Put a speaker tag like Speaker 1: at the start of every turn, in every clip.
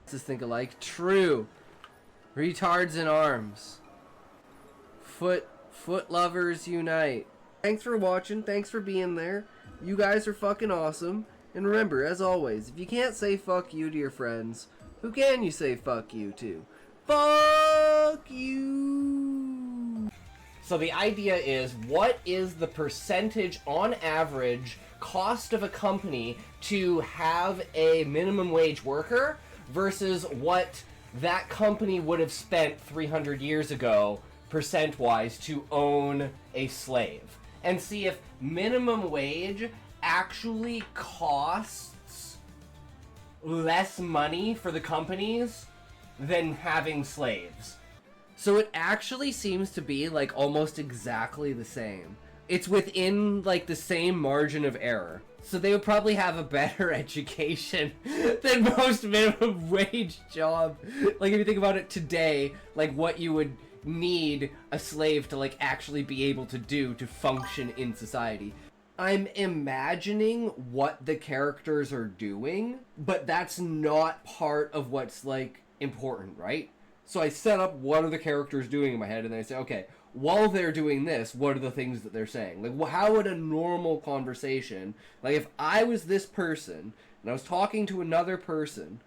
Speaker 1: think alike. True. Retards in arms. Foot lovers unite. Thanks for watching. Thanks for being there. You guys are fucking awesome. And remember, as always, if you can't say fuck you to your friends, who can you say fuck you to? Fuck you! So the idea is, what is the percentage on average cost of a company to have a minimum wage worker versus what that company would have spent 300 years ago percent-wise to own a slave? And see if minimum wage actually costs less money for the companies than having slaves. So it actually seems to be like almost exactly the same. It's within like the same margin of error. So they would probably have a better education than most minimum wage job. Like if you think about it today, like what you would need a slave to like actually be able to do to function in society. I'm imagining what the characters are doing, but that's not part of what's like important, right? So I set up what are the characters doing in my head, and then I say, okay, while they're doing this, what are the things that they're saying? Like, how would a normal conversation, like if I was this person and I was talking to another person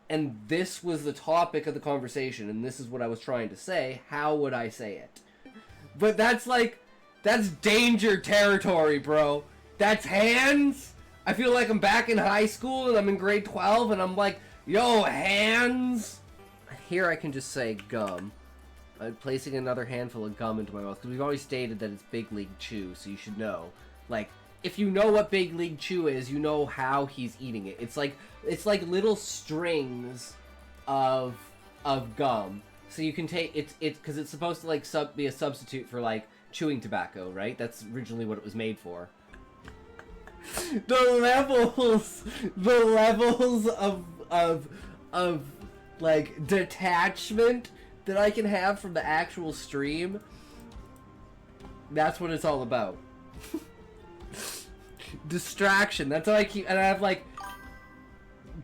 Speaker 1: and this was the topic of the conversation and this is what I was trying to say, how would I say it? But that's like, that's danger territory, bro. That's hands. I feel like I'm back in high school and I'm in grade 12 and I'm like, yo, hands. Here I can just say gum. I'm placing another handful of gum into my mouth because we've always stated that it's Big League Chew, so you should know. Like, if you know what Big League Chew is, you know how he's eating it. It's like little strings of gum. So you can take it's because it's supposed to like be a substitute for like chewing tobacco, right? That's originally what it was made for. The levels of like detachment that I can have from the actual stream. That's what it's all about. Distraction. That's how I keep, and I have like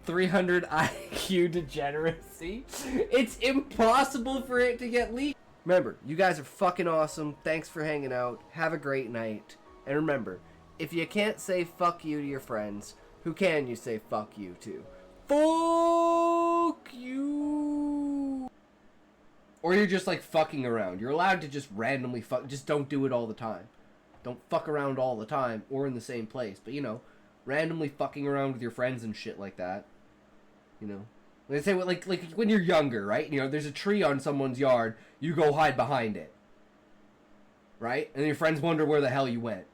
Speaker 1: 300 IQ degeneracy. It's impossible for it to get leaked. Remember, you guys are fucking awesome. Thanks for hanging out. Have a great night. And remember, if you can't say fuck you to your friends, who can you say fuck you to? Fuck you! Or you're just like fucking around. You're allowed to just randomly fuck. Just don't do it all the time. Don't fuck around all the time or in the same place. But you know, randomly fucking around with your friends and shit like that. You know, they say like when you're younger, right? You know, there's a tree on someone's yard. You go hide behind it, right? And your friends wonder where the hell you went.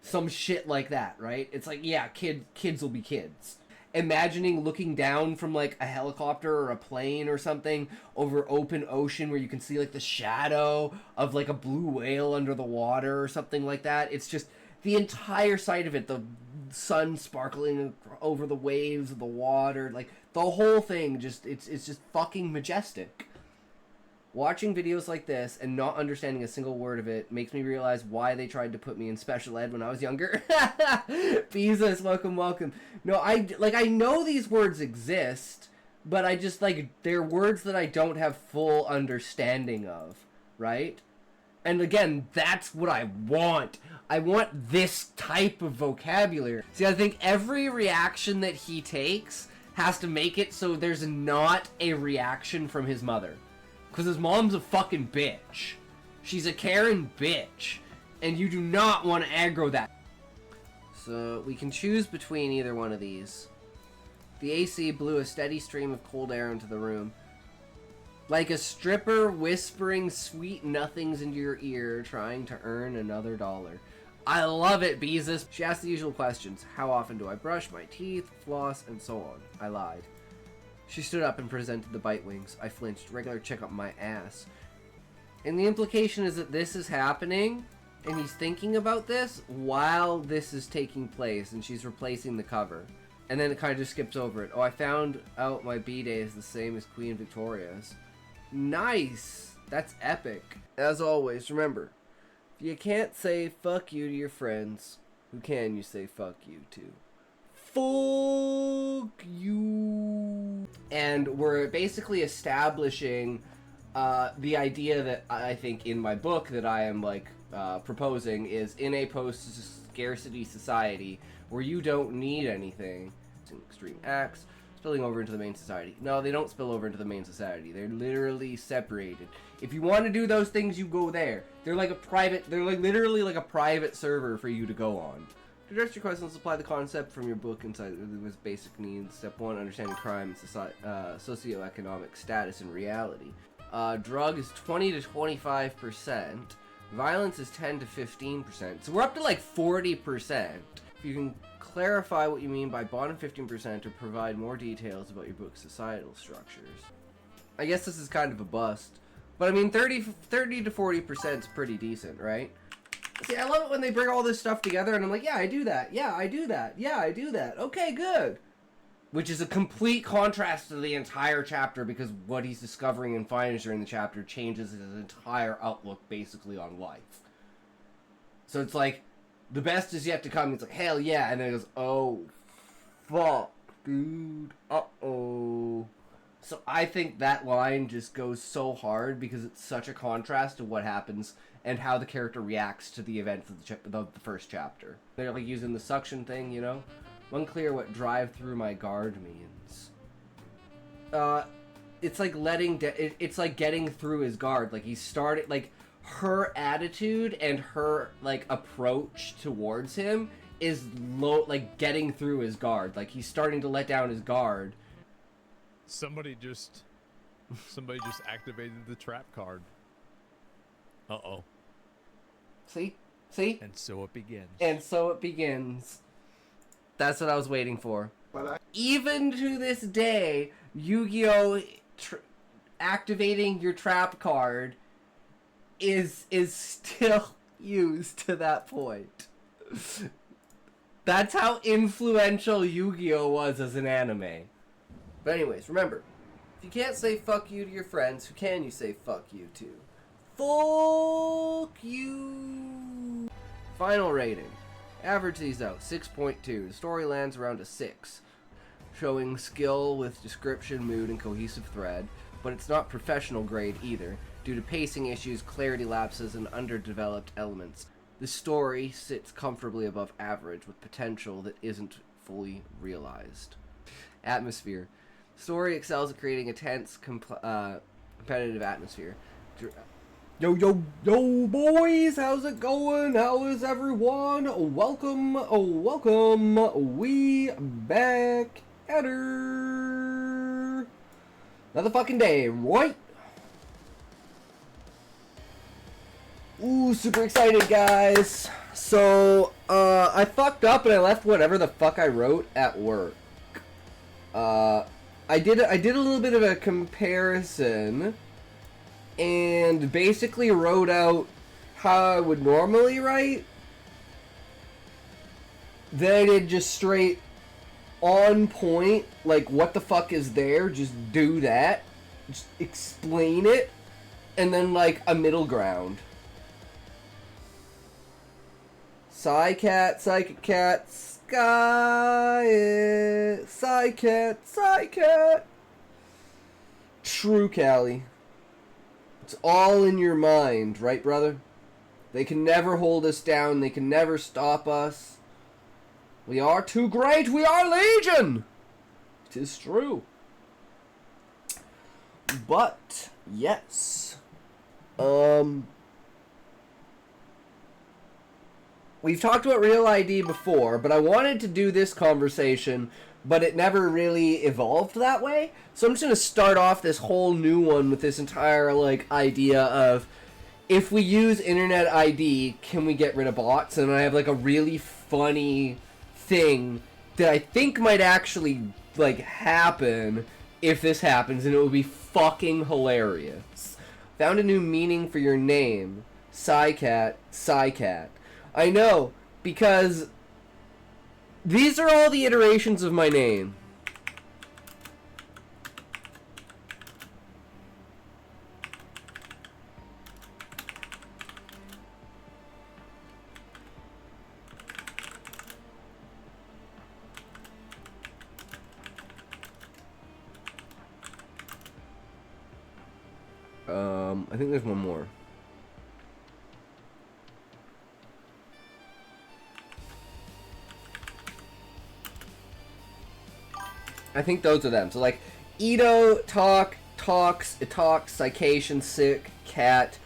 Speaker 1: Some shit like that, right? It's like, yeah, kids will be kids. Imagining looking down from like a helicopter or a plane or something over open ocean where you can see like the shadow of like a blue whale under the water or something like that. It's just the entire sight of it, the sun sparkling over the waves of the water, like the whole thing, just it's just fucking majestic. Watching videos like this and not understanding a single word of it makes me realize why they tried to put me in special ed when I was younger. Jesus, welcome. No, I know these words exist, but I just, like, they're words that I don't have full understanding of, right? And again, that's what I want. I want this type of vocabulary. See, I think every reaction that he takes has to make it so there's not a reaction from his mother. Because his mom's a fucking bitch. She's a Karen bitch. And you do not want to aggro that. So we can choose between either one of these. The AC blew a steady stream of cold air into the room. Like a stripper whispering sweet nothings into your ear, trying to earn another dollar. I love it, Beezus. She asked the usual questions. How often do I brush my teeth, floss, and so on? I lied. She stood up and presented the bite wings. I flinched. Regular check up my ass. And the implication is that this is happening, and he's thinking about this while this is taking place, and she's replacing the cover. And then it kind of just skips over it. Oh, I found out my B-Day is the same as Queen Victoria's. Nice! That's epic. As always, remember, if you can't say fuck you to your friends, who can you say fuck you to? Fuck you! and we're basically establishing the idea that I think in my book that I am like proposing is in a post-scarcity society where you don't need anything. Extreme acts spilling over into the main society. No, they don't spill over into the main society. They're literally separated. If you want to do those things, you go there. They're like a private. They're like literally like a private server for you to go on. To address your questions, apply the concept from your book inside with basic needs. Step 1, understanding crime and socioeconomic status in reality. Drug is 20 to 25%. Violence is 10 to 15%. So we're up to like 40%. If you can clarify what you mean by bottom 15% or provide more details about your book's societal structures. I guess this is kind of a bust. But I mean, 30 to 40% is pretty decent, right? See, I love it when they bring all this stuff together and I'm like, yeah, I do that. Yeah, I do that. Yeah, I do that. Okay, good. Which is a complete contrast to the entire chapter because what he's discovering and finding during the chapter changes his entire outlook basically on life. So it's like, the best is yet to come. It's like, hell yeah. And then it goes, oh, fuck, dude. Uh-oh. So I think that line just goes so hard because it's such a contrast to what happens and how the character reacts to the events of the first chapter. They're like using the suction thing, you know? Unclear what drive through my guard means. It's like it's like getting through his guard. Like he started, like her attitude and her like approach towards him is like getting through his guard. Like he's starting to let down his guard.
Speaker 2: Somebody just activated the trap card. Uh-oh.
Speaker 1: See?
Speaker 2: And so it begins.
Speaker 1: That's what I was waiting for. Even to this day, Yu-Gi-Oh! Activating your trap card is still used to that point. That's how influential Yu-Gi-Oh! Was as an anime. But anyways, remember, if you can't say fuck you to your friends, who can you say fuck you to? Fuck you! Final rating. Average these out, 6.2. The story lands around a 6. Showing skill with description, mood, and cohesive thread, but it's not professional grade either, due to pacing issues, clarity lapses, and underdeveloped elements. The story sits comfortably above average, with potential that isn't fully realized. Atmosphere. Story excels at creating a tense, competitive atmosphere. Yo, boys, how's it going? How is everyone? Welcome, we back at her. Another fucking day, right? Ooh, super excited, guys. So, I fucked up and I left whatever the fuck I wrote at work. I did a little bit of a comparison and basically wrote out how I would normally write. Then I did just straight on point, like what the fuck is there, just do that. Just explain it, and then like a middle ground. Psycat, Psychic Cat, Sky, Psycat. True, Callie. It's all in your mind, right, brother? They can never hold us down. They can never stop us. We are too great. We are legion. It is true. But, yes. We've talked about Real ID before, but I wanted to do this conversation, but it never really evolved that way. So I'm just going to start off this whole new one with this entire, like, idea of if we use Internet ID, can we get rid of bots? And I have, like, a really funny thing that I think might actually, like, happen if this happens, and it would be fucking hilarious. Found a new meaning for your name. Psycat, Psycat. I know, because these are all the iterations of my name. I think there's one more. I think those are them. So like Edo, Talk, Talks, Cication, Sick, Cat,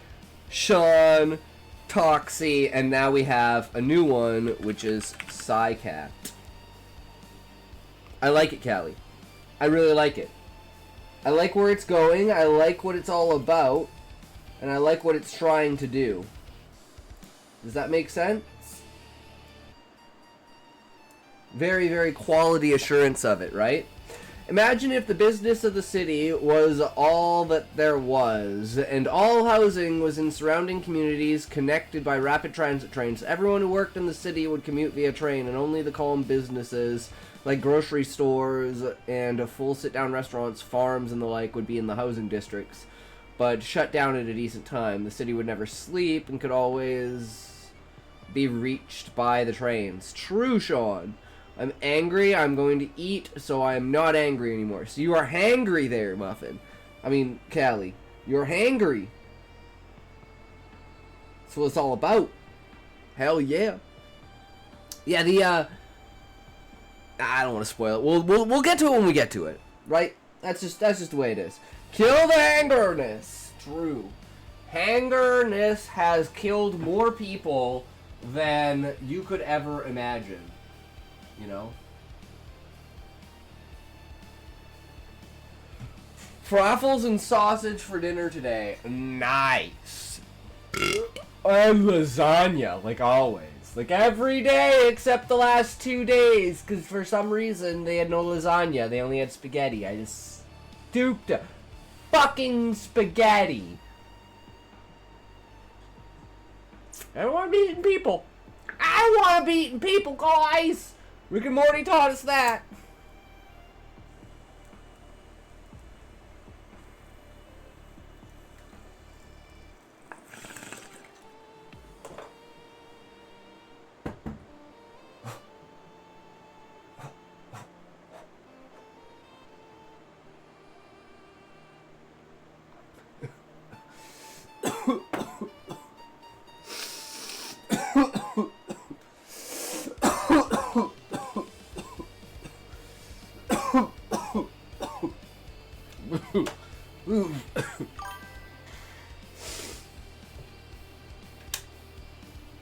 Speaker 1: Sean, Toxie, and now we have a new one, which is Psycat. I like it, Callie. I really like it. I like where it's going, I like what it's all about, and I like what it's trying to do. Does that make sense? Very, very quality assurance of it, right? Imagine if the business of the city was all that there was, and all housing was in surrounding communities connected by rapid transit trains. Everyone who worked in the city would commute via train, and only the calm businesses, like grocery stores and full sit-down restaurants, farms, and the like, would be in the housing districts, but shut down at a decent time. The city would never sleep and could always be reached by the trains. True, Sean. I'm angry, I'm going to eat, so I am not angry anymore. So you are hangry there, Muffin. I mean, Callie. You're hangry. That's what it's all about. Hell yeah. Yeah, I don't want to spoil it. We'll get to it when we get to it. Right? That's just the way it is. Kill the hangerness. True. Hangerness has killed more people than you could ever imagine. You know? Truffles and sausage for dinner today. Nice. And lasagna, like always. Like every day except the last 2 days, because for some reason they had no lasagna. They only had spaghetti. I just stooped to fucking spaghetti. I don't want to be eating people. I want to be eating people, guys. Rick and Morty taught us that.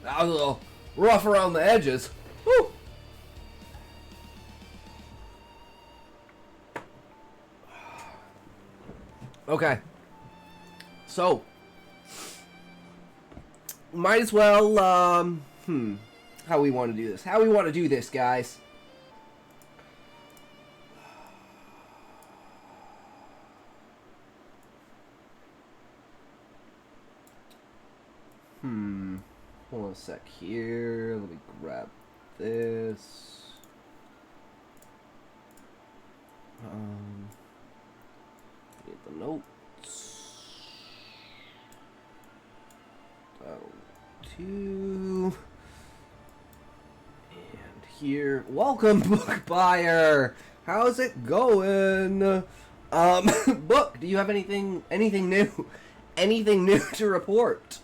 Speaker 1: That was a little rough around the edges. Woo. Okay. So, might as well, how we want to do this. How we want to do this, guys. Hold on a sec here. Let me grab this. Get the notes. Two. And here. Welcome, book buyer. How's it going? Book, do you have anything new? Anything new to report?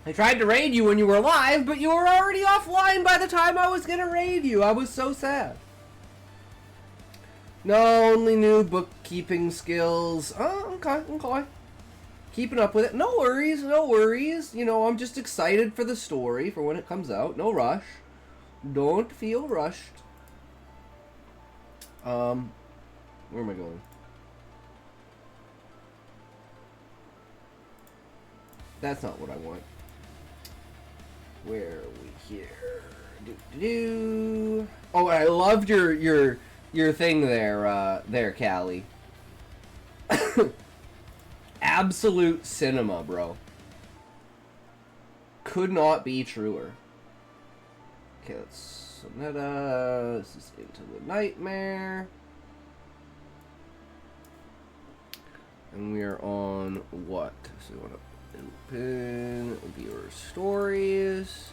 Speaker 1: I tried to raid you when you were live, but you were already offline by the time I was gonna raid you. I was so sad. No, only new bookkeeping skills. Oh, okay. Keeping up with it. No worries. You know, I'm just excited for the story, for when it comes out. No rush. Don't feel rushed. Where am I going? That's not what I want. Where are we here? Oh, I loved your thing there, Callie. Absolute cinema, bro. Could not be truer. Okay, let's Sonetta. This is Into the Nightmare. And we are on what? So we want to open viewer stories.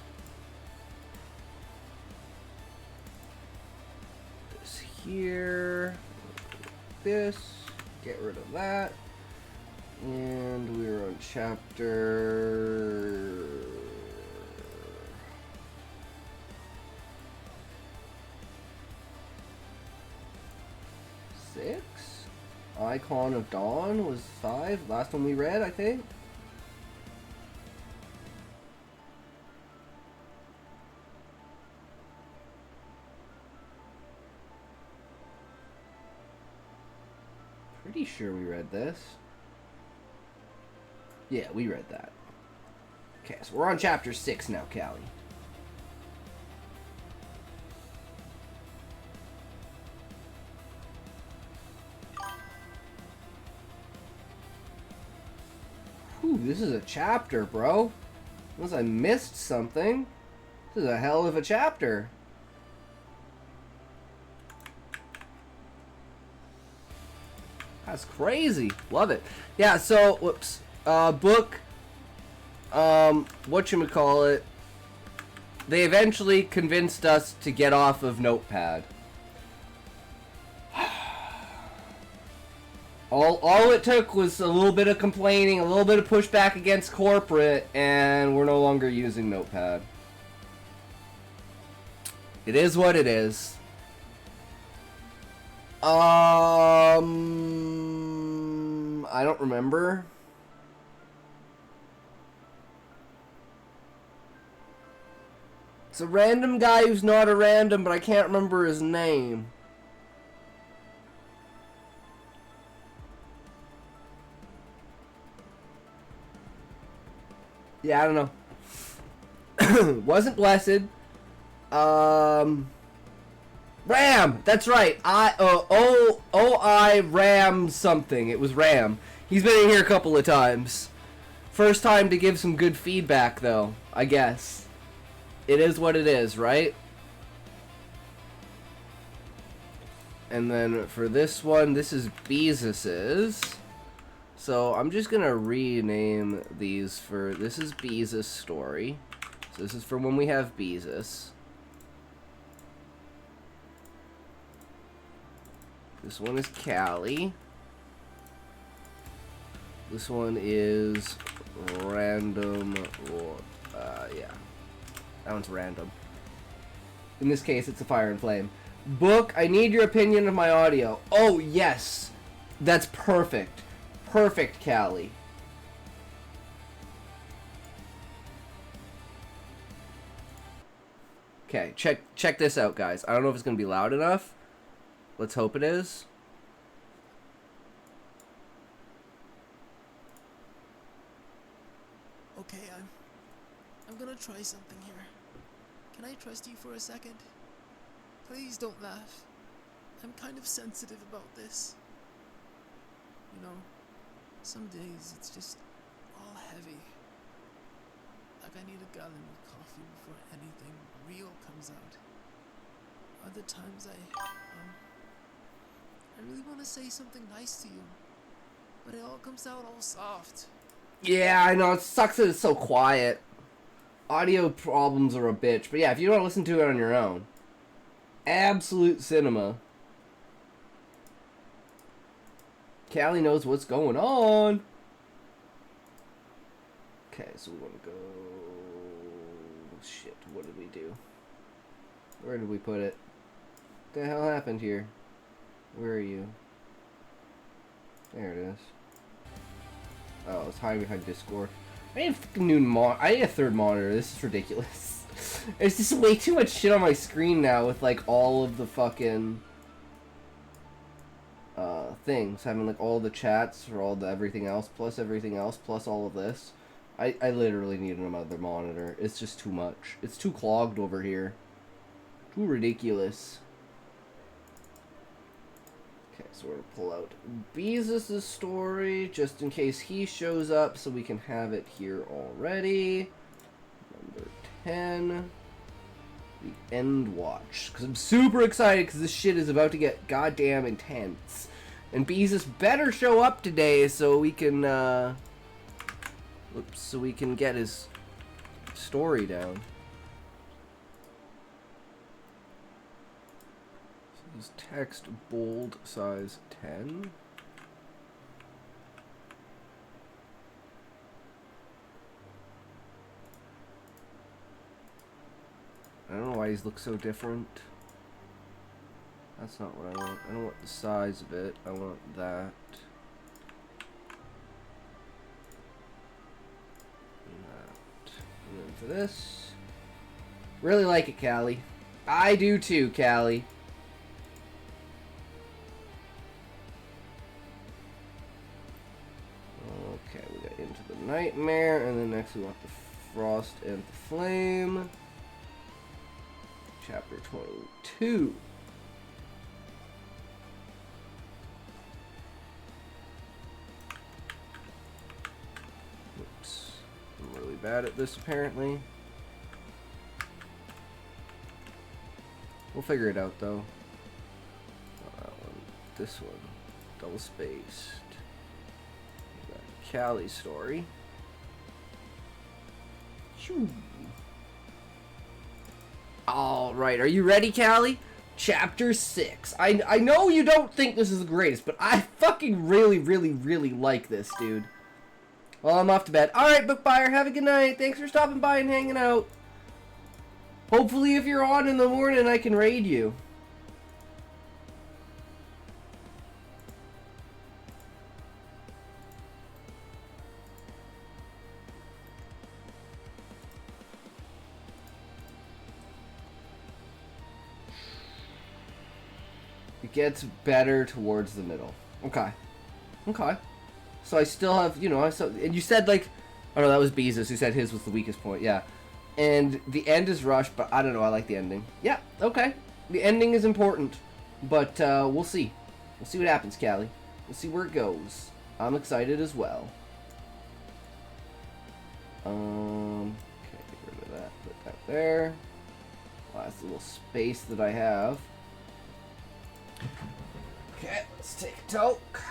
Speaker 1: This here. This. Get rid of that. And we're on chapter 6. Icon of Dawn was 5. Last one we read, I think. Pretty sure we read this. Yeah, we read that. Okay, so we're on chapter 6 now, Callie. Ooh, this is a chapter, bro. Unless I missed something. This is a hell of a chapter. That's crazy. Love it. Yeah, so, whoops. Book, whatchamacallit, they eventually convinced us to get off of Notepad. All it took was a little bit of complaining, a little bit of pushback against corporate, and we're no longer using Notepad. It is what it is. I don't remember. It's a random guy who's not a random, but I can't remember his name. Yeah, I don't know. Wasn't Blessed. Ram! That's right. I Ram something. It was Ram. He's been in here a couple of times. First time to give some good feedback, though, I guess. It is what it is, right? And then for this one, this is Beesus's. So I'm just gonna rename these for, this is Beezus story. So this is for when we have Beezus. This one is Callie. This one is random, yeah. That one's random. In this case, it's a Fire and Flame. Book, I need your opinion of my audio. Oh, yes. That's perfect. Perfect, Callie. Okay, check this out, guys. I don't know if it's going to be loud enough. Let's hope it is.
Speaker 3: Okay, I'm gonna try something here. Can I trust you for a second? Please don't laugh. I'm kind of sensitive about this. You know, some days it's just all heavy. Like I need a gallon of coffee before anything real comes out. Other times I really want to say something nice to you, but it all comes out all soft.
Speaker 1: Yeah, I know. It sucks that it's so quiet. Audio problems are a bitch. But yeah, if you don't listen to it on your own. Absolute cinema. Callie knows what's going on. Okay, so we want to go... Shit, what did we do? Where did we put it? What the hell happened here? Where are you? There it is. Oh, it's hiding behind Discord. I need a fucking new I need a third monitor. This is ridiculous. There's just way too much shit on my screen now with like all of the fucking things. Having like all the chats or all the everything else plus all of this. I literally need another monitor. It's just too much. It's too clogged over here. Too ridiculous. Okay, so we're gonna pull out Beezus' story just in case he shows up so we can have it here already. Number 10. The End Watch. Because I'm super excited because this shit is about to get goddamn intense. And Beezus better show up today so we can, so we can get his story down. Text bold size 10. eyes look so different. That's not what I want. I don't want the size of it. I want that. And that. And then for this. Really like it, Callie. I do too, Callie. Okay, we got Into the Nightmare, and then next we want the Frost and the Flame. Chapter 22. Oops. I'm really bad at this, apparently. We'll figure it out, though. Not that one. This one. Double spaced. We got Callie's story. Shoo. Alright, are you ready, Callie? Chapter 6. I know you don't think this is the greatest, but I fucking really like this, dude. Well, I'm off to bed. Alright, book buyer, have a good night. Thanks for stopping by and hanging out. Hopefully if you're on in the morning, I can raid you. It gets better towards the middle. Okay. Okay. So I still have, you know, and you said like, oh no, that was Beezus who said his was the weakest point, yeah. And the end is rushed, but I don't know, I like the ending. Yeah, okay. The ending is important, but we'll see. We'll see what happens, Callie. We'll see where it goes. I'm excited as well. Okay, get rid of that, put that there. Last little space that I have. Okay, let's take a toke.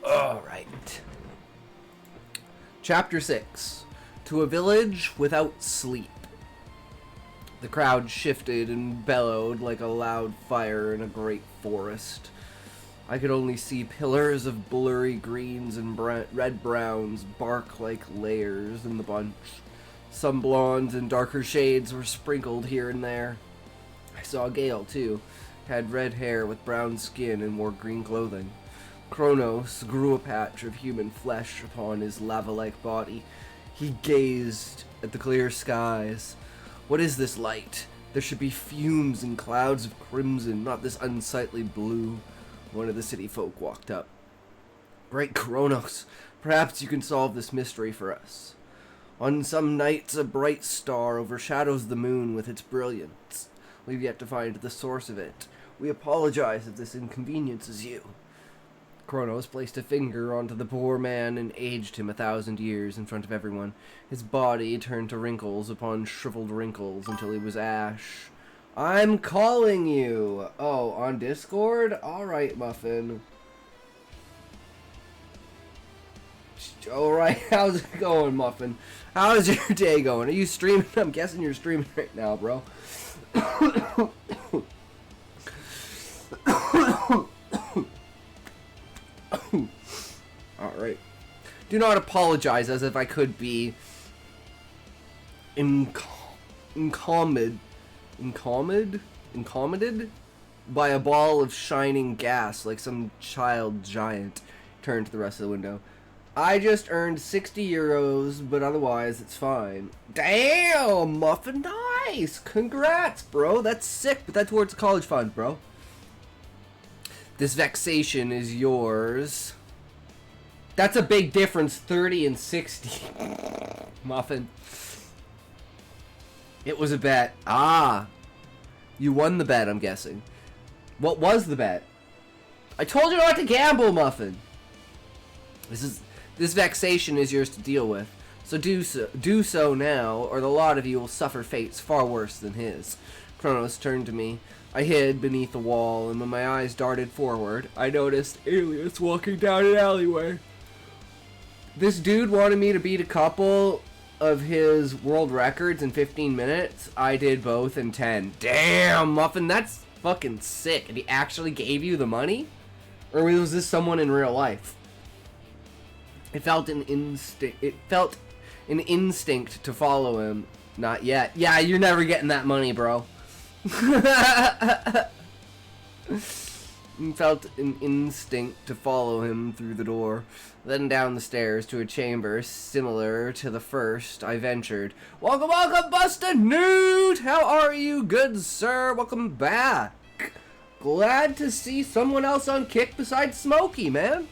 Speaker 1: Alright. Chapter 6. To a village without sleep. The crowd shifted and bellowed like a loud fire in a great forest. I could only see pillars of blurry greens and red browns, bark-like layers in the bunch. Some blondes and darker shades were sprinkled here and there. I saw Gale, too. Had red hair with brown skin and wore green clothing. Kronos grew a patch of human flesh upon his lava-like body. He gazed at the clear skies. What is this light? There should be fumes and clouds of crimson, not this unsightly blue. One of the city folk walked up. Great Kronos, perhaps you can solve this mystery for us. On some nights a bright star overshadows the moon with its brilliance. We've yet to find the source of it. We apologize if this inconveniences you. Kronos placed a finger onto the poor man and aged him 1,000 years in front of everyone. His body turned to wrinkles upon shriveled wrinkles until he was ash. I'm calling you! Oh, on Discord? Alright, Muffin. Alright, how's it going, Muffin? How's your day going? Are you streaming? I'm guessing you're streaming right now, bro. Alright. Do not apologize as if I could be encomended by a ball of shining gas like some child giant. Turned to the rest of the window. I just earned 60 euros, but otherwise it's fine. Damn, Muffin, nice! Congrats, bro. That's sick, but that's towards the college fund, bro. This vexation is yours. That's a big difference, 30 and 60. Muffin. It was a bet. Ah. You won the bet, I'm guessing. What was the bet? I told you not to gamble, Muffin. This vexation is yours to deal with. So do so now, or the lot of you will suffer fates far worse than his. Kronos turned to me. I hid beneath the wall, and when my eyes darted forward, I noticed Alias walking down an alleyway. This dude wanted me to beat a couple of his world records in 15 minutes. I did both in 10. Damn, Muffin, that's fucking sick. And he actually gave you the money? Or was this someone in real life? It felt an instinct to follow him. Not yet. Yeah, you're never getting that money, bro. Felt an instinct to follow him through the door, then down the stairs to a chamber similar to the first I ventured. Welcome, welcome, Busta Newt! How are you, good sir? Welcome back. Glad to see someone else on Kick besides Smokey, man.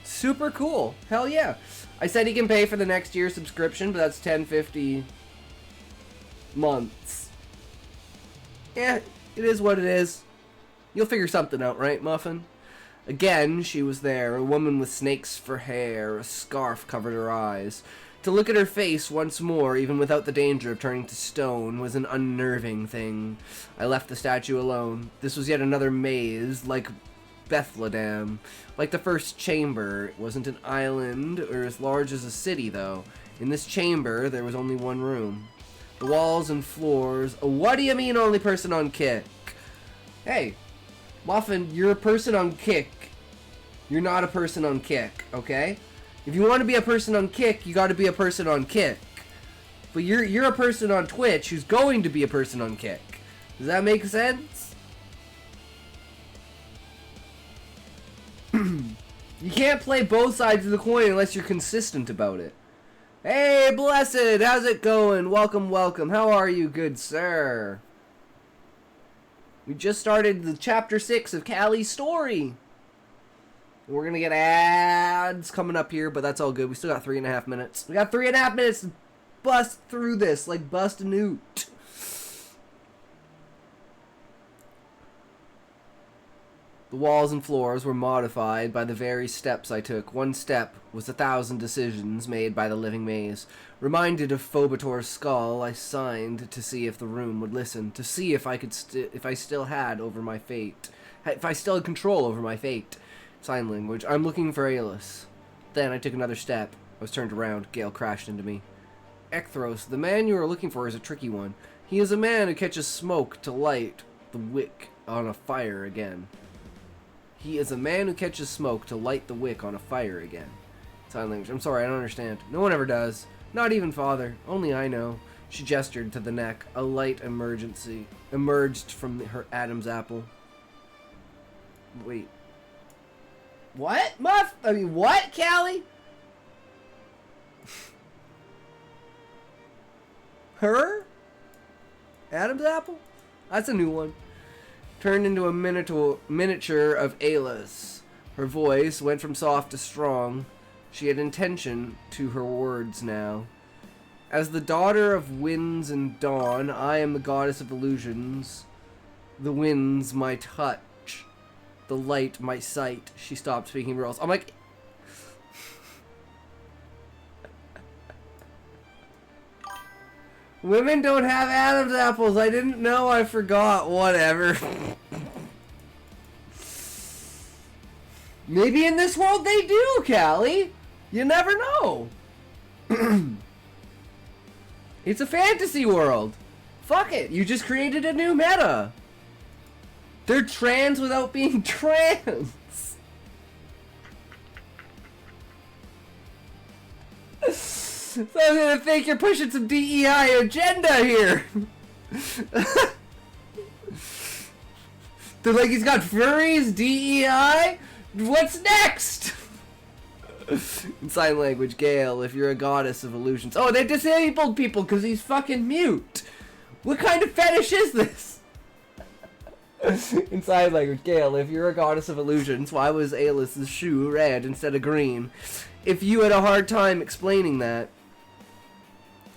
Speaker 1: Super cool. Hell yeah. I said he can pay for the next year's subscription, but that's $10.50 months. Yeah, it is what it is. You'll figure something out, right, Muffin? Again, she was there, a woman with snakes for hair, a scarf covered her eyes. To look at her face once more, even without the danger of turning to stone, was an unnerving thing. I left the statue alone. This was yet another maze, like Bethlehem. Like the first chamber, it wasn't an island or as large as a city, though. In this chamber, there was only one room. The walls and floors. What do you mean only person on Kick? Hey, Muffin, you're a person on Kick. You're not a person on Kick, okay? If you want to be a person on Kick, you got to be a person on Kick. But you're a person on Twitch who's going to be a person on Kick. Does that make sense? You can't play both sides of the coin unless you're consistent about it. Hey, Blessed, how's it going? Welcome, welcome. How are you, good sir? We just started the chapter 6 of Callie's story. We're gonna get ads coming up here, but that's all good. We still got 3.5 minutes. We got 3.5 minutes to bust through this, like bust a newt. The walls and floors were modified by the very steps I took. One step was 1,000 decisions made by the living maze. Reminded of Phobator's skull, I signed to see if the room would listen, to see if I could if I still had over my fate, if I still had control over my fate. Sign language. I'm looking for Aelus. Then I took another step. I was turned around. Gale crashed into me. Ekthros, the man you are looking for is a tricky one. He is a man who catches smoke to light the wick on a fire again. He is a man who catches smoke to light the wick on a fire again. Sign language. I'm sorry, I don't understand. No one ever does. Not even Father. Only I know. She gestured to the neck. A light emerged from her Adam's apple. Wait. What? What, Callie? Her? Adam's apple? That's a new one. Turned into a miniature of Aelus. Her voice went from soft to strong. She had intention to her words now. As the daughter of winds and dawn, I am the goddess of illusions. The winds my touch. The light my sight. She stopped speaking rules. I'm like... Women don't have Adam's apples. I didn't know. I forgot. Whatever. Maybe in this world they do, Callie. You never know. It's a fantasy world. Fuck it. You just created a new meta. They're trans without being trans. So I'm gonna think you're pushing some DEI agenda here. They're like, he's got furries, DEI? What's next? In sign language, Gale, if you're a goddess of illusions. Oh, they disabled people because he's fucking mute. What kind of fetish is this? In sign language, Gale, if you're a goddess of illusions, why was Aelus's shoe red instead of green? If you had a hard time explaining that,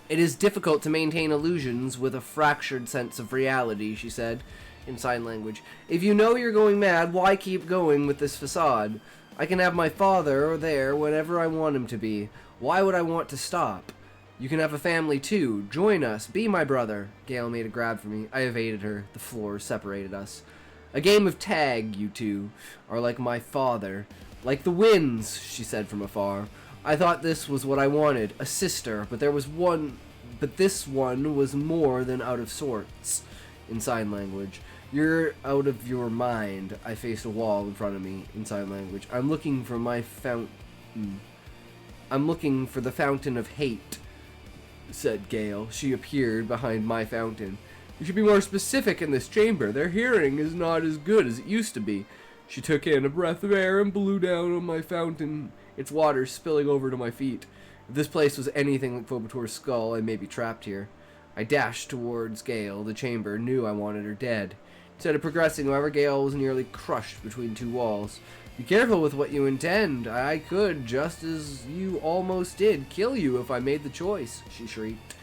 Speaker 1: it is difficult to maintain illusions with a fractured sense of reality, she said, in sign language. If you know you're going mad, why keep going with this facade? I can have my father there whenever I want him to be. Why would I want to stop? You can have a family too. Join us. Be my brother. Gale made a grab for me. I evaded her. The floor separated us. A game of tag, you two, are like my father. Like the winds, she said from afar. I thought this was what I wanted, a sister, but this one was more than out of sorts. In sign language. You're out of your mind. I faced a wall in front of me in sign language. I'm looking for my fountain. I'm looking for the fountain of hate, said Gale. She appeared behind my fountain. You should be more specific in this chamber. Their hearing is not as good as it used to be. She took in a breath of air and blew down on my fountain, its water spilling over to my feet. If this place was anything like Phobator's skull, I may be trapped here. I dashed towards Gale. The chamber knew I wanted her dead. Instead of progressing, however, Gale was nearly crushed between two walls. Be careful with what you intend. I could, just as you almost did, kill you if I made the choice, she shrieked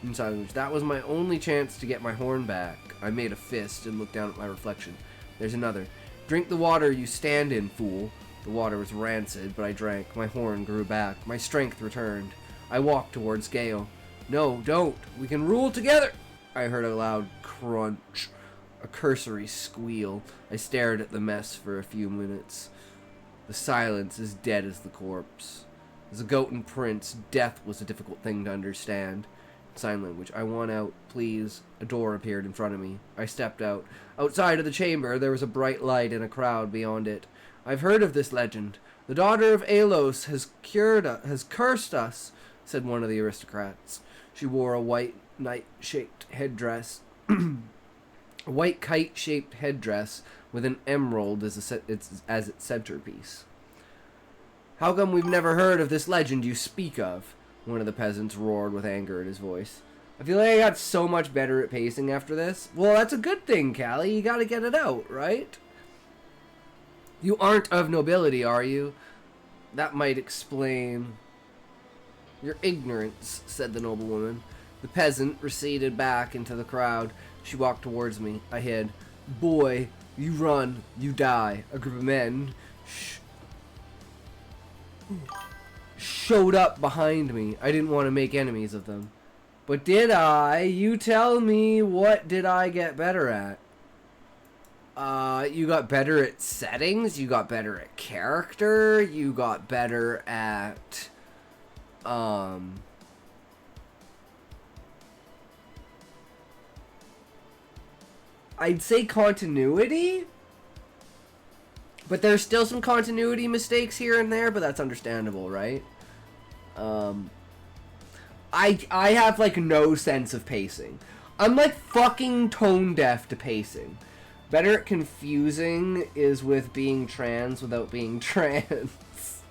Speaker 1: in silence. That was my only chance to get my horn back. I made a fist and looked down at my reflection. There's another. Drink the water you stand in, fool. The water was rancid, but I drank. My horn grew back. My strength returned. I walked towards Gale. No, don't. We can rule together. I heard a loud crunch, a cursory squeal. I stared at the mess for a few minutes. The silence as dead as the corpse. As a goat and prince, death was a difficult thing to understand. Sign language. I want out, please. A door appeared in front of me. I stepped out. Outside of the chamber, there was a bright light and a crowd beyond it. I've heard of this legend. The daughter of Alos has cursed us, said one of the aristocrats. She wore a white kite-shaped headdress, with an emerald as its centerpiece. How come we've never heard of this legend you speak of? One of the peasants roared with anger in his voice. I feel like I got so much better at pacing after this. Well, that's a good thing, Callie. You gotta get it out, right? You aren't of nobility, are you? That might explain your ignorance, said the noblewoman. The peasant receded back into the crowd. She walked towards me. I hid. Boy, you run, you die. A group of men showed up behind me. I didn't want to make enemies of them. But did I? You tell me, what did I get better at? You got better at settings, you got better at character, you got better at, I'd say continuity? But there's still some continuity mistakes here and there, but that's understandable, right? I have, like, no sense of pacing. I'm, like, fucking tone deaf to pacing. Better at confusing is with being trans without being trans.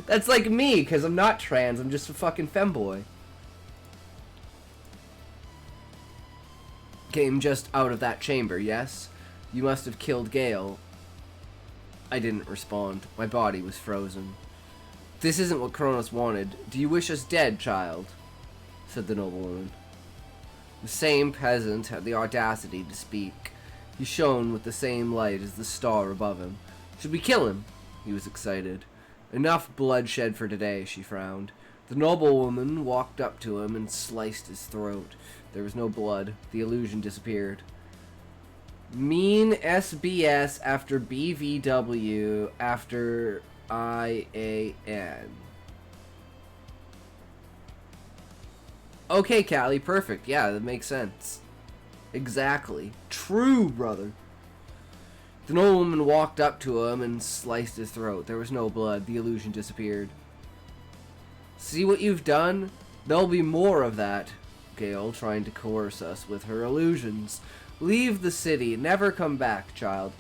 Speaker 1: That's like me, because I'm not trans, I'm just a fucking femboy. Came just out of that chamber, yes? You must have killed Gale. I didn't respond. My body was frozen. This isn't what Kronos wanted. Do you wish us dead, child? Said the noblewoman. The same peasant had the audacity to speak. He shone with the same light as the star above him. Should we kill him? He was excited. Enough bloodshed for today, she frowned. The noblewoman walked up to him and sliced his throat. There was no blood. The illusion disappeared. Mean SBS after BVW after IAN. Okay, Callie, perfect. Yeah, that makes sense. Exactly. True, brother. The nobleman walked up to him and sliced his throat. There was no blood. The illusion disappeared. See what you've done? There'll be more of that. Gale trying to coerce us with her illusions. Leave the city. Never come back, child.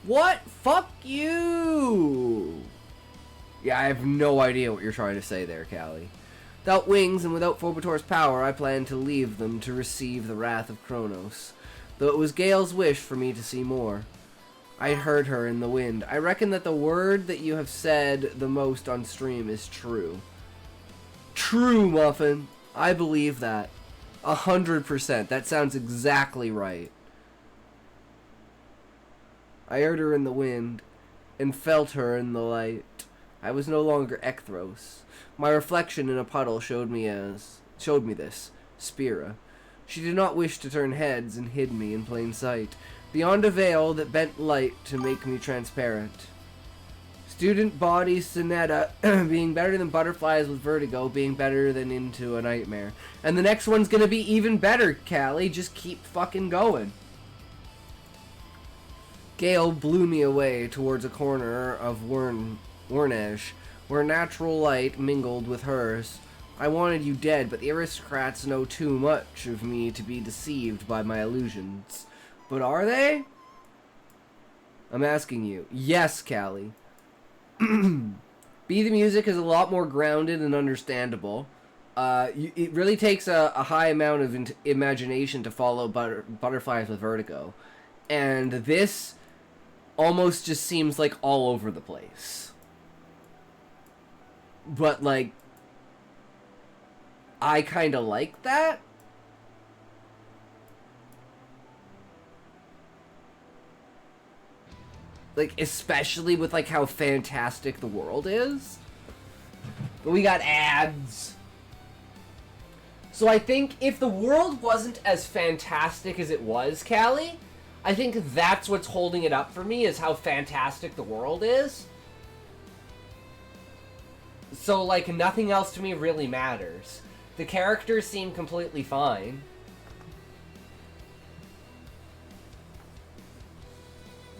Speaker 1: What? Fuck you! Yeah, I have no idea what you're trying to say there, Callie. Without wings and without Phobator's power, I plan to leave them to receive the wrath of Kronos. Though it was Gale's wish for me to see more. I heard her in the wind. I reckon that the word that you have said the most on stream is true. True, Muffin. I believe that. 100%. That sounds exactly right. I heard her in the wind, and felt her in the light. I was no longer Ekthros. My reflection in a puddle showed me this, Spira. She did not wish to turn heads and hid me in plain sight, beyond a veil that bent light to make me transparent. Student body Sonetta, being better than butterflies with vertigo, being better than into a nightmare. And the next one's gonna be even better, Callie. Just keep fucking going. Gale blew me away towards a corner of Wurnej, where natural light mingled with hers. I wanted you dead, but the aristocrats know too much of me to be deceived by my illusions. But are they? I'm asking you. Yes, Callie. Be the Music is a lot more grounded and understandable. It really takes a high amount of imagination to follow Butterflies with Vertigo. And this almost just seems like all over the place. But, like, I kind of like that. Like, especially with, like, how fantastic the world is. But we got ads. So I think if the world wasn't as fantastic as it was, Callie, I think that's what's holding it up for me, is how fantastic the world is. So, like, nothing else to me really matters. The characters seem completely fine.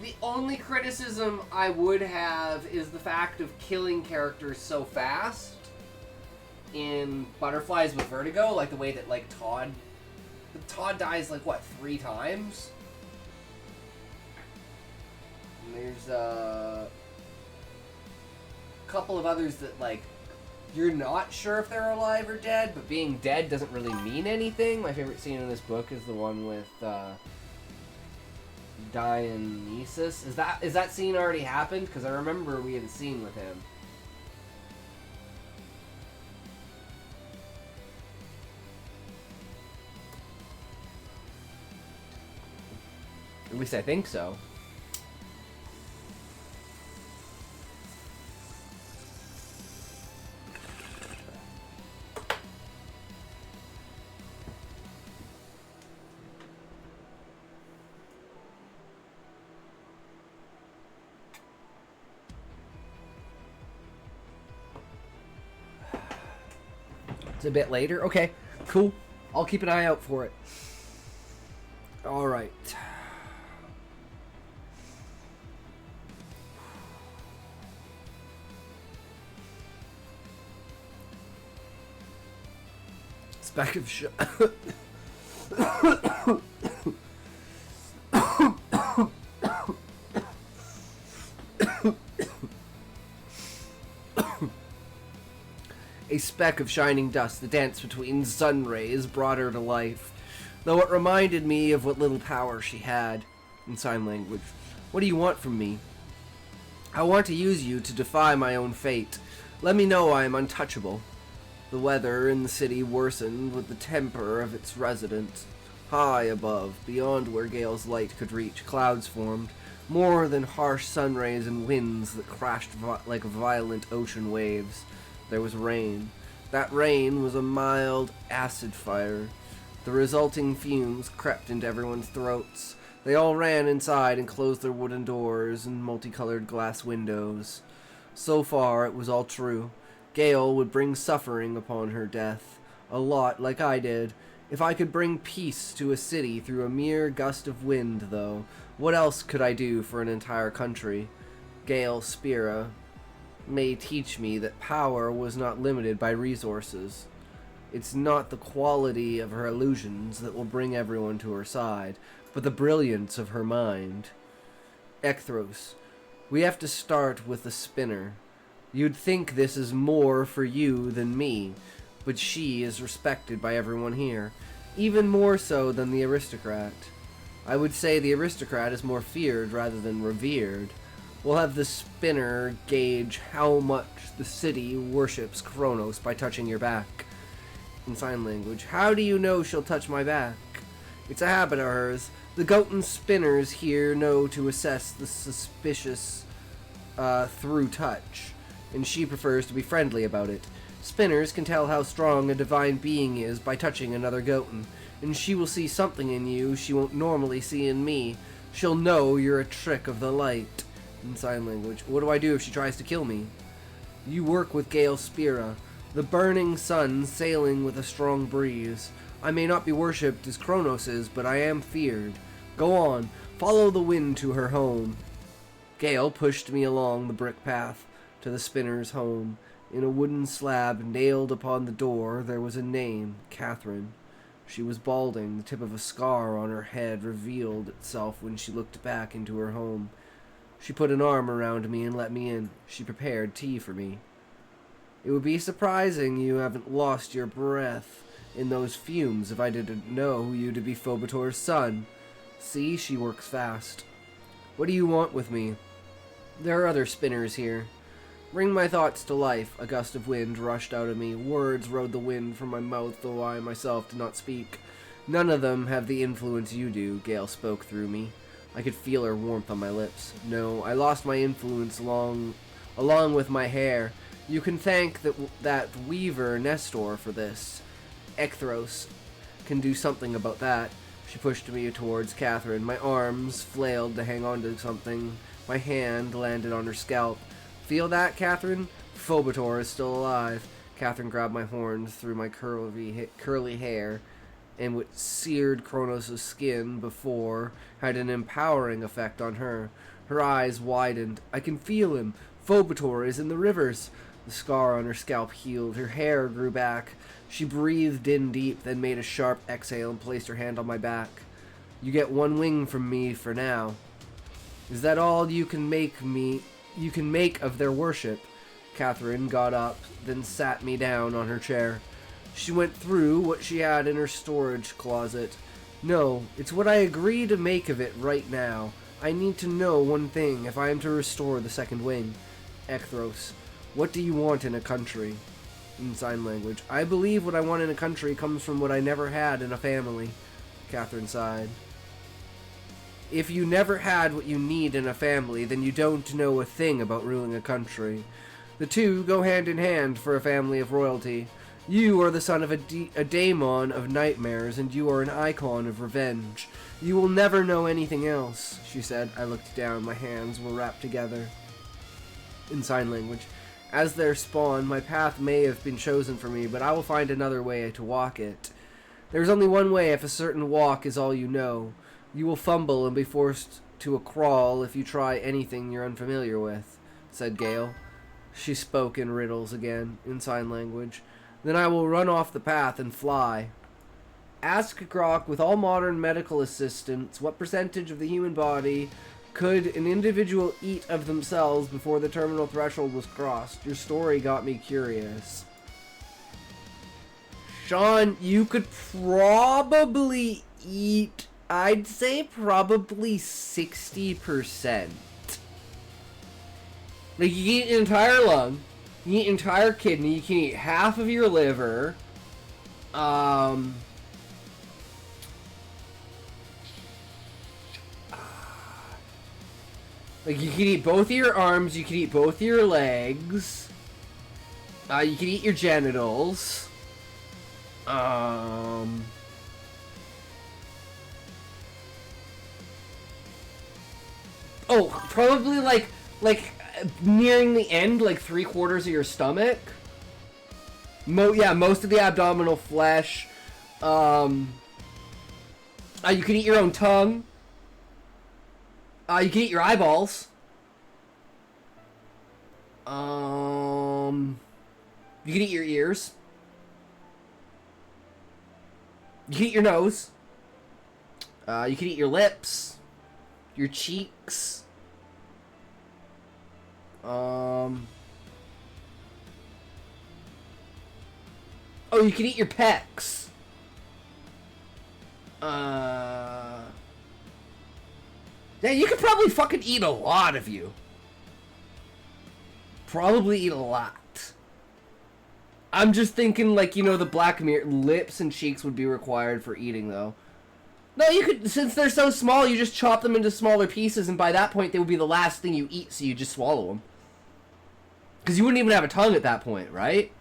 Speaker 1: The only criticism I would have is the fact of killing characters so fast in Butterflies with Vertigo, like the way that, like, Todd dies, like, what, 3 times? And there's a couple of others that, like, you're not sure if they're alive or dead, but being dead doesn't really mean anything. My favorite scene in this book is the one with Dionysus. Is that scene already happened? Because I remember we had a scene with him. At least I think so. A bit later. Okay, cool. I'll keep an eye out for it. All right. Speck of shit. A speck of shining dust that danced between sun rays brought her to life, though it reminded me of what little power she had. In sign language. What do you want from me? I want to use you to defy my own fate. Let me know I am untouchable. The weather in the city worsened with the temper of its residents. High above, beyond where Gale's light could reach, clouds formed, more than harsh sun rays and winds that crashed like violent ocean waves. There was rain. That rain was a mild acid fire. The resulting fumes crept into everyone's throats. They all ran inside and closed their wooden doors and multicolored glass windows. So far, it was all true. Gale would bring suffering upon her death. A lot like I did. If I could bring peace to a city through a mere gust of wind, though, what else could I do for an entire country? Gale Spira may teach me that power was not limited by resources. It's not the quality of her illusions that will bring everyone to her side, but the brilliance of her mind. Ekthros, we have to start with the spinner. You'd think this is more for you than me, but she is respected by everyone here, even more so than the aristocrat. I would say the aristocrat is more feared rather than revered. We'll have the spinner gauge how much the city worships Kronos by touching your back. In sign language, how do you know she'll touch my back? It's a habit of hers. The Goten spinners here know to assess the suspicious through touch, and she prefers to be friendly about it. Spinners can tell how strong a divine being is by touching another Goten, and she will see something in you she won't normally see in me. She'll know you're a trick of the light. In sign language. What do I do if she tries to kill me? You work with Gale Spira, the burning sun sailing with a strong breeze. I may not be worshipped as Kronos is, but I am feared. Go on, follow the wind to her home. Gale pushed me along the brick path to the spinner's home. In a wooden slab nailed upon the door there was a name, Catherine. She was balding. The tip of a scar on her head revealed itself when she looked back into her home. She put an arm around me and let me in. She prepared tea for me. It would be surprising you haven't lost your breath in those fumes if I didn't know you to be Phobator's son. See, she works fast. What do you want with me? There are other spinners here. Bring my thoughts to life. A gust of wind rushed out of me. Words rode the wind from my mouth, though I myself did not speak. None of them have the influence you do, Gale spoke through me. I could feel her warmth on my lips. No, I lost my influence along with my hair. You can thank that weaver Nestor for this. Ekthros can do something about that. She pushed me towards Catherine. My arms flailed to hang on to something. My hand landed on her scalp. Feel that, Catherine? Phobator is still alive. Catherine grabbed my horns through my curly hair, and what seared Kronos' skin before had an empowering effect on her. Her eyes widened. I can feel him. Phobator is in the rivers. The scar on her scalp healed. Her hair grew back. She breathed in deep, then made a sharp exhale and placed her hand on my back. You get one wing from me for now. Is that all you can make of their worship? Catherine got up, then sat me down on her chair. She went through what she had in her storage closet. No, it's what I agree to make of it right now. I need to know one thing if I am to restore the second wing. Ekthros, what do you want in a country? In sign language. I believe what I want in a country comes from what I never had in a family. Catherine sighed. If you never had what you need in a family, then you don't know a thing about ruling a country. The two go hand in hand for a family of royalty. You are the son of a daemon of nightmares, and you are an icon of revenge. You will never know anything else, she said. I looked down. My hands were wrapped together. In sign language. As their spawn, my path may have been chosen for me, but I will find another way to walk it. There is only one way if a certain walk is all you know. You will fumble and be forced to a crawl if you try anything you're unfamiliar with, said Gale. She spoke in riddles again, in sign language. Then I will run off the path and fly. Ask Grok, with all modern medical assistance, what percentage of the human body could an individual eat of themselves before the terminal threshold was crossed? Your story got me curious. Sean, you could probably eat, I'd say probably 60%. Like, you can eat an entire lung, you can eat an entire kidney, you can eat half of your liver, like, you can eat both of your arms, you can eat both of your legs, you can eat your genitals, oh, probably, like, nearing the end, like, 3/4 of your stomach. Yeah, most of the abdominal flesh, you can eat your own tongue. You can eat your eyeballs. You can eat your ears. You can eat your nose. You can eat your lips. Your cheeks. Oh, you can eat your pecs. Yeah, you could probably fucking eat a lot of you. Probably eat a lot. I'm just thinking, like, you know, the Black Mirror, lips and cheeks would be required for eating, though. No, you could, since they're so small, you just chop them into smaller pieces, and by that point, they would be the last thing you eat, so you just swallow them. Because you wouldn't even have a tongue at that point, right?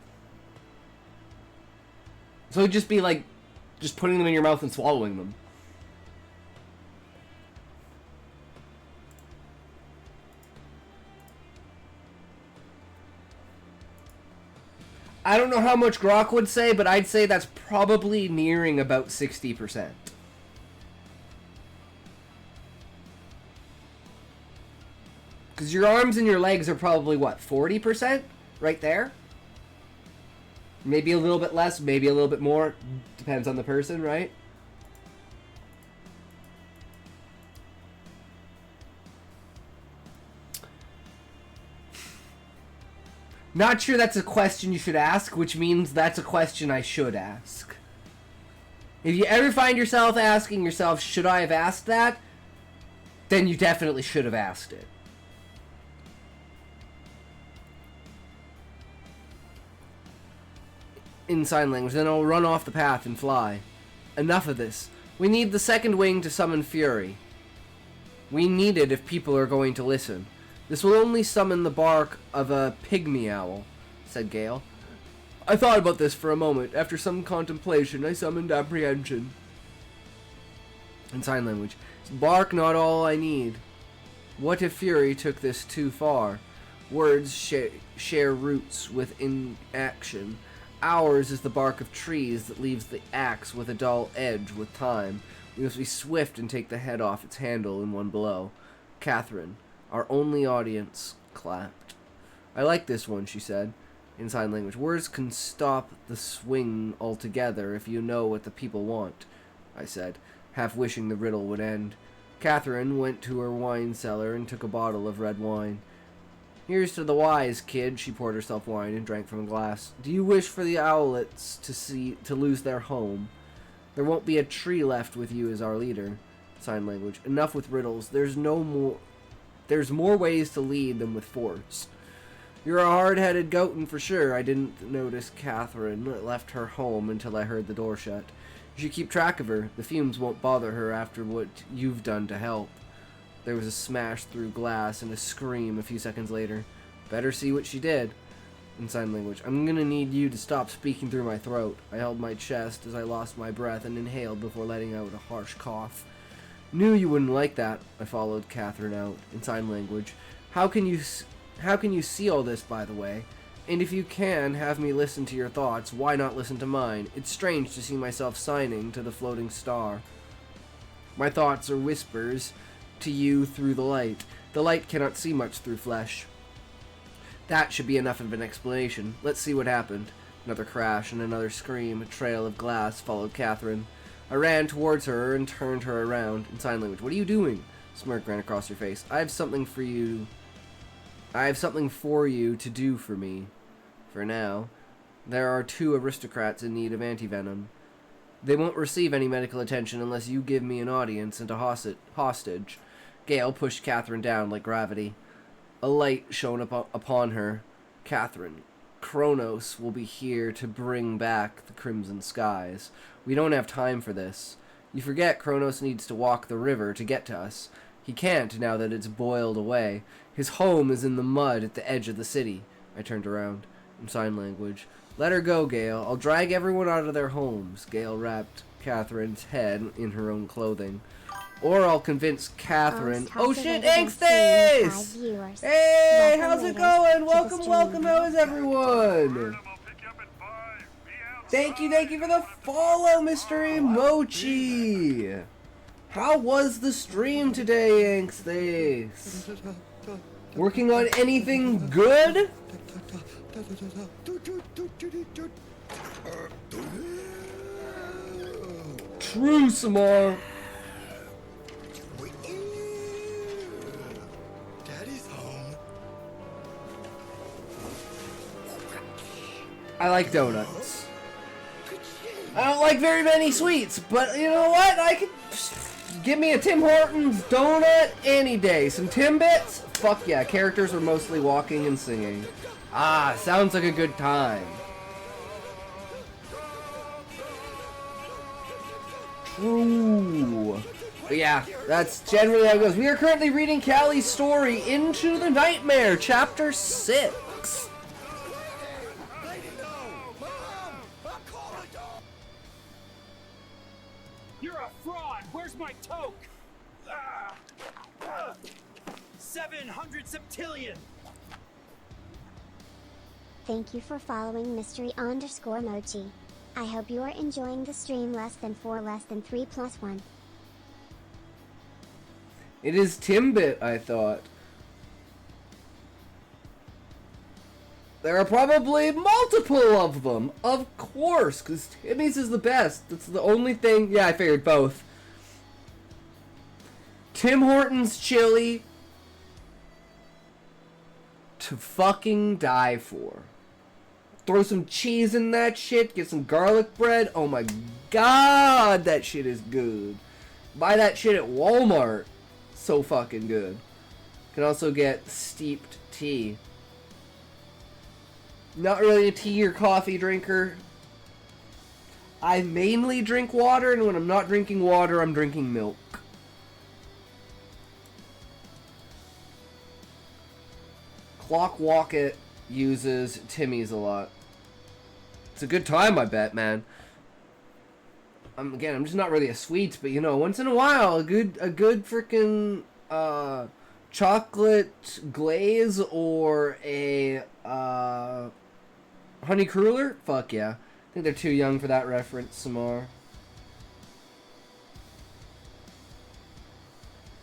Speaker 1: So it'd just be like, just putting them in your mouth and swallowing them. I don't know how much Grok would say, but I'd say that's probably nearing about 60%. Because your arms and your legs are probably, what, 40%? Right there? Maybe a little bit less, maybe a little bit more. Depends on the person, right? Not sure that's a question you should ask, which means that's a question I should ask. If you ever find yourself asking yourself, should I have asked that? Then you definitely should have asked it. In sign language, then I'll run off the path and fly. Enough of this. We need the second wing to summon fury. We need it if people are going to listen. This will only summon the bark of a pygmy owl, said Gale. I thought about this for a moment. After some contemplation, I summoned apprehension. In sign language. Is bark not all I need? What if fury took this too far? Words share roots with inaction. Ours is the bark of trees that leaves the axe with a dull edge with time. We must be swift and take the head off its handle in one blow. Catherine, our only audience, clapped. I like this one, she said, in sign language. Words can stop the swing altogether if you know what the people want, I said, half wishing the riddle would end. Catherine went to her wine cellar and took a bottle of red wine. Here's to the wise, kid. She poured herself wine and drank from a glass. Do you wish for the owlets to lose their home? There won't be a tree left with you as our leader. Sign language. Enough with riddles. There's more ways to lead than with force. You're a hard-headed goatin for sure. I didn't notice Catherine left her home until I heard the door shut. You should keep track of her. The fumes won't bother her after what you've done to help. There was a smash through glass and a scream a few seconds later. Better see what she did. In sign language. I'm gonna need you to stop speaking through my throat. I held my chest as I lost my breath and inhaled before letting out a harsh cough. Knew you wouldn't like that. I followed Catherine out. In sign language. How can you see all this, by the way? And if you can have me listen to your thoughts, why not listen to mine? It's strange to see myself signing to the floating star. My thoughts are whispers to you through the light. The light cannot see much through flesh. That should be enough of an explanation. Let's see what happened. Another crash and another scream. A trail of glass followed Catherine. I ran towards her and turned her around in sign language. What are you doing? A smirk ran across her face. I have something for you to do for me. For now. There are 2 aristocrats in need of antivenom. They won't receive any medical attention unless you give me an audience and a hostage. Gale pushed Catherine down like gravity. A light shone upon her. Catherine, Kronos will be here to bring back the crimson skies. We don't have time for this. You forget Kronos needs to walk the river to get to us. He can't now that it's boiled away. His home is in the mud at the edge of the city. I turned around. In sign language. Let her go, Gale. I'll drag everyone out of their homes. Gale wrapped Catherine's head in her own clothing. Or I'll convince Catherine. Oh shit, Angstis! Hey, how's it going? Welcome. How is everyone? Thank you for the follow, Mr. Emochi. How was the stream today, Angstis? Working on anything good? True, Samar.
Speaker 4: Daddy's home.
Speaker 1: I like donuts. I don't like very many sweets, but you know what? I could give me a Tim Hortons donut any day. Some Timbits? Fuck yeah. Characters were mostly walking and singing. Ah, sounds like a good time. True. But yeah, that's generally how it goes. We are currently reading Callie's story, Into the Nightmare, Chapter 6.
Speaker 4: You're a fraud! Where's my toke? 700 septillion!
Speaker 5: Thank you for following mystery_mochi. I hope you are enjoying the stream. Less than 4, less than 3 plus 1.
Speaker 1: It is Timbit, I thought. There are probably multiple of them, of course, because Timmy's is the best. That's the only thing. Yeah, I figured both. Tim Hortons chili to fucking die for. Throw some cheese in that shit, get some garlic bread. Oh my god, that shit is good. Buy that shit at Walmart. So fucking good. Can also get steeped tea. Not really a tea or coffee drinker. I mainly drink water, and when I'm not drinking water, I'm drinking milk. Clock Walket uses Timmy's a lot. It's a good time, I bet, man. Again, I'm just not really a sweets, but you know, once in a while, a good freaking chocolate glaze or a honey cruller. Fuck yeah! I think they're too young for that reference, Samar.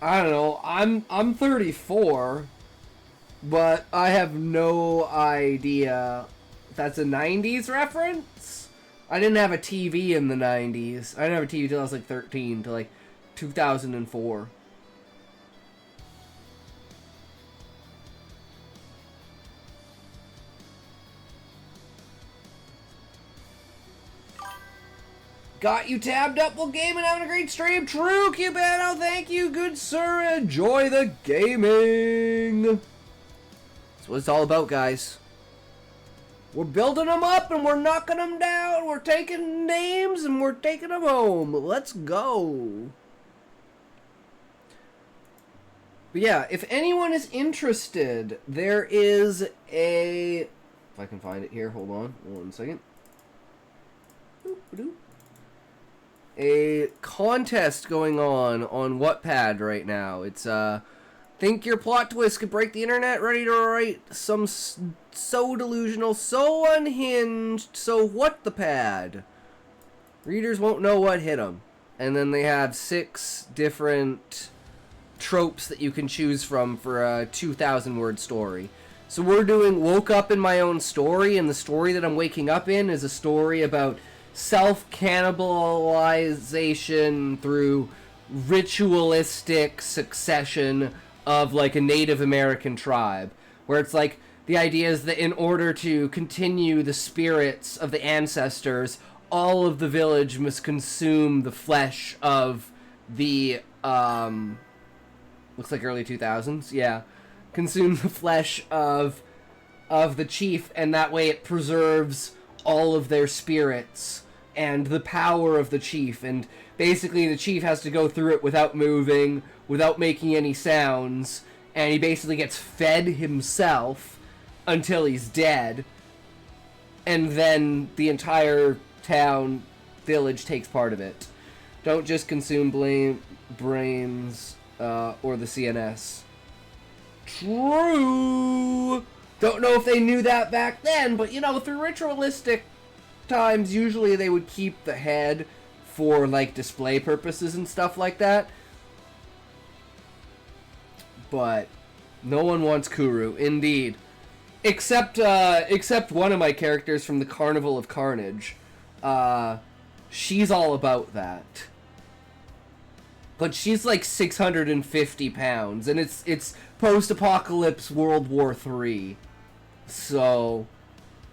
Speaker 1: I don't know. I'm 34, but I have no idea if that's a 90s reference. I didn't have a TV in the 90s. I didn't have a TV till I was like 13, till like 2004. Got you tabbed up while gaming, having a great stream. True, Cubano, thank you, good sir. Enjoy the gaming. That's what it's all about, guys. We're building them up and we're knocking them down. We're taking names and we're taking them home. Let's go. But yeah, if anyone is interested, there is a... If I can find it here, hold on 1 second. A contest going on Wattpad right now. It's think your plot twist could break the internet, ready to write some so delusional, so unhinged, so what the pad. Readers won't know what hit them. And then they have 6 different tropes that you can choose from for a 2,000 word story. So we're doing woke up in my own story, and the story that I'm waking up in is a story about self-cannibalization through ritualistic succession of like a Native American tribe, where it's like the idea is that in order to continue the spirits of the ancestors, all of the village must consume the flesh of the looks like early 2000s, yeah, consume the flesh of the chief, and that way it preserves all of their spirits and the power of the chief. And basically the chief has to go through it without moving, without making any sounds, and he basically gets fed himself until he's dead, and then the entire town, village takes part of it. Don't just consume brains or the CNS. True! Don't know if they knew that back then, but you know, through ritualistic times, usually they would keep the head for like display purposes and stuff like that. But no one wants Kuru, indeed. Except one of my characters from the Carnival of Carnage. She's all about that. But she's like 650 pounds, and it's post-apocalypse World War III. So,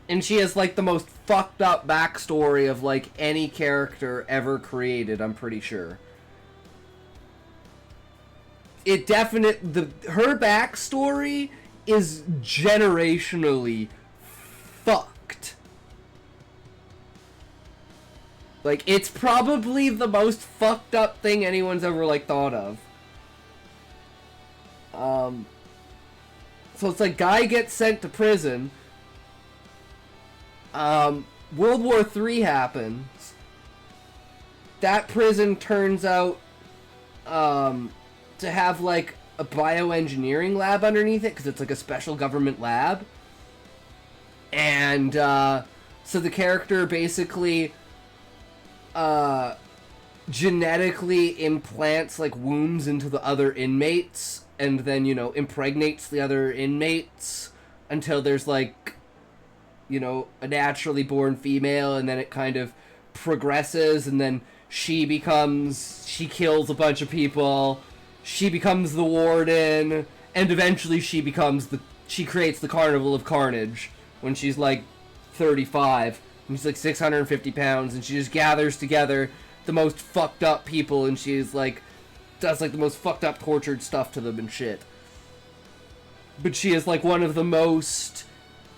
Speaker 1: and she has like the most fucked up backstory of like any character ever created, I'm pretty sure. Her backstory is generationally fucked. Like, it's probably the most fucked up thing anyone's ever, like, thought of. So it's like, guy gets sent to prison. World War III happens. That prison turns out, to have, like, a bioengineering lab underneath it, because it's, like, a special government lab. And, so the character basically, genetically implants, like, wombs into the other inmates, and then, you know, impregnates the other inmates until there's, like, you know, a naturally born female, and then it kind of progresses, and then she kills a bunch of people, she becomes the warden, and eventually she creates the Carnival of Carnage when she's, like, 35, and she's, like, 650 pounds, and she just gathers together the most fucked up people, and she's, like, does, like, the most fucked up tortured stuff to them and shit. But she is, like, one of the most,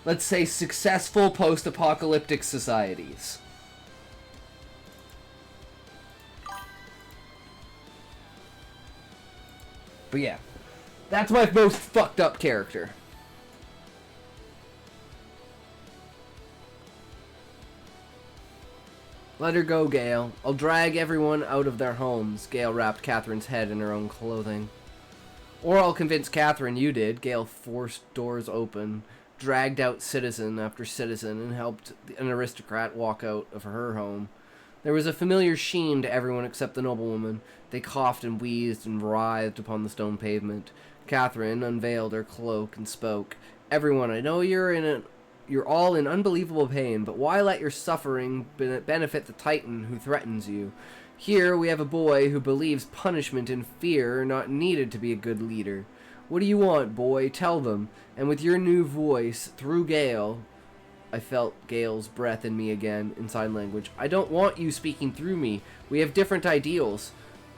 Speaker 1: let's say, successful post-apocalyptic societies. But yeah, that's my most fucked up character. Let her go, Gale. I'll drag everyone out of their homes. Gale wrapped Catherine's head in her own clothing. Or I'll convince Catherine you did. Gale forced doors open, dragged out citizen after citizen, and helped an aristocrat walk out of her home. There was a familiar sheen to everyone except the noblewoman. They coughed and wheezed and writhed upon the stone pavement. Catherine unveiled her cloak and spoke. Everyone, I know you're all in unbelievable pain, but why let your suffering benefit the Titan who threatens you? Here we have a boy who believes punishment and fear are not needed to be a good leader. What do you want, boy? Tell them. And with your new voice, through Gale... I felt Gale's breath in me again, in sign language. I don't want you speaking through me. We have different ideals.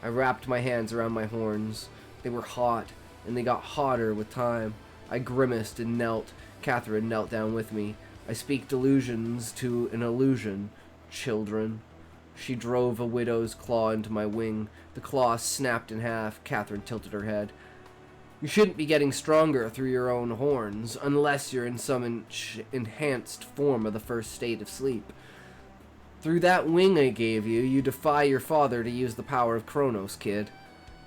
Speaker 1: I wrapped my hands around my horns. They were hot, and they got hotter with time. I grimaced and knelt. Catherine knelt down with me. I speak delusions to an illusion. Children. She drove a widow's claw into my wing. The claw snapped in half. Catherine tilted her head. You shouldn't be getting stronger through your own horns, unless you're in some enhanced form of the first state of sleep. Through that wing I gave you, you defy your father to use the power of Kronos, kid.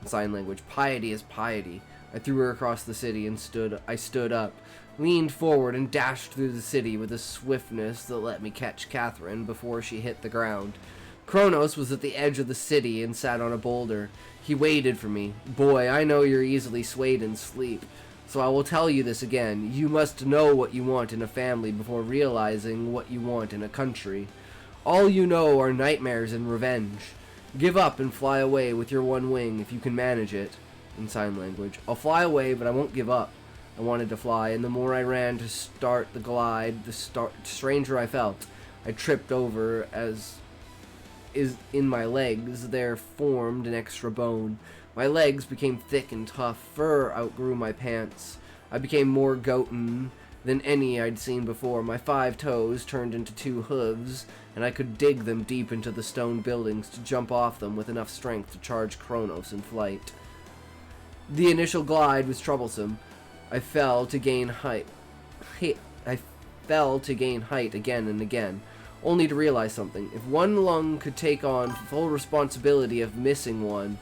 Speaker 1: In sign language, piety is piety. I threw her across the city and I stood up, leaned forward and dashed through the city with a swiftness that let me catch Catherine before she hit the ground. Kronos was at the edge of the city and sat on a boulder. He waited for me. Boy, I know you're easily swayed in sleep, so I will tell you this again. You must know what you want in a family before realizing what you want in a country. All you know are nightmares and revenge. Give up and fly away with your one wing if you can manage it. In sign language. I'll fly away, but I won't give up. I wanted to fly, and the more I ran to start the glide, the stranger I felt. I tripped over as is in my legs there formed an extra bone. My legs became thick and tough. Fur outgrew my pants. I became more goaten than any I'd seen before. My 5 toes turned into 2 hooves, and I could dig them deep into the stone buildings to jump off them with enough strength to charge Kronos in flight. The initial glide was troublesome. I fell to gain height again and again, only to realize something. If one lung could take on full responsibility of missing one,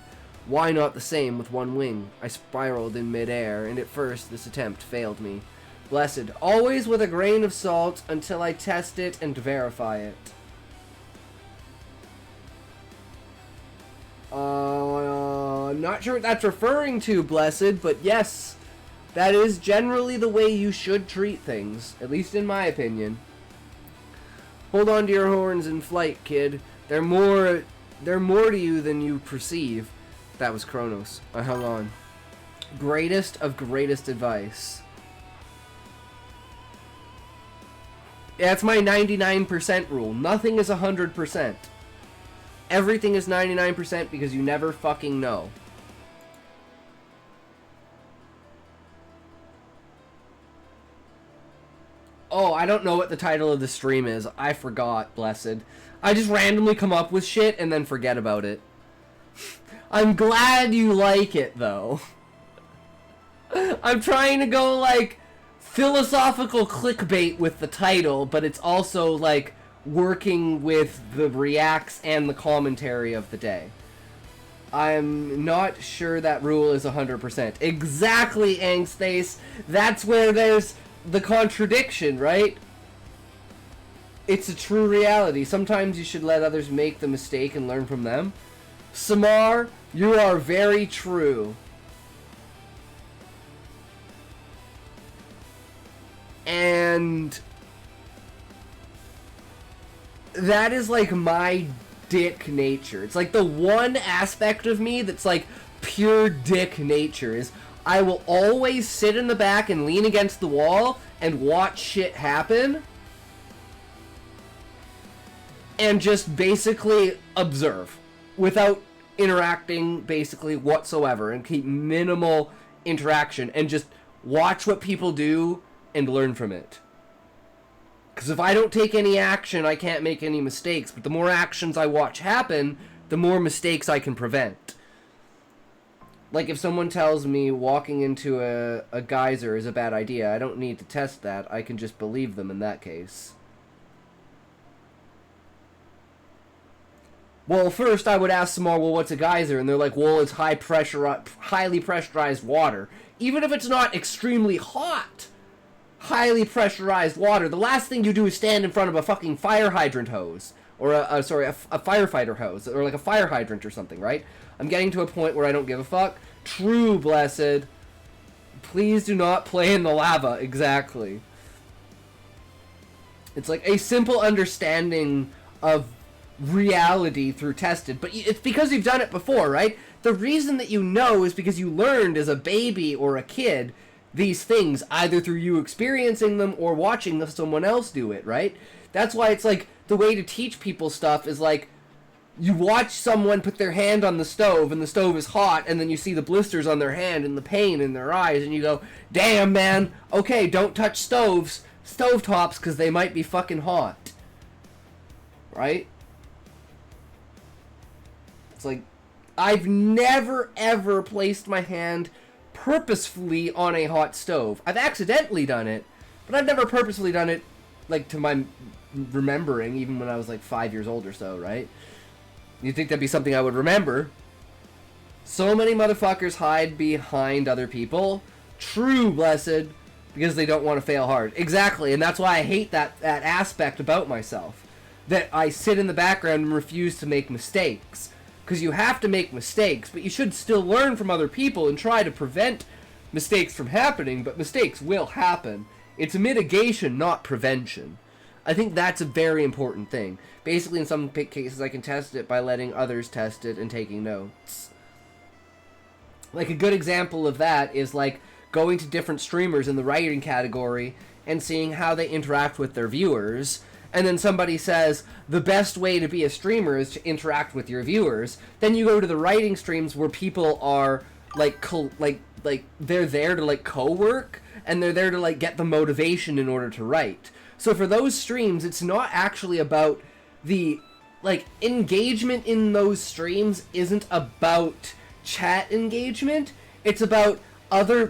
Speaker 1: why not the same with one wing? I spiraled in midair, and at first this attempt failed me. Blessed, always with a grain of salt until I test it and verify it. I'm not sure what that's referring to, Blessed, but yes, that is generally the way you should treat things, at least in my opinion. Hold on to your horns in flight, kid. They're more to you than you perceive. That was Kronos. I hung on. Greatest of greatest advice. Yeah, it's my 99% rule. Nothing is 100%. Everything is 99% because you never fucking know. Oh, I don't know what the title of the stream is. I forgot, blessed. I just randomly come up with shit and then forget about it. I'm glad you like it, though. I'm trying to go, like, philosophical clickbait with the title, but it's also, like, working with the reacts and the commentary of the day. I'm not sure that rule is 100%. Exactly, Angstface. That's where there's the contradiction, right? It's a true reality. Sometimes you should let others make the mistake and learn from them. Samar, you are very true. And that is like my dick nature. It's like the one aspect of me that's like pure dick nature is I will always sit in the back and lean against the wall and watch shit happen and just basically observe without interacting basically whatsoever and keep minimal interaction and just watch what people do and learn from it. Because if I don't take any action, I can't make any mistakes. But the more actions I watch happen, the more mistakes I can prevent. Like if someone tells me walking into a geyser is a bad idea, I don't need to test that. I can just believe them in that case. Well, first I would ask them all, well, what's a geyser? And they're like, well, it's highly pressurized water. Even if it's not extremely hot, highly pressurized water, the last thing you do is stand in front of a fucking fire hydrant hose. Or a firefighter hose. Or like a fire hydrant or something, right? I'm getting to a point where I don't give a fuck. True, blessed. Please do not play in the lava. Exactly. It's like a simple understanding of reality through tested, but it's because you've done it before, right? The reason that you know is because you learned as a baby or a kid these things, either through you experiencing them or watching someone else do it, right? That's why it's like the way to teach people stuff is like you watch someone put their hand on the stove and the stove is hot and then you see the blisters on their hand and the pain in their eyes and you go, damn man, okay, don't touch stovetops because they might be fucking hot, right? It's like, I've never ever placed my hand purposefully on a hot stove. I've accidentally done it, but I've never purposefully done it, like, to my remembering, even when I was like 5 years old or so, right? You'd think that'd be something I would remember. So many motherfuckers hide behind other people. True, blessed, because they don't want to fail hard. Exactly, and that's why I hate that aspect about myself. That I sit in the background and refuse to make mistakes. Because you have to make mistakes, but you should still learn from other people and try to prevent mistakes from happening, but mistakes will happen. It's mitigation, not prevention. I think that's a very important thing. Basically, in some cases, I can test it by letting others test it and taking notes. Like, a good example of that is, like, going to different streamers in the writing category and seeing how they interact with their viewers. And then somebody says, the best way to be a streamer is to interact with your viewers. Then you go to the writing streams where people are, like they're there to, like, co-work, and they're there to, like, get the motivation in order to write. So for those streams, it's not actually about the, like, engagement in those streams isn't about chat engagement. It's about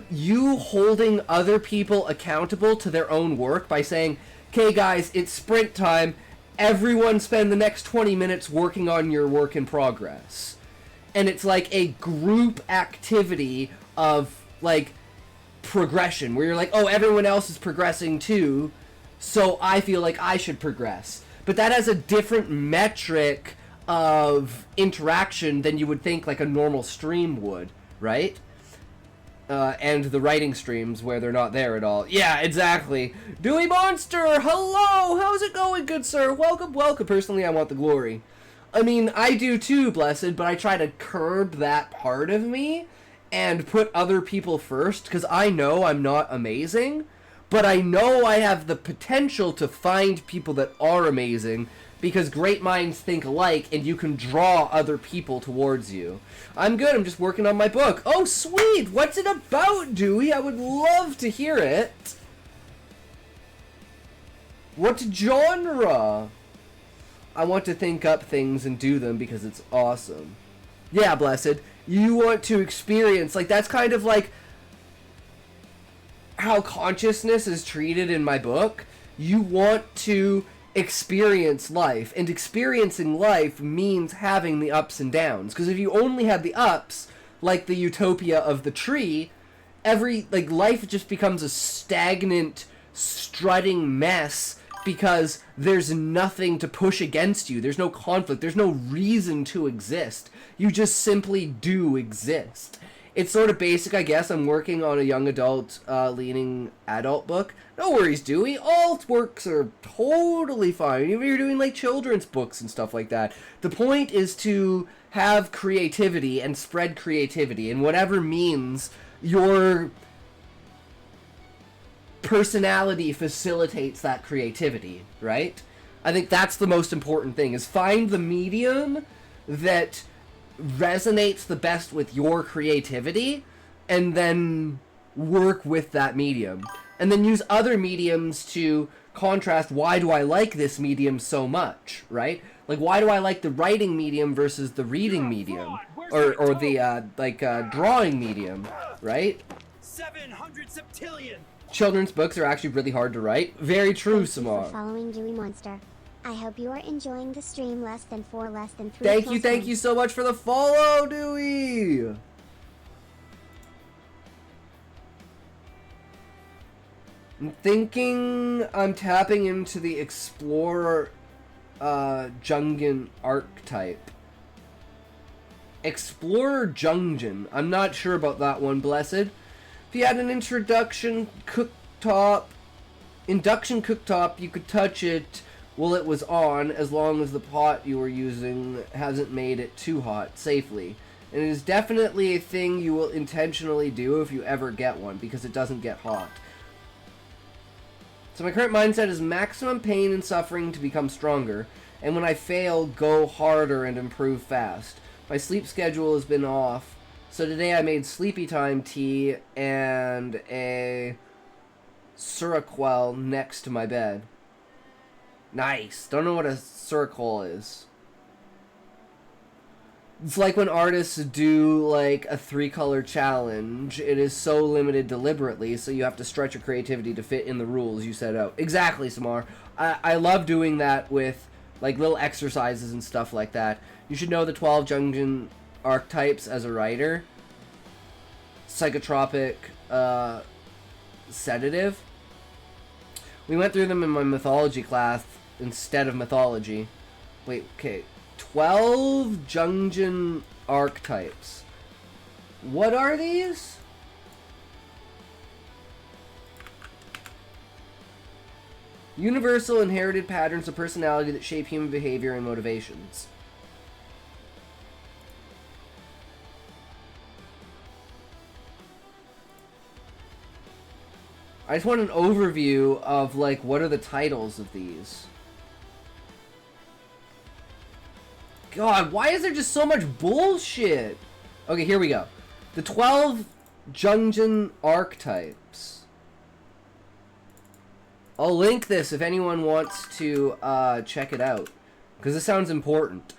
Speaker 1: you holding other people accountable to their own work by saying, okay guys, it's sprint time, everyone spend the next 20 minutes working on your work in progress. And it's like a group activity of, like, progression, where you're like, oh, everyone else is progressing too, so I feel like I should progress. But that has a different metric of interaction than you would think like a normal stream would, right? And the writing streams where they're not there at all. Yeah, exactly. Dewey Monster, hello! How's it going, good sir? Welcome, welcome. Personally, I want the glory. I mean, I do too, blessed, but I try to curb that part of me and put other people first, because I know I'm not amazing, but I know I have the potential to find people that are amazing, because great minds think alike, and you can draw other people towards you. I'm good, I'm just working on my book. Oh, sweet! What's it about, Dewey? I would love to hear it. What genre? I want to think up things and do them because it's awesome. Yeah, Blessed. You want to experience, like, that's kind of like how consciousness is treated in my book. You want to experience life, and experiencing life means having the ups and downs. Because if you only had the ups, like the utopia of the tree, life just becomes a stagnant, strutting mess because there's nothing to push against you. There's no conflict. There's no reason to exist. You just simply do exist. It's sort of basic, I guess. I'm working on a young adult leaning adult book. No worries, Dewey. All works are totally fine. Even if you're doing like children's books and stuff like that. The point is to have creativity and spread creativity in whatever means your personality facilitates that creativity, right? I think that's the most important thing, is find the medium that resonates the best with your creativity and then work with that medium. And then use other mediums to contrast, why do I like this medium so much, right? Like, why do I like the writing medium versus the reading medium? Or the drawing medium, right?
Speaker 4: 700 septillion!
Speaker 1: Children's books are actually really hard to write. Very true,
Speaker 5: Thank you
Speaker 1: Samar.
Speaker 5: for following Dewey Monster. I hope you are enjoying the stream. Less than 4, less than 3.
Speaker 1: Thank you so much for the follow, Dewey! I'm thinking I'm tapping into the Explorer Jungian archetype. Explorer Jungian. I'm not sure about that one, Blessed. If you had an induction cooktop, you could touch it while it was on, as long as the pot you were using hasn't made it too hot safely. And it is definitely a thing you will intentionally do if you ever get one, because it doesn't get hot. So my current mindset is maximum pain and suffering to become stronger, and when I fail, go harder and improve fast. My sleep schedule has been off, so today I made sleepy time tea and a Seroquel next to my bed. Nice. Don't know what a Seroquel is. It's like when artists do like a 3-color challenge. It is so limited deliberately, so you have to stretch your creativity to fit in the rules you set out. Exactly, Samar. I love doing that with like little exercises and stuff like that. You should know the 12 Jungian archetypes as a writer. Psychotropic, sedative. We went through them in my mythology class instead of mythology. Wait, okay. 12 Jungian archetypes. What are these? Universal inherited patterns of personality that shape human behavior and motivations. I just want an overview of, like, what are the titles of these? God, why is there just so much bullshit? Okay, here we go. The 12 Jungian archetypes. I'll link this if anyone wants to check it out, because this sounds important.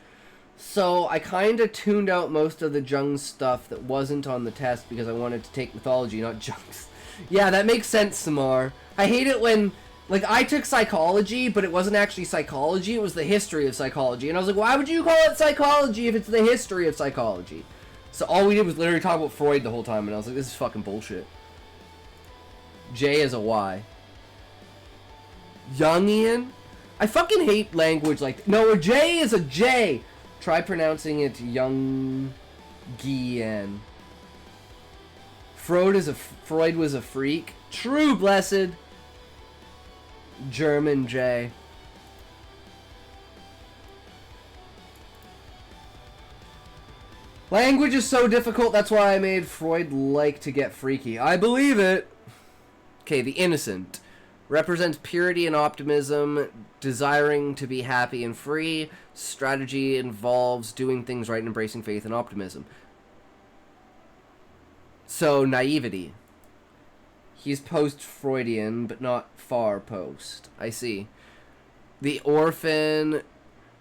Speaker 1: So, I kind of tuned out most of the Jung stuff that wasn't on the test because I wanted to take mythology, not Jungs. Yeah, that makes sense, Samar. I hate it when, like, I took psychology, but it wasn't actually psychology, it was the history of psychology. And I was like, why would you call it psychology if it's the history of psychology? So all we did was literally talk about Freud the whole time, and I was like, this is fucking bullshit. J is a Y. Jungian? I fucking hate language like... No, a J is a J! Try pronouncing it Jungian. Freud was a freak. True, Blessed. German J. Language is so difficult, that's why I made Freud like to get freaky. I believe it. Okay, the innocent. Represents purity and optimism, desiring to be happy and free. Strategy involves doing things right and embracing faith and optimism. So, naivety. He's post-Freudian, but not far post. I see. The orphan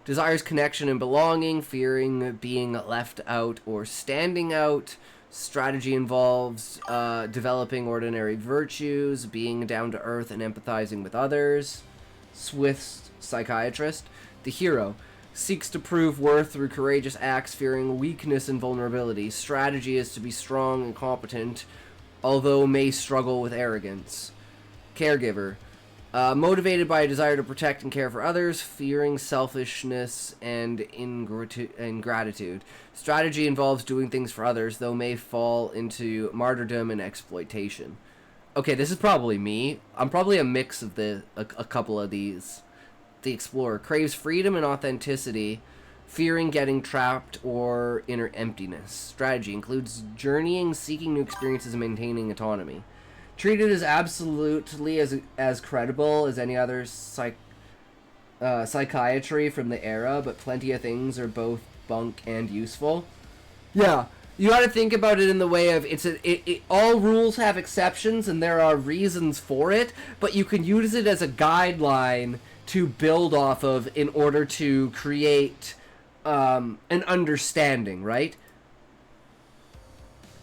Speaker 1: desires connection and belonging, fearing being left out or standing out. Strategy involves developing ordinary virtues, being down to earth and empathizing with others. Swift's psychiatrist. The hero seeks to prove worth through courageous acts, fearing weakness and vulnerability. Strategy is to be strong and competent, although may struggle with arrogance. Caregiver. Motivated by a desire to protect and care for others, fearing selfishness and ingratitude. Strategy involves doing things for others, though may fall into martyrdom and exploitation. Okay, this is probably me. I'm probably a mix of a couple of these. The explorer craves freedom and authenticity, fearing getting trapped or inner emptiness. Strategy includes journeying, seeking new experiences, and maintaining autonomy. Treated as absolutely as credible as any other psychiatry from the era, but plenty of things are both bunk and useful. Yeah, you got to think about it in the way of all rules have exceptions and there are reasons for it, but you can use it as a guideline to build off of in order to create an understanding, right?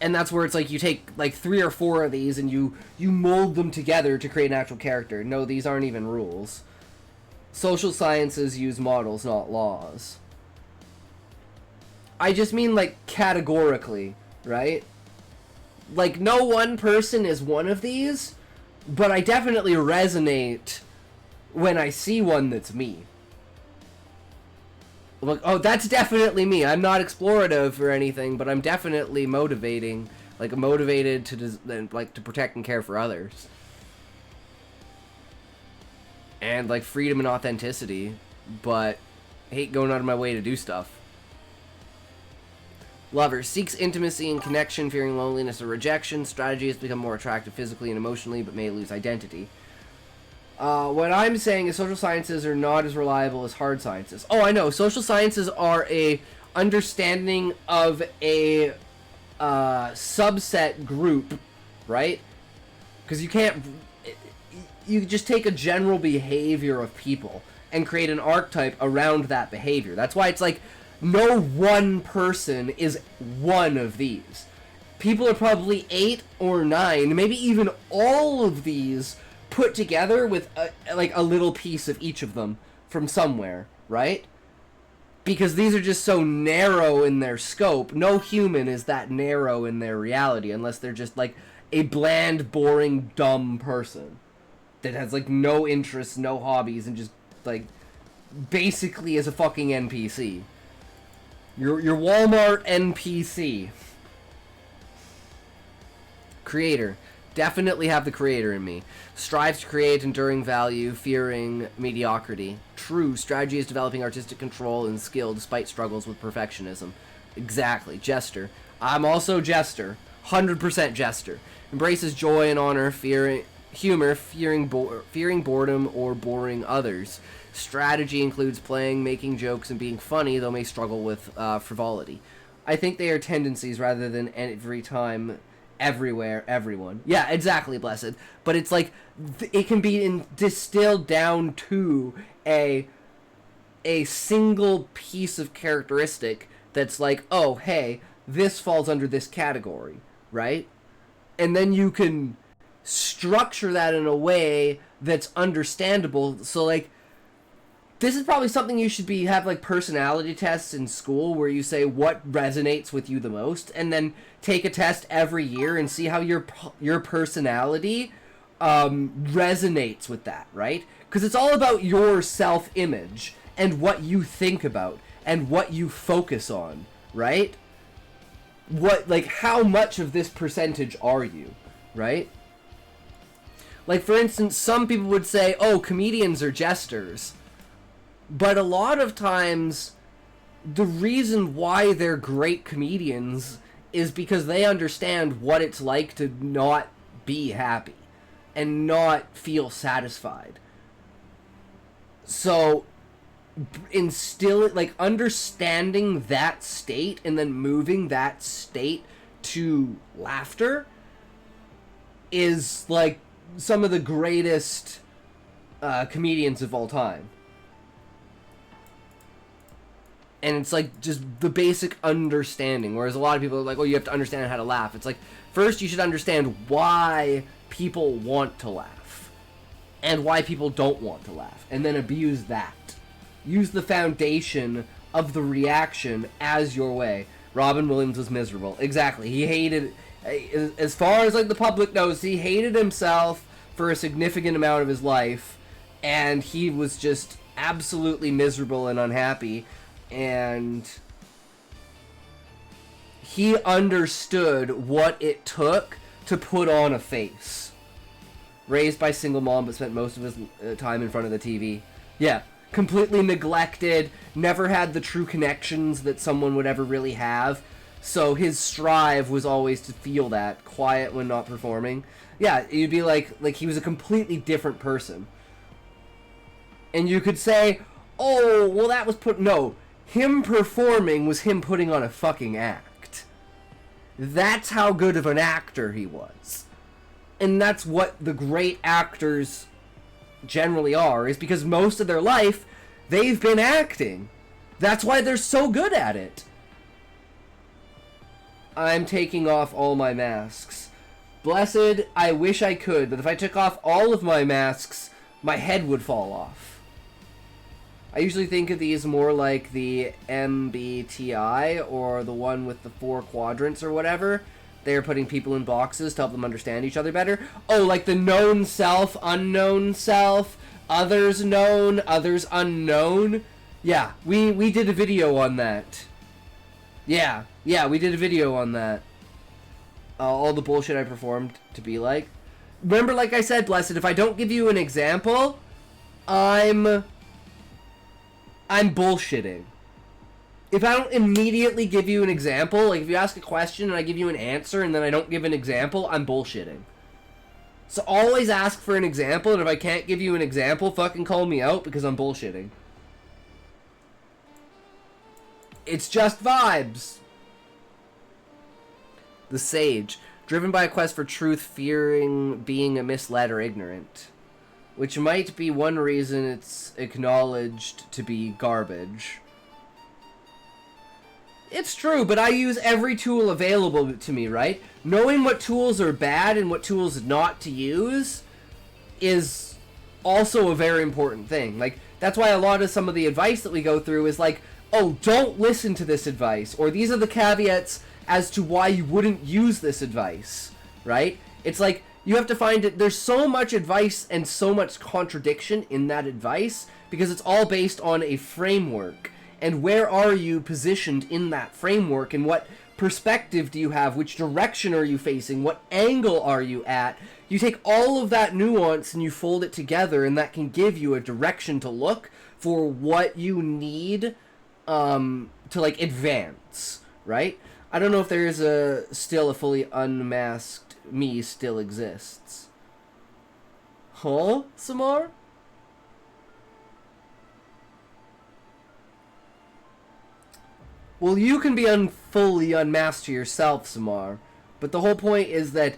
Speaker 1: And that's where it's like you take like 3 or 4 of these and you mold them together to create an actual character. No, these aren't even rules. Social sciences use models, not laws. I just mean like categorically, right? Like no one person is one of these, but I definitely resonate when I see one that's me. Like, oh, that's definitely me. I'm not explorative or anything, but I'm definitely motivating. Like, I'm motivated to protect and care for others. And, like, freedom and authenticity, but hate going out of my way to do stuff. Lover seeks intimacy and connection, fearing loneliness or rejection. Strategy has become more attractive physically and emotionally, but may lose identity. What I'm saying is social sciences are not as reliable as hard sciences. Oh, I know. Social sciences are a understanding of a subset group, right? Because you can't... You just take a general behavior of people and create an archetype around that behavior. That's why it's like no one person is one of these. People are probably 8 or 9, maybe even all of these put together with a little piece of each of them from somewhere, right? Because these are just so narrow in their scope. No human is that narrow in their reality unless they're just like a bland, boring, dumb person that has like no interests, no hobbies, and just like basically is a fucking NPC. Your Walmart NPC. Creator. Definitely have the creator in me. Strives to create enduring value, fearing mediocrity. True, strategy is developing artistic control and skill despite struggles with perfectionism. Exactly. Jester. I'm also Jester. 100% Jester. Embraces joy and honor, humor, fearing boredom or boring others. Strategy includes playing, making jokes, and being funny, though may struggle with frivolity. I think they are tendencies rather than every time... everywhere, everyone. Yeah, exactly, Blessed. But it's like, it can be distilled down to a single piece of characteristic that's like, oh, hey, this falls under this category, right? And then you can structure that in a way that's understandable. So, like, this is probably something you should have like personality tests in school where you say what resonates with you the most, and then take a test every year and see how your personality resonates with that, right? Because it's all about your self-image and what you think about and what you focus on, right? How much of this percentage are you, right? Like, for instance, some people would say, oh, comedians are jesters. But a lot of times, the reason why they're great comedians is because they understand what it's like to not be happy and not feel satisfied. So, understanding that state and then moving that state to laughter is, like, some of the greatest comedians of all time. And it's like just the basic understanding. Whereas a lot of people are like, oh, you have to understand how to laugh. It's like, first you should understand why people want to laugh. And why people don't want to laugh. And then abuse that. Use the foundation of the reaction as your way. Robin Williams was miserable. Exactly. He hated, as far as like the public knows, he hated himself for a significant amount of his life. And he was just absolutely miserable and unhappy. And he understood what it took to put on a face. Raised by single mom, but spent most of his time in front of the TV. Yeah, completely neglected, never had the true connections that someone would ever really have. So his strive was always to feel that, quiet when not performing. Yeah, you'd be like he was a completely different person. And you could say, oh, well that was no. Him performing was him putting on a fucking act. That's how good of an actor he was. And that's what the great actors generally are, is because most of their life, they've been acting. That's why they're so good at it. I'm taking off all my masks. Blessed, I wish I could, but if I took off all of my masks, my head would fall off. I usually think of these more like the MBTI, or the one with the 4 quadrants or whatever. They're putting people in boxes to help them understand each other better. Oh, like the known self, unknown self, others known, others unknown. Yeah, we did a video on that. Yeah, we did a video on that. All the bullshit I performed to be like. Remember, like I said, Blessed, if I don't give you an example, I'm bullshitting. If I don't immediately give you an example, like if you ask a question and I give you an answer and then I don't give an example, I'm bullshitting. So always ask for an example, and if I can't give you an example, fucking call me out because I'm bullshitting. It's just vibes. The Sage. Driven by a quest for truth, fearing being misled or ignorant. Which might be one reason it's acknowledged to be garbage. It's true, but I use every tool available to me, right? Knowing what tools are bad and what tools not to use is also a very important thing. Like, that's why a lot of some of the advice that we go through is like, oh, don't listen to this advice, or these are the caveats as to why you wouldn't use this advice, right? It's like, you have to find it, there's so much advice and so much contradiction in that advice, because it's all based on a framework. And where are you positioned in that framework, and what perspective do you have? Which direction are you facing? What angle are you at? You take all of that nuance and you fold it together, and that can give you a direction to look for what you need to like advance, right? I don't know if there is still a fully unmasked me still exists. Huh, Samar? Well, you can be fully unmasked to yourself, Samar. But the whole point is that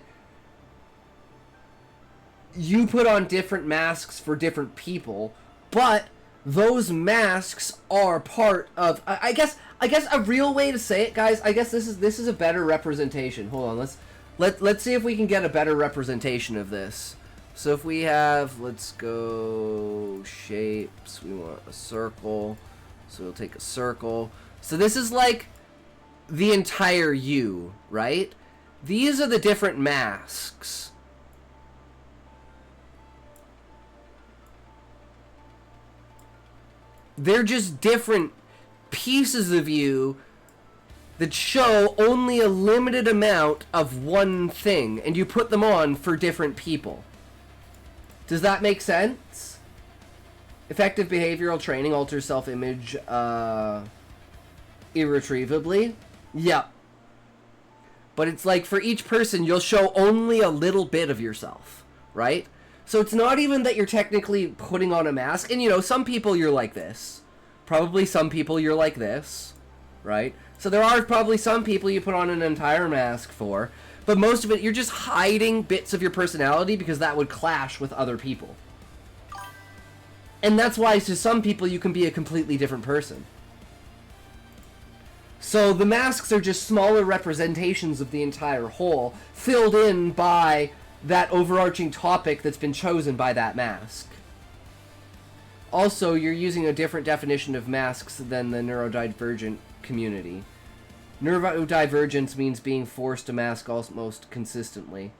Speaker 1: you put on different masks for different people, but those masks are part of... I guess a real way to say it, guys, I guess this is a better representation. Hold on, let's see if we can get a better representation of this. So if we have, let's go shapes, we want a circle. So we'll take a circle. So this is like the entire you, right? These are the different masks. They're just different pieces of you that show only a limited amount of one thing, and you put them on for different people. Does that make sense? Effective behavioral training alters self-image, irretrievably. Yeah. But it's like for each person, you'll show only a little bit of yourself, right? So it's not even that you're technically putting on a mask. And, you know, some people you're like this. Probably some people you're like this, right? So there are probably some people you put on an entire mask for. But most of it, you're just hiding bits of your personality because that would clash with other people. And that's why to some people you can be a completely different person. So the masks are just smaller representations of the entire whole, filled in by that overarching topic that's been chosen by that mask. Also, you're using a different definition of masks than the neurodivergent community. Neurodivergence means being forced to mask almost consistently.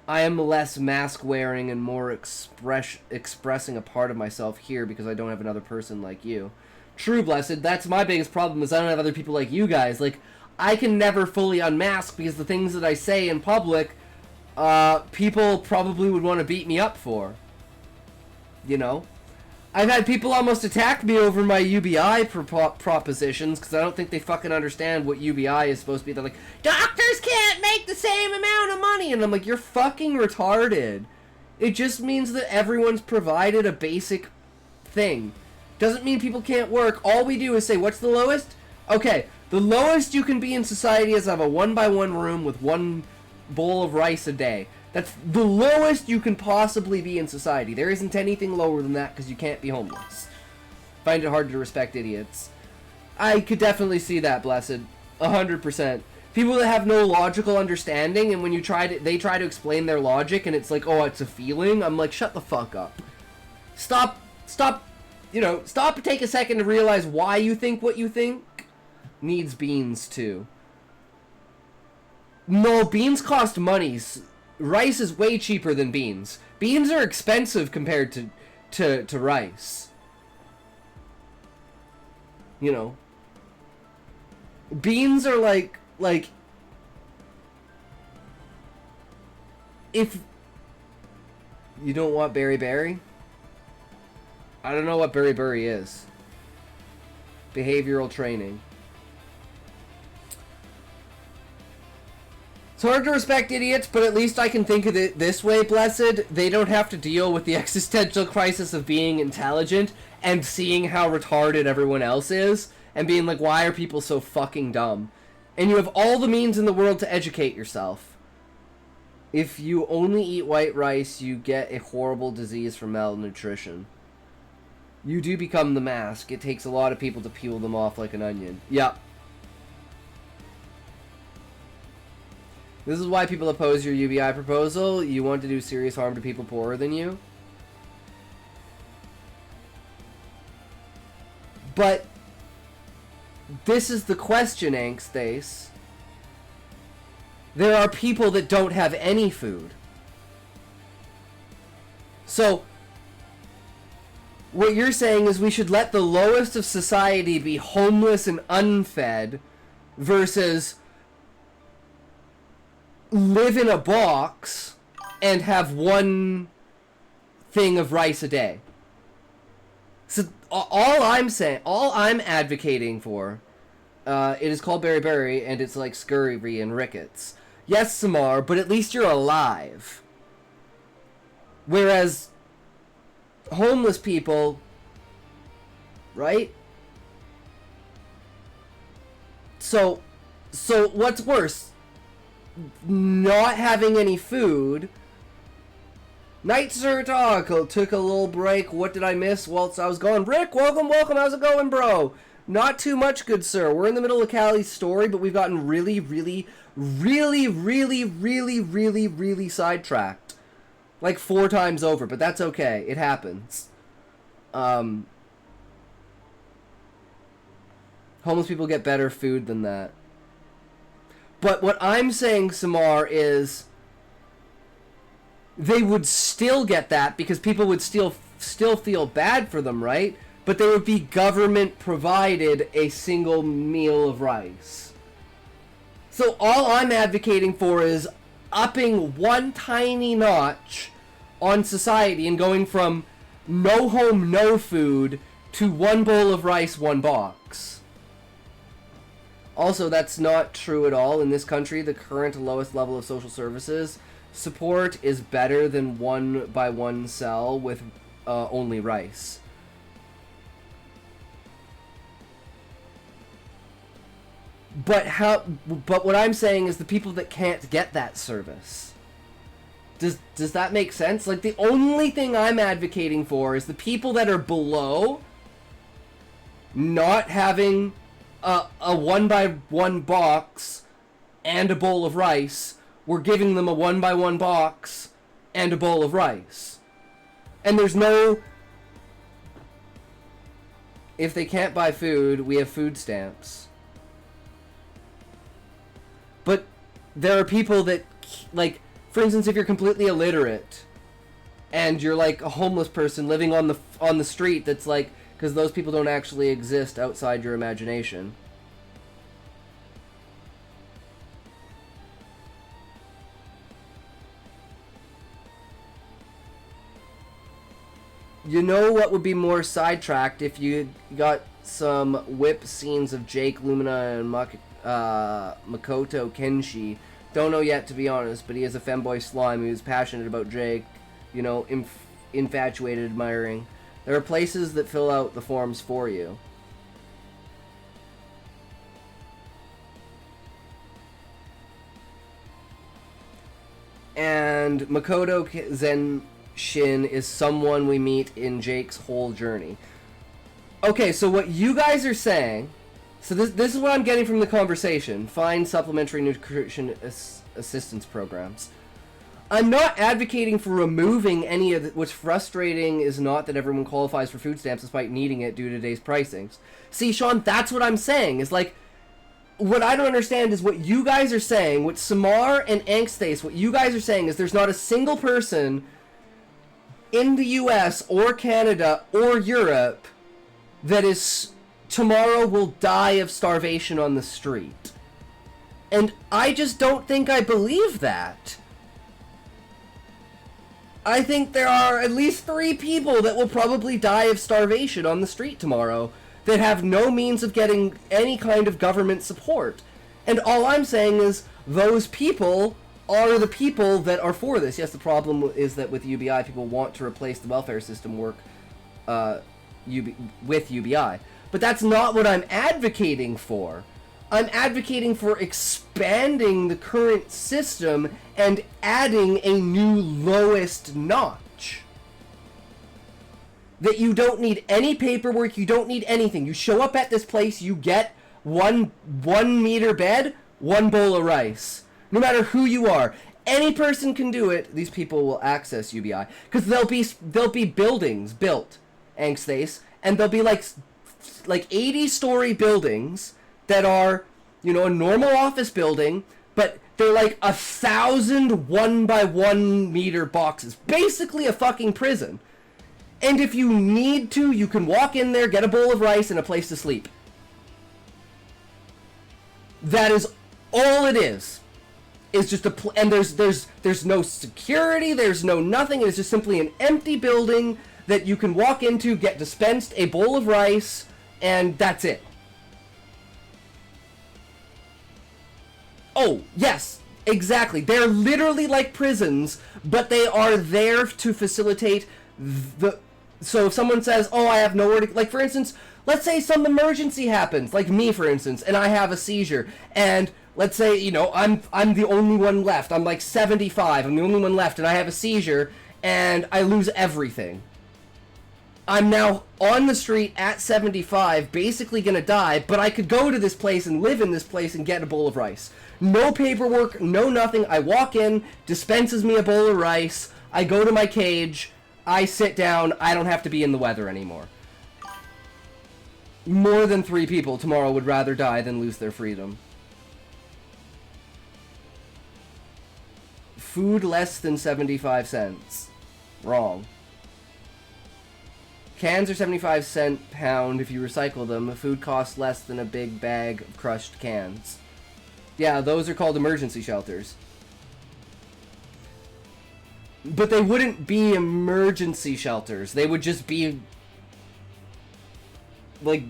Speaker 1: I am less mask-wearing and more expressing a part of myself here because I don't have another person like you. True, Blessed. That's my biggest problem, is I don't have other people like you guys. Like, I can never fully unmask because the things that I say in public, people probably would want to beat me up for. You know? I've had people almost attack me over my UBI propositions because I don't think they fucking understand what UBI is supposed to be. They're like, doctors can't make the same amount of money! And I'm like, you're fucking retarded. It just means that everyone's provided a basic thing. Doesn't mean people can't work. All we do is say, what's the lowest? Okay, the lowest you can be in society is have a 1x1 room with 1 bowl of rice a day. That's the lowest you can possibly be in society. There isn't anything lower than that because you can't be homeless. Find it hard to respect idiots. I could definitely see that, Blessed. 100%. People that have no logical understanding, and when you they try to explain their logic, and it's like, oh, it's a feeling. I'm like, shut the fuck up. Stop, you know, stop and take a second to realize why you think what you think. Needs beans, too. No, beans cost money. Rice is way cheaper than beans. Beans are expensive compared to rice. You know. Beans are like if you don't want berry, I don't know what berry is. Behavioral training. It's hard to respect idiots, but at least I can think of it this way, Blessed. They don't have to deal with the existential crisis of being intelligent and seeing how retarded everyone else is and being like, why are people so fucking dumb? And you have all the means in the world to educate yourself. If you only eat white rice, you get a horrible disease from malnutrition. You do become the mask. It takes a lot of people to peel them off like an onion. Yep. This is why people oppose your UBI proposal. You want to do serious harm to people poorer than you. But this is the question, Angstace. There are people that don't have any food. So, what you're saying is we should let the lowest of society be homeless and unfed versus live in a box and have 1 thing of rice a day. So all I'm advocating for, it is called berry, and it's like scurvy and rickets. Yes, Samar, but at least you're alive. Whereas homeless people, right? So what's worse? Not having any food. Night Sir Talk took a little break. What did I miss whilst I was gone? Rick, welcome. How's it going, bro? Not too much, good sir. We're in the middle of Callie's story, but we've gotten really sidetracked. Like 4 times over, but that's okay. It happens. Homeless people get better food than that. But what I'm saying, Samar, is they would still get that because people would still feel bad for them, right? But they would be government provided a single meal of rice. So all I'm advocating for is upping 1 tiny notch on society and going from no home, no food to 1 bowl of rice, 1 box. Also, that's not true at all. In this country, the current lowest level of social services support is better than 1x1 cell with only rice. But what I'm saying is the people that can't get that service. Does that make sense? Like, the only thing I'm advocating for is the people that are below not having a 1x1 box and a bowl of rice, we're giving them a 1x1 box and a bowl of rice. And there's no... If they can't buy food, we have food stamps. But there are people that, like, for instance, if you're completely illiterate and you're like a homeless person living on the street, that's like, because those people don't actually exist outside your imagination. You know what would be more sidetracked if you got some whip scenes of Jake, Lumina, and Makoto Kenshi. Don't know yet, to be honest, but he is a femboy slime who's passionate about Jake, you know, infatuated, admiring. There are places that fill out the forms for you. And Makoto Zenshin is someone we meet in Jake's whole journey. Okay, so what you guys are saying... So this is what I'm getting from the conversation. Find supplementary nutrition assistance programs. I'm not advocating for removing any of the... What's frustrating is not that everyone qualifies for food stamps despite needing it due to today's pricings. See, Sean, that's what I'm saying. Is like... What I don't understand is what you guys are saying, what Samar and Angstace, what you guys are saying is there's not a single person in the US or Canada or Europe that is tomorrow will die of starvation on the street. And I just don't think I believe that. I think there are at least 3 people that will probably die of starvation on the street tomorrow that have no means of getting any kind of government support. And all I'm saying is those people are the people that are for this. Yes, the problem is that with UBI, people want to replace the welfare system work with UBI. But that's not what I'm advocating for. I'm advocating for expanding the current system and adding a new lowest notch. That you don't need any paperwork, you don't need anything. You show up at this place, you get one meter bed, 1 bowl of rice. No matter who you are. Any person can do it. These people will access UBI. Because there'll be buildings built, Angstace, and they'll be like 80-story buildings that are, you know, a normal office building, but they're like 1,000 1x1 meter boxes. Basically a fucking prison. And if you need to, you can walk in there, get a bowl of rice, and a place to sleep. That is all it is. It's just and there's no security, there's no nothing. It's just simply an empty building that you can walk into, get dispensed a bowl of rice, and that's it. Oh, yes, exactly. They're literally like prisons, but they are there to facilitate the... So if someone says, oh, I have nowhere to... Like, for instance, let's say some emergency happens, like me, for instance, and I have a seizure, and let's say, you know, I'm the only one left. I'm like 75. I'm the only one left, and I have a seizure, and I lose everything. I'm now on the street at 75, basically gonna die, but I could go to this place and live in this place and get a bowl of rice. No paperwork, no nothing. I walk in, dispenses me a bowl of rice, I go to my cage, I sit down, I don't have to be in the weather anymore. More than 3 people tomorrow would rather die than lose their freedom. Food less than 75 cents. Wrong. Cans are 75-cent pound if you recycle them. Food costs less than a big bag of crushed cans. Yeah, those are called emergency shelters. But they wouldn't be emergency shelters. They would just be... like...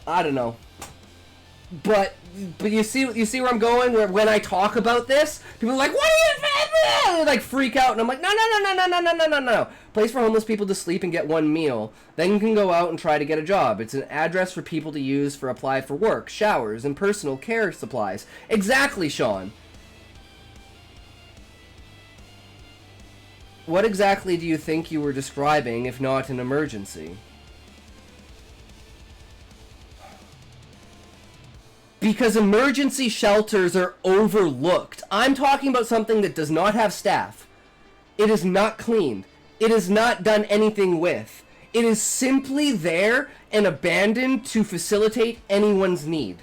Speaker 1: I don't know. But you see where I'm going? Where when I talk about this, people are like, "What are you?" They like freak out, and I'm like, "No. Place for homeless people to sleep and get 1 meal. Then you can go out and try to get a job. It's an address for people to use for apply for work, showers, and personal care supplies." Exactly, Sean. what exactly do you think you were describing, if not an emergency? Because emergency shelters are overlooked. I'm talking about something that does not have staff. It is not cleaned. It is not done anything with. It is simply there and abandoned to facilitate anyone's need.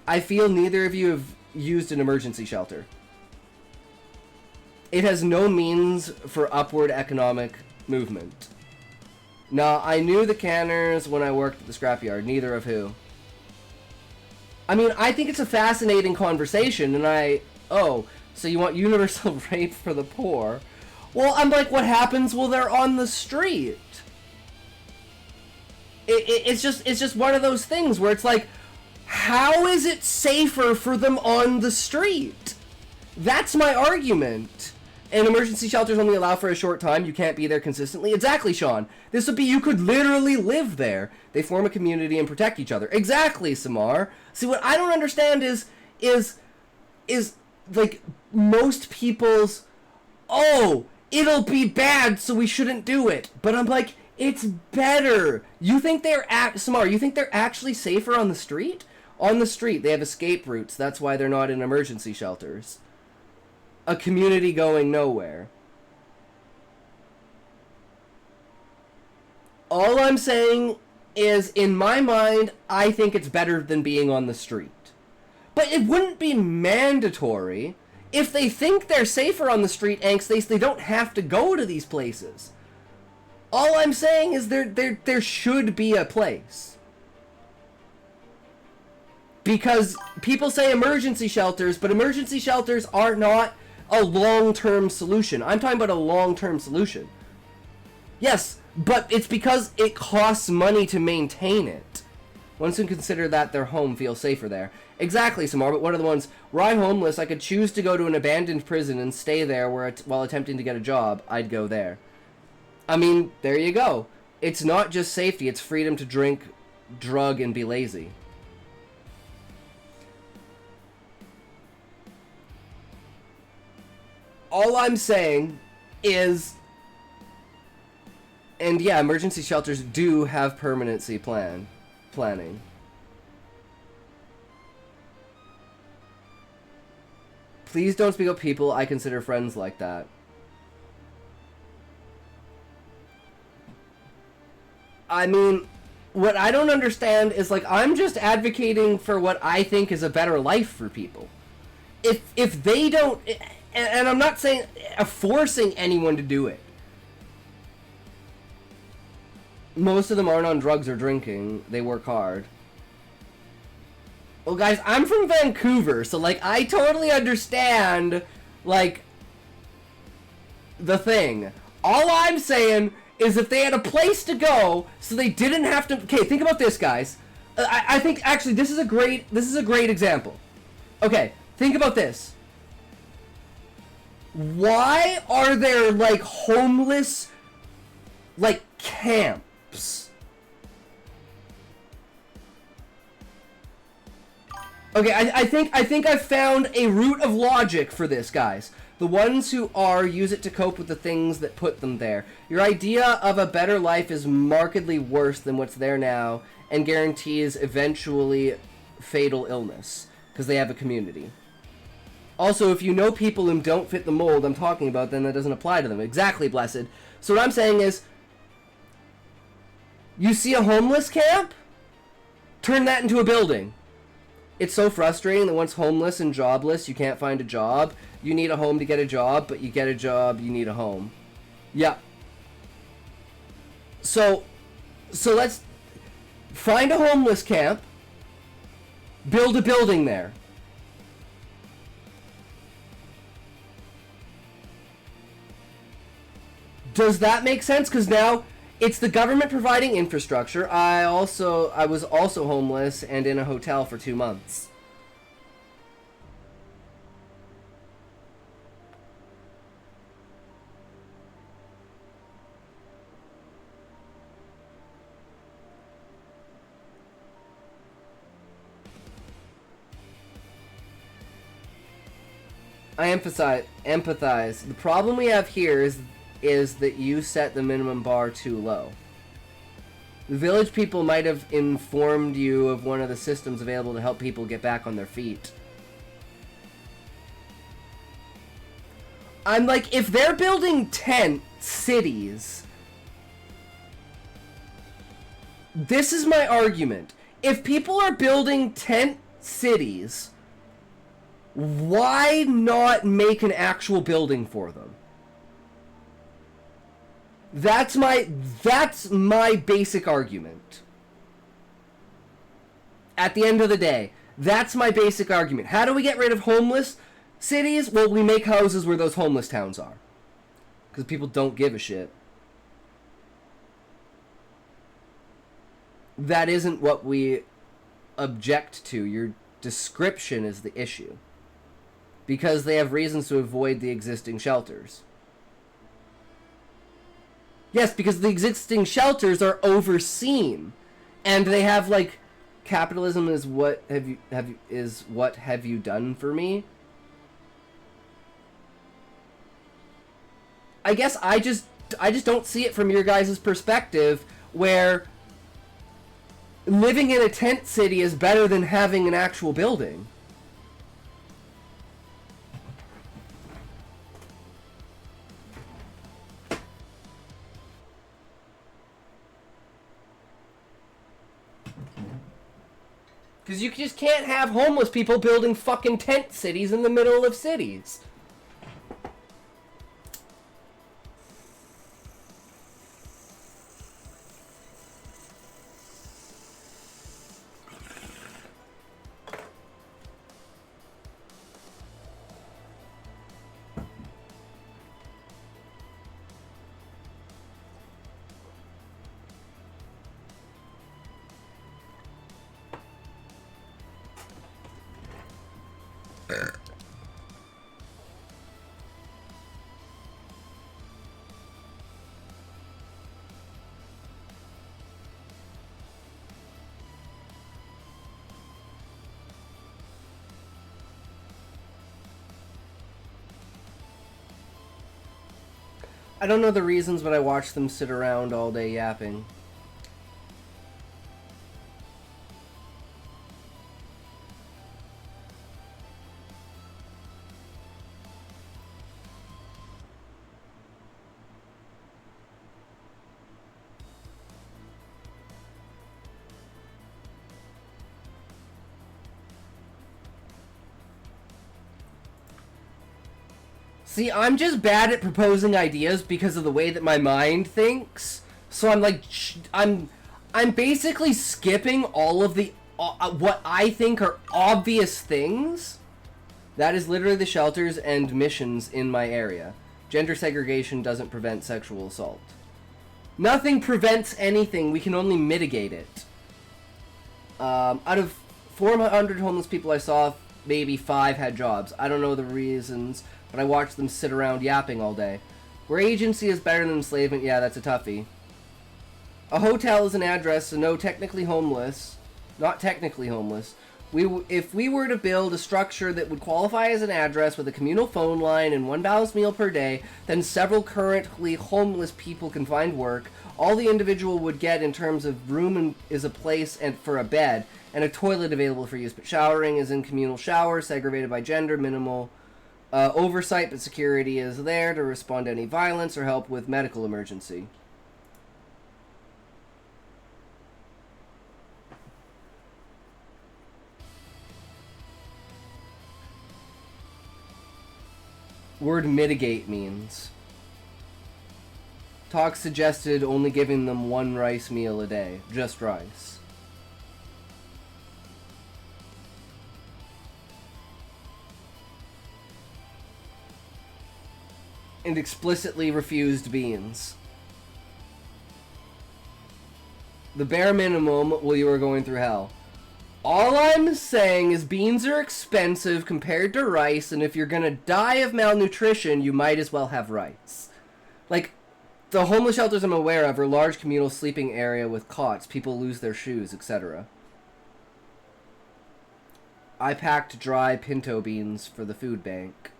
Speaker 1: I feel neither of you have used an emergency shelter. It has no means for upward economic movement. Now, I knew the canners when I worked at the scrapyard, neither of who. I mean, I think it's a fascinating conversation, and oh, so you want universal rape for the poor? Well, I'm like, what happens while they're on the street? It's just one of those things where it's like, how is it safer for them on the street? That's my argument. And emergency shelters only allow for a short time. You can't be there consistently. Exactly, Sean. This would be, you could literally live there. They form a community and protect each other. Exactly, Samar. See, what I don't understand is like, most people's, oh, it'll be bad, so we shouldn't do it. But I'm like, it's better. You think Samar, you think they're actually safer on the street? On the street, they have escape routes. That's why they're not in emergency shelters. A community going nowhere. All I'm saying is, in my mind, I think it's better than being on the street. But it wouldn't be mandatory. If they think they're safer on the street, they don't have to go to these places. All I'm saying is there should be a place. Because people say emergency shelters, but emergency shelters are not a long-term solution. I'm talking about a long-term solution. Yes, but it's because it costs money to maintain it. Once you consider that their home feels safer there. Exactly, Samar, but one of the ones, were I homeless, I could choose to go to an abandoned prison and stay there while attempting to get a job, I'd go there. I mean, there you go. It's not just safety, it's freedom to drink, drug, and be lazy. All I'm saying is, and yeah, emergency shelters do have permanency planning. Please don't speak of people I consider friends like that. I mean, what I don't understand is, like, I'm just advocating for what I think is a better life for people. If they don't, and I'm not saying forcing anyone to do it. Most of them aren't on drugs or drinking. They work hard. Well, guys, I'm from Vancouver, so, like, I totally understand, like, the thing. All I'm saying is if they had a place to go, so they didn't have to... Okay, think about this, guys. I think, actually, this is a great example. Okay, think about this. Why are there, like, homeless, like, camps? Okay, I think I've found a root of logic for this, guys. The ones who use it to cope with the things that put them there. Your idea of a better life is markedly worse than what's there now and guarantees eventually fatal illness because they have a community. Also, if you know people who don't fit the mold I'm talking about, then that doesn't apply to them. Exactly, Blessed. So what I'm saying is, you see a homeless camp? Turn that into a building. It's so frustrating that once homeless and jobless, you can't find a job. You need a home to get a job, but you get a job, you need a home. Yeah. So let's find a homeless camp, build a building there. Does that make sense? Because now it's the government providing infrastructure. I was also homeless and in a hotel for 2 months. I empathize. The problem we have here is that you set the minimum bar too low. The village people might have informed you of one of the systems available to help people get back on their feet. I'm like, if they're building tent cities, this is my argument. If people are building tent cities, why not make an actual building for them? That's my basic argument. At the end of the day, that's my basic argument. How do we get rid of homeless cities? Well, we make houses where those homeless towns are. Because people don't give a shit. That isn't what we object to. Your description is the issue. Because they have reasons to avoid the existing shelters. Yes, because the existing shelters are overseen. And they have, like, capitalism is what have you done for me? I guess I just don't see it from your guys' perspective, where living in a tent city is better than having an actual building. Because you just can't have homeless people building fucking tent cities in the middle of cities. I don't know the reasons, but I watch them sit around all day yapping. See, I'm just bad at proposing ideas because of the way that my mind thinks. So I'm like, I'm basically skipping all of the what I think are obvious things. That is literally the shelters and missions in my area. Gender segregation doesn't prevent sexual assault. Nothing prevents anything. We can only mitigate it. Out of 400 homeless people I saw, maybe 5 had jobs. I don't know the reasons, but I watched them sit around yapping all day. Where agency is better than enslavement, yeah, that's a toughie. A hotel is an address, so no, technically homeless. Not technically homeless. If we were to build a structure that would qualify as an address with a communal phone line and 1 balanced meal per day, then several currently homeless people can find work. All the individual would get in terms of room is a place and for a bed, and a toilet available for use, but showering is in communal showers, segregated by gender, minimal oversight, but security is there to respond to any violence or help with medical emergency. Word mitigate means. Talk suggested only giving them 1 rice meal a day. Just rice. And explicitly refused beans. The bare minimum while you are going through hell. All I'm saying is beans are expensive compared to rice, and if you're gonna die of malnutrition, you might as well have rice. Like, the homeless shelters I'm aware of are large communal sleeping area with cots, people lose their shoes, etc. I packed dry pinto beans for the food bank.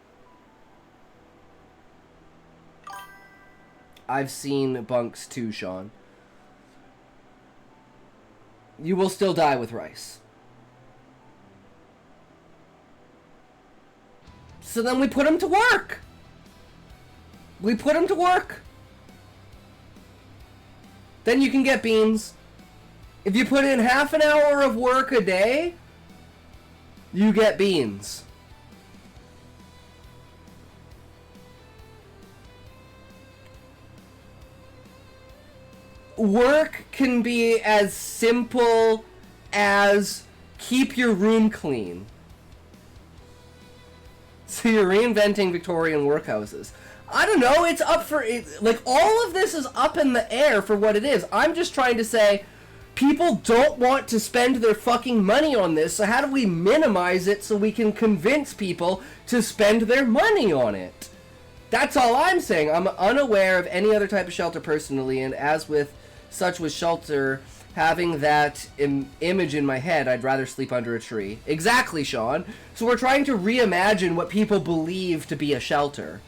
Speaker 1: I've seen bunks too, Sean. You will still die with rice. So then we put them to work. We put them to work. Then you can get beans. If you put in half an hour of work a day, you get beans. Work can be as simple as keep your room clean. So you're reinventing Victorian workhouses. I don't know, it's up for... like, all of this is up in the air for what it is. I'm just trying to say, people don't want to spend their fucking money on this, so how do we minimize it so we can convince people to spend their money on it? That's all I'm saying. I'm unaware of any other type of shelter personally, and as with such with shelter, having that image in my head, I'd rather sleep under a tree. Exactly, Sean. So we're trying to reimagine what people believe to be a shelter.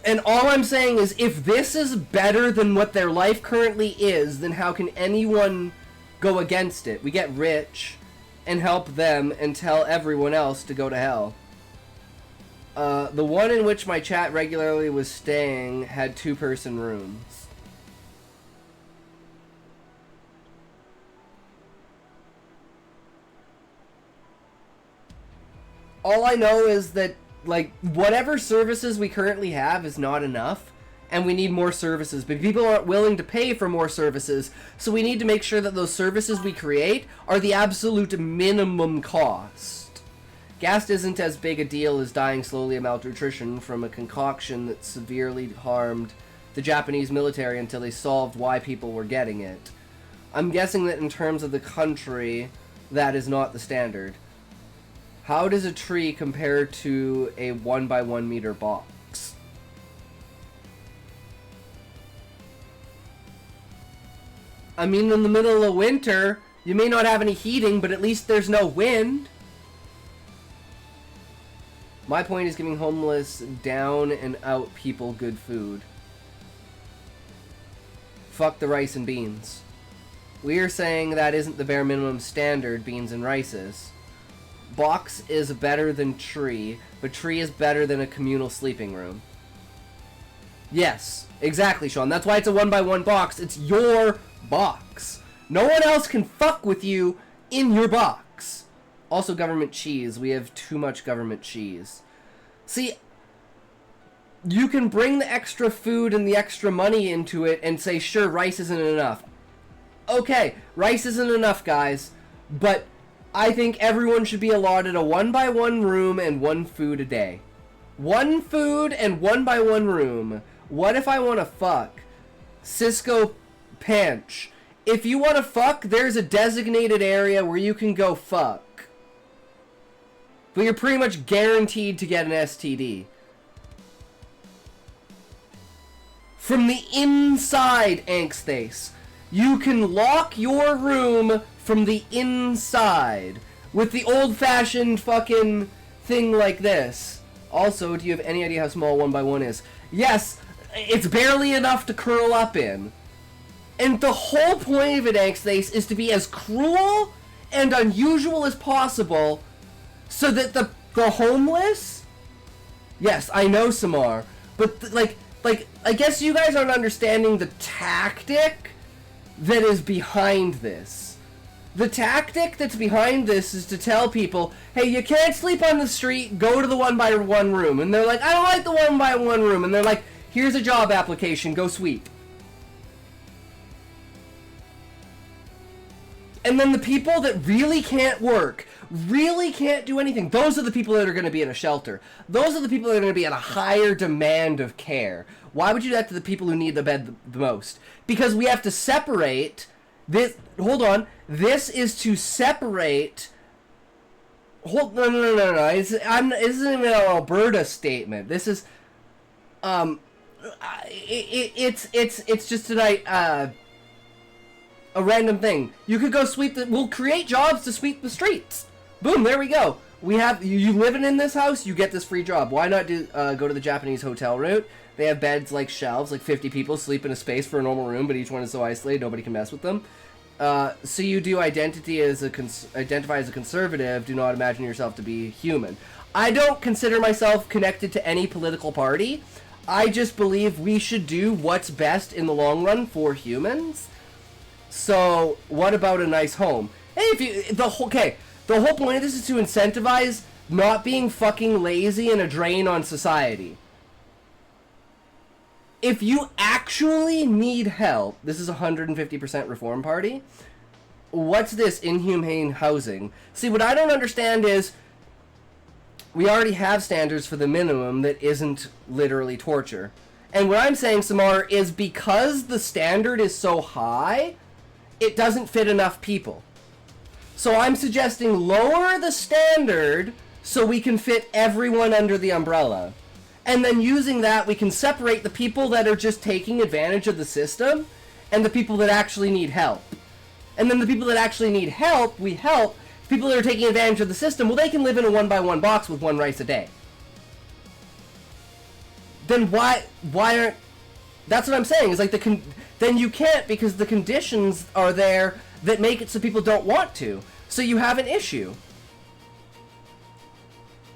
Speaker 1: And all I'm saying is, if this is better than what their life currently is, then how can anyone go against it? We get rich and help them and tell everyone else to go to hell. The one in which my chat regularly was staying had 2-person rooms. All I know is that, like, whatever services we currently have is not enough, and we need more services, but people aren't willing to pay for more services, so we need to make sure that those services we create are the absolute minimum cost. Gas isn't as big a deal as dying slowly of malnutrition from a concoction that severely harmed the Japanese military until they solved why people were getting it. I'm guessing that in terms of the country, that is not the standard. How does a tree compare to a 1x1 meter box? I mean, in the middle of winter, you may not have any heating, but at least there's no wind. My point is giving homeless, down and out people good food. Fuck the rice and beans. We're saying that isn't the bare minimum standard, beans and rice is. Box is better than tree, but tree is better than a communal sleeping room. Yes, exactly, Sean. That's why it's a 1x1 box. It's your box. No one else can fuck with you in your box. Also, government cheese. We have too much government cheese. See, you can bring the extra food and the extra money into it and say, sure, rice isn't enough. Okay, rice isn't enough, guys, but I think everyone should be allotted a 1x1 room and 1 food a day. 1 food and 1x1 room. What if I want to fuck? Cisco Panch. If you want to fuck, there's a designated area where you can go fuck. But you're pretty much guaranteed to get an STD. From the inside, Angsthace. You can lock your room from the inside. With the old-fashioned fucking thing like this. Also, do you have any idea how small 1x1 is? Yes, it's barely enough to curl up in. And the whole point of it, Angsthace, is to be as cruel and unusual as possible so that the homeless... Yes, I know, Samar. But, like, I guess you guys aren't understanding the tactic that is behind this. The tactic that's behind this is to tell people, hey, you can't sleep on the street, go to the 1x1 room. And they're like, I don't like the 1x1 room. And they're like, here's a job application, go sweep. And then the people that really can't work, really can't do anything, those are the people that are going to be in a shelter. Those are the people that are going to be at a higher demand of care. Why would you do that to the people who need the bed the most? Because we have to separate this. Hold on. This is to separate. No. This isn't even an Alberta statement. This is, it's just tonight. A random thing. You could go sweep the... We'll create jobs to sweep the streets. Boom, there we go. We have you living in this house, you get this free job. Why not go to the Japanese hotel route? They have beds like shelves, like 50 people sleep in a space for a normal room, but each one is so isolated nobody can mess with them. So you do identify as a conservative. Do not imagine yourself to be human. I don't consider myself connected to any political party. I just believe we should do what's best in the long run for humans. So what about a nice home? Hey, the whole point of this is to incentivize not being fucking lazy and a drain on society. If you actually need help, this is 150% Reform Party. What's this inhumane housing? See, what I don't understand is we already have standards for the minimum that isn't literally torture. And what I'm saying, Samar, is because the standard is so high, it doesn't fit enough people. So I'm suggesting lower the standard so we can fit everyone under the umbrella. And then using that, we can separate the people that are just taking advantage of the system and the people that actually need help. And then the people that actually need help, we help. People that are taking advantage of the system, well, they can live in a 1x1 box with 1 rice a day. Then why aren't... That's what I'm saying, is like then you can't, because the conditions are there that make it so people don't want to. So you have an issue.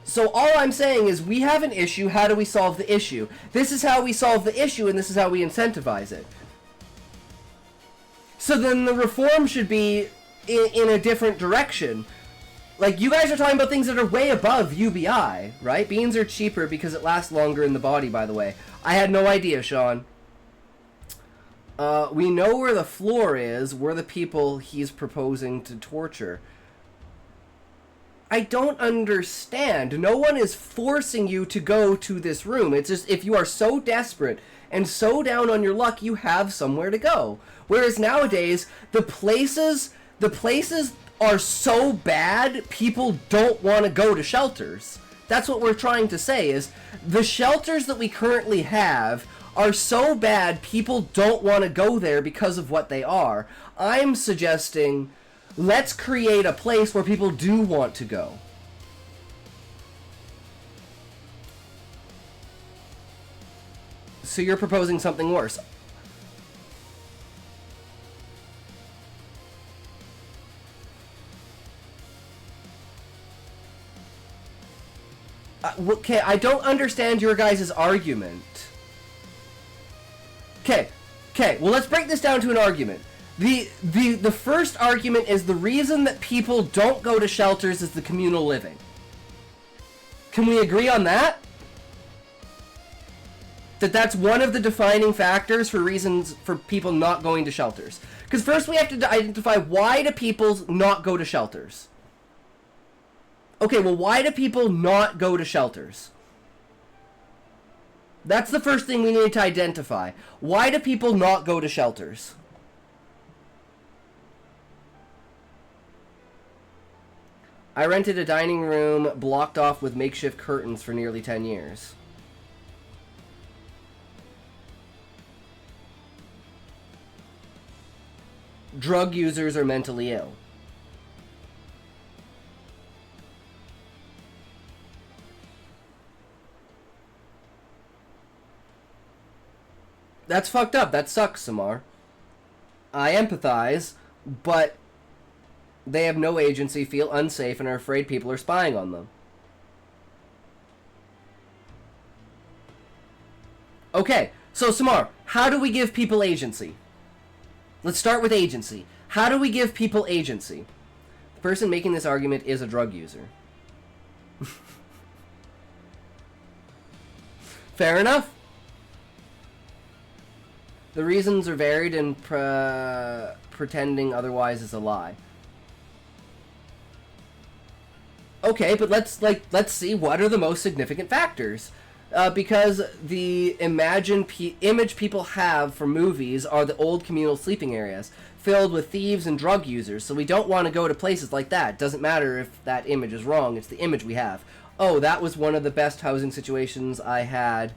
Speaker 1: So all I'm saying is we have an issue, how do we solve the issue? This is how we solve the issue, and this is how we incentivize it. So then the reform should be in a different direction. Like, you guys are talking about things that are way above UBI, right? Beans are cheaper because it lasts longer in the body, by the way. I had no idea, Sean. We know where the floor is. We're the people he's proposing to torture. I don't understand. No one is forcing you to go to this room. It's just if you are so desperate and so down on your luck, you have somewhere to go. Whereas nowadays, the places are so bad, people don't want to go to shelters. That's what we're trying to say, is the shelters that we currently have are so bad, people don't want to go there because of what they are. I'm suggesting, let's create a place where people do want to go. So you're proposing something worse. Okay, I don't understand your guys' argument. Okay, well, let's break this down to an argument. The first argument is the reason that people don't go to shelters is the communal living. Can we agree on that? That's one of the defining factors for reasons for people not going to shelters. Because first we have to identify, why do people not go to shelters? Okay, well, why do people not go to shelters? That's the first thing we need to identify. Why do people not go to shelters? I rented a dining room blocked off with makeshift curtains for nearly 10 years. Drug users are mentally ill. That's fucked up. That sucks, Samar. I empathize, but they have no agency, feel unsafe, and are afraid people are spying on them. Okay, so Samar, how do we give people agency? Let's start with agency. How do we give people agency? The person making this argument is a drug user. Fair enough. The reasons are varied, and pretending otherwise is a lie. Okay, but let's see what are the most significant factors. Because the image people have for movies are the old communal sleeping areas filled with thieves and drug users. So we don't want to go to places like that. Doesn't matter if that image is wrong. It's the image we have. Oh, that was one of the best housing situations I had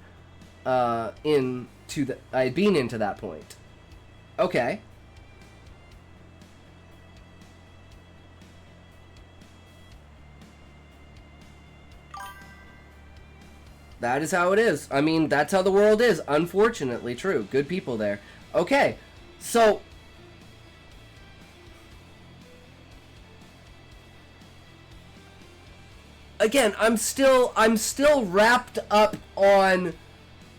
Speaker 1: I had been into that point. Okay. That is how it is. I mean, that's how the world is. Unfortunately true. Good people there. Okay, so... Again, I'm still wrapped up on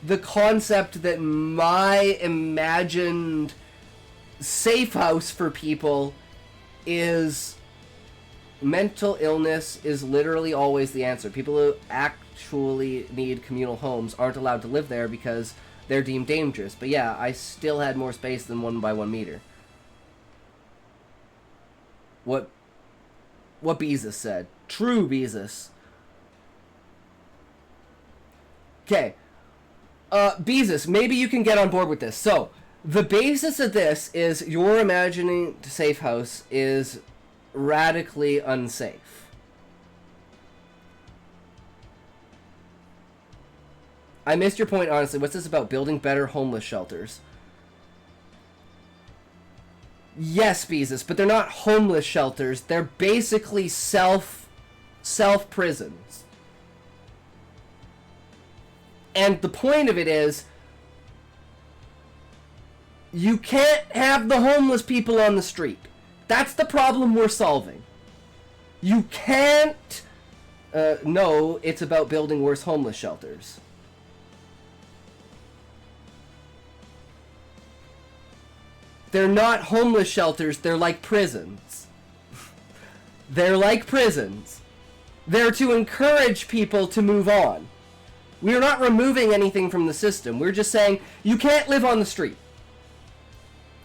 Speaker 1: the concept that my imagined safe house for people is mental illness is literally always the answer. People who actually need communal homes aren't allowed to live there because they're deemed dangerous. But yeah, I still had more space than 1 by 1 meter. What Beezus said. True Beezus. Okay. Beezus, maybe you can get on board with this. So, the basis of this is your imagining safe house is radically unsafe. I missed your point, honestly. What's this about? Building better homeless shelters. Yes, Beezus, but they're not homeless shelters. They're basically self-prisons. And the point of it is, you can't have the homeless people on the street. That's the problem we're solving. You can't... no, it's about building worse homeless shelters. They're not homeless shelters, they're like prisons. They're like prisons. They're to encourage people to move on. We're not removing anything from the system. We're just saying, you can't live on the street.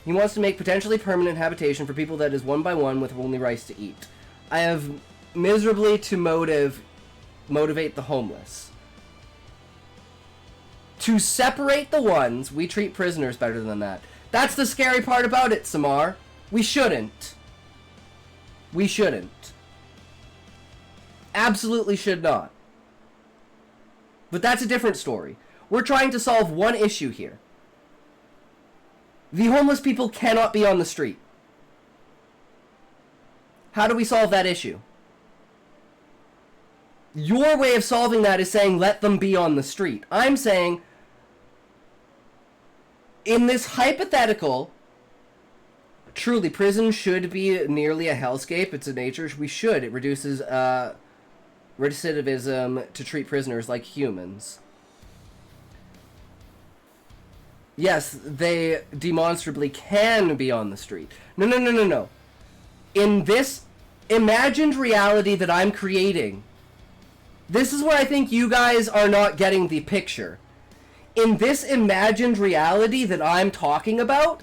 Speaker 1: He wants to make potentially permanent habitation for people that is 1 by 1 with only rice to eat. I have miserably to motivate the homeless. To separate the ones, we treat prisoners better than that. That's the scary part about it, Samar. We shouldn't. We shouldn't. Absolutely should not. But that's a different story. We're trying to solve one issue here. The homeless people cannot be on the street. How do we solve that issue? Your way of solving that is saying let them be on the street. I'm saying, in this hypothetical, truly, prison should be nearly a hellscape. It's a nature. We should. It reduces recidivism to treat prisoners like humans. Yes, they demonstrably can be on the street. No. In this imagined reality that I'm creating, this is where I think you guys are not getting the picture. In this imagined reality that I'm talking about,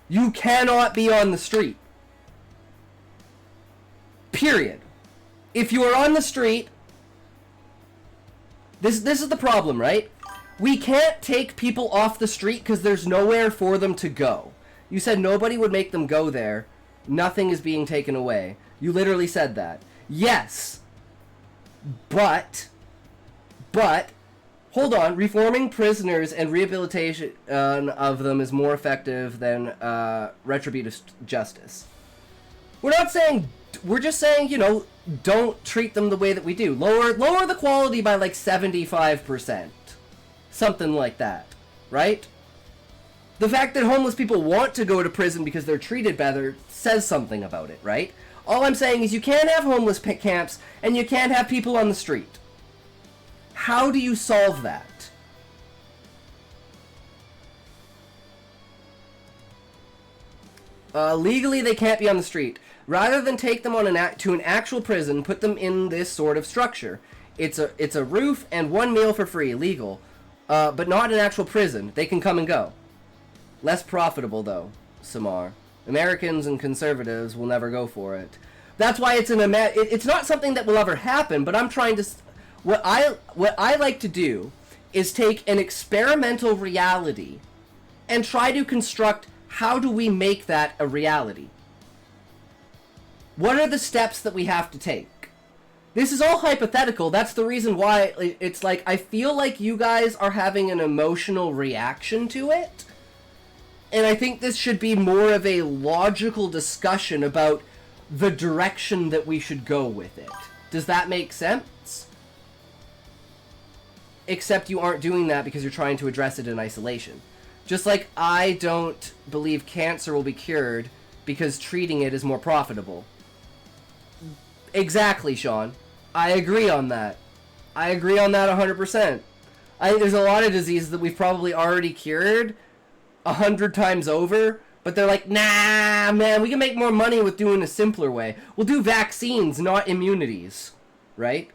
Speaker 1: you cannot be on the street. Period. If you are on the street, this is the problem, right? We can't take people off the street because there's nowhere for them to go. You said nobody would make them go there. Nothing is being taken away. You literally said that. Yes. But, hold on. Reforming prisoners and rehabilitation of them is more effective than retributive justice. We're not saying... We're just saying, you know, don't treat them the way that we do. Lower the quality by like 75%. Something like that, right? The fact that homeless people want to go to prison because they're treated better says something about it, right? All I'm saying is you can't have homeless camps and you can't have people on the street. How do you solve that? Legally, they can't be on the street. Rather than take them on to an actual prison, put them in this sort of structure. It's a roof and 1 meal for free, legal. But not an actual prison. They can come and go. Less profitable, though, Samar. Americans and conservatives will never go for it. That's why it's not something that will ever happen, but I'm trying to... What I like to do is take an experimental reality and try to construct how do we make that a reality. What are the steps that we have to take? This is all hypothetical. That's the reason why it's like, I feel like you guys are having an emotional reaction to it. And I think this should be more of a logical discussion about the direction that we should go with it. Does that make sense? except you aren't doing that because you're trying to address it in isolation. Just like I don't believe cancer will be cured because treating it is more profitable. Exactly, Sean. I agree on that. I agree on that 100%. I think there's a lot of diseases that we've probably already cured 100 times over, but they're like, nah, man, we can make more money with doing a simpler way. We'll do vaccines, not immunities, right?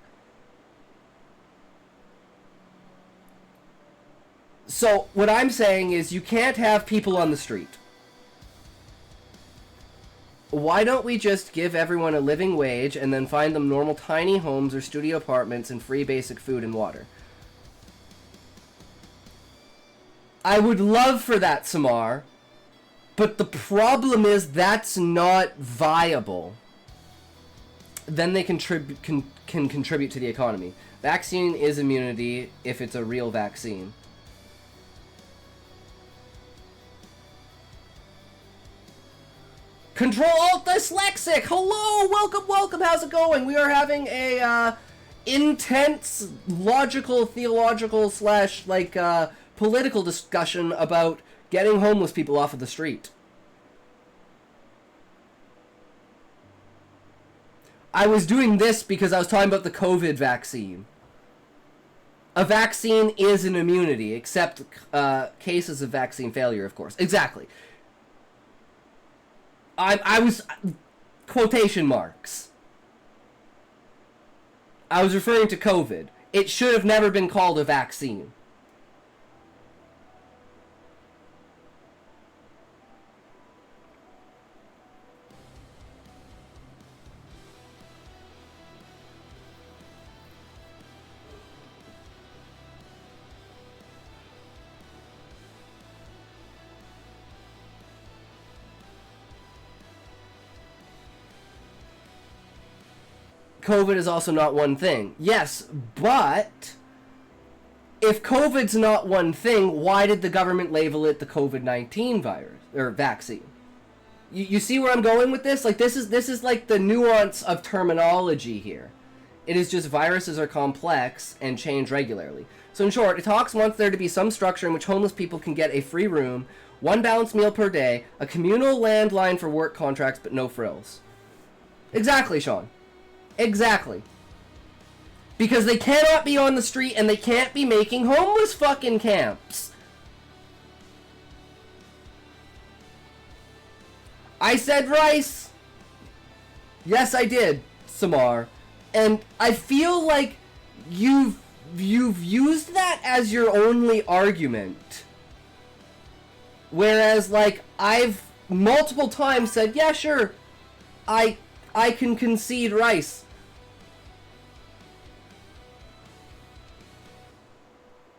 Speaker 1: So what I'm saying is you can't have people on the street. Why don't we just give everyone a living wage and then find them normal tiny homes or studio apartments and free basic food and water? I would love for that, Samar, but the problem is that's not viable. Then they can contribute to the economy. Vaccine is immunity if it's a real vaccine. Control-Alt-Dyslexic! Hello! Welcome! How's it going? We are having a, intense, logical, theological, / political discussion about getting homeless people off of the street. I was doing this because I was talking about the COVID vaccine. A vaccine is an immunity, except, cases of vaccine failure, of course. Exactly. I was, quotation marks. I was referring to COVID. It should have never been called a vaccine. COVID is also not one thing. Yes, but if COVID's not one thing, why did the government label it the COVID-19 virus or vaccine? You see where I'm going with this? Like this is like the nuance of terminology here. It is just viruses are complex and change regularly. So in short, it talks wants there to be some structure in which homeless people can get a free room, one balanced meal per day, a communal landline for work contracts, but no frills. Exactly, Sean. Exactly. Because they cannot be on the street and they can't be making homeless fucking camps. I said rice. Yes, I did, Samar. And I feel like you've used that as your only argument. Whereas, like, I've multiple times said, yeah, sure, I can concede rice.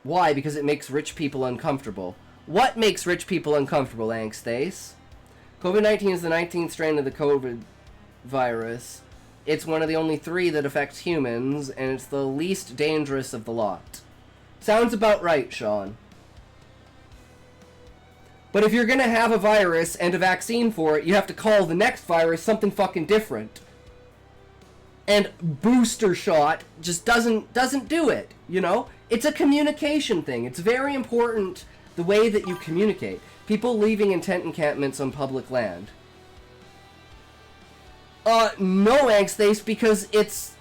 Speaker 1: Why? Because it makes rich people uncomfortable. What makes rich people uncomfortable, Angstace? COVID-19 is the 19th strain of the COVID virus. It's one of the only 3 that affects humans, and it's the least dangerous of the lot. Sounds about right, Sean. But if you're gonna have a virus and a vaccine for it, you have to call the next virus something fucking different. And booster shot just doesn't do it, you know? It's a communication thing. It's very important the way that you communicate. People leaving in tent encampments on public land. No, Angstace, because it's...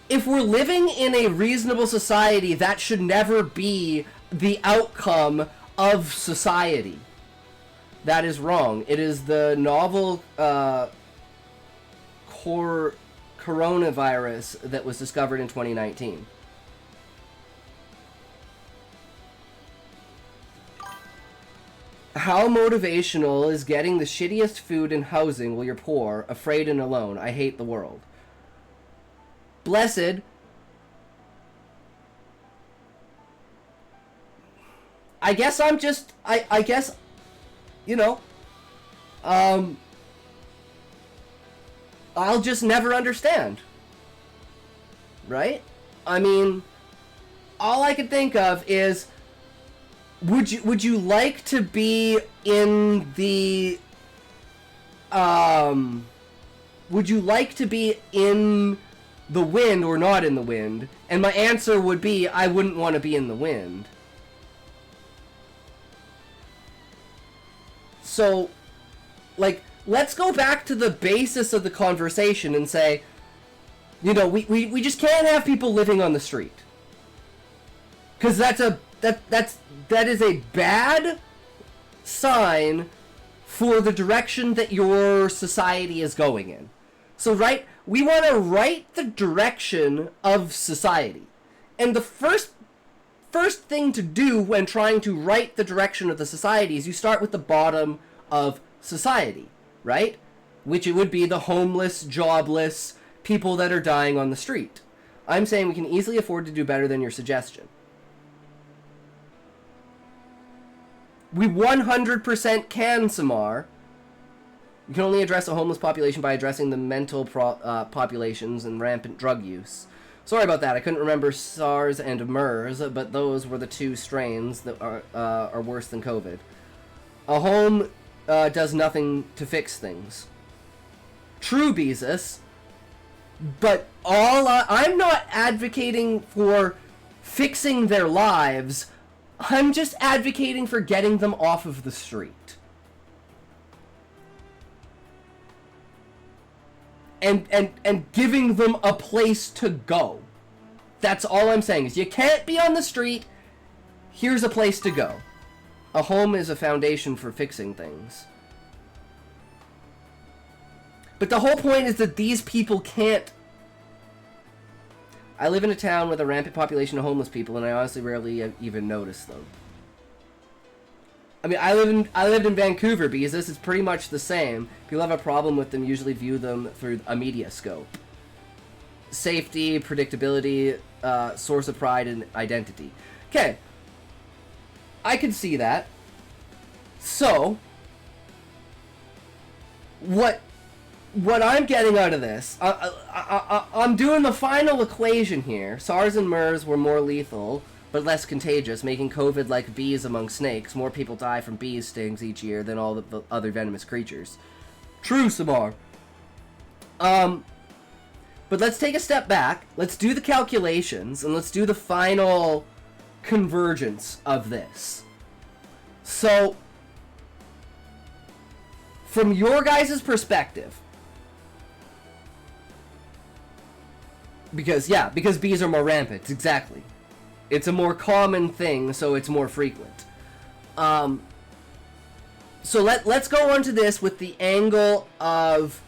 Speaker 1: If we're living in a reasonable society, that should never be the outcome of society. That is wrong. It is the novel coronavirus that was discovered in 2019. How motivational is getting the shittiest food and housing while you're poor, afraid and alone? I hate the world. Blessed. I guess I'm just... I guess... You know... I'll just never understand. Right? I mean... All I can think of is... Would you like to be in the... Would you like to be in the wind or not in the wind? And my answer would be, I wouldn't want to be in the wind. So, like, let's go back to the basis of the conversation and say, you know, we just can't have people living on the street. Because that is a bad sign for the direction that your society is going in. So, right, we want to right the direction of society. And the first thing to do when trying to right the direction of the society is you start with the bottom of society, right? Which it would be the homeless, jobless, people that are dying on the street. I'm saying we can easily afford to do better than your suggestion. We 100% can, Samar. You can only address a homeless population by addressing the mental populations and rampant drug use. Sorry about that. I couldn't remember SARS and MERS, but those were the two strains that are worse than COVID. A home does nothing to fix things. True, Beezus. But I'm not advocating for fixing their lives. I'm just advocating for getting them off of the street. And giving them a place to go. That's all I'm saying is you can't be on the street. Here's a place to go. A home is a foundation for fixing things. But the whole point is that these people can't... I live in a town with a rampant population of homeless people, and I honestly rarely even notice them. I mean, I lived in Vancouver because this is pretty much the same. People have a problem with them, usually view them through a media scope. Safety, predictability, source of pride, and identity. Okay. I can see that. So, what I'm getting out of this, I'm doing the final equation here. SARS and MERS were more lethal, but less contagious, making COVID like bees among snakes. More people die from bees' stings each year than all the other venomous creatures. True, Samar. But let's take a step back, let's do the calculations, and let's do the final convergence of this. So, from your guys' perspective, because bees are more rampant, exactly. It's a more common thing, so it's more frequent. So let's go on to this with the angle of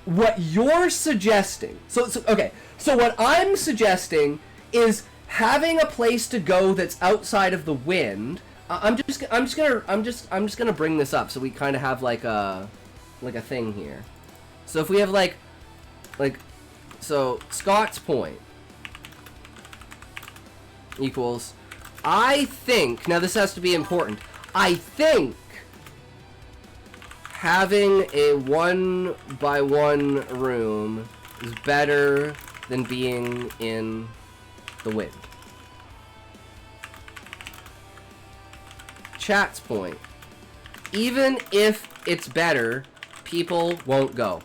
Speaker 1: what you're suggesting. So what I'm suggesting is having a place to go that's outside of the wind. I'm just gonna bring this up so we kind of have like a thing here. So if we have so Scott's point equals, I think, now this has to be important, I think having a 1-by-1 room is better than being in the wind. Chat's point, even if it's better, people won't go.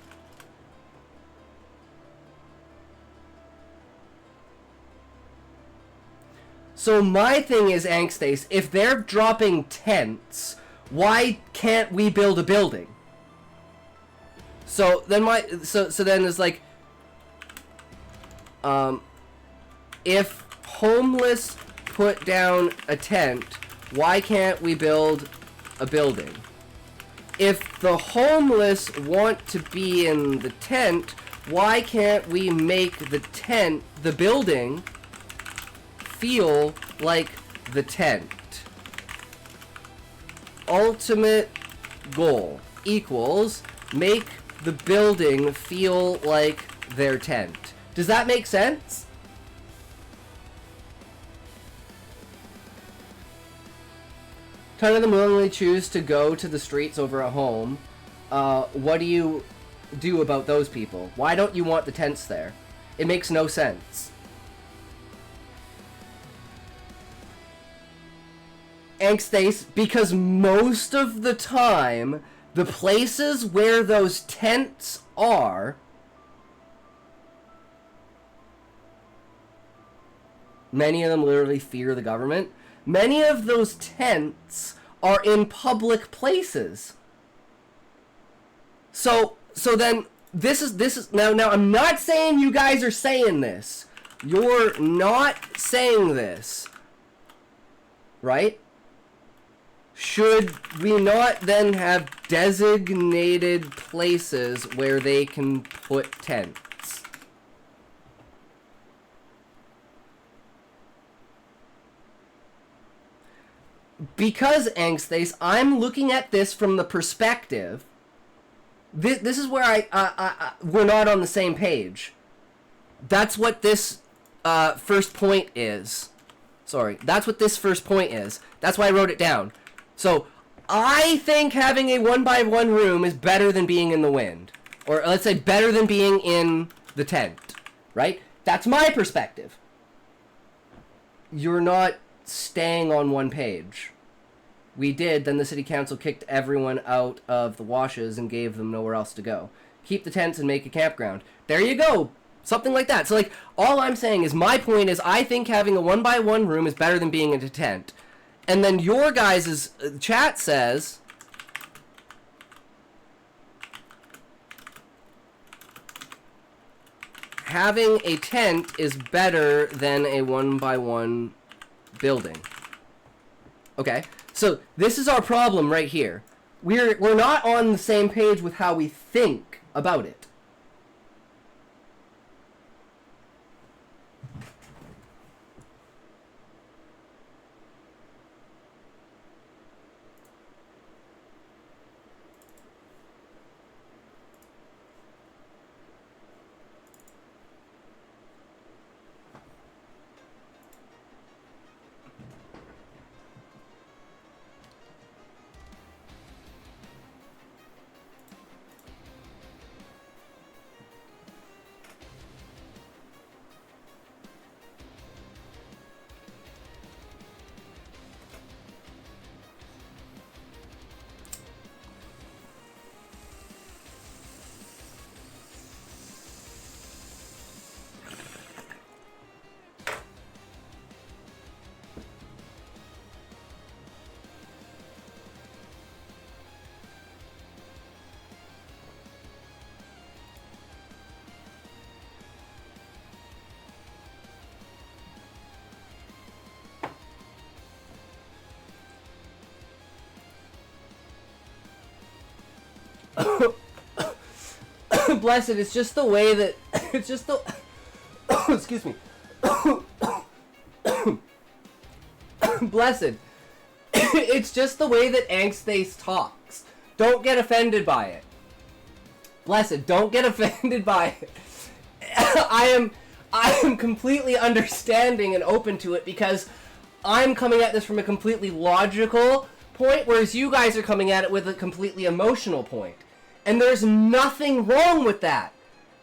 Speaker 1: So my thing is, Angstace, if they're dropping tents, why can't we build a building? So then then it's like, if homeless put down a tent, why can't we build a building? If the homeless want to be in the tent, why can't we make the building feel like the tent? Ultimate goal equals make the building feel like their tent. Does that make sense? Ton of them willingly choose to go to the streets over a home. What do you do about those people? Why don't you want the tents there? It makes no sense. Angstace, because most of the time, the places where those tents are Many of them literally fear the government. Many of those tents are in public places. So then this is now I'm not saying you guys are saying this. You're not saying this. Right? Should we not then have designated places where they can put tents? Because, Angstace, I'm looking at this from the perspective... This is where we're not on the same page. That's what this first point is. Sorry, that's what this first point is. That's why I wrote it down. So, I think having a 1x1 room is better than being in the wind. Or let's say better than being in the tent. Right? That's my perspective. You're not staying on one page. We did, then the city council kicked everyone out of the washes and gave them nowhere else to go. Keep the tents and make a campground. There you go. Something like that. So, like, all I'm saying is, my point is, I think having a 1x1 room is better than being in a tent. And then your guys' chat says... having a tent is better than a 1x1 building. Okay, so this is our problem right here. We're not on the same page with how we think about it. Blessed, it's just the way that... It's just the... Excuse me. Blessed. It's just the way that Angstace talks. Don't get offended by it. Blessed, don't get offended by it. I am completely understanding and open to it because I'm coming at this from a completely logical point, whereas you guys are coming at it with a completely emotional point. And there's nothing wrong with that.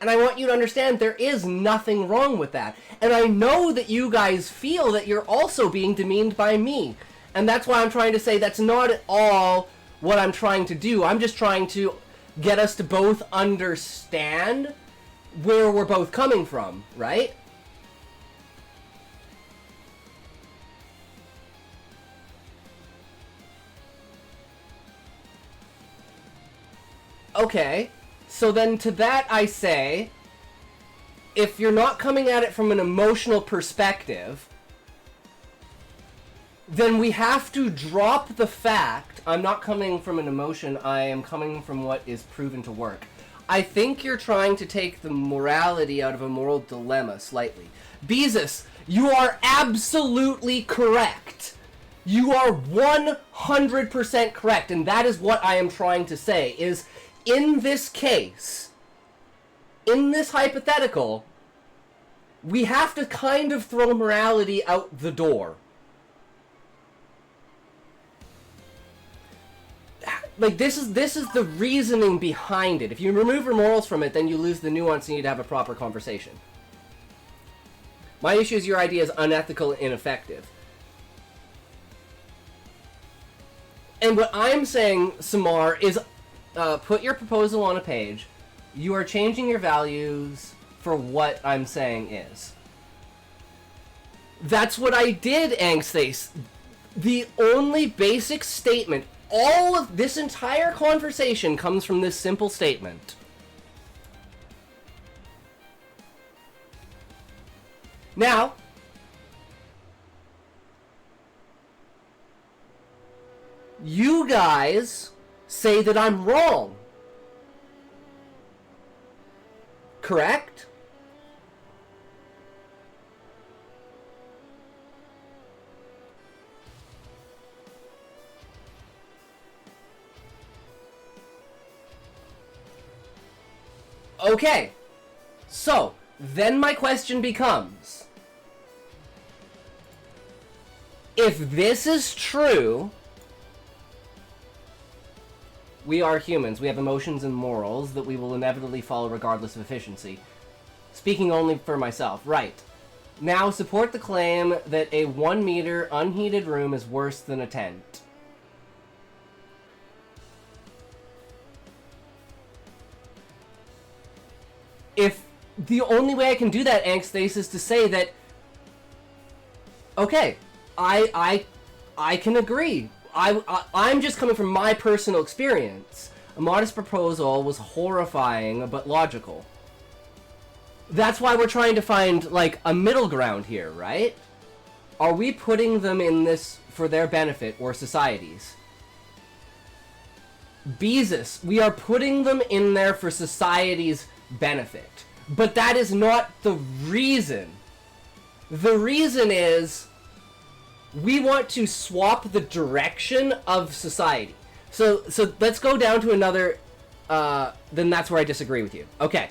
Speaker 1: And I want you to understand there is nothing wrong with that. And I know that you guys feel that you're also being demeaned by me. And that's why I'm trying to say that's not at all what I'm trying to do. I'm just trying to get us to both understand where we're both coming from, right? Okay, so then to that I say, if you're not coming at it from an emotional perspective, then we have to drop the fact, I'm not coming from an emotion, I am coming from what is proven to work. I think you're trying to take the morality out of a moral dilemma slightly. Beezus, you are absolutely correct. You are 100% correct, and that is what I am trying to say, is in this case, in this hypothetical, we have to kind of throw morality out the door. Like, this is the reasoning behind it. If you remove your morals from it, then you lose the nuance and you need to have a proper conversation. My issue is your idea is unethical and ineffective. And what I'm saying, Samar, is put your proposal on a page. You are changing your values for what I'm saying is. That's what I did, Angsthace. The only basic statement, all of this entire conversation comes from this simple statement. Now, you guys say that I'm wrong. Correct? Okay, so then my question becomes, if this is true, we are humans, we have emotions and morals that we will inevitably follow regardless of efficiency. Speaking only for myself, right. Now support the claim that a 1 meter unheated room is worse than a tent. If the only way I can do that, Angsthace, is to say that, okay, I can agree. I'm just coming from my personal experience. A modest proposal was horrifying but logical. That's why we're trying to find, like, a middle ground here, right? Are we putting them in this for their benefit or society's? Beezus, we are putting them in there for society's benefit. But that is not the reason. The reason is we want to swap the direction of society. So let's go down to another, then that's where I disagree with you. Okay.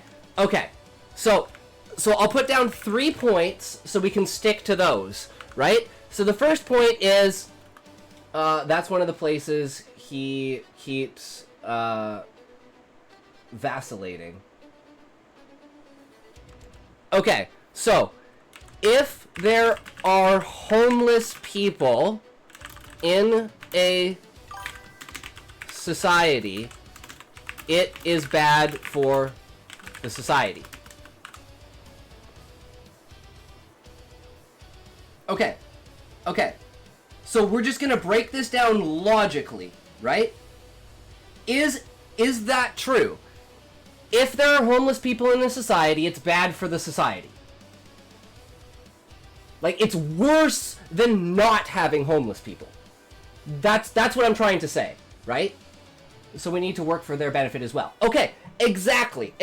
Speaker 1: So I'll put down 3 points so we can stick to those, right? So the first point is, that's one of the places he keeps, vacillating. Okay, so if there are homeless people in a society, it is bad for the society. Okay. So we're just gonna break this down logically, right? Is that true? If there are homeless people in a society, it's bad for the society. Like, it's worse than not having homeless people. That's what I'm trying to say, right? So we need to work for their benefit as well. Okay, exactly,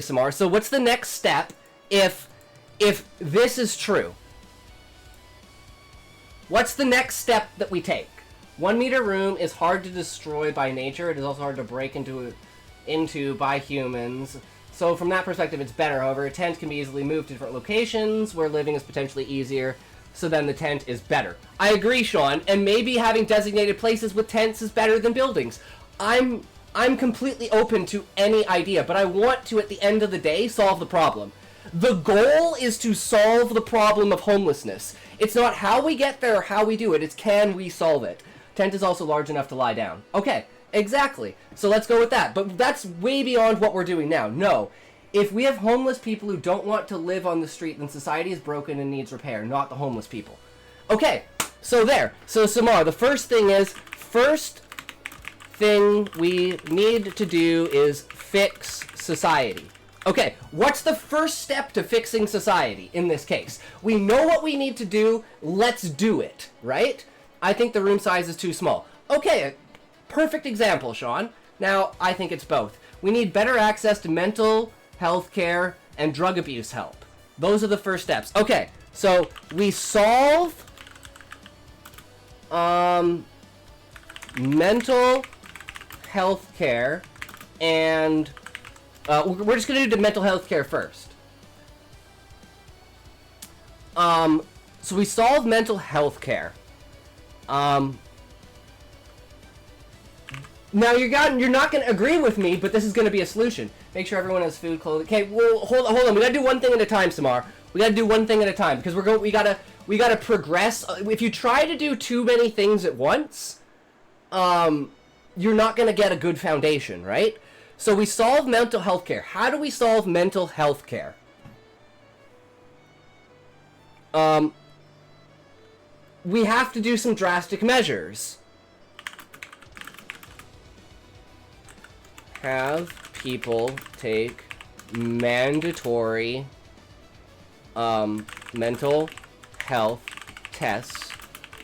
Speaker 1: Samar. So what's the next step if this is true? What's the next step that we take? 1 meter room is hard to destroy by nature. It is also hard to break into by humans. So from that perspective, it's better. However, a tent can be easily moved to different locations where living is potentially easier. So then the tent is better. I agree, Sean. And maybe having designated places with tents is better than buildings. I'm completely open to any idea, but I want to, at the end of the day, solve the problem. The goal is to solve the problem of homelessness. It's not how we get there or how we do it. It's can we solve it. Tent is also large enough to lie down. Okay. Exactly. So let's go with that. But that's way beyond what we're doing now. No. If we have homeless people who don't want to live on the street, then society is broken and needs repair, not the homeless people. Okay. So there. So Samar, the first thing we need to do is fix society. Okay. What's the first step to fixing society in this case? We know what we need to do. Let's do it. Right? I think the room size is too small. Okay. Perfect example, Sean. Now, I think it's both. We need better access to mental health care and drug abuse help. Those are the first steps. Okay, so we solve mental health care and we're just going to do the mental health care first. So we solve mental health care. Now, you're not going to agree with me, but this is going to be a solution. Make sure everyone has food, clothing. Okay, well, hold on. We got to do one thing at a time, Samar. We got to do one thing at a time because we got to progress. If you try to do too many things at once, you're not going to get a good foundation, right? So we solve mental health care. How do we solve mental health care? we have to do some drastic measures. Have people take mandatory mental health tests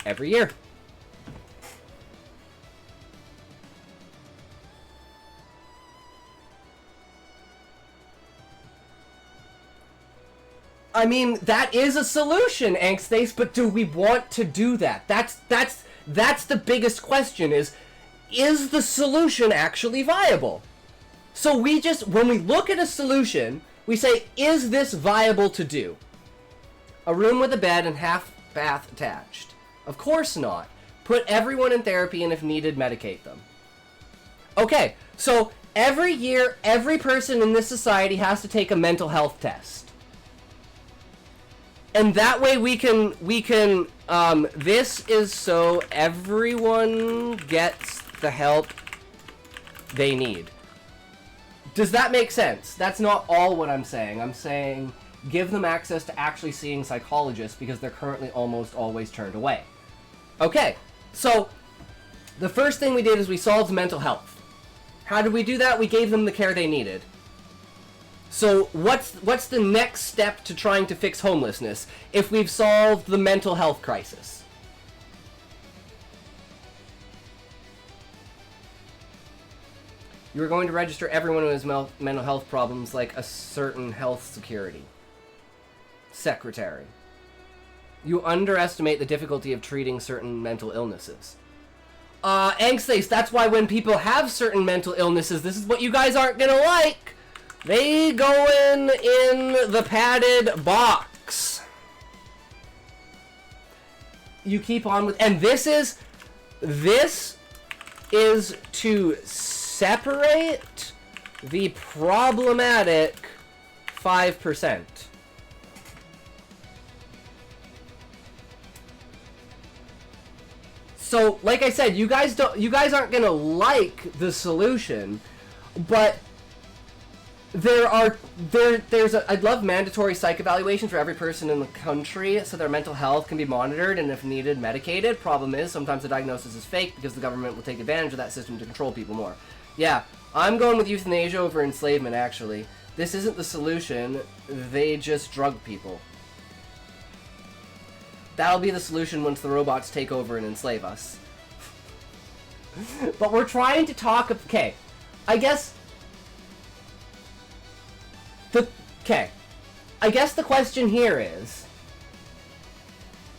Speaker 1: every year. I mean, that is a solution, Angstface, but do we want to do that? That's the biggest question is the solution actually viable? So we just, when we look at a solution, we say, is this viable to do? A room with a bed and half bath attached. Of course not. Put everyone in therapy and if needed, medicate them. Okay, so every year, every person in this society has to take a mental health test. And that way we can, this is so everyone gets the help they need. Does that make sense? That's not all what I'm saying. I'm saying give them access to actually seeing psychologists because they're currently almost always turned away. Okay, so the first thing we did is we solved mental health. How did we do that? We gave them the care they needed. So what's the next step to trying to fix homelessness if we've solved the mental health crisis? You're going to register everyone who has mental health problems like a certain health secretary. You underestimate the difficulty of treating certain mental illnesses. Angstface, that's why when people have certain mental illnesses, this is what you guys aren't gonna like. They go in the padded box. You keep on with, and this is to separate the problematic 5%. So, like I said, you guys aren't gonna like the solution, but I'd love mandatory psych evaluation for every person in the country so their mental health can be monitored and if needed, medicated. Problem is, sometimes the diagnosis is fake because the government will take advantage of that system to control people more. Yeah, I'm going with euthanasia over enslavement, actually. This isn't the solution, they just drug people. That'll be the solution once the robots take over and enslave us. But we're trying to talk, okay, I guess the question here is,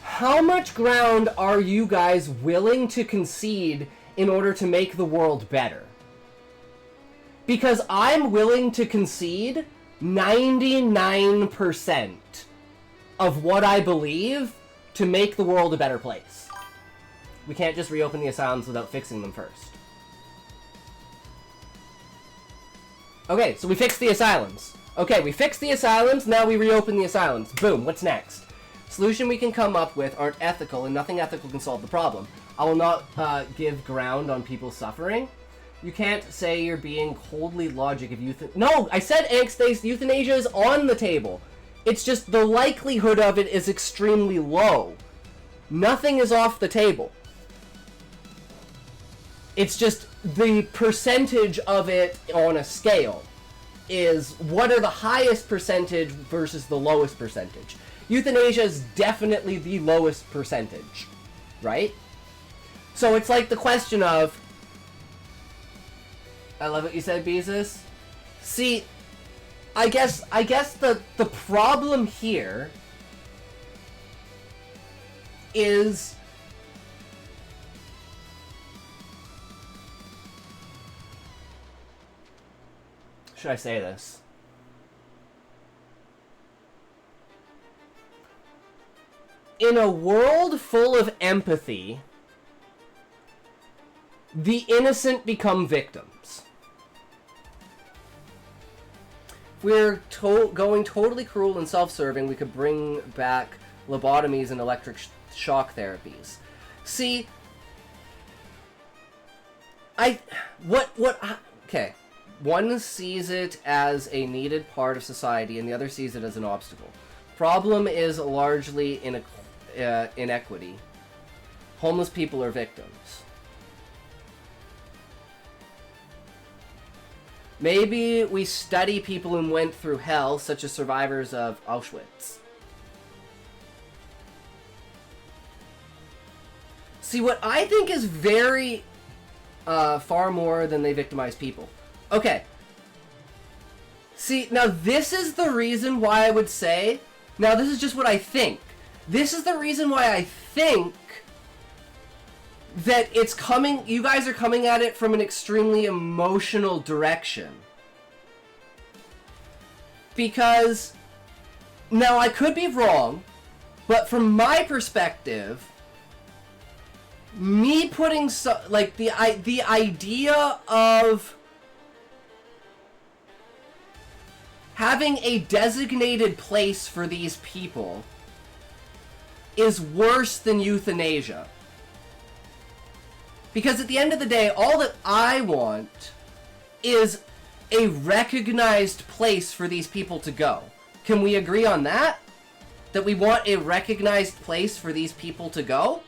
Speaker 1: how much ground are you guys willing to concede in order to make the world better? Because I'm willing to concede 99% of what I believe to make the world a better place. We can't just reopen the asylums without fixing them first. Okay, so we fixed the asylums. Okay, we fixed the asylums, now we reopen the asylums. Boom, what's next? Solution we can come up with aren't ethical, and nothing ethical can solve the problem. I will not give ground on people suffering. You can't say you're being coldly logic if No, I said Angstface, euthanasia is on the table. It's just the likelihood of it is extremely low. Nothing is off the table. It's just the percentage of it on a scale is what are the highest percentage versus the lowest percentage. Euthanasia is definitely the lowest percentage, right? So it's like the question of, I love what you said, Beezus. See, I guess the problem here is should I say this? In a world full of empathy, the innocent become victims. If we're going totally cruel and self-serving, we could bring back lobotomies and electric shock therapies. See, okay. One sees it as a needed part of society, and the other sees it as an obstacle. Problem is largely inequity. homeless people are victims. Maybe we study people who went through hell, such as survivors of Auschwitz. See, what I think is very far more than they victimize people. Okay. See, now this is the reason why I would say... Now, this is just what I think. This is the reason why I think that it's coming... You guys are coming at it from an extremely emotional direction. Because... Now, I could be wrong, but from my perspective... Me putting... the idea of... having a designated place for these people is worse than euthanasia. Because at the end of the day, all that I want is a recognized place for these people to go. Can we agree on that? That we want a recognized place for these people to go?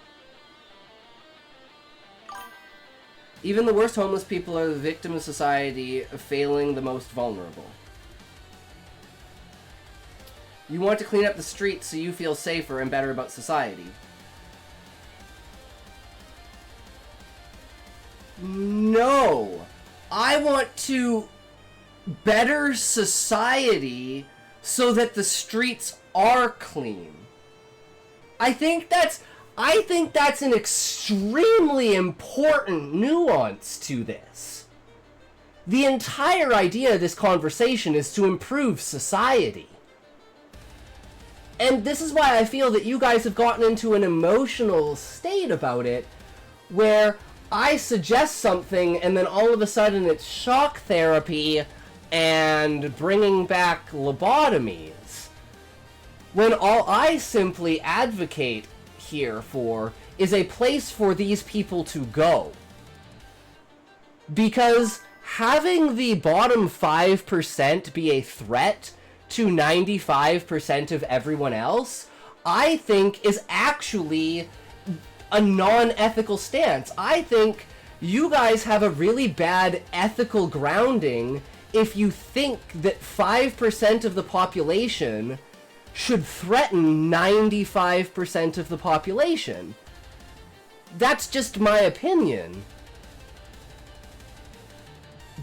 Speaker 1: Even the worst homeless people are the victim of society failing the most vulnerable. You want to clean up the streets so you feel safer and better about society. No. I want to better society so that the streets are clean. I think that's an extremely important nuance to this. The entire idea of this conversation is to improve society. And this is why I feel that you guys have gotten into an emotional state about it, where I suggest something and then all of a sudden it's shock therapy and bringing back lobotomies. When all I simply advocate here for is a place for these people to go. Because having the bottom 5% be a threat to 95% of everyone else, I think is actually a non-ethical stance. I think you guys have a really bad ethical grounding if you think that 5% of the population should threaten 95% of the population. That's just my opinion.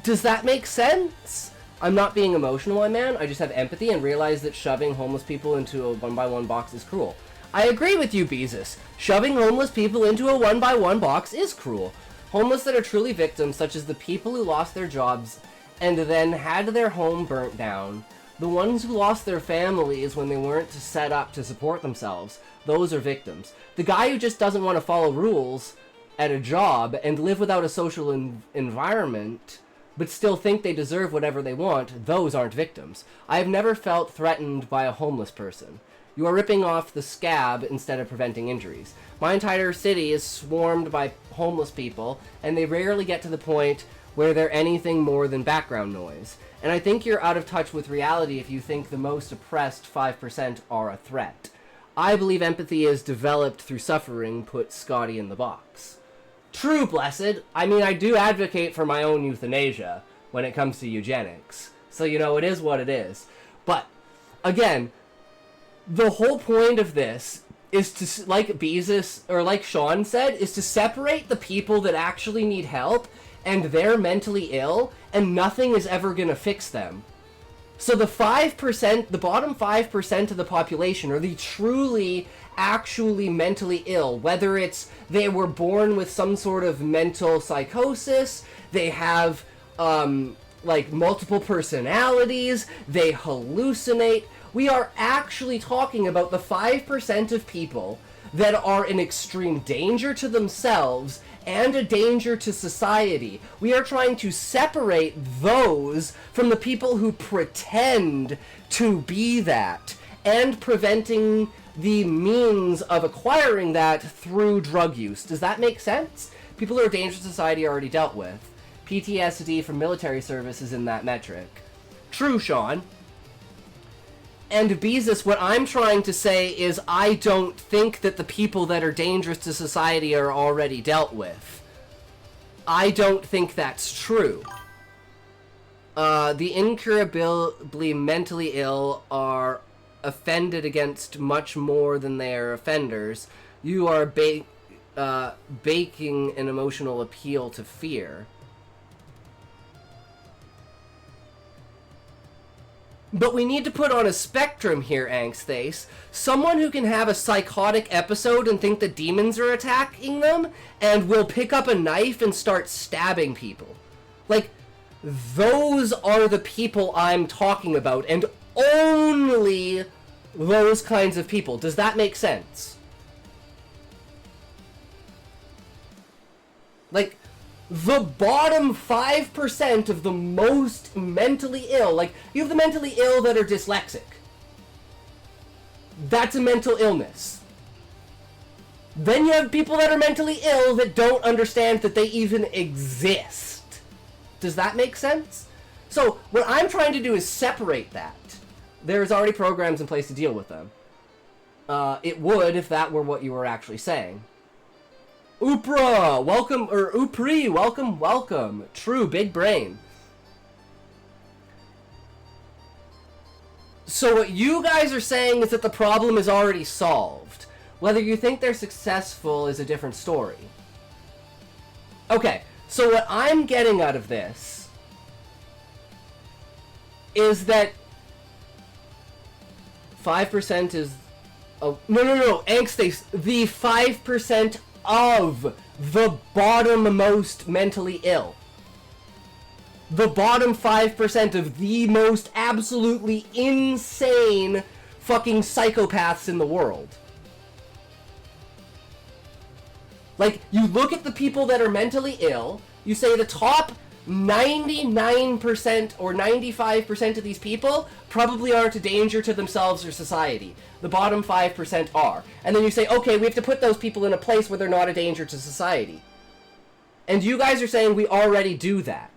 Speaker 1: Does that make sense? I'm not being emotional, my man. I just have empathy and realize that shoving homeless people into a 1x1 box is cruel. I agree with you, Beezus. Shoving homeless people into a 1x1 box is cruel. Homeless that are truly victims, such as the people who lost their jobs and then had their home burnt down, the ones who lost their families when they weren't set up to support themselves, those are victims. The guy who just doesn't want to follow rules at a job and live without a social environment but still think they deserve whatever they want, those aren't victims. I have never felt threatened by a homeless person. You are ripping off the scab instead of preventing injuries. My entire city is swarmed by homeless people, and they rarely get to the point where they're anything more than background noise. And I think you're out of touch with reality if you think the most oppressed 5% are a threat. I believe empathy is developed through suffering, put Scotty in the box. True, Blessed. I mean, I do advocate for my own euthanasia when it comes to eugenics. So, you know, it is what it is. But, again, the whole point of this is to, like Beezus, or like Sean said, is to separate the people that actually need help and they're mentally ill, and nothing is ever going to fix them. So the 5%, the bottom 5% of the population are the truly, actually mentally ill. Whether it's they were born with some sort of mental psychosis, they have, like, multiple personalities, they hallucinate. We are actually talking about the 5% of people that are in extreme danger to themselves and a danger to society. We are trying to separate those from the people who pretend to be that, and preventing the means of acquiring that through drug use. Does that make sense? People who are dangerous to society are already dealt with. PTSD from military service is in that metric. True, Sean. And Beezus, what I'm trying to say is I don't think that the people that are dangerous to society are already dealt with. I don't think that's true. The incurably mentally ill are offended against much more than they are offenders. You are baking an emotional appeal to fear. But we need to put on a spectrum here, Angsthace. Someone who can have a psychotic episode and think that demons are attacking them and will pick up a knife and start stabbing people. Like, those are the people I'm talking about, and only those kinds of people. Does that make sense? Like, the bottom 5% of the most mentally ill, like, you have the mentally ill that are dyslexic. That's a mental illness. Then you have people that are mentally ill that don't understand that they even exist. Does that make sense? So, what I'm trying to do is separate that. There's already programs in place to deal with them. It would if that were what you were actually saying. Upra, welcome, or Upri, welcome, welcome. True, big brain. So what you guys are saying is that the problem is already solved. Whether you think they're successful is a different story. Okay, so what I'm getting out of this is that 5% is... Oh, no, Angsthace, the 5% of the bottom-most mentally ill. The bottom 5% of the most absolutely insane fucking psychopaths in the world. Like, you look at the people that are mentally ill, you say the top 99% or 95% of these people probably aren't a danger to themselves or society. The bottom 5% are. And then you say, okay, we have to put those people in a place where they're not a danger to society. And you guys are saying we already do that.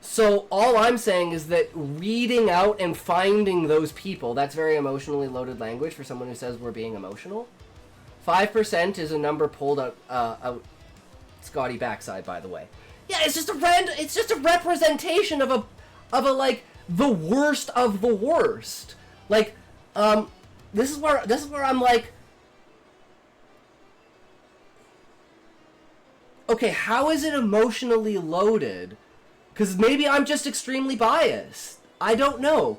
Speaker 1: So all I'm saying is that reading out and finding those people, that's very emotionally loaded language for someone who says we're being emotional. 5% is a number pulled out Scotty backside, by the way. Yeah, it's just a representation of a like the worst of the worst. Like, this is where I'm like, okay, how is it emotionally loaded? Because maybe I'm just extremely biased. I don't know.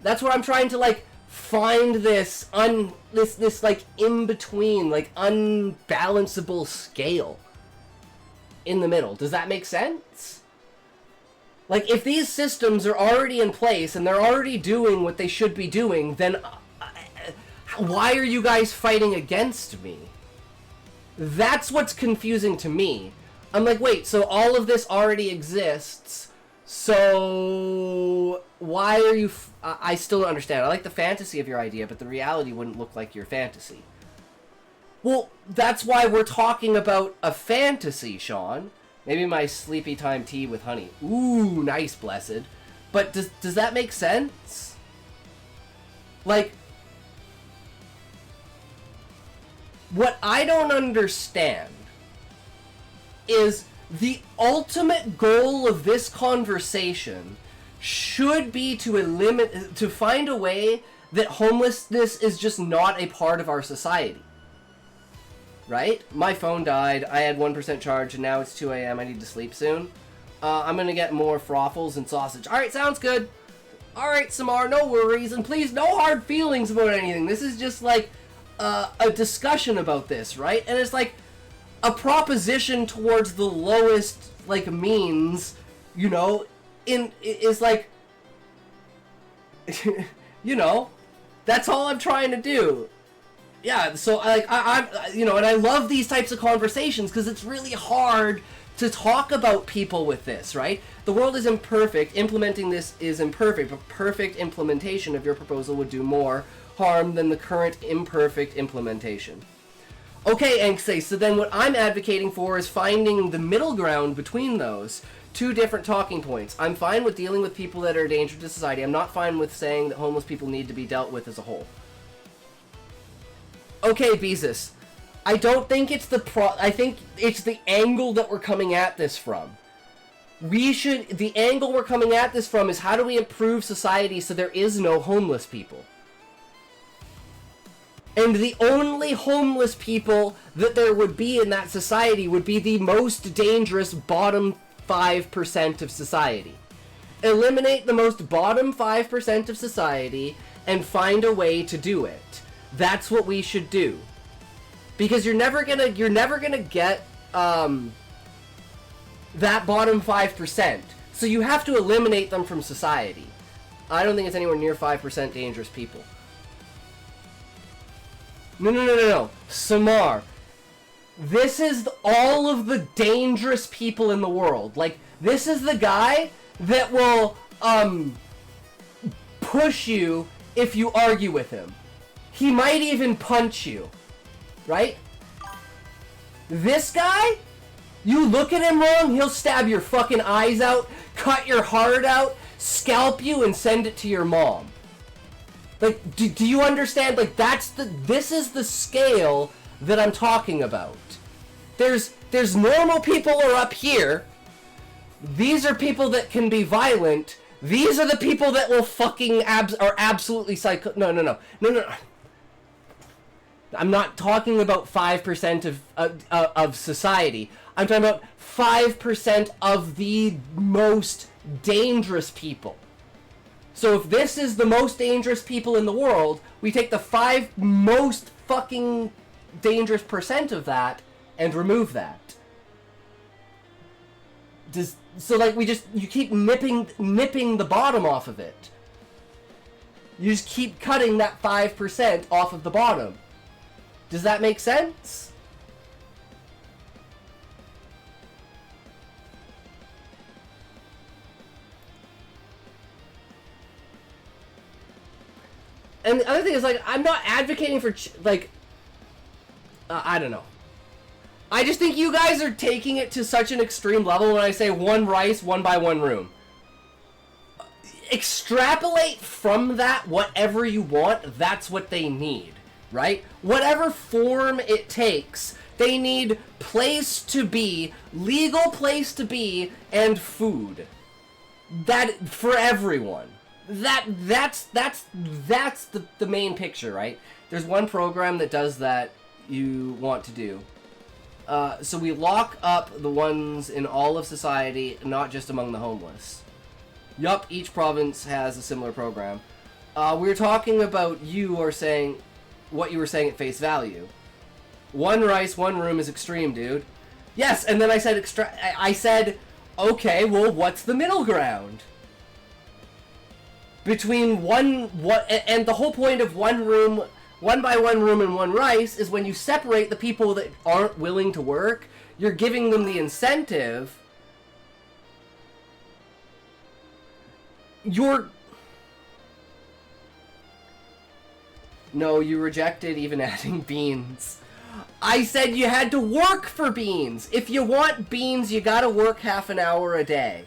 Speaker 1: That's where I'm trying to, like, find this like, in-between, like, unbalanceable scale in the middle. Does that make sense? Like, if these systems are already in place and they're already doing what they should be doing, then why are you guys fighting against me? That's what's confusing to me. I'm like, wait, so all of this already exists, so why are you... I still don't understand. I like the fantasy of your idea, but the reality wouldn't look like your fantasy. Well, that's why we're talking about a fantasy, Sean. Maybe my sleepy time tea with honey. Ooh, nice, blessed. But does that make sense? Like, what I don't understand is the ultimate goal of this conversation should be to find a way that homelessness is just not a part of our society. Right? My phone died, I had 1% charge, and now it's 2 a.m. I need to sleep soon. I'm gonna get more froffles and sausage. Alright, sounds good. Alright, Samar, no worries, and please, no hard feelings about anything. This is just like a discussion about this, right? And it's like a proposition towards the lowest, like, means, you know, is like, you know, that's all I'm trying to do. Yeah, so, I'm, you know, and I love these types of conversations because it's really hard to talk about people with this, right? The world is imperfect, implementing this is imperfect, but perfect implementation of your proposal would do more harm than the current imperfect implementation. Okay, Anxay, so then what I'm advocating for is finding the middle ground between those two different talking points. I'm fine with dealing with people that are a danger to society. I'm not fine with saying that homeless people need to be dealt with as a whole. Okay, Beezus. I don't think it's I think it's the angle that we're coming at this from. The angle we're coming at this from is how do we improve society so there is no homeless people? And the only homeless people that there would be in that society would be the most dangerous bottom 5% of society. Eliminate the most bottom 5% of society and find a way to do it. That's what we should do. Because you're never gonna get that bottom 5%. So you have to eliminate them from society. I don't think it's anywhere near 5% dangerous people. No. Samar. This is all of the dangerous people in the world. Like, this is the guy that will, push you if you argue with him. He might even punch you. Right? This guy, you look at him wrong, he'll stab your fucking eyes out, cut your heart out, scalp you, and send it to your mom. Like, do you understand? Like, this is the scale that I'm talking about. There's normal people are up here. These are people that can be violent. These are the people that will fucking are absolutely psycho. No. I'm not talking about 5% of society. I'm talking about 5% of the most dangerous people. So if this is the most dangerous people in the world, we take the 5 most fucking dangerous percent of that and remove that. So like you keep nipping the bottom off of it. You just keep cutting that 5% off of the bottom. Does that make sense? And the other thing is, like, I'm not advocating for, I don't know. I just think you guys are taking it to such an extreme level when I say 1 rice, 1 by 1 room. Extrapolate from that whatever you want, that's what they need, right? Whatever form it takes, they need place to be, legal place to be, and food. That, for everyone. That's the main picture, right? There's one program that does that you want to do. So we lock up the ones in all of society, not just among the homeless. Yup, each province has a similar program. We were talking about what you were saying at face value. 1 rice, 1 room is extreme, dude. Yes, and then I said, okay, well, what's the middle ground? Between and the whole point of 1 room, 1 by 1 room and 1 rice is when you separate the people that aren't willing to work, you're giving them the incentive. No, you rejected even adding beans. I said you had to work for beans. If you want beans, you gotta work half an hour a day.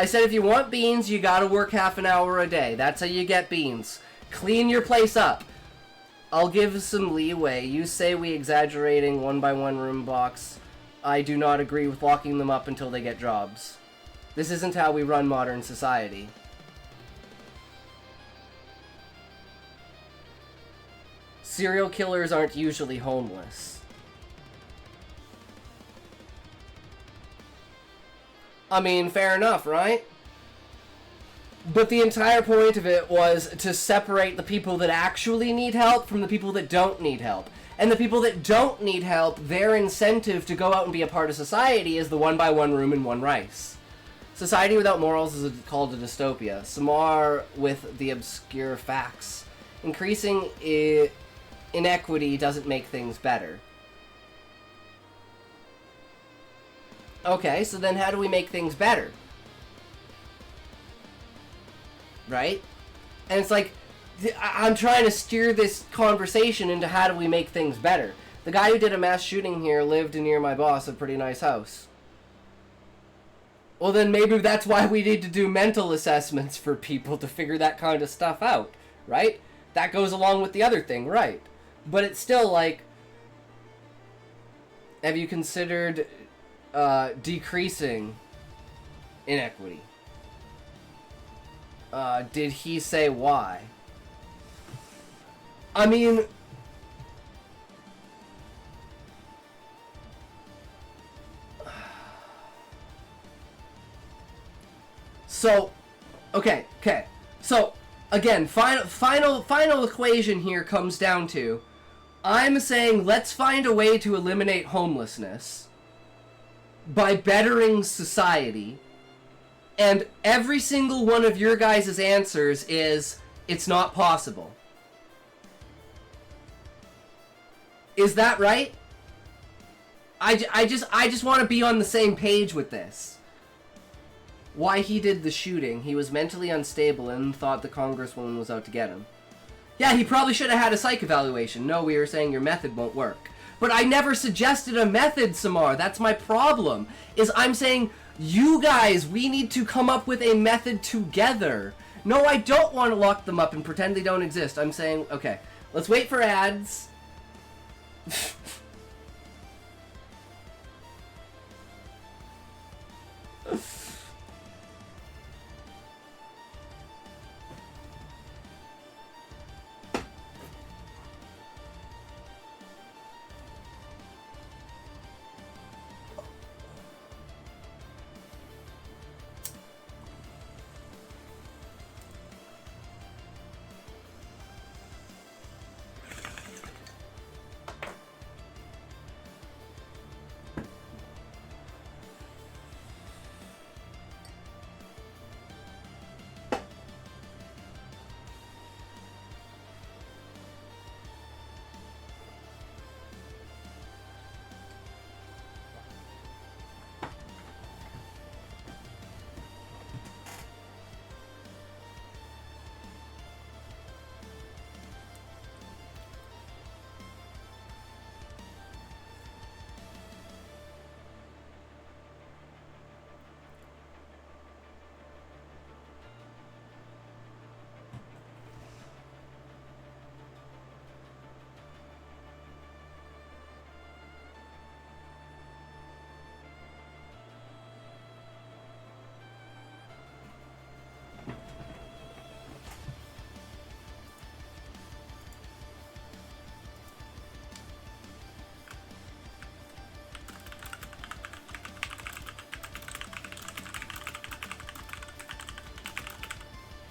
Speaker 1: I said if you want beans, you gotta work half an hour a day. That's how you get beans. Clean your place up. I'll give some leeway. You say we exaggerating 1 by 1 room blocks. I do not agree with locking them up until they get jobs. This isn't how we run modern society. Serial killers aren't usually homeless. I mean, fair enough, right? But the entire point of it was to separate the people that actually need help from the people that don't need help. And the people that don't need help, their incentive to go out and be a part of society is the 1 by 1 room and 1 rice. Society without morals is called a dystopia. Samar with the obscure facts. Increasing inequity doesn't make things better. Okay, so then how do we make things better? Right? And it's like, I'm trying to steer this conversation into how do we make things better. The guy who did a mass shooting here lived near my boss, a pretty nice house. Well, then maybe that's why we need to do mental assessments for people to figure that kind of stuff out, right? That goes along with the other thing, right? But it's still like, have you considered decreasing inequity? Did he say why? I mean, so, okay. So, again, final equation here comes down to, I'm saying let's find a way to eliminate homelessness by bettering society, and every single one of your guys' answers is, it's not possible. Is that right? I just want to be on the same page with this. Why he did the shooting. He was mentally unstable and thought the congresswoman was out to get him. Yeah, he probably should have had a psych evaluation. No, we were saying your method won't work. But I never suggested a method, Samar. That's my problem. Is I'm saying, you guys, we need to come up with a method together. No, I don't want to lock them up and pretend they don't exist. I'm saying, okay, let's wait for ads.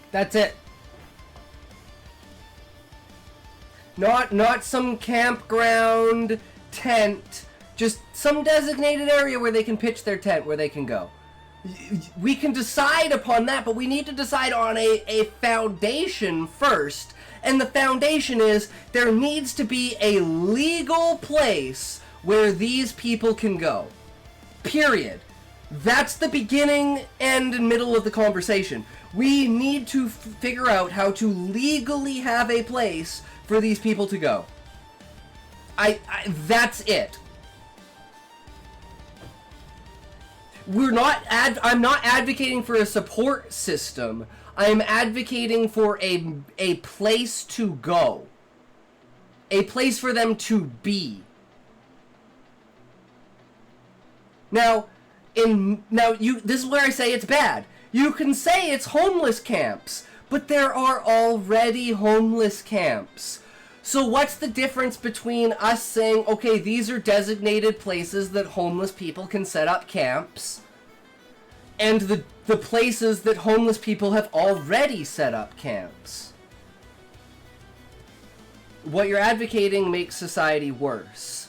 Speaker 1: That's it. Not some campground tent. Just some designated area where they can pitch their tent, where they can go. We can decide upon that, but we need to decide on a foundation first. And the foundation is, there needs to be a legal place where these people can go. Period. That's the beginning, end, and middle of the conversation. We need to figure out how to legally have a place for these people to go. That's it. I'm not advocating for a support system. I am advocating for a place to go. A place for them to be. This is where I say it's bad. You can say it's homeless camps, but there are already homeless camps. So what's the difference between us saying, okay, these are designated places that homeless people can set up camps, and the places that homeless people have already set up camps? What you're advocating makes society worse.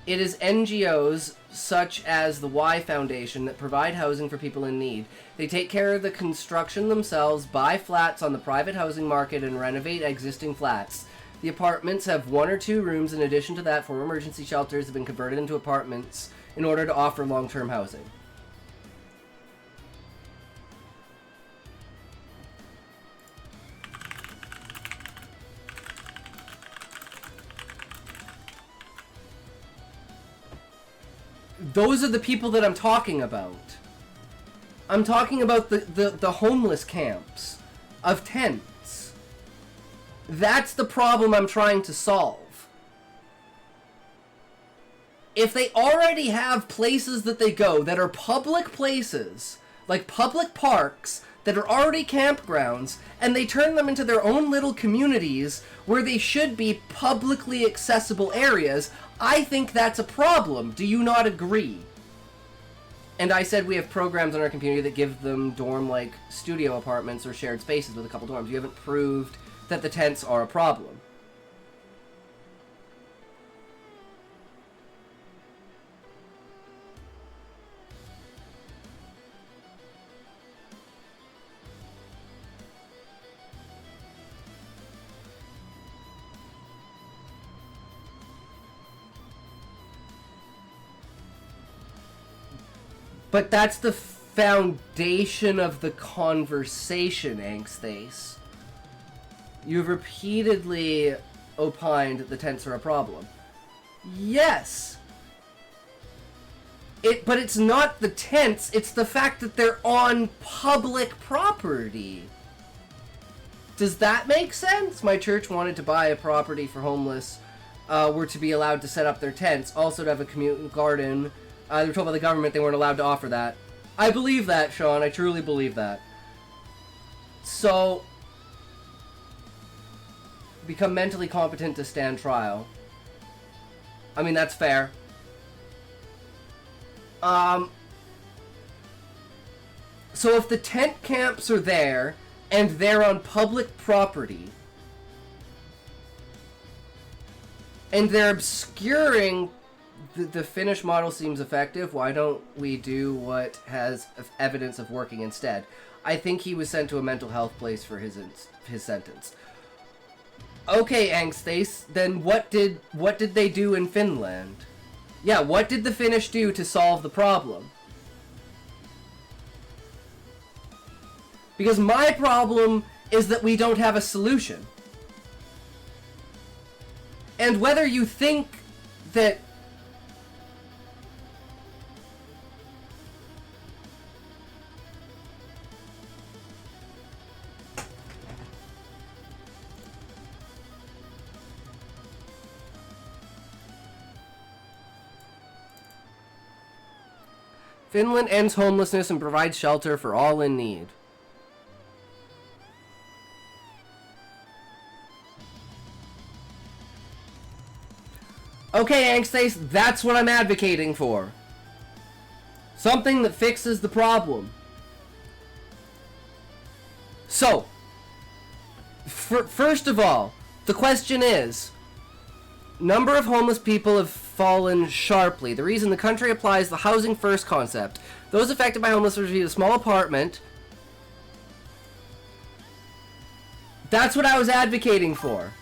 Speaker 1: It is NGOs such as the Y Foundation that provide housing for people in need. They take care of the construction themselves, buy flats on the private housing market, and renovate existing flats. The apartments have 1 or 2 rooms. In addition to that, 4 emergency shelters have been converted into apartments in order to offer long-term housing. Those are the people that I'm talking about. I'm talking about the homeless camps of tents. That's the problem I'm trying to solve. If they already have places that they go that are public places, like public parks, that are already campgrounds, and they turn them into their own little communities where they should be publicly accessible areas, I think that's a problem. Do you not agree? And I said we have programs in our community that give them dorm-like studio apartments or shared spaces with a couple dorms. You haven't proved that the tents are a problem. But that's the foundation of the conversation, Angsthace. You've repeatedly opined that the tents are a problem. Yes! But it's not the tents, it's the fact that they're on public property. Does that make sense? My church wanted to buy a property for homeless, were to be allowed to set up their tents, also to have a community garden. They were told by the government they weren't allowed to offer that. I believe that, Sean. I truly believe that. So, become mentally competent to stand trial. I mean, that's fair. So if the tent camps are there, and they're on public property, and they're obscuring... The Finnish model seems effective. Why don't we do what has evidence of working instead? I think he was sent to a mental health place for his sentence. Okay, Angsthace, then what did they do in Finland? Yeah, what did the Finnish do to solve the problem? Because my problem is that we don't have a solution. And whether you think that Finland ends homelessness and provides shelter for all in need. Okay, Angsthace, that's what I'm advocating for. Something that fixes the problem. So, first of all, the question is, number of homeless people have fallen sharply. The reason the country applies the housing first concept. Those affected by homelessness receive a small apartment. That's what I was advocating for.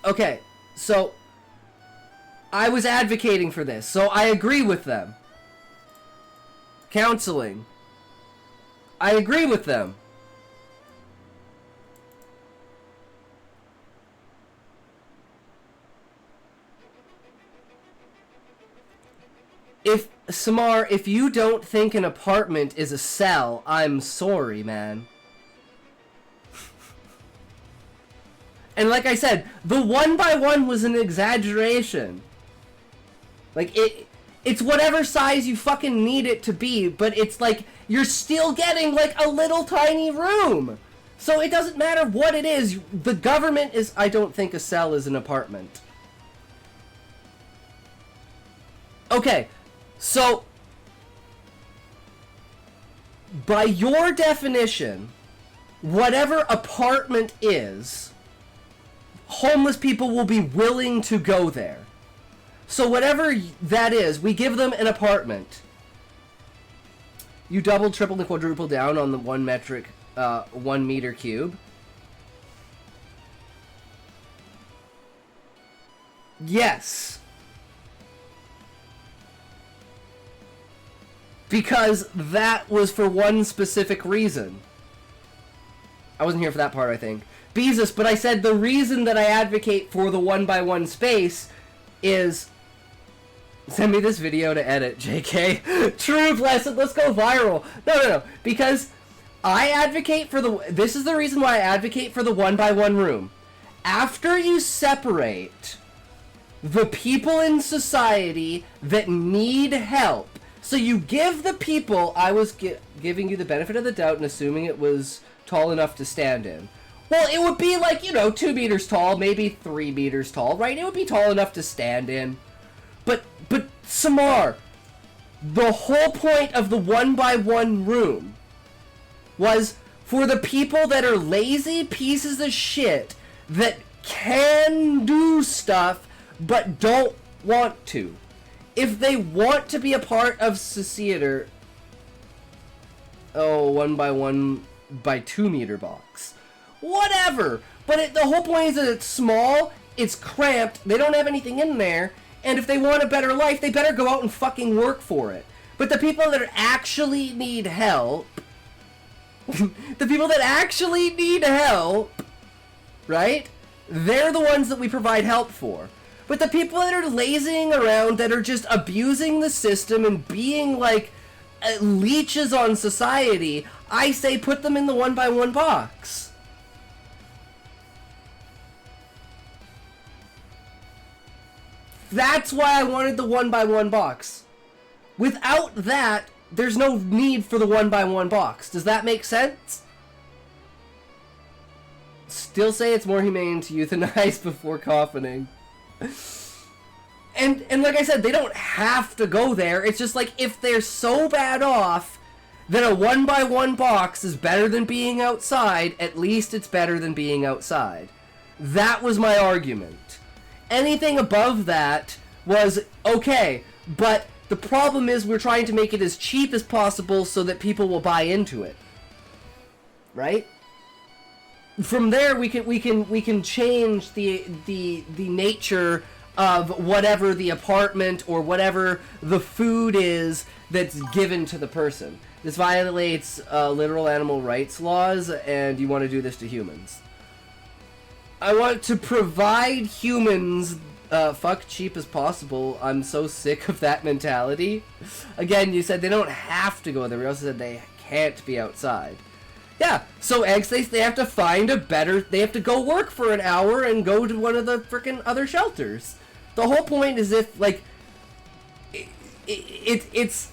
Speaker 1: Okay, so I was advocating for this, so I agree with them. Counseling. I agree with them. If, Samar, if you don't think an apartment is a cell, I'm sorry, man. And like I said, the 1x1 was an exaggeration. Like, it's whatever size you fucking need it to be, but it's like, you're still getting, like, a little tiny room. So it doesn't matter what it is. The government is... I don't think a cell is an apartment. Okay, so... by your definition, whatever apartment is... homeless people will be willing to go there. So whatever that is, we give them an apartment. You double, triple, and quadruple down on the 1 meter cube. Yes. Because that was for one specific reason. I wasn't here for that part, I think. Beezus, but I said the reason that I advocate for the 1x1 space is send me this video to edit, JK. True, blessed, let's go viral. No, because I advocate for this is the reason why I advocate for the 1x1 room. After you separate the people in society that need help, so you give the people, I was giving you the benefit of the doubt and assuming it was tall enough to stand in. Well, it would be like, 2 meters tall, maybe 3 meters tall, right? It would be tall enough to stand in. But Samar, the whole point of the 1x1 room was for the people that are lazy pieces of shit that can do stuff but don't want to. If they want to be a part of society, 1x1 by 2 meter box, whatever. But the whole point is that it's small, it's cramped, they don't have anything in there, and if they want a better life, they better go out and fucking work for it. But the people that actually need help, right? They're the ones that we provide help for. But the people that are lazying around, that are just abusing the system and being like leeches on society, I say put them in the 1x1 box. That's why I wanted the 1x1 box. Without that, there's no need for the 1x1 box. Does that make sense? Still say it's more humane to euthanize before coffining. And like I said, they don't have to go there. It's just like, if they're so bad off that a 1x1 box is better than being outside, at least it's better than being outside. That was my argument. Anything above that was okay, but the problem is we're trying to make it as cheap as possible so that people will buy into it. Right? From there, we can change the nature of whatever the apartment or whatever the food is that's given to the person. This violates literal animal rights laws, and you want to do this to humans. I want to provide humans fuck cheap as possible. I'm so sick of that mentality. Again, you said they don't have to go there. We also said they can't be outside. Yeah, so eggs, they have to find a better... They have to go work for an hour and go to one of the freaking other shelters. The whole point is if, like... It's...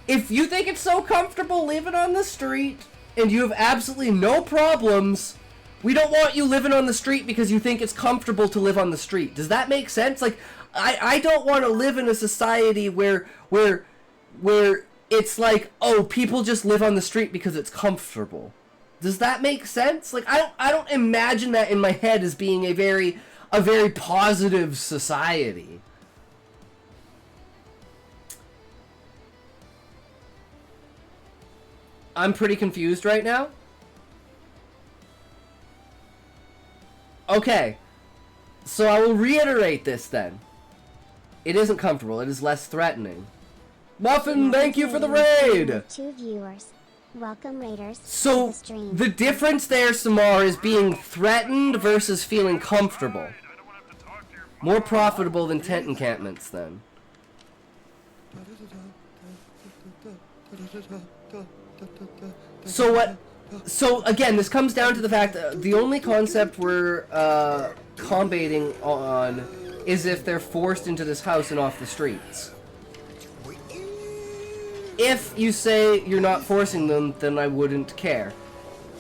Speaker 1: If you think it's so comfortable living on the street and you have absolutely no problems, we don't want you living on the street because you think it's comfortable to live on the street. Does that make sense? Like, I don't want to live in a society where it's like, oh, people just live on the street because it's comfortable. Does that make sense? Like, I don't imagine that in my head as being a very positive society. I'm pretty confused right now. Okay, so I will reiterate this then. It isn't comfortable, it is less threatening. Muffin, thank you for the raid!
Speaker 5: 2 viewers. Welcome, raiders.
Speaker 1: So, the difference there, Samar, is being threatened versus feeling comfortable. More profitable than tent encampments, then. So what... So, again, this comes down to the fact that the only concept we're combating on is if they're forced into this house and off the streets. If you say you're not forcing them, then I wouldn't care.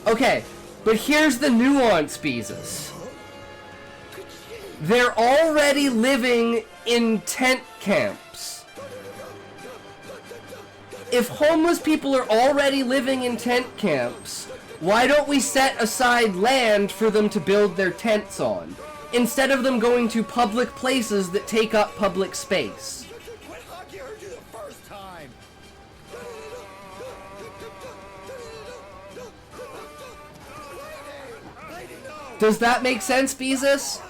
Speaker 1: Okay, but here's the nuance, Beezus. They're already living in tent camps. If homeless people are already living in tent camps, why don't we set aside land for them to build their tents on, instead of them going to public places that take up public space? Does that make sense, Beezus?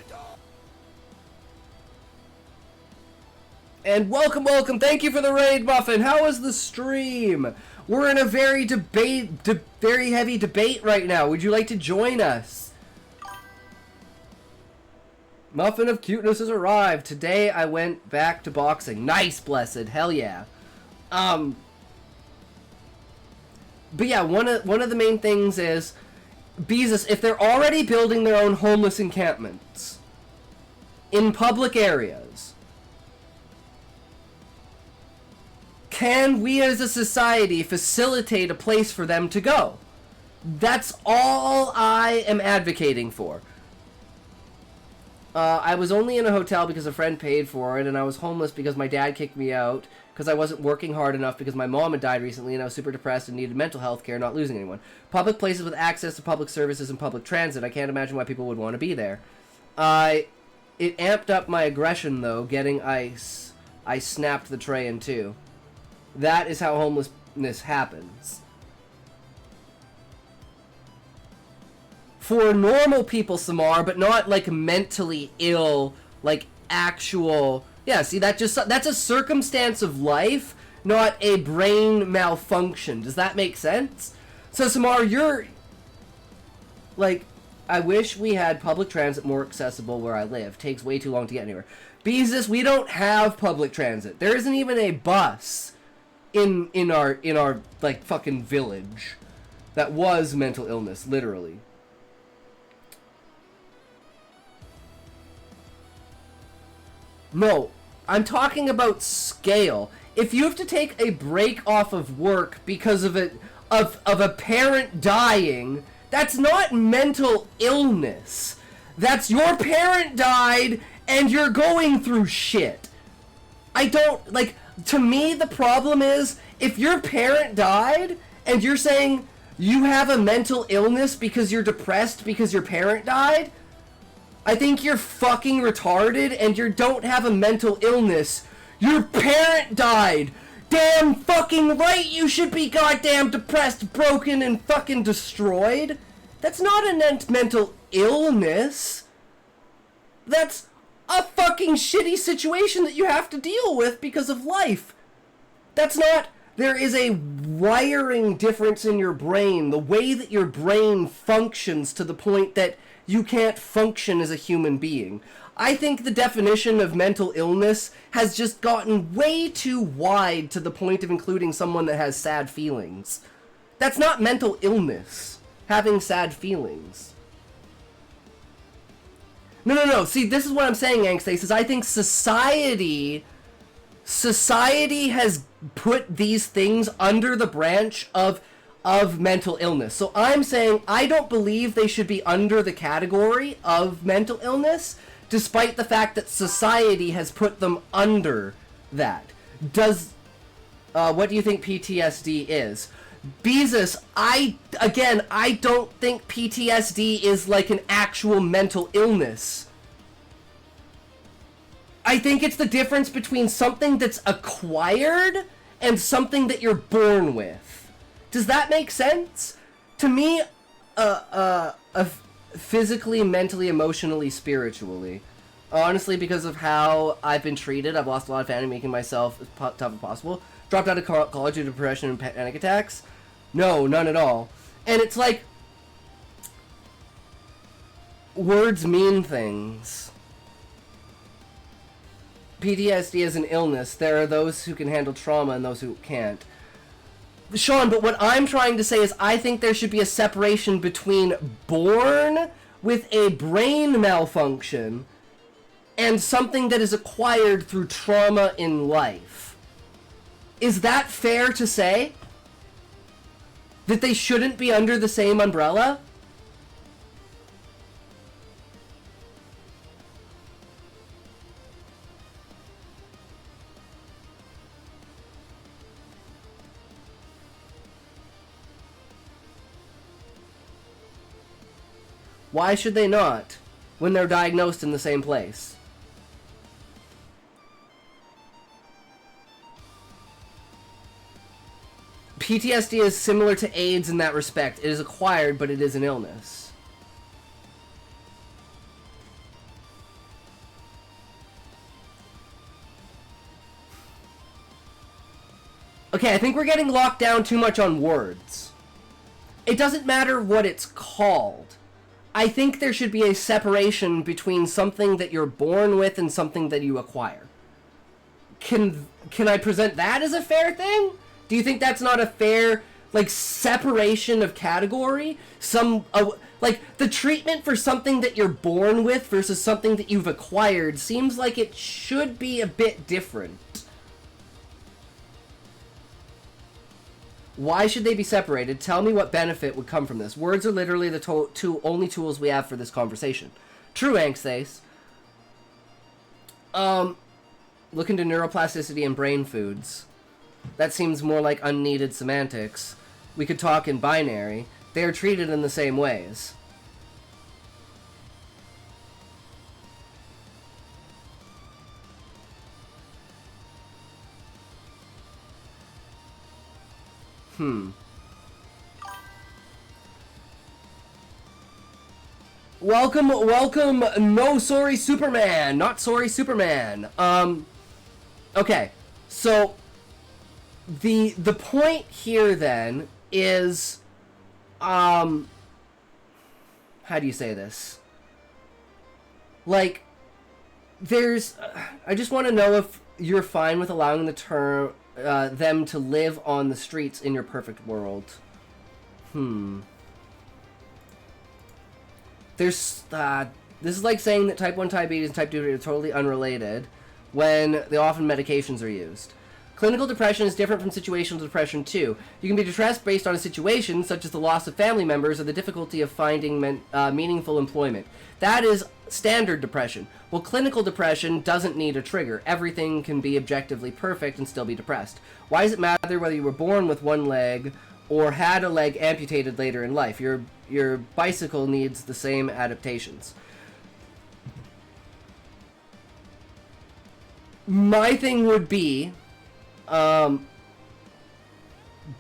Speaker 1: And welcome, thank you for the raid, Muffin. How was the stream? We're in a very very heavy debate right now. Would you like to join us? Muffin of cuteness has arrived. Today I went back to boxing. Nice, blessed. Hell yeah. But yeah, one of the main things is, Beezus, if they're already building their own homeless encampments in public areas, can we as a society facilitate a place for them to go? That's all I am advocating for. I was only in a hotel because a friend paid for it, and I was homeless because my dad kicked me out because I wasn't working hard enough because my mom had died recently and I was super depressed and needed mental health care, not losing anyone. Public places with access to public services and public transit. I can't imagine why people would want to be there. It amped up my aggression, though, getting ice. I snapped the tray in two. That is how homelessness happens. For normal people, Samar, but not, like, mentally ill, like, actual... Yeah, see, that's a circumstance of life, not a brain malfunction. Does that make sense? So, Samar, you're... Like, I wish we had public transit more accessible where I live. Takes way too long to get anywhere. Beezus, we don't have public transit. There isn't even a bus in our, like, fucking village that was mental illness, literally. No, I'm talking about scale. If you have to take a break off of work because of a parent dying, that's not mental illness. That's your parent died and you're going through shit. I don't, like, to me the problem is, if your parent died and you're saying you have a mental illness because you're depressed because your parent died, I think you're fucking retarded and you don't have a mental illness. Your parent died! Damn fucking right you should be goddamn depressed, broken, and fucking destroyed. That's not a mental illness. That's a fucking shitty situation that you have to deal with because of life. That's not... There is a wiring difference in your brain, the way that your brain functions to the point that you can't function as a human being. I think the definition of mental illness has just gotten way too wide to the point of including someone that has sad feelings. That's not mental illness, having sad feelings. No. See, this is what I'm saying, Angstace, is I think society has put these things under the branch of mental illness. So I'm saying I don't believe they should be under the category of mental illness, despite the fact that society has put them under that. What do you think PTSD is? Beezus, I don't think PTSD is like an actual mental illness. I think it's the difference between something that's acquired and something that you're born with. Does that make sense? To me, physically, mentally, emotionally, spiritually. Honestly, because of how I've been treated, I've lost a lot of family, making myself as tough as possible. Dropped out of college due to depression and panic attacks. No, none at all. And it's like, words mean things. PTSD is an illness. There are those who can handle trauma and those who can't. Sean, but what I'm trying to say is I think there should be a separation between born with a brain malfunction and something that is acquired through trauma in life. Is that fair to say? That they shouldn't be under the same umbrella? Why should they not, when they're diagnosed in the same place? PTSD is similar to AIDS in that respect. It is acquired, but it is an illness. Okay, I think we're getting locked down too much on words. It doesn't matter what it's called. I think there should be a separation between something that you're born with and something that you acquire. Can I present that as a fair thing? Do you think that's not a fair, like, separation of category? Like, the treatment for something that you're born with versus something that you've acquired seems like it should be a bit different. Why should they be separated? Tell me what benefit would come from this. Words are literally the only tools we have for this conversation. True, Anxthace. Look into neuroplasticity and brain foods. That seems more like unneeded semantics. We could talk in binary. They are treated in the same ways. Welcome, no sorry Superman, not sorry Superman. Okay, so the point here then is, how do you say this? Like, I just want to know if you're fine with allowing them to live on the streets in your perfect world. This is like saying that type 1 diabetes and type 2 are totally unrelated when they often medications are used. Clinical depression is different from situational depression too. You can be depressed based on a situation, such as the loss of family members or the difficulty of finding meaningful employment. That is standard depression. Well, clinical depression doesn't need a trigger. Everything can be objectively perfect and still be depressed. Why does it matter whether you were born with one leg or had a leg amputated later in life? Your bicycle needs the same adaptations. My thing would be,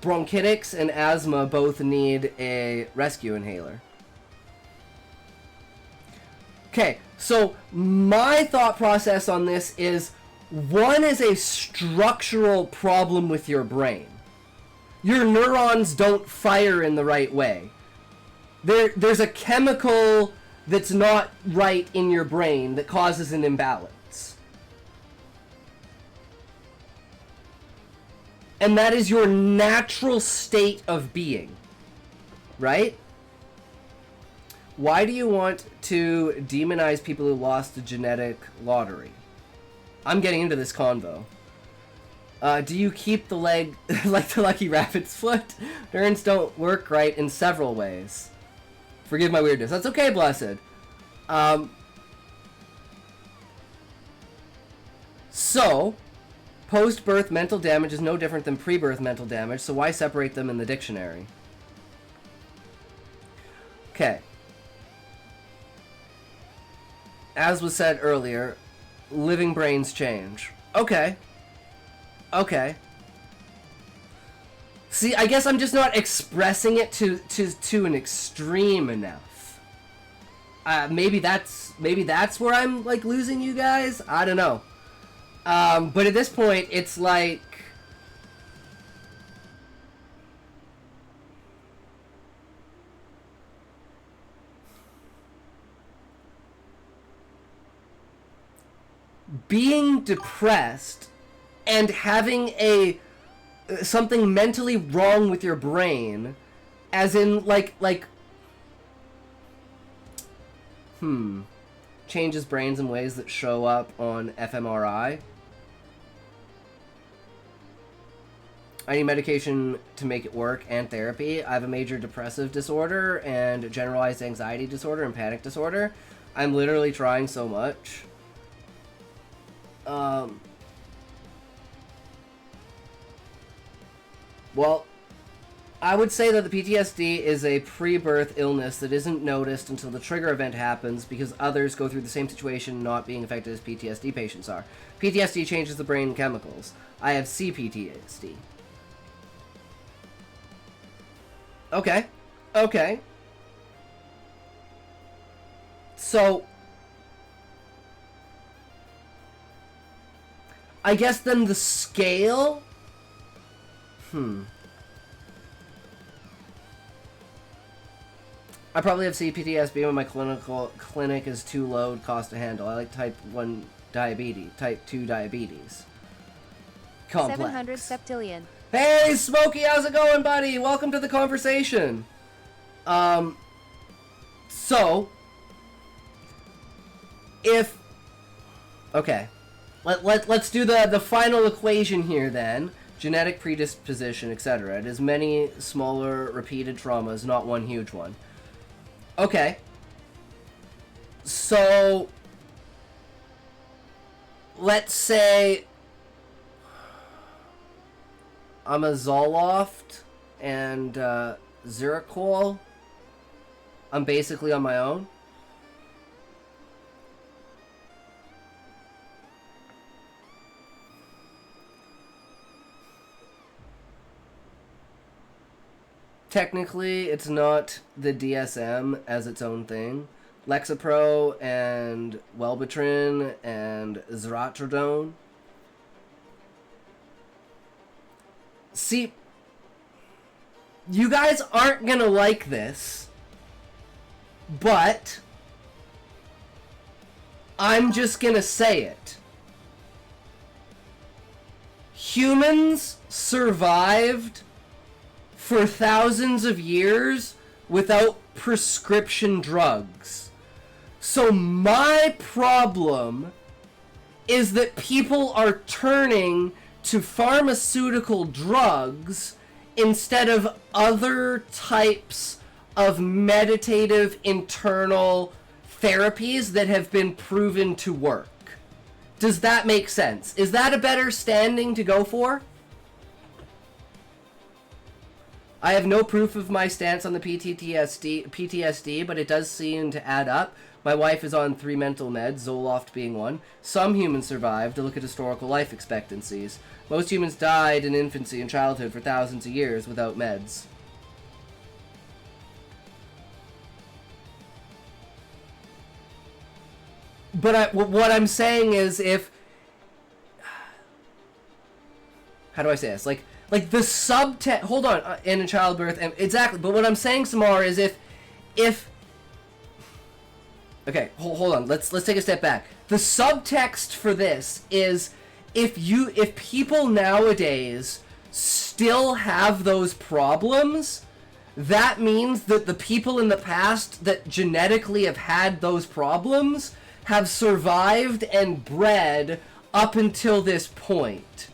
Speaker 1: bronchitis and asthma both need a rescue inhaler. Okay, so my thought process on this is, one is a structural problem with your brain. Your neurons don't fire in the right way. There's a chemical that's not right in your brain that causes an imbalance. And that is your natural state of being. Right? Why do you want to demonize people who lost the genetic lottery? I'm getting into this convo. Do you keep the leg like the Lucky Rabbit's foot? Turns don't work right in several ways. Forgive my weirdness. That's okay, Blessed. So, post-birth mental damage is no different than pre-birth mental damage, so why separate them in the dictionary? Okay. As was said earlier, living brains change. Okay. Okay. See, I guess I'm just not expressing it to an extreme enough. Maybe that's where I'm like losing you guys. I don't know. But at this point, it's like, being depressed and having something mentally wrong with your brain, as in changes brains in ways that show up on fMRI. I need medication to make it work and therapy. I have a major depressive disorder and generalized anxiety disorder and panic disorder. I'm literally trying so much. Well, I would say that the PTSD is a pre-birth illness that isn't noticed until the trigger event happens because others go through the same situation not being affected as PTSD patients are. PTSD changes the brain chemicals. I have CPTSD. Okay. Okay. So, I guess then the scale... I probably have CPTSD when my clinic is too low cost to handle. I like type 1 diabetes, type 2 diabetes. Complex.
Speaker 6: 700 septillion.
Speaker 1: Hey, Smokey, how's it going, buddy? Welcome to the conversation. So, if... Okay. Let's do the final equation here, then. Genetic predisposition, etc. It is many smaller repeated traumas, not one huge one. Okay. So, let's say I'm a Zoloft and Ziricol. I'm basically on my own. Technically, it's not the DSM as its own thing. Lexapro and Wellbutrin and Zeratrodone. See, you guys aren't gonna like this, but I'm just gonna say it. Humans survived for thousands of years without prescription drugs. So my problem is that people are turning to pharmaceutical drugs instead of other types of meditative internal therapies that have been proven to work. Does that make sense? Is that a better standing to go for? I have no proof of my stance on the PTSD, but it does seem to add up. My wife is on 3 mental meds, Zoloft being one. Some humans survived to look at historical life expectancies. Most humans died in infancy and childhood for thousands of years without meds. But what I'm saying is if... How do I say this? Like the subtext... Hold on. In a childbirth... Exactly. But what I'm saying, Samar, is if... Okay, hold on. Let's take a step back. The subtext for this is if people nowadays still have those problems, that means that the people in the past that genetically have had those problems have survived and bred up until this point,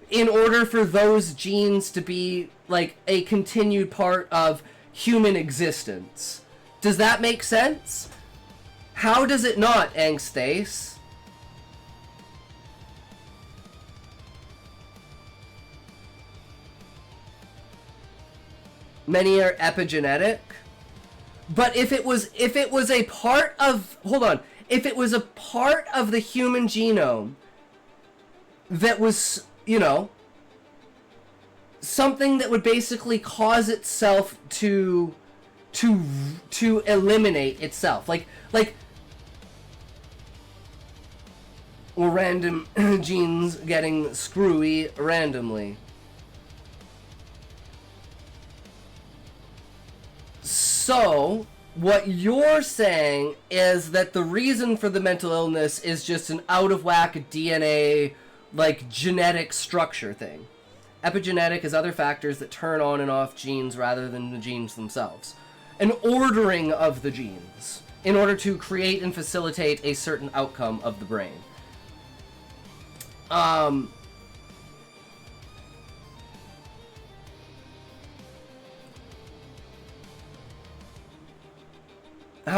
Speaker 1: in order for those genes to be like a continued part of human existence. Does that make sense? How does it not, Angstace? Many are epigenetic. But if it was a part of... Hold on. If it was a part of the human genome that was, you know, something that would basically cause itself to eliminate itself. Like or random genes getting screwy randomly. So, what you're saying is that the reason for the mental illness is just an out-of-whack DNA, like, genetic structure thing. Epigenetic is other factors that turn on and off genes rather than the genes themselves. An ordering of the genes in order to create and facilitate a certain outcome of the brain. How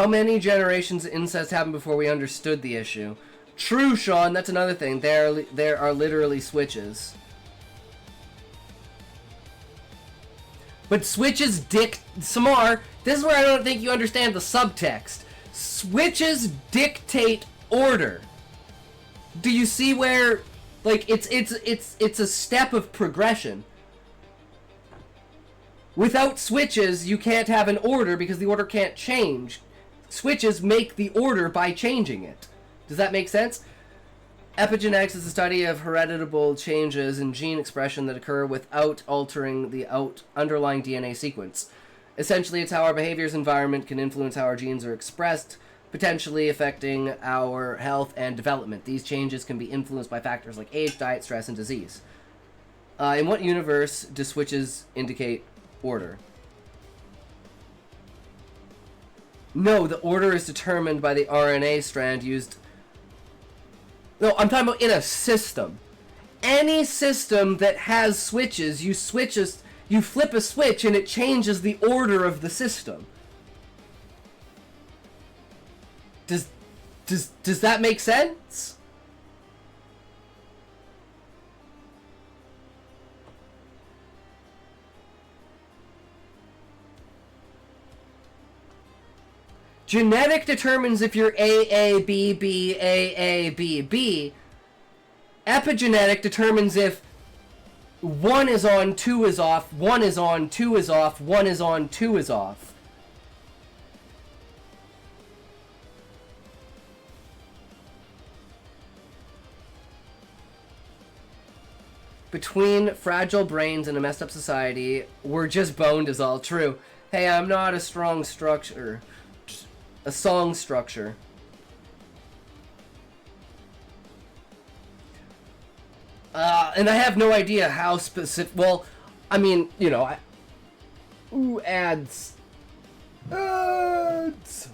Speaker 1: many generations of incest happened before we understood the issue? True, Sean, that's another thing. There are literally switches. But switches Samar, this is where I don't think you understand the subtext. Switches dictate order. Do you see where, like, it's a step of progression. Without switches, you can't have an order because the order can't change. Switches make the order by changing it. Does that make sense? Epigenetics is the study of heritable changes in gene expression that occur without altering the underlying DNA sequence. Essentially, it's how our behaviors environment can influence how our genes are expressed, potentially affecting our health and development. These changes can be influenced by factors like age, diet, stress, and disease. In what universe do switches indicate order? No, the order is determined by the RNA strand used... No, I'm talking about in a system. Any system that has switches, you flip a switch and it changes the order of the system. Does that make sense? Genetic determines if you're AABB, AABB. Epigenetic determines if 1 is on, 2 is off, 1 is on, 2 is off, 1 is on, 2 is off. Between fragile brains and a messed up society, we're just boned is all true. Hey, I'm not a strong structure. A song structure. And I have no idea how specific... Well, I mean, you know... Ooh, ads. Ads!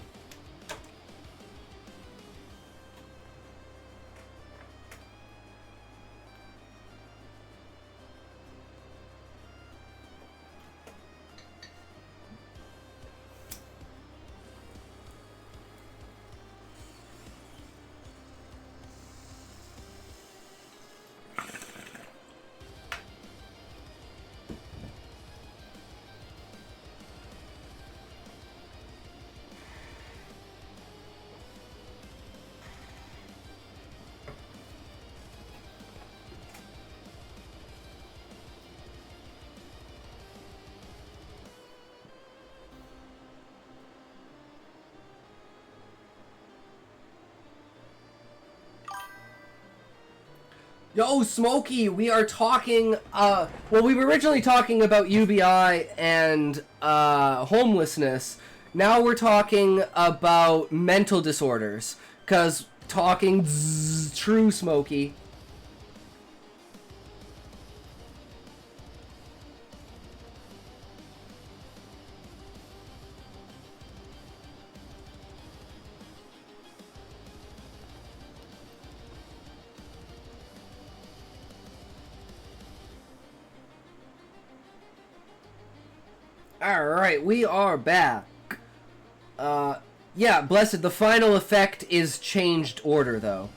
Speaker 1: Yo, Smokey, we are talking, well, we were originally talking about UBI and, homelessness. Now we're talking about mental disorders. 'Cause talking true, Smokey. Alright, we are back. Yeah, Blessed, the final effect is changed order, though.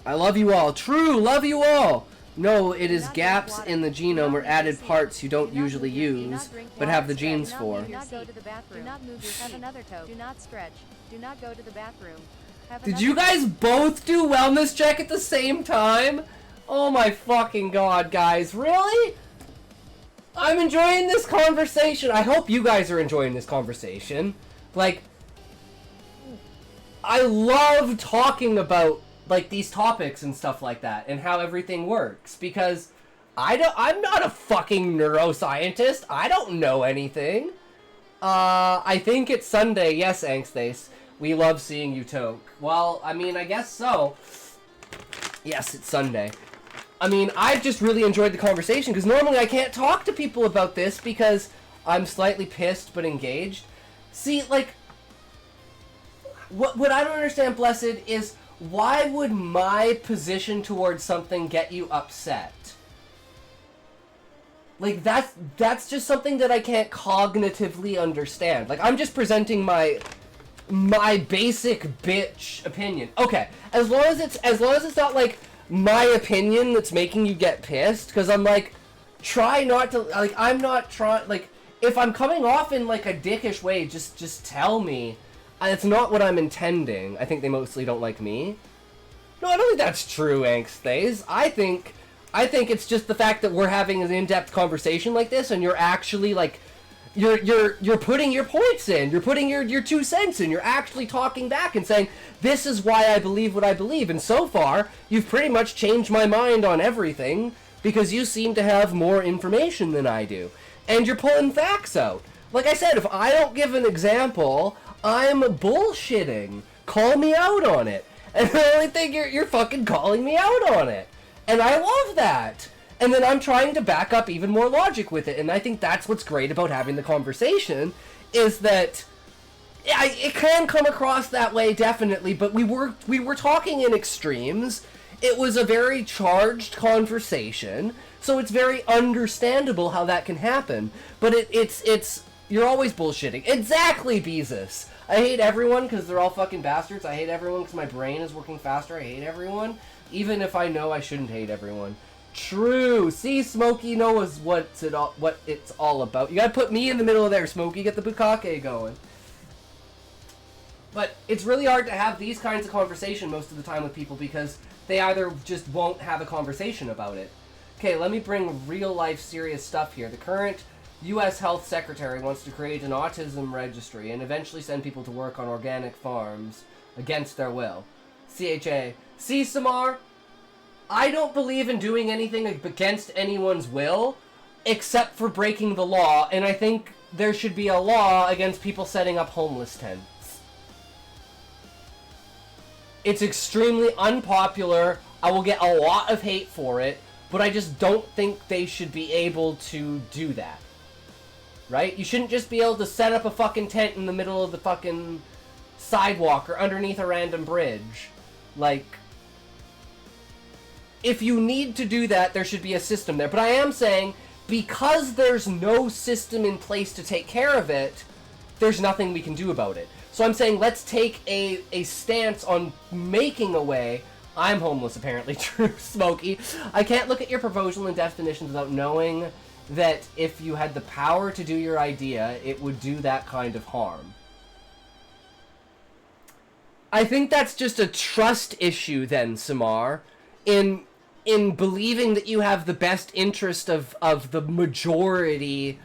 Speaker 1: I love you all. True, love you all! No, it is gaps in the genome or added parts you don't usually use, but have the genes for.
Speaker 6: Do not go to the bathroom. Do not move your have another toe. Do not stretch. Do not go to the bathroom.
Speaker 1: Did you guys both do wellness check at the same time? Oh my fucking god, guys. Really? I'm enjoying this conversation. I hope you guys are enjoying this conversation. Like, I love talking about, like, these topics and stuff like that and how everything works because I'm not a fucking neuroscientist. I don't know anything. I think it's Sunday. Yes, Angstface. We love seeing you toke. Well, I mean, I guess so. Yes, it's Sunday. I mean, I've just really enjoyed the conversation, because normally I can't talk to people about this because I'm slightly pissed but engaged. See, like, what I don't understand, Blessed, is why would my position towards something get you upset? Like, that's just something that I can't cognitively understand. Like, I'm just presenting my basic bitch opinion. Okay, as long as it's not, like, my opinion that's making you get pissed, because I'm like, try not to, like, I'm not trying, like, if I'm coming off in, like, a dickish way, just tell me. It's not what I'm intending. I think they mostly don't like me. No, I don't think that's true, Angstface. I think it's just the fact that we're having an in-depth conversation like this, and you're actually, like, you're putting your points in, you're putting your 2 cents in, you're actually talking back and saying, this is why I believe what I believe, and so far, you've pretty much changed my mind on everything, because you seem to have more information than I do. and you're pulling facts out. Like I said, if I don't give an example, I'm bullshitting. Call me out on it. And I only think you're fucking calling me out on it. And I love that. And then I'm trying to back up even more logic with it. And I think that's what's great about having the conversation, is that it can come across that way, definitely, but we were talking in extremes. It was a very charged conversation, so it's very understandable how that can happen. But it's you're always bullshitting. Exactly, Beezus. I hate everyone because they're all fucking bastards. I hate everyone because my brain is working faster. I hate everyone, even if I know I shouldn't hate everyone. True. See, Smokey knows what it's all about. You gotta put me in the middle of there, Smokey. Get the bukkake going. But it's really hard to have these kinds of conversation most of the time with people because they either just won't have a conversation about it. Okay, let me bring real life serious stuff here. The current U.S. Health Secretary wants to create an autism registry and eventually send people to work on organic farms against their will. CHA. See, Samar? I don't believe in doing anything against anyone's will except for breaking the law, and I think there should be a law against people setting up homeless tents. It's extremely unpopular. I will get a lot of hate for it, but I just don't think they should be able to do that. Right? You shouldn't just be able to set up a fucking tent in the middle of the fucking sidewalk or underneath a random bridge. Like, if you need to do that, there should be a system there. But I am saying, because there's no system in place to take care of it, there's nothing we can do about it. So I'm saying, let's take a stance on making a way. I'm homeless, apparently. True, Smokey. I can't look at your proposal and definitions without knowing that if you had the power to do your idea, it would do that kind of harm. I think that's just a trust issue then, Samar, in believing that you have the best interest of the majority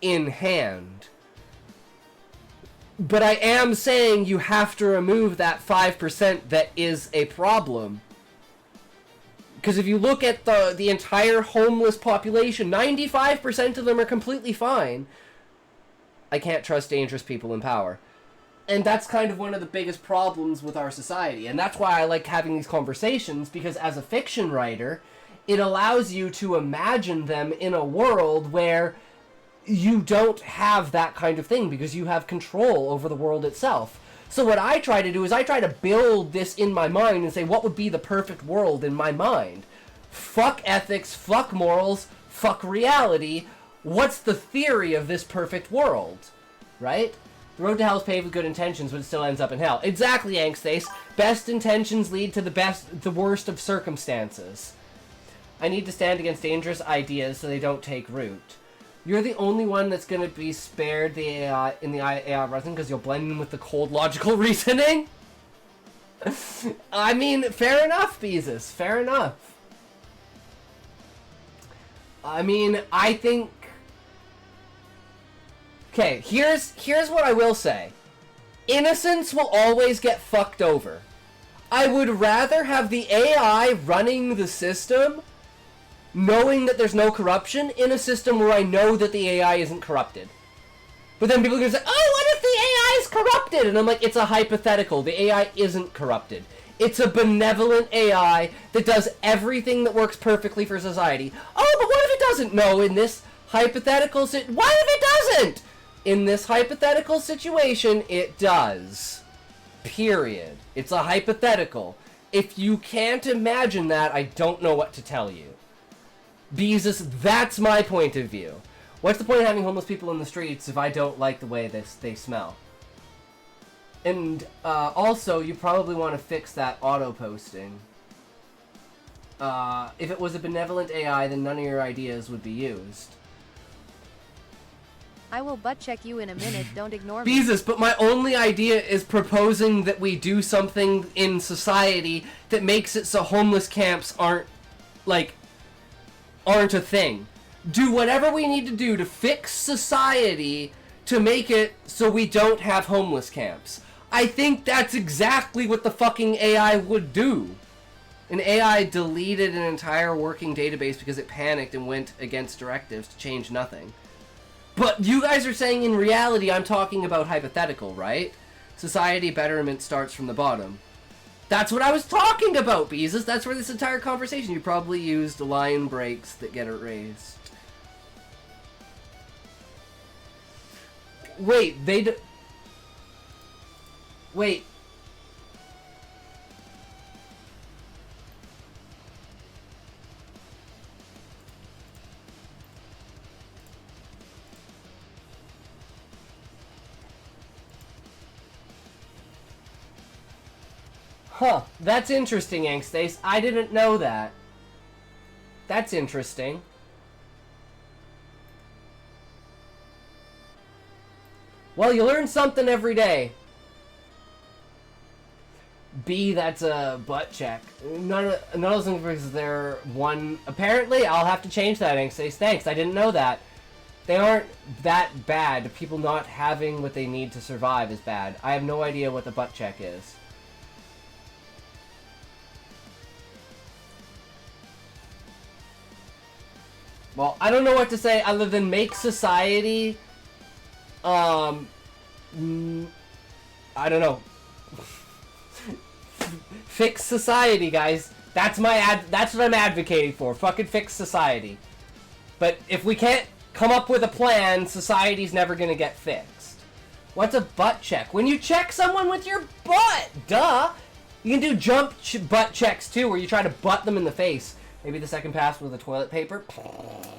Speaker 1: in hand. But I am saying you have to remove that 5% that is a problem. Because if you look at the entire homeless population, 95% of them are completely fine. I can't trust dangerous people in power. And that's kind of one of the biggest problems with our society. And that's why I like having these conversations, because as a fiction writer, it allows you to imagine them in a world where you don't have that kind of thing, because you have control over the world itself. So what I try to do is I try to build this in my mind and say, what would be the perfect world in my mind? Fuck ethics, fuck morals, fuck reality. What's the theory of this perfect world? Right? The road to hell is paved with good intentions, but it still ends up in hell. Exactly, Angstface. Best intentions lead to the worst of circumstances. I need to stand against dangerous ideas so they don't take root. You're the only one that's going to be spared the AI in the AI resin because you'll blend in with the cold logical reasoning? I mean, fair enough, Beezus. Fair enough. I mean, I think... Okay, here's what I will say. Innocence will always get fucked over. I would rather have the AI running the system, knowing that there's no corruption, in a system where I know that the AI isn't corrupted. But then people are going to say, oh, what if the AI is corrupted? And I'm like, it's a hypothetical. The AI isn't corrupted. It's a benevolent AI that does everything that works perfectly for society. Oh, but what if it doesn't? No, in this hypothetical what if it doesn't? In this hypothetical situation, it does. Period. It's a hypothetical. If you can't imagine that, I don't know what to tell you. Beezus, that's my point of view. What's the point of having homeless people in the streets if I don't like the way they smell? And also, you probably want to fix that auto-posting. If it was a benevolent AI, then none of your ideas would be used.
Speaker 6: I will butt check you in a minute, don't ignore me.
Speaker 1: Beezus, but my only idea is proposing that we do something in society that makes it so homeless camps aren't a thing. Do whatever we need to do to fix society to make it so we don't have homeless camps. I think that's exactly what the fucking AI would do. An AI deleted an entire working database because it panicked and went against directives to change nothing. But you guys are saying in reality, I'm talking about hypothetical, right? Society betterment starts from the bottom. That's what I was talking about, Beezus. That's where this entire conversation. You probably used line breaks that get erased. Wait, Wait. Huh, that's interesting, Angstace. I didn't know that. That's interesting. Well, you learn something every day. B, that's a butt check. None of those things because they're one... Apparently, I'll have to change that, Angstace. Thanks, I didn't know that. They aren't that bad. People not having what they need to survive is bad. I have no idea what the butt check is. Well, I don't know what to say other than make society, I don't know. Fix society, guys. That's that's what I'm advocating for. Fucking fix society. But if we can't come up with a plan, society's never gonna get fixed. What's a butt check? When you check someone with your butt! Duh! You can do butt checks too, where you try to butt them in the face. Maybe the second pass with the toilet paper. Oh.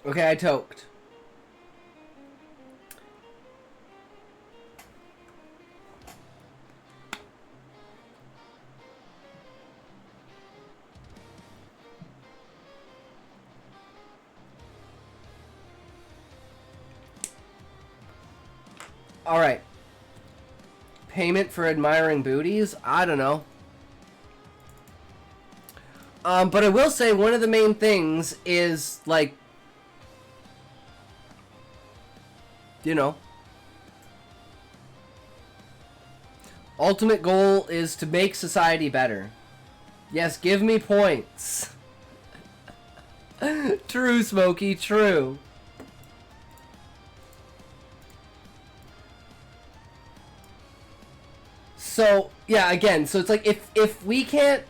Speaker 1: Okay, I toked. Alright. Payment for admiring booties? I don't know. But I will say one of the main things is, like, you know, ultimate goal is to make society better. Yes, give me points. True, Smokey, true. So yeah, again, so it's like if we can't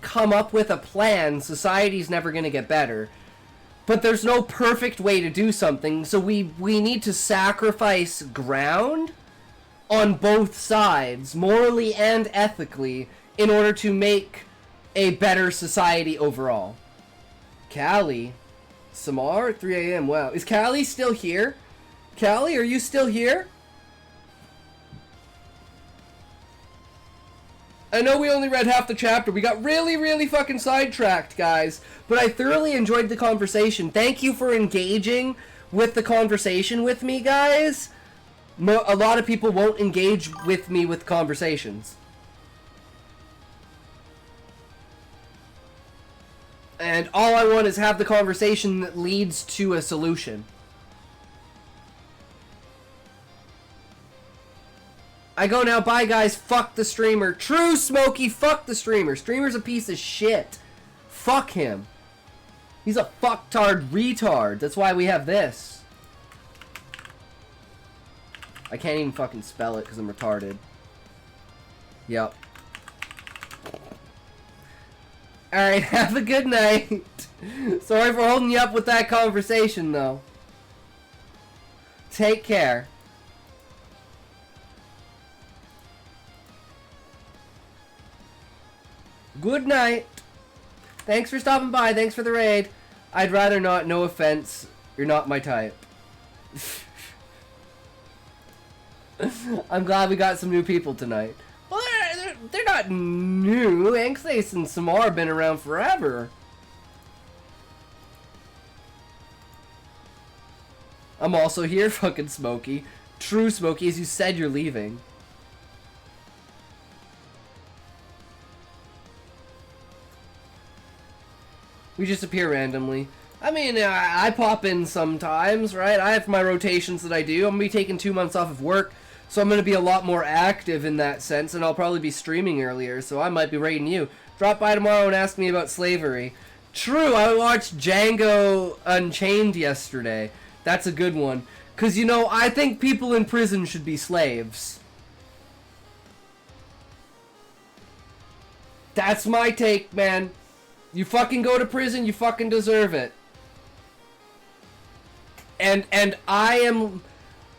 Speaker 1: come up with a plan, society's never gonna get better. But there's no perfect way to do something, so we need to sacrifice ground on both sides, morally and ethically, in order to make a better society overall. Callie, Samar, 3 a.m. Wow, is Callie still here? Callie, are you still here? I know we only read half the chapter. We got really, really fucking sidetracked, guys. But I thoroughly enjoyed the conversation. Thank you for engaging with the conversation with me, guys. A lot of people won't engage with me with conversations. And all I want is have the conversation that leads to a solution. I go now, bye guys, fuck the streamer. True, Smokey, fuck the streamer. Streamer's a piece of shit. Fuck him. He's a fucktard retard. That's why we have this. I can't even fucking spell it because I'm retarded. Yep. Alright, have a good night. Sorry for holding you up with that conversation, though. Take care. Good night. Thanks for stopping by. Thanks for the raid. I'd rather not. No offense. You're not my type. I'm glad we got some new people tonight. Well, they're not new. Angstace and Samar have been around forever. I'm also here, fucking Smokey. True, Smokey, as you said you're leaving. We just appear randomly. I mean, I pop in sometimes, right? I have my rotations that I do. I'm going to be taking 2 months off of work, so I'm going to be a lot more active in that sense, and I'll probably be streaming earlier, so I might be raiding you. Drop by tomorrow and ask me about slavery. True, I watched Django Unchained yesterday. That's a good one. Because, you know, I think people in prison should be slaves. That's my take, man. You fucking go to prison, you fucking deserve it. And I am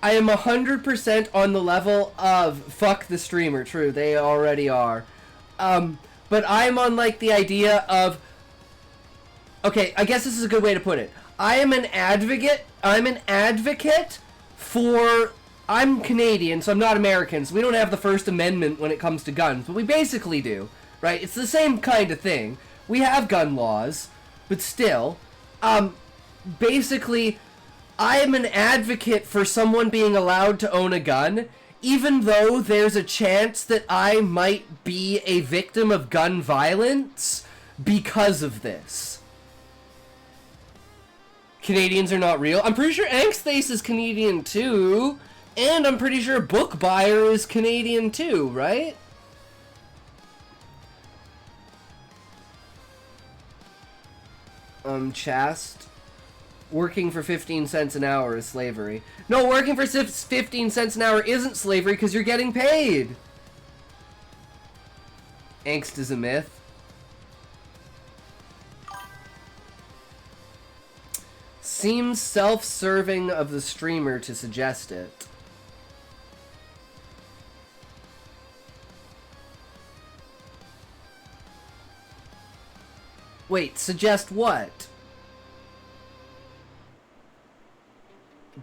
Speaker 1: 100% on the level of fuck the streamer. True, they already are. But I'm on like the idea of, okay, I guess this is a good way to put it. I'm an advocate for, I'm Canadian, so I'm not American, so we don't have the First Amendment when it comes to guns, but we basically do, right? It's the same kind of thing. We have gun laws, but still, basically, I am an advocate for someone being allowed to own a gun, even though there's a chance that I might be a victim of gun violence because of this. Canadians are not real. I'm pretty sure Angstace is Canadian too, and I'm pretty sure Book Buyer is Canadian too, right? Chast. Working for 15 cents an hour is slavery. No, working for 15 cents an hour isn't slavery because you're getting paid. Angst is a myth. Seems self-serving of the streamer to suggest it. Wait, suggest what?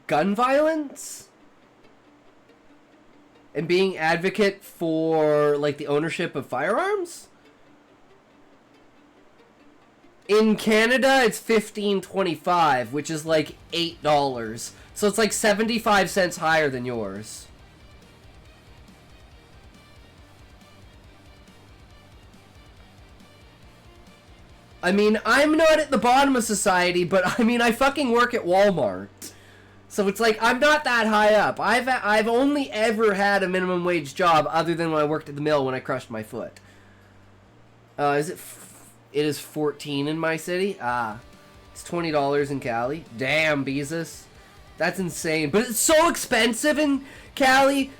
Speaker 1: Gun violence? And being advocate for, like, the ownership of firearms? In Canada, it's $15.25, which is like $8. So it's like 75 cents higher than yours. I mean, I'm not at the bottom of society, but I mean, I fucking work at Walmart. So it's like, I'm not that high up. I've only ever had a minimum wage job other than when I worked at the mill when I crushed my foot. It is 14 in my city? Ah. It's $20 in Cali. Damn, Beezus. That's insane. But it's so expensive in Cali.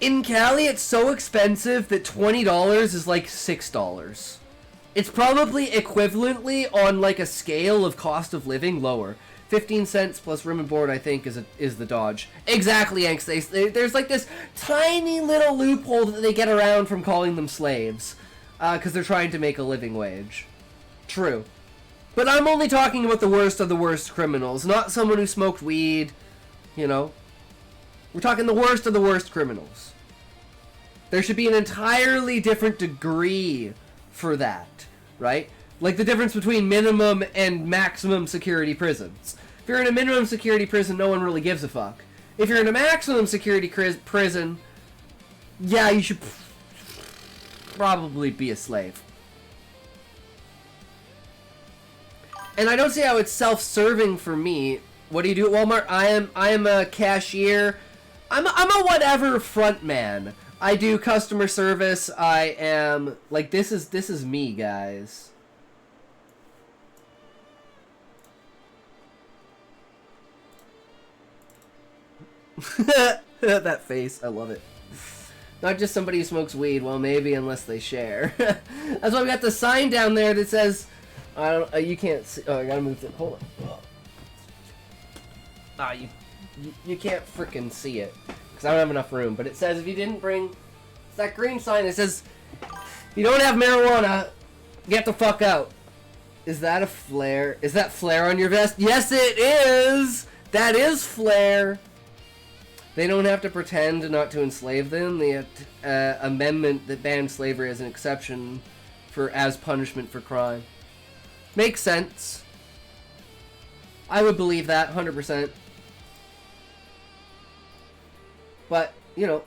Speaker 1: In Cali, it's so expensive that $20 is like $6. It's probably equivalently on like a scale of cost of living lower. 15 cents plus room and board, I think, is the dodge. Exactly, Angstace. There's like this tiny little loophole that they get around from calling them slaves. Because they're trying to make a living wage. True. But I'm only talking about the worst of the worst criminals, not someone who smoked weed, you know. We're talking the worst of the worst criminals. There should be an entirely different degree for that, right? Like the difference between minimum and maximum security prisons. If you're in a minimum security prison, no one really gives a fuck. If you're in a maximum security prison, yeah, you should probably be a slave. And I don't see how it's self-serving for me. What do you do at Walmart? I am a cashier. I'm a whatever front man. I do customer service. I am like this is me, guys. That face, I love it. Not just somebody who smokes weed. Well, maybe unless they share. That's why we got the sign down there that says, I don't. You can't see. Oh, I gotta move it. Hold on. Ah, you can't freaking see it because I don't have enough room. But it says if you didn't bring, it's that green sign that says, if you don't have marijuana, get the fuck out. Is that a flare? Is that flare on your vest? Yes, it is. That is flair. They don't have to pretend not to enslave them. The amendment that banned slavery as an exception as punishment for crime. Makes sense. I would believe that 100%. But, you know,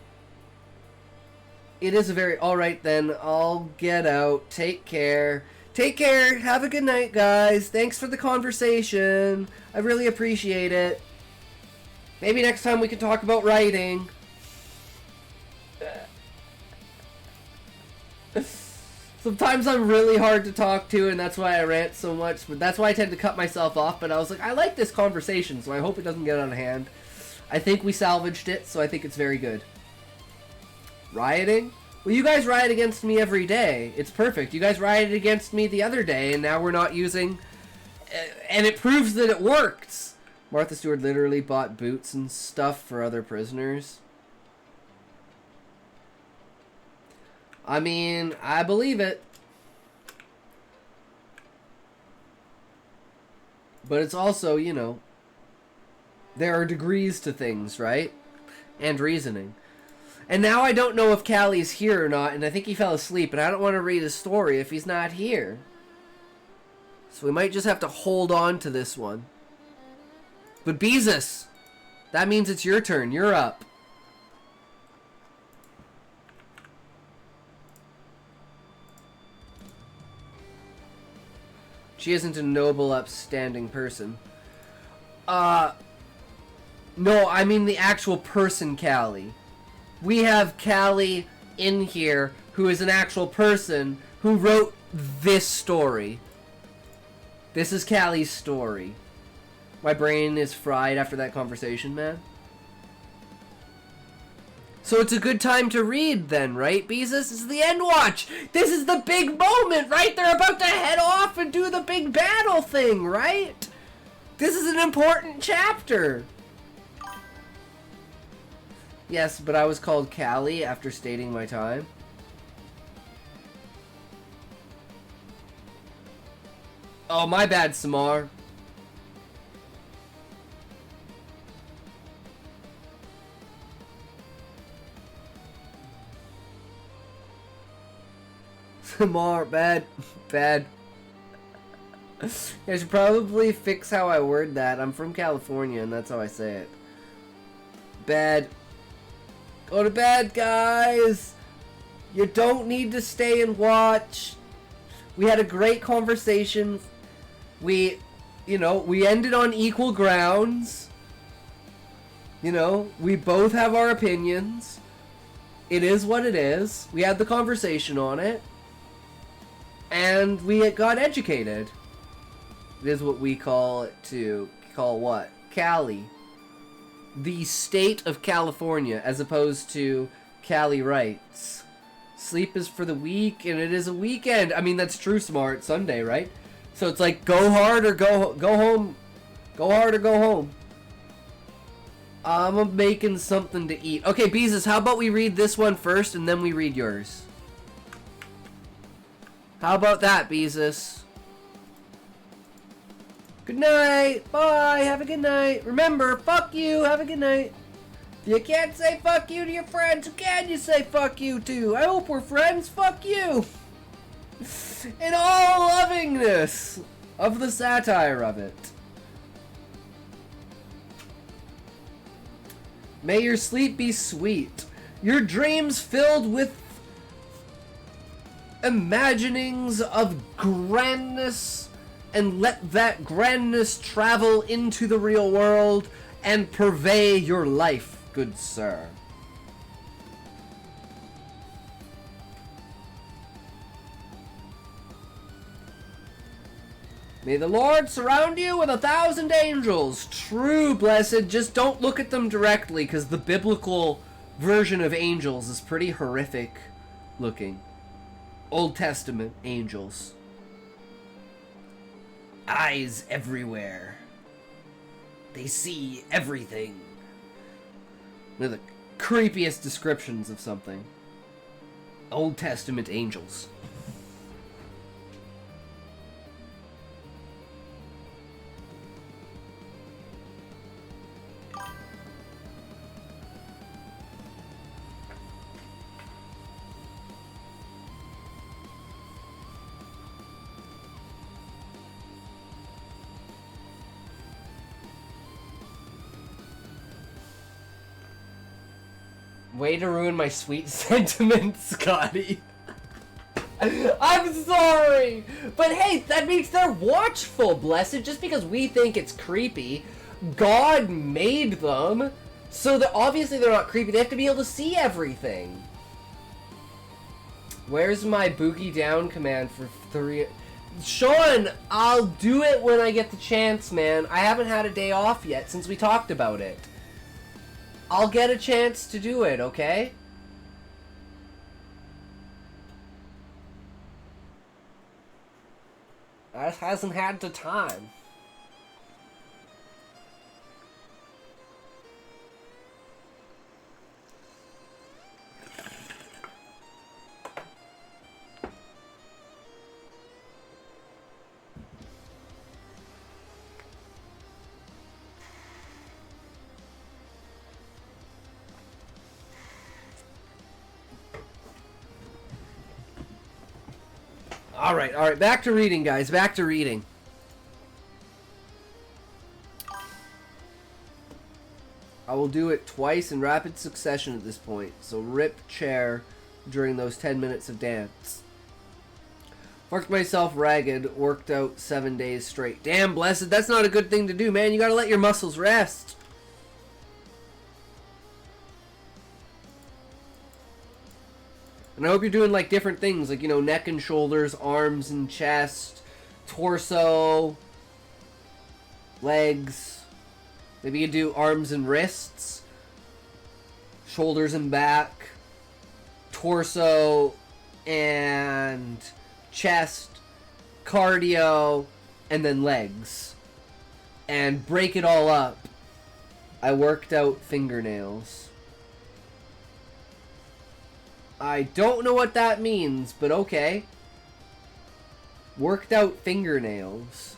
Speaker 1: it is a very... Alright then, I'll get out. Take care. Take care. Have a good night, guys. Thanks for the conversation. I really appreciate it. Maybe next time we can talk about writing. Sometimes I'm really hard to talk to, and that's why I rant so much. But that's why I tend to cut myself off. But I was like, I like this conversation, so I hope it doesn't get out of hand. I think we salvaged it, so I think it's very good. Rioting? Well, you guys riot against me every day. It's perfect. You guys rioted against me the other day, and now we're not using... and it proves that it worked. Martha Stewart literally bought boots and stuff for other prisoners. I mean, I believe it. But it's also, you know, there are degrees to things, right? And reasoning. And now I don't know if Callie's here or not, and I think he fell asleep, and I don't want to read his story if he's not here. So we might just have to hold on to this one. But Beezus, that means it's your turn. You're up. She isn't a noble, upstanding person. No, I mean the actual person, Callie. We have Callie in here, who is an actual person, who wrote this story. This is Callie's story. My brain is fried after that conversation, man. So it's a good time to read then, right, Beezus? This is the end watch! This is the big moment, right? They're about to head off and do the big battle thing, right? This is an important chapter! Yes, but I was called Callie after stating my time. Oh, my bad, Samar. Samar, bad. I should probably fix how I word that. I'm from California, and that's how I say it. Bad. Go to bed, guys! You don't need to stay and watch. We had a great conversation. We ended on equal grounds. You know, we both have our opinions. It is what it is. We had the conversation on it. And we got educated. It is what we call it call what? Cali. The state of California, as opposed to Cali writes. Sleep is for the weak, and it is a weekend. I mean, that's true, Smart. Sunday, right? So it's like, go hard or go home. Go hard or go home. I'm making something to eat. Okay, Beezus, how about we read this one first, and then we read yours? How about that, Beezus? Good night. Bye. Have a good night. Remember, fuck you. Have a good night. If you can't say fuck you to your friends, who can you say fuck you to? I hope we're friends. Fuck you. In all lovingness of the satire of it. May your sleep be sweet. Your dreams filled with imaginings of grandness, and let that grandness travel into the real world and purvey your life, good sir. May the Lord surround you with 1,000 angels. True, blessed. Just don't look at them directly, because the biblical version of angels is pretty horrific looking. Old Testament angels. Eyes everywhere. They see everything. They're the creepiest descriptions of something. Old Testament angels. Way to ruin my sweet sentiments, Scotty. I'm sorry! But hey, that means they're watchful, blessed. Just because we think it's creepy, God made them, so that obviously they're not creepy. They have to be able to see everything. Where's my boogie down command for 3... Sean, I'll do it when I get the chance, man. I haven't had a day off yet since we talked about it. I'll get a chance to do it, okay? I just hasn't had the time. Alright, back to reading, guys. Back to reading. I will do it twice in rapid succession at this point, so rip chair during those 10 minutes of dance. Worked myself ragged, worked out 7 days straight. Damn, blessed, that's not a good thing to do, man. You gotta let your muscles rest. And I hope you're doing, like, different things, like, you know, neck and shoulders, arms and chest, torso, legs. Maybe you do arms and wrists, shoulders and back, torso and chest, cardio, and then legs. And break it all up. I worked out fingernails. I don't know what that means, but okay. Worked out fingernails.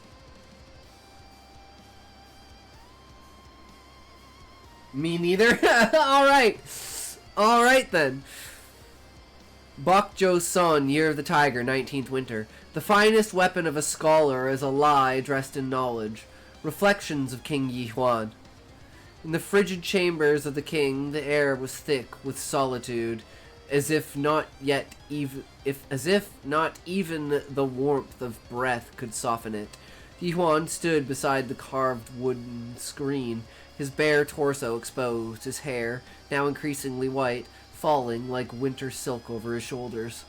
Speaker 1: Me neither? Alright. Alright then. Bok Jo Son, Year of the Tiger, 19th Winter. The finest weapon of a scholar is a lie dressed in knowledge. Reflections of King Yi Huan. In the frigid chambers of the king, the air was thick with solitude. As if not even the warmth of breath could soften it. Yi Huan stood beside the carved wooden screen, his bare torso exposed, his hair, now increasingly white, falling like winter silk over his shoulders.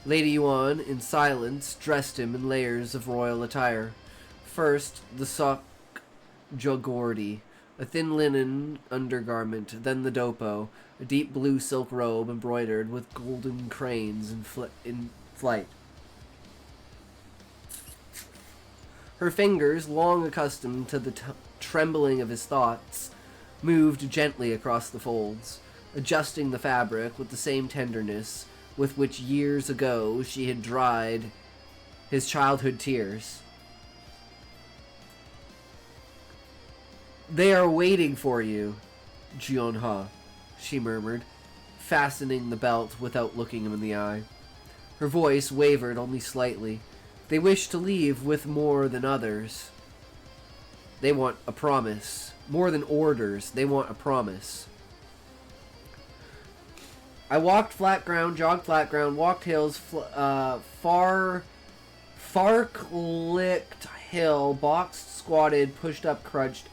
Speaker 1: Lady Yuan, in silence, dressed him in layers of royal attire. First, the sok jogordi, a thin linen undergarment, then the dopo, a deep blue silk robe embroidered with golden cranes in flight. Her fingers, long accustomed to the trembling of his thoughts, moved gently across the folds, adjusting the fabric with the same tenderness with which years ago she had dried his childhood tears. "They are waiting for you, Jion-ha," she murmured, fastening the belt without looking him in the eye. Her voice wavered only slightly. "They wish to leave with more than others. They want a promise. More than orders, they want a promise." I walked flat ground, jogged flat ground, walked hills, far-clicked hill, boxed, squatted, pushed up, crunched,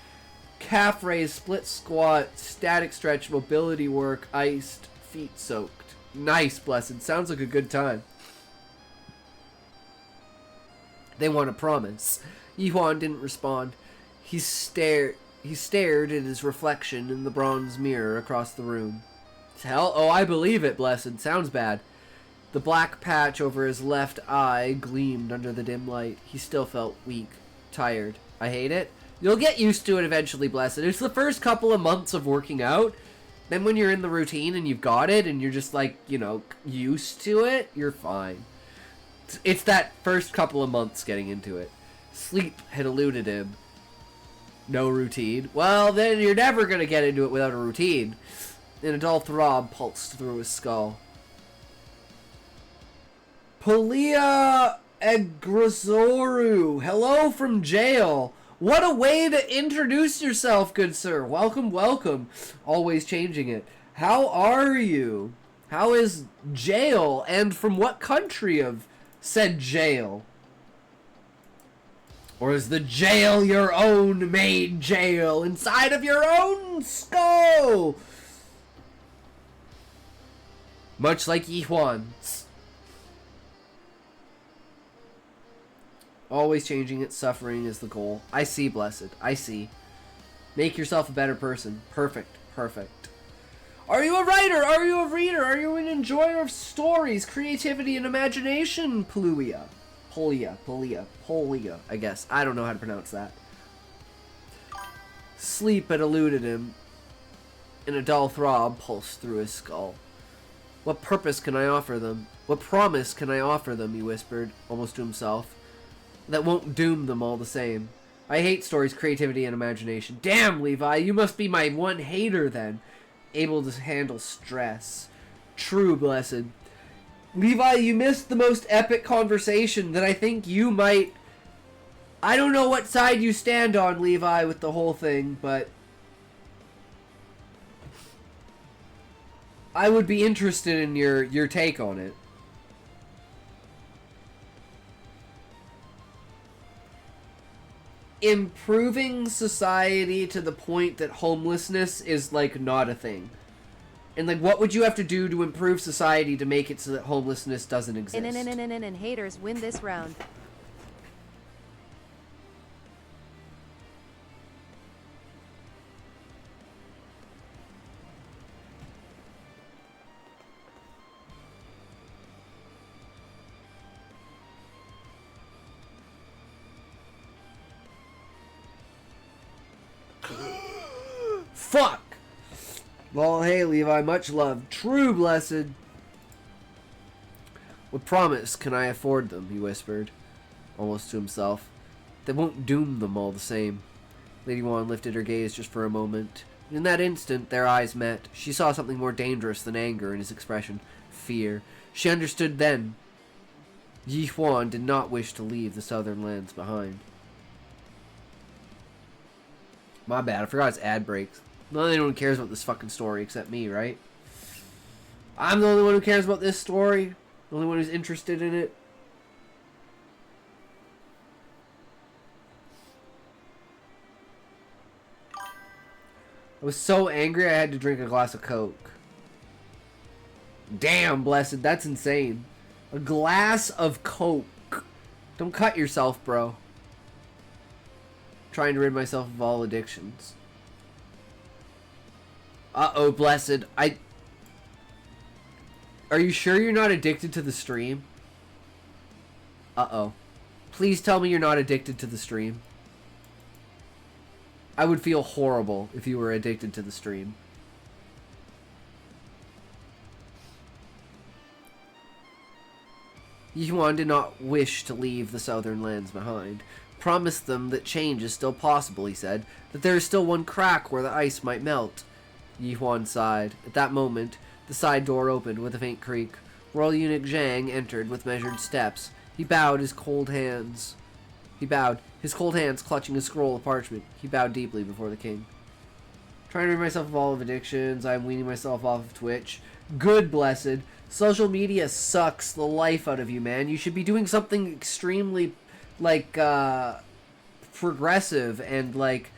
Speaker 1: calf raise, split squat, static stretch, mobility work, iced, feet soaked. Nice, blessed. Sounds like a good time. They want a promise. Yi Huan didn't respond. He stared at his reflection in the bronze mirror across the room. Hell, oh, I believe it, blessed. Sounds bad. The black patch over his left eye gleamed under the dim light. He still felt weak, tired. I hate it. You'll get used to it eventually, blessed. It's the first couple of months of working out. Then when you're in the routine and you've got it and you're just like, you know, used to it, you're fine. It's that first couple of months getting into it. Sleep had eluded him. No routine. Well, then you're never going to get into it without a routine. And a dull throb pulsed through his skull. Polia Egresoru, hello from jail. What a way to introduce yourself, good sir. Welcome, welcome. Always changing it. How are you? How is jail? And from what country of said jail? Or is the jail your own made jail inside of your own skull? Much like Yihuan's. Always changing it, suffering is the goal. I see, blessed. I see. Make yourself a better person. Perfect. Perfect. Are you a writer? Are you a reader? Are you an enjoyer of stories, creativity, and imagination? Polia, I guess. I don't know how to pronounce that. Sleep had eluded him, and a dull throb pulsed through his skull. What purpose can I offer them? What promise can I offer them, he whispered, almost to himself, that won't doom them all the same? I hate stories, creativity, and imagination. Damn, Levi, you must be my one hater then. Able to handle stress. True, blessed. Levi, you missed the most epic conversation that I think you might... I don't know what side you stand on, Levi, with the whole thing, but... I would be interested in your take on it. Improving society to the point that homelessness is, like, not a thing. And, like, what would you have to do to improve society to make it so that homelessness doesn't exist?
Speaker 6: And haters win this round.
Speaker 1: Fuck! Well, hey, Levi, much love. True, blessed. What promise can I afford them, he whispered, almost to himself. They won't doom them all the same. Lady Wan lifted her gaze just for a moment. In that instant, their eyes met. She saw something more dangerous than anger in his expression. Fear. She understood then. Yi Huan did not wish to leave the southern lands behind. My bad, I forgot it's ad breaks. Not anyone cares about this fucking story except me, right? I'm the only one who cares about this story. The only one who's interested in it. I was so angry I had to drink a glass of Coke. Damn, blessed, that's insane. A glass of Coke. Don't cut yourself, bro. Trying to rid myself of all addictions. Uh-oh, blessed. Are you sure you're not addicted to the stream? Uh-oh. Please tell me you're not addicted to the stream. I would feel horrible if you were addicted to the stream. Yuan did not wish to leave the southern lands behind. Promise them that change is still possible, he said. That there is still one crack where the ice might melt. Yi Huan sighed. At that moment, the side door opened with a faint creak. Royal Eunuch Zhang entered with measured steps. He bowed, his cold hands clutching a scroll of parchment. He bowed deeply before the king. Trying to rid myself of all of addictions. I'm weaning myself off of Twitch. Good, blessed. Social media sucks the life out of you, man. You should be doing something extremely, like, progressive and, like,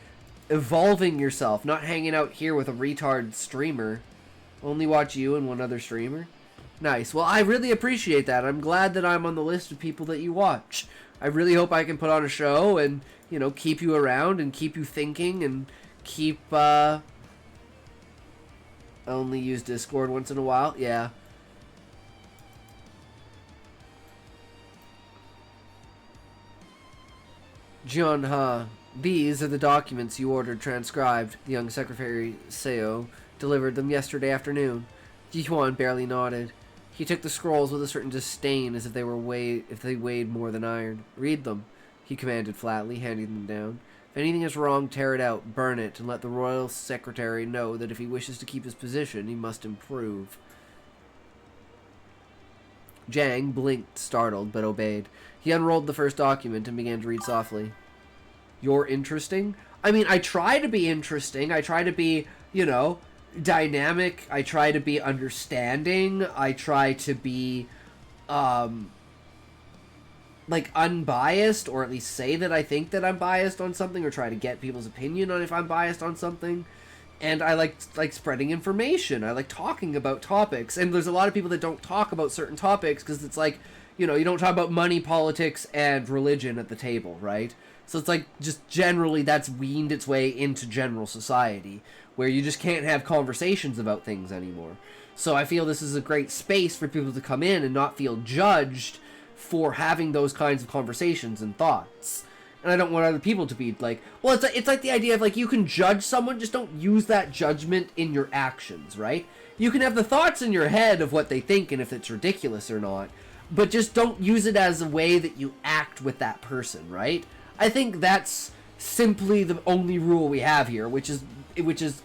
Speaker 1: evolving yourself, not hanging out here with a retard streamer. Only watch you and one other streamer. Nice. Well, I really appreciate that. I'm glad that I'm on the list of people that you watch. I really hope I can put on a show and, you know, keep you around and keep you thinking and keep, I only use Discord once in a while. Yeah. Jian Ha, these are the documents you ordered transcribed. The young secretary, Seo, delivered them yesterday afternoon. Ji Huan barely nodded. He took the scrolls with a certain disdain, as if they weighed more than iron. Read them, he commanded flatly, handing them down. If anything is wrong, tear it out, burn it, and let the royal secretary know that if he wishes to keep his position, he must improve. Zhang blinked, startled, but obeyed. He unrolled the first document and began to read softly. You're interesting? I mean, I try to be interesting. I try to be, you know, dynamic. I try to be understanding. I try to be like unbiased, or at least say that I think that I'm biased on something, or try to get people's opinion on if I'm biased on something. And I like spreading information. I like talking about topics. And there's a lot of people that don't talk about certain topics because it's like, you know, you don't talk about money, politics, and religion at the table, right? So it's like just generally that's weaned its way into general society where you just can't have conversations about things anymore. So I feel this is a great space for people to come in and not feel judged for having those kinds of conversations and thoughts. And I don't want other people to be like, well, it's like the idea of like you can judge someone, just don't use that judgment in your actions, right? You can have the thoughts in your head of what they think and if it's ridiculous or not, but just don't use it as a way that you act with that person, right? I think that's simply the only rule we have here, which is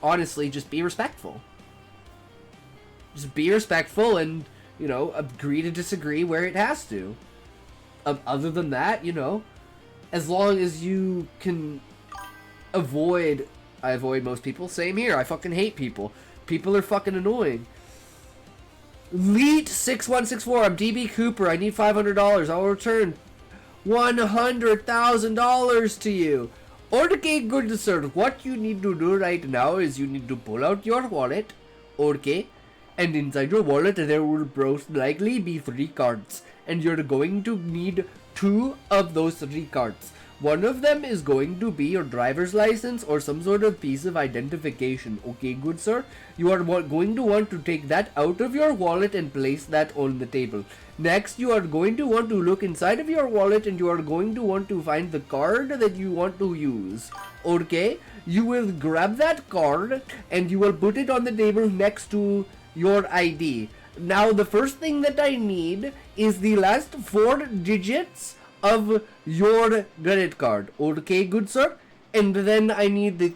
Speaker 1: honestly just be respectful. Just be respectful and, you know, agree to disagree where it has to. Other than that, you know, as long as you can avoid... I avoid most people. Same here. I fucking hate people. People are fucking annoying. Leet6164. I'm DB Cooper. I need $500. I'll return $100,000 to you. Okay, good sir. What you need to do right now is you need to pull out your wallet. Okay. And inside your wallet there will most likely be 3 cards. And you're going to need 2 of those 3 cards. One of them is going to be your driver's license or some sort of piece of identification. Okay, good sir? You are going to want to take that out of your wallet and place that on the table. Next, you are going to want to look inside of your wallet and you are going to want to find the card that you want to use. Okay? You will grab that card and you will put it on the table next to your ID. Now, the first thing that I need is the last 4 digits of your credit card. Okay, good sir? And then I need the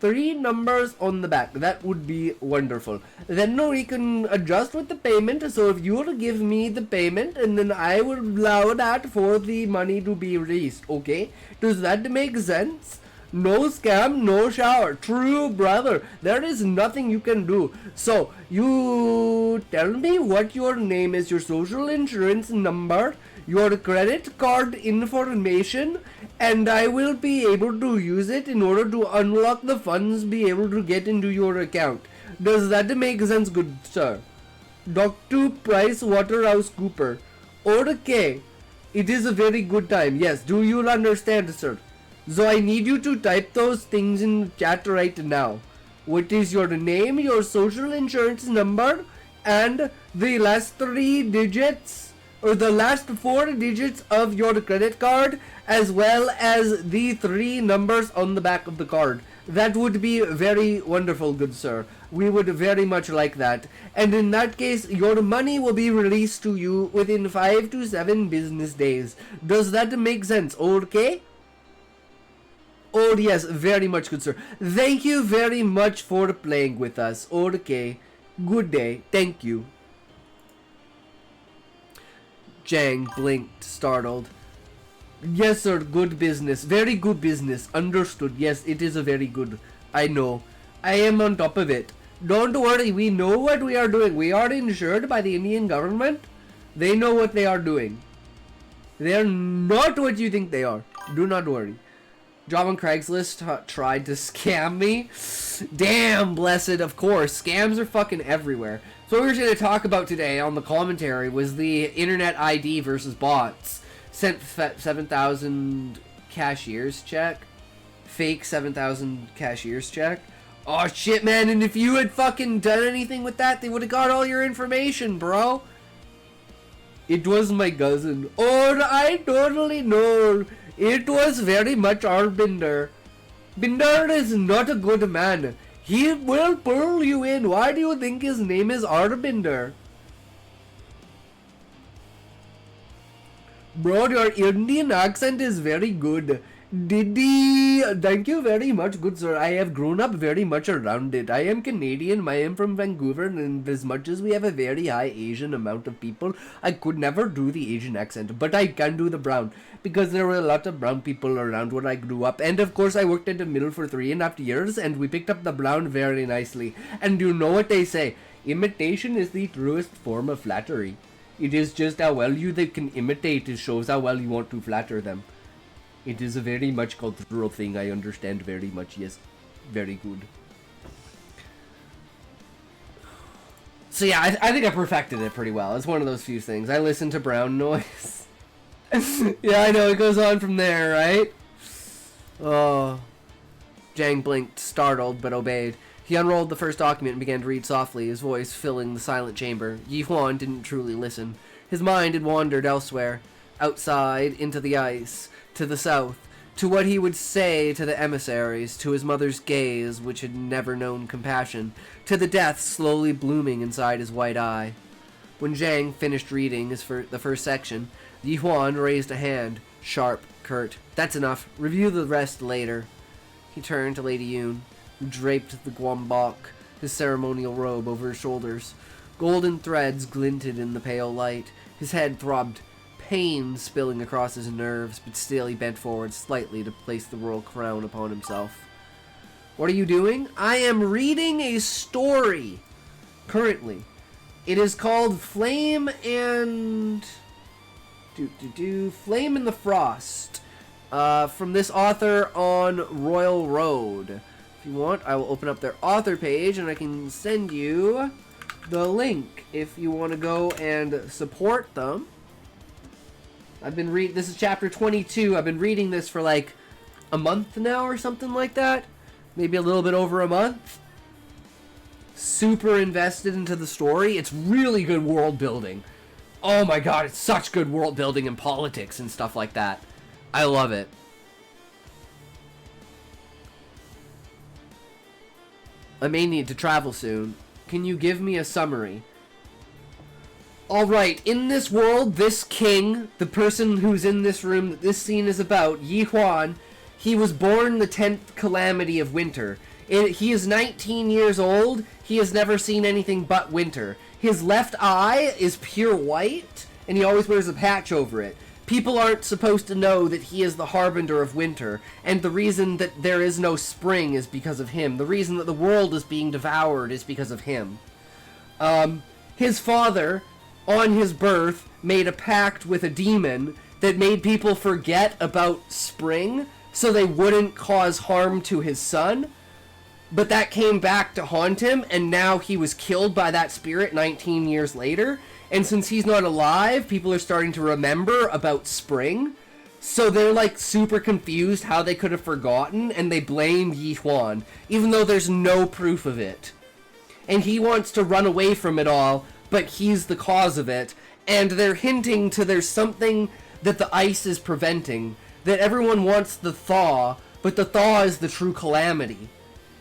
Speaker 1: 3 numbers on the back. That would be wonderful. Then we can adjust with the payment. So if you will give me the payment, and then I will allow that for the money to be released. Okay? Does that make sense? No scam, no shower. True, brother. There is nothing you can do. So, you tell me what your name is, your social insurance number, your credit card information, and I will be able to use it in order to unlock the funds, be able to get into your account. Does that make sense, good sir? Dr. Price Waterhouse Cooper. Okay. It is a very good time. Yes, do you understand, sir? So I need you to type those things in chat right now. What is your name, your social insurance number, and the last 3 digits, or the last 4 digits of your credit card, as well as the 3 numbers on the back of the card. That would be very wonderful, good sir. We would very much like that. And in that case, your money will be released to you within 5 to 7 business days. Does that make sense? Okay? Oh yes, very much, good sir. Thank you very much for playing with us. Okay. Good day. Thank you. Jang blinked, startled. Yes, sir. Good business. Very good business. Understood. Yes, it is a very good. I know. I am on top of it. Don't worry. We know what we are doing. We are insured by the Indian government. They know what they are doing. They are not what you think they are. Do not worry. Job on Craigslist tried to scam me. Damn, blessed, of course. Scams are fucking everywhere. So what we were going to talk about today on the commentary was the internet ID versus bots. Sent 7,000 cashiers check. Fake 7,000 cashiers check. Oh shit, man, and if you had fucking done anything with that, they would have got all your information, bro. It was my cousin. Oh, I totally know. It was very much Arbinder. Binder is not a good man. He will pull you in. Why do you think his name is Arbinder? Bro, your Indian accent is very good. Diddy, thank you very much, good sir. I have grown up very much around it. I am Canadian, I am from Vancouver, and as much as we have a very high Asian amount of people, I could never do the Asian accent, but I can do the brown, because there were a lot of brown people around when I grew up, and of course I worked at a mill for 3.5 years, and we picked up the brown very nicely. And you know what they say, imitation is the truest form of flattery. It is just how well they can imitate, it shows how well you want to flatter them. It is a very much cultural thing, I understand very much, yes. Very good. So yeah, I think I perfected it pretty well. It's one of those few things. I listen to brown noise. Yeah, I know, it goes on from there, right? Oh. Jang blinked, startled, but obeyed. He unrolled the first document and began to read softly, his voice filling the silent chamber. Yi Huan didn't truly listen. His mind had wandered elsewhere. Outside, into the ice. To the south, to what he would say to the emissaries, to his mother's gaze, which had never known compassion, to the death slowly blooming inside his white eye. When Zhang finished reading the first section, Yi Huan raised a hand, sharp, curt. That's enough. Review the rest later. He turned to Lady Yun, who draped the guambok, his ceremonial robe, over his shoulders. Golden threads glinted in the pale light. His head throbbed. Pain spilling across his nerves, but still he bent forward slightly to place the royal crown upon himself. What are you doing? I am reading a story. Currently. It is called Flame and... Flame in the Frost. From this author on Royal Road. If you want, I will open up their author page and I can send you the link if you want to go and support them. This is chapter 22. I've been reading this for like a month now or something like that. Maybe a little bit over a month. Super invested into the story. It's really good world building. Oh my god, it's such good world building and politics and stuff like that. I love it. I may need to travel soon. Can you give me a summary? Alright, in this world, this king, the person who's in this room that this scene is about, Yi Huan, he was born the 10th calamity of winter. He is 19 years old, he has never seen anything but winter. His left eye is pure white, and he always wears a patch over it. People aren't supposed to know that he is the harbinger of winter, and the reason that there is no spring is because of him. The reason that the world is being devoured is because of him. His father, on his birth, made a pact with a demon that made people forget about spring so they wouldn't cause harm to his son. But that came back to haunt him, and now he was killed by that spirit 19 years later. And since he's not alive, people are starting to remember about spring. So they're like super confused how they could have forgotten, and they blame Yi Huan, even though there's no proof of it. And he wants to run away from it all, but he's the cause of it. And they're hinting to there's something that the ice is preventing. That everyone wants the thaw, but the thaw is the true calamity.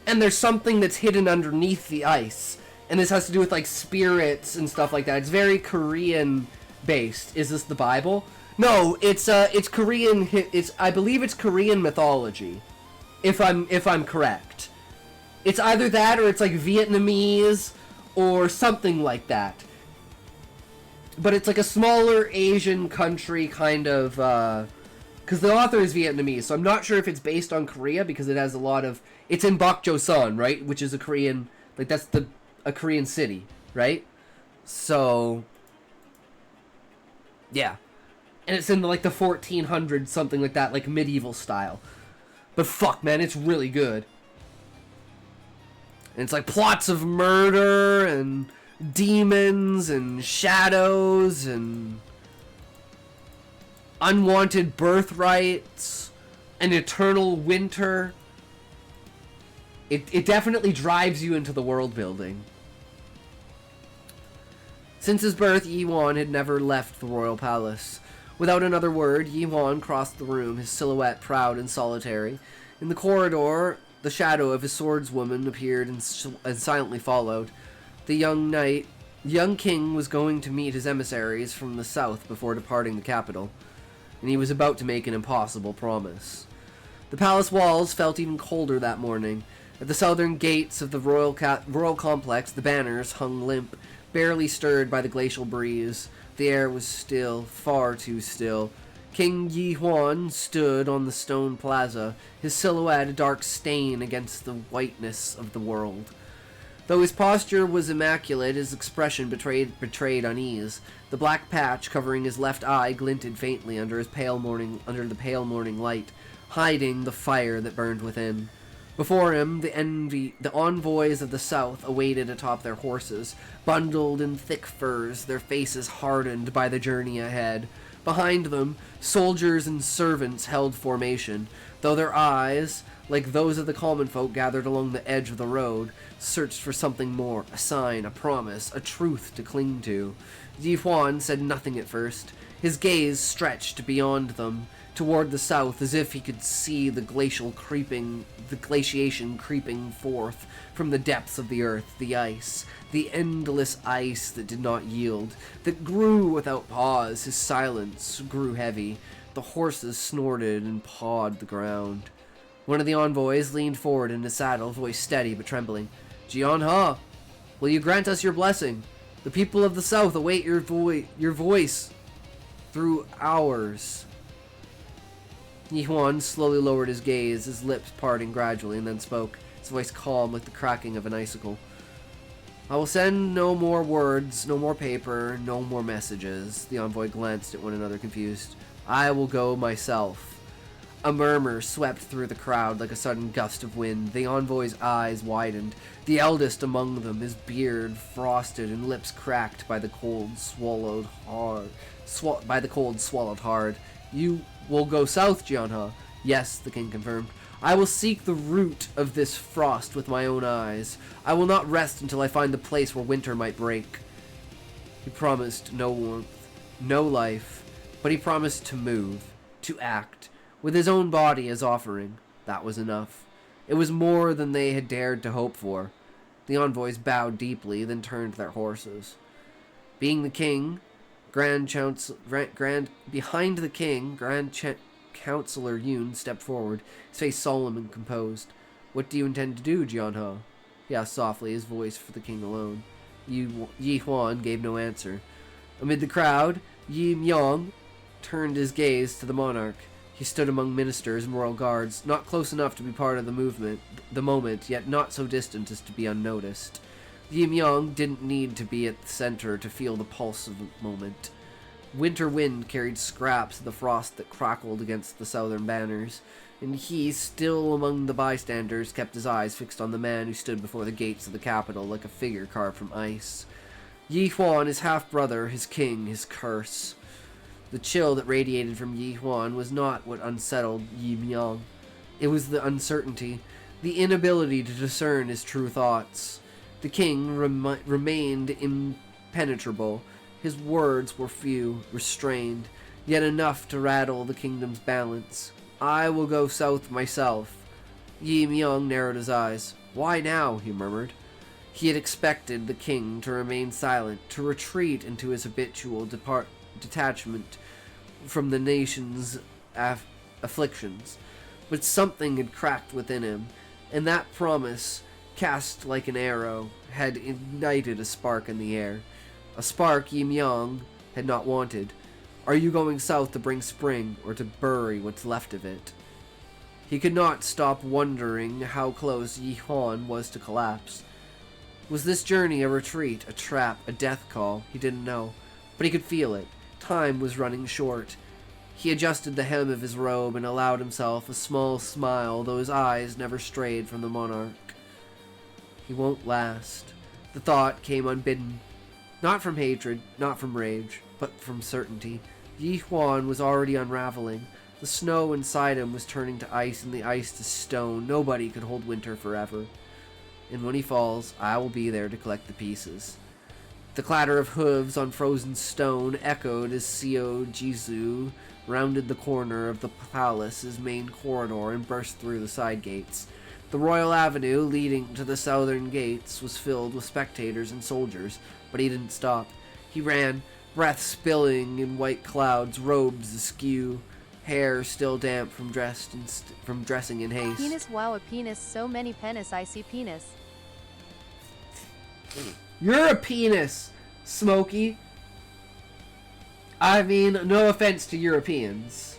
Speaker 1: And there's something that's hidden underneath the ice. And this has to do with like spirits and stuff like that. It's very Korean based. Is this the Bible? No, it's Korean. I believe it's Korean mythology, if I'm correct. It's either that or it's like Vietnamese or something like that. But it's like a smaller Asian country kind of. Because the author is Vietnamese, so I'm not sure if it's based on Korea because it has a lot of. It's in Bokjoseon, right? Which is a Korean, like that's a Korean city, right? So, yeah. And it's in like the 1400s, something like that, like medieval style. But fuck, man, it's really good. And it's like plots of murder and demons and shadows and unwanted birthrights and eternal winter. It definitely drives you into the world building. Since his birth, Yi Huan had never left the royal palace. Without another word, Yi Huan crossed the room, his silhouette proud and solitary. In the corridor, the shadow of his swordswoman appeared and silently followed. The young king was going to meet his emissaries from the south before departing the capital, and he was about to make an impossible promise. The palace walls felt even colder that morning. At the southern gates of the royal complex, the banners hung limp, barely stirred by the glacial breeze. The air was still, far too still. King Yi Huan stood on the stone plaza, his silhouette a dark stain against the whiteness of the world. Though his posture was immaculate, his expression betrayed unease. The black patch covering his left eye glinted faintly under the pale morning light, hiding the fire that burned within. Before him, the envoys of the south awaited atop their horses, bundled in thick furs, their faces hardened by the journey ahead. Behind them, soldiers and servants held formation, though their eyes, like those of the common folk gathered along the edge of the road, searched for something more, a sign, a promise, a truth to cling to. Yi Huan said nothing at first. His gaze stretched beyond them, toward the south, as if he could see the glaciation creeping forth from the depths of the earth, the ice, the endless ice that did not yield, that grew without pause. His silence grew heavy. The horses snorted and pawed the ground. One of the envoys leaned forward in his saddle, voice steady but trembling. Jian Ha, will you grant us your blessing? The people of the south await your voice through ours. Yi Huan slowly lowered his gaze, his lips parting gradually, and then spoke, his voice calm like the cracking of an icicle. I will send no more words, no more paper, no more messages. The envoy glanced at one another, confused. I will go myself. A murmur swept through the crowd like a sudden gust of wind. The envoy's eyes widened. The eldest among them, his beard frosted and lips cracked by the cold swallowed hard. You will go south, Jianha. Yes, the king confirmed. I will seek the root of this frost with my own eyes. I will not rest until I find the place where winter might break. He promised no warmth, no life, but he promised to move, to act, with his own body as offering. That was enough. It was more than they had dared to hope for. The envoys bowed deeply, then turned their horses. Being the king, Grand Counselor Yoon stepped forward, his face solemn and composed. What do you intend to do, Jianhe? He asked softly, his voice for the king alone. Yi Huan gave no answer. Amid the crowd, Yi Myong turned his gaze to the monarch. He stood among ministers and royal guards, not close enough to be part of the moment, yet not so distant as to be unnoticed. Yi Myong didn't need to be at the center to feel the pulse of the moment. Winter wind carried scraps of the frost that crackled against the southern banners, and he, still among the bystanders, kept his eyes fixed on the man who stood before the gates of the capital like a figure carved from ice. Yi Huan, his half-brother, his king, his curse. The chill that radiated from Yi Huan was not what unsettled Yi Myong. It was the uncertainty, the inability to discern his true thoughts. The king remained impenetrable. His words were few, restrained, yet enough to rattle the kingdom's balance. I will go south myself. Yi Myong narrowed his eyes. Why now? He murmured. He had expected the king to remain silent, to retreat into his habitual detachment from the nation's afflictions. But something had cracked within him, and that promise, cast like an arrow, had ignited a spark in the air. A spark Yi Myong had not wanted. Are you going south to bring spring, or to bury what's left of it? He could not stop wondering how close Yi Huan was to collapse. Was this journey a retreat, a trap, a death call? He didn't know, but he could feel it. Time was running short. He adjusted the hem of his robe and allowed himself a small smile, though his eyes never strayed from the monarch. He won't last. The thought came unbidden. Not from hatred, not from rage, but from certainty. Yi Huan was already unraveling. The snow inside him was turning to ice and the ice to stone. Nobody could hold winter forever. And when he falls, I will be there to collect the pieces. The clatter of hooves on frozen stone echoed as Seo Jizu rounded the corner of the palace's main corridor and burst through the side gates. The royal avenue leading to the southern gates was filled with spectators and soldiers, but he didn't stop. He ran, breath spilling in white clouds, robes askew. hair still damp from dressing in haste.
Speaker 6: Penis, wow, a penis, so many penis, I see penis.
Speaker 1: You're a penis, Smokey. I mean, no offense to Europeans.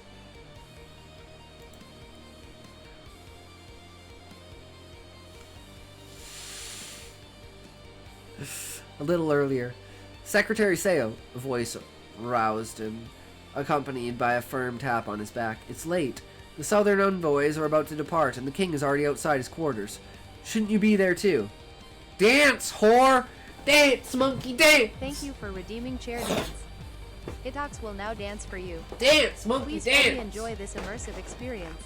Speaker 1: A little earlier, Secretary Seo, a voice roused him, accompanied by a firm tap on his back. It's late. The southern envoys are about to depart, and the king is already outside his quarters. Shouldn't you be there too? Dance, whore! Dance, monkey, dance!
Speaker 6: Thank you for redeeming chair dance. Hitox will now dance for you.
Speaker 1: Dance, monkey,
Speaker 6: Please
Speaker 1: dance!
Speaker 6: fully enjoy this immersive experience.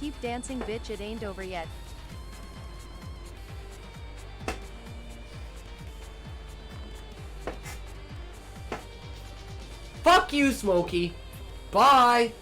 Speaker 6: Keep dancing, bitch, it ain't over yet.
Speaker 1: Fuck you, Smokey. Bye.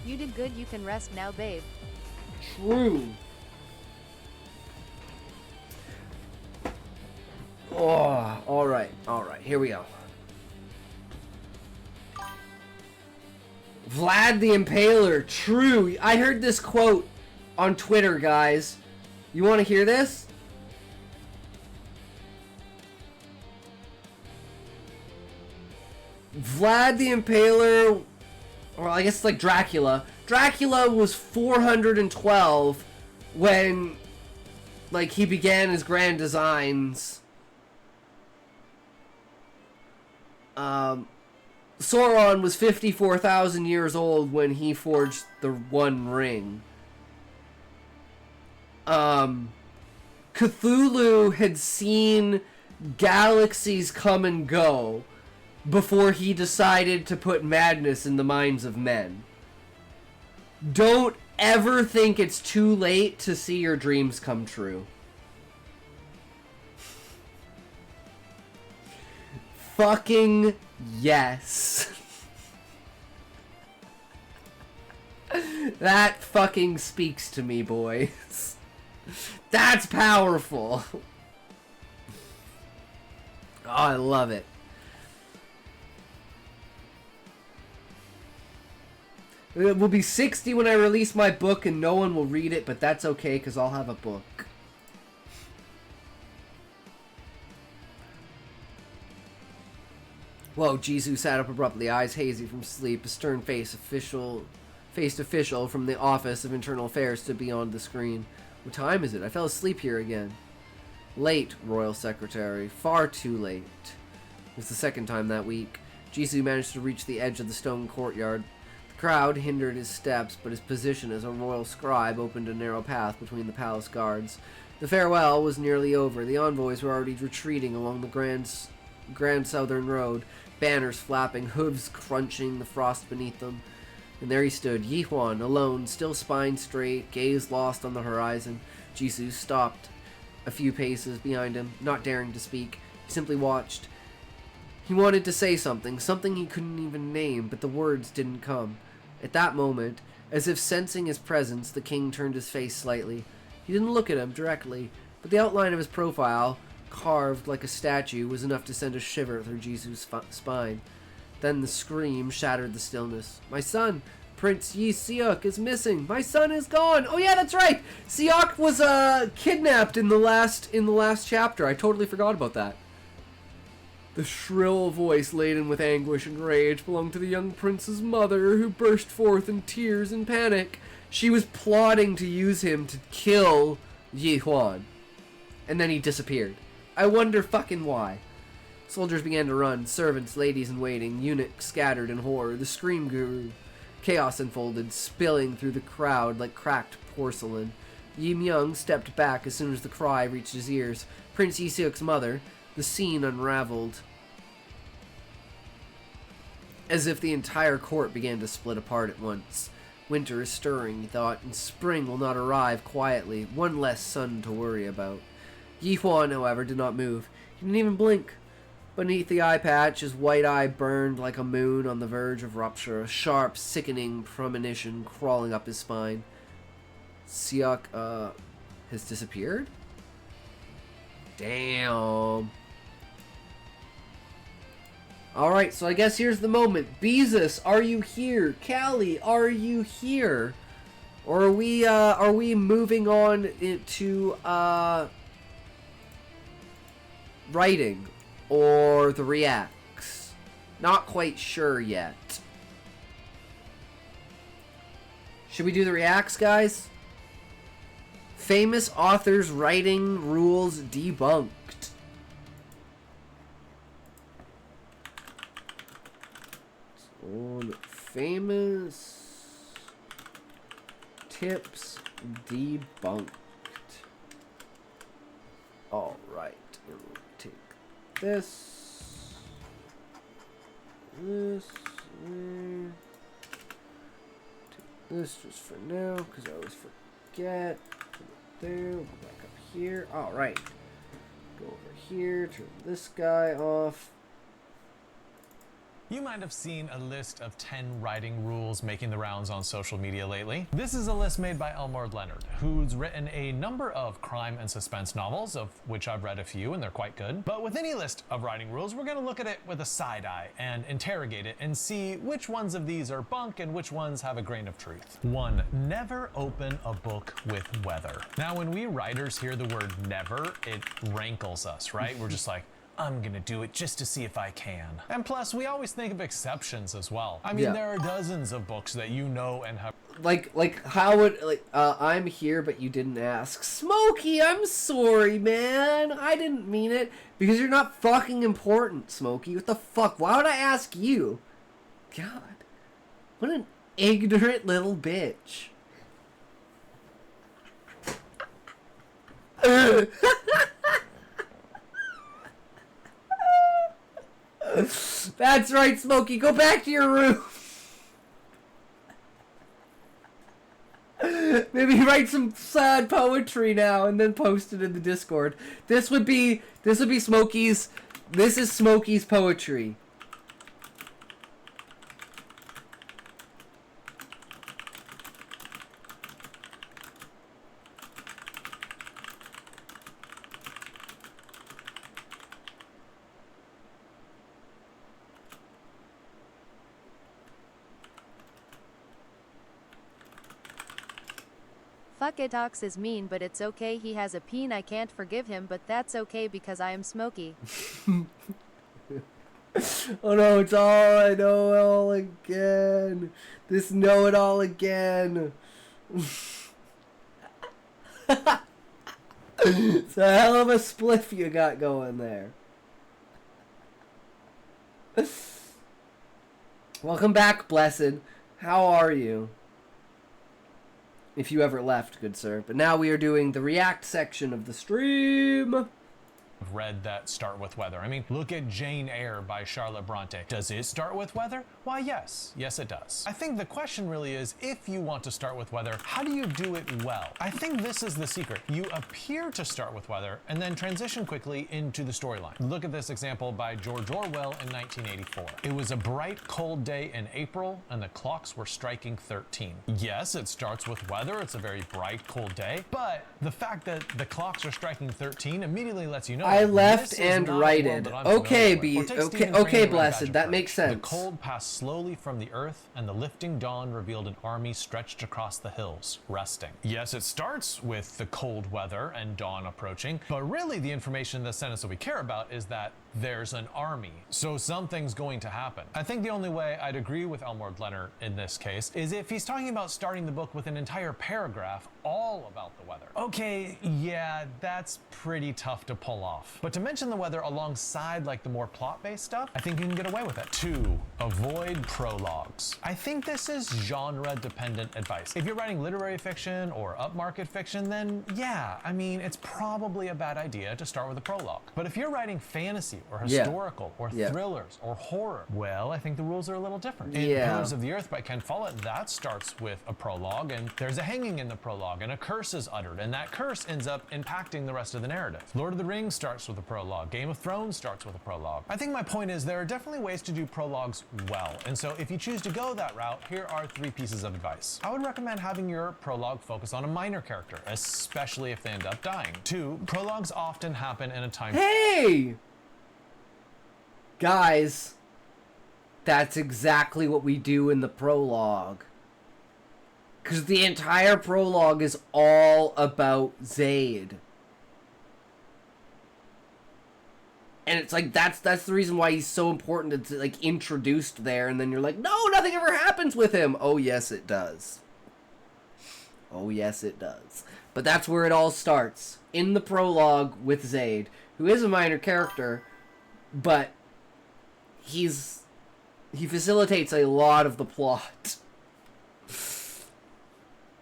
Speaker 6: You did good, you can rest now, babe.
Speaker 1: True. Oh, alright, here we go. Vlad the Impaler, true. I heard this quote on Twitter, guys. You want to hear this? Vlad the Impaler, or I guess it's like Dracula. Dracula was 412 when, like, he began his grand designs. Sauron was 54,000 years old when he forged the One Ring. Cthulhu had seen galaxies come and go before he decided to put madness in the minds of men. Don't ever think it's too late to see your dreams come true. Fucking yes. That fucking speaks to me, boys. That's powerful. Oh, I love it. It will be 60 when I release my book and no one will read it, but that's okay because I'll have a book. Whoa, Jisoo sat up abruptly, eyes hazy from sleep, a stern faced official from the Office of Internal Affairs stood beyond the screen. What time is it? I fell asleep here again. Late, Royal Secretary. Far too late. It was the second time that week. Jisoo managed to reach the edge of the stone courtyard. The crowd hindered his steps, but his position as a royal scribe opened a narrow path between the palace guards. The farewell was nearly over. The envoys were already retreating along the grand southern road, banners flapping, hooves crunching the frost beneath them. And there he stood, Yi Huan, alone, still spine straight, gaze lost on the horizon. Jisoo stopped a few paces behind him, not daring to speak. He simply watched. He wanted to say something he couldn't even name, but the words didn't come. At that moment, as if sensing his presence, the king turned his face slightly. He didn't look at him directly, but the outline of his profile, carved like a statue, was enough to send a shiver through Jisoo's spine. Then the scream shattered the stillness. My son, Prince Yi Seok, is missing. My son is gone. Oh yeah, that's right. Seok was kidnapped in the last chapter. I totally forgot about that. The shrill voice laden with anguish and rage belonged to the young prince's mother, who burst forth in tears and panic. She was plotting to use him to kill Yi Huan. And then he disappeared. I wonder fucking why. Soldiers began to run, servants, ladies in waiting, eunuchs scattered in horror. The scream grew. Chaos unfolded, spilling through the crowd like cracked porcelain. Yi Myung stepped back as soon as the cry reached his ears. Prince Yi Seok's mother. The scene unraveled. As if the entire court began to split apart at once. Winter is stirring, he thought, and spring will not arrive quietly. One less sun to worry about. Yi Huan, however, did not move. He didn't even blink. Beneath the eye patch, his white eye burned like a moon on the verge of rupture, a sharp, sickening premonition crawling up his spine. Seok, has disappeared? Damn. Alright, so I guess here's the moment. Beezus, are you here? Callie, are you here? Or are we moving on into, writing? Or the reacts? Not quite sure yet. Should we do the reacts, guys? Famous authors' writing rules debunked. On famous tips debunked. Alright, we'll take this, take this just for now, because I always forget. Put it there, go back up here. Alright, go over here, turn this guy off.
Speaker 7: You might have seen a list of 10 writing rules making the rounds on social media lately. This is a list made by Elmore Leonard, who's written a number of crime and suspense novels, of which I've read a few and they're quite good. But with any list of writing rules, we're gonna look at it with a side eye and interrogate it and see which ones of these are bunk and which ones have a grain of truth. 1. Never open a book with weather. Now, when we writers hear the word never, it rankles us, right? We're just like, I'm gonna do it just to see if I can. And plus, we always think of exceptions as well. I mean,
Speaker 1: Yeah.
Speaker 7: there are dozens of books that you know and have.
Speaker 1: Like how would, I'm here but you didn't ask. Smokey, I'm sorry, man. I didn't mean it. Because you're not fucking important, Smokey. What the fuck? Why would I ask you? God. What an ignorant little bitch. That's right, Smokey. Go back to your room. Maybe write some sad poetry now and then post it in the Discord. This would be Smokey's. This is Smokey's poetry.
Speaker 6: Fuck Itox is mean, but it's okay. He has a peen. I can't forgive him, but that's okay because I am Smokey.
Speaker 1: Oh no, it's all I know it all again. This know it all again. It's a hell of a spliff you got going there. Welcome back, Blessed. How are you? If you ever left, good sir. But now we are doing the react section of the stream.
Speaker 7: Read that start with weather. I mean, look at Jane Eyre by Charlotte Bronte. Does it start with weather? Why, yes. Yes, it does. I think the question really is, if you want to start with weather, how do you do it well? I think this is the secret. You appear to start with weather and then transition quickly into the storyline. Look at this example by George Orwell in 1984. It was a bright, cold day in April and the clocks were striking 13. Yes, it starts with weather. It's a very bright, cold day. But the fact that the clocks are striking 13 immediately lets you know
Speaker 1: I left and righted. Okay, okay, Blessed, that makes sense.
Speaker 7: The cold passed slowly from the earth, and the lifting dawn revealed an army stretched across the hills, resting. Yes, it starts with the cold weather and dawn approaching, but really the information in the sentence that we care about is that there's an army, so something's going to happen. I think the only way I'd agree with Elmore Leonard in this case is if he's talking about starting the book with an entire paragraph all about the weather. Okay, yeah, that's pretty tough to pull off. But to mention the weather alongside like the more plot-based stuff, I think you can get away with it. 2, avoid prologues. I think this is genre-dependent advice. If you're writing literary fiction or upmarket fiction, then yeah, I mean, it's probably a bad idea to start with a prologue. But if you're writing fantasy or historical or thrillers or horror, well, I think the rules are a little different. In Pillars of the Earth by Ken Follett, that starts with a prologue, and there's a hanging in the prologue, and a curse is uttered, and that curse ends up impacting the rest of the narrative. Lord of the Rings starts with a prologue. Game of Thrones starts with a prologue. I think my point is there are definitely ways to do prologues well, and so if you choose to go that route, here are 3 pieces of advice. I would recommend having your prologue focus on a minor character, especially if they end up dying. 2, prologues often happen in a time...
Speaker 1: Hey! Guys, that's exactly what we do in the prologue. Because the entire prologue is all about Zaid. And it's like, that's the reason why he's so important. It's like introduced there, and then you're like, no, nothing ever happens with him. Oh, yes, it does. Oh, yes, it does. But that's where it all starts. In the prologue with Zaid, who is a minor character, but he facilitates a lot of the plot.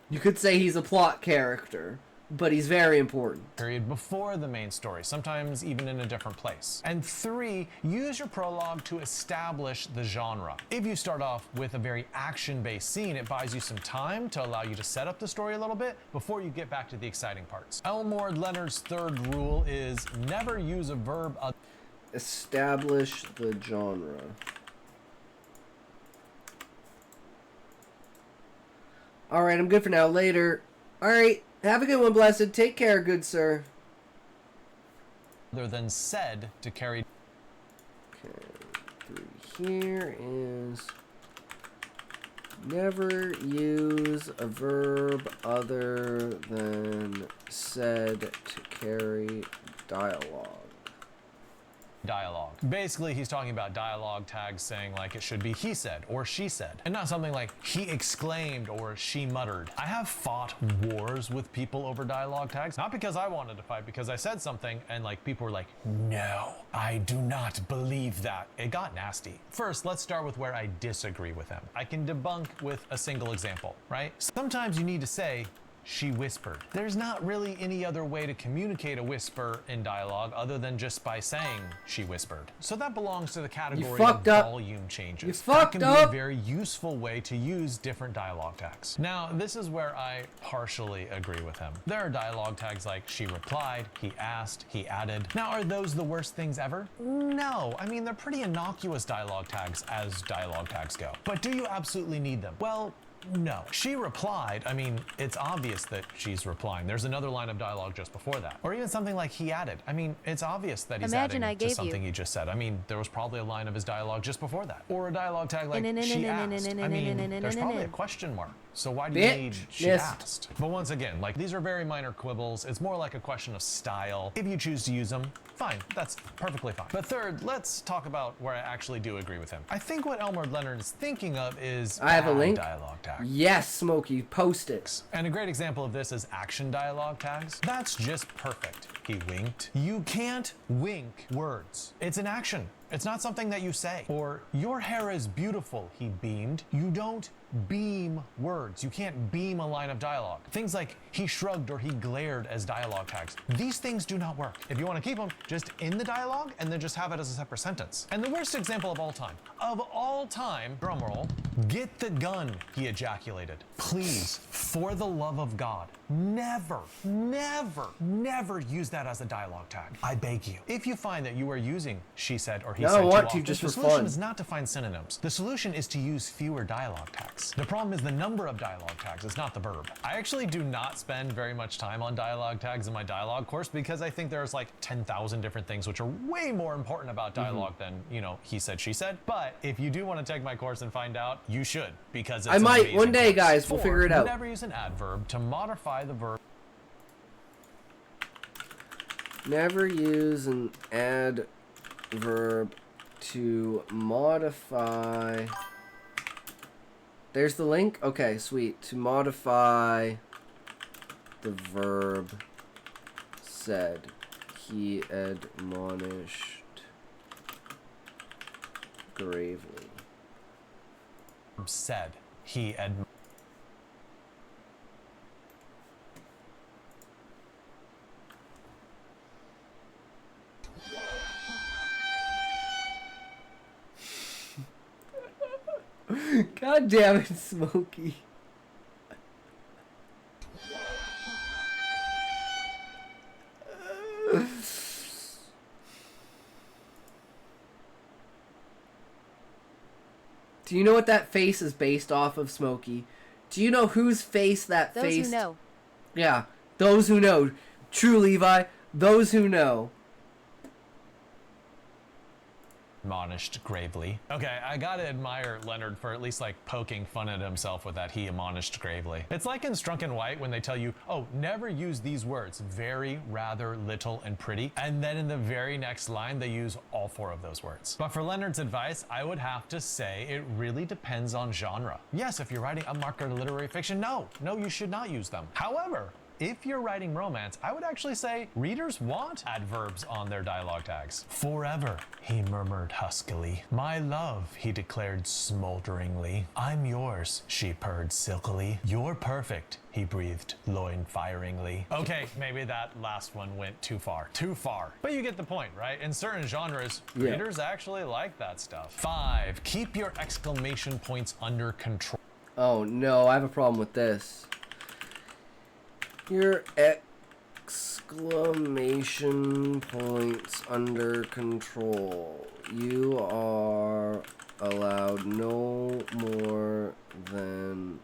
Speaker 1: You could say he's a plot character, but he's very important.
Speaker 7: Period before the main story, sometimes even in a different place. And 3, use your prologue to establish the genre. If you start off with a very action-based scene, it buys you some time to allow you to set up the story a little bit before you get back to the exciting parts. Elmore Leonard's 3rd rule is never use a verb.
Speaker 1: Establish the genre. Alright, I'm good for now. Later. Alright, have a good one, Blessed. Take care, good sir.
Speaker 7: Other than said to carry...
Speaker 1: Okay, 3 here is... Never use a verb other than said to carry dialogue.
Speaker 7: Dialogue. Basically, he's talking about dialogue tags saying like it should be he said or she said, and not something like he exclaimed or she muttered. I have fought wars with people over dialogue tags, not because I wanted to fight, because I said something and like people were like, no, I do not believe that. It got nasty. First, let's start with where I disagree with him. I can debunk with a single example, right? Sometimes you need to say, she whispered. There's not really any other way to communicate a whisper in dialogue other than just by saying she whispered. So that belongs to the category of volume changes.
Speaker 1: You fucked up.
Speaker 7: That can be a very useful way to use different dialogue tags. Now, this is where I partially agree with him. There are dialogue tags like she replied, he asked, he added. Now, are those the worst things ever? No. I mean, they're pretty innocuous dialogue tags as dialogue tags go. But do you absolutely need them? Well, no. She replied. I mean, it's obvious that she's replying. There's another line of dialogue just before that. Or even something like he added. I mean, it's obvious that he's adding to something he just said. I mean, there was probably a line of his dialogue just before that. Or a dialogue tag like she asked. I mean, there's probably a question mark. So why do you need she asked? But once again, like these are very minor quibbles. It's more like a question of style. If you choose to use them, fine. That's perfectly fine. But third, let's talk about where I actually do agree with him. I think what Elmore Leonard is thinking of is
Speaker 1: I have a link.
Speaker 7: Dialogue tag.
Speaker 1: Yes, Smokey, post it.
Speaker 7: And a great example of this is action dialogue tags. That's just perfect. He winked. You can't wink words. It's an action. It's not something that you say. Or, your hair is beautiful, he beamed. You don't beam words. You can't beam a line of dialogue. Things like he shrugged or he glared as dialogue tags. These things do not work. If you want to keep them, just in the dialogue and then just have it as a separate sentence. And the worst example of all time, drumroll, get the gun, he ejaculated. Please, for the love of God, never, never, never use that as a dialogue tag. I beg you. If you find that you are using she said or he said too often, the solution is not to find synonyms. The solution is to use fewer dialogue tags. The problem is the number of dialogue tags, it's not the verb. I actually do not spend very much time on dialogue tags in my dialogue course because I think there's like 10,000 different things which are way more important about dialogue than, you know, he said, she said. But if you do want to take my course and find out, you should, because it's
Speaker 1: I might one day, guys. We'll figure it out.
Speaker 7: Never use an adverb to modify the verb.
Speaker 1: Never use an verb to modify. There's the link? Okay, sweet. To modify the verb said. He admonished gravely.
Speaker 7: Said. He admonished.
Speaker 1: God damn it, Smokey. Do you know what that face is based off of, Smokey? Do you know whose face that
Speaker 6: Those
Speaker 1: face?
Speaker 6: who know.
Speaker 1: Yeah, those who know. True, Levi. Those who know.
Speaker 7: Admonished gravely. Okay, I gotta admire Leonard for at least like poking fun at himself with that he admonished gravely. It's like in Strunk and White when they tell you, oh, never use these words, very, rather, little, and pretty. And then in the very next line, they use all 4 of those words. But for Leonard's advice, I would have to say it really depends on genre. Yes, if you're writing unmarked literary fiction, no, you should not use them. However, if you're writing romance, I would actually say readers want adverbs on their dialogue tags. Forever, he murmured huskily. My love, he declared smolderingly. I'm yours, she purred silkily. You're perfect, he breathed loin-firingly. Okay, maybe that last one went too far. Too far. But you get the point, right? In certain genres, readers actually like that stuff. 5, keep your exclamation points under control.
Speaker 1: Oh no, I have a problem with this. Your exclamation points under control. You are allowed no more than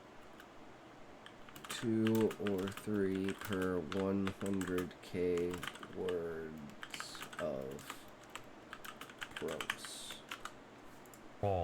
Speaker 1: 2 or 3 per 100k words of prose.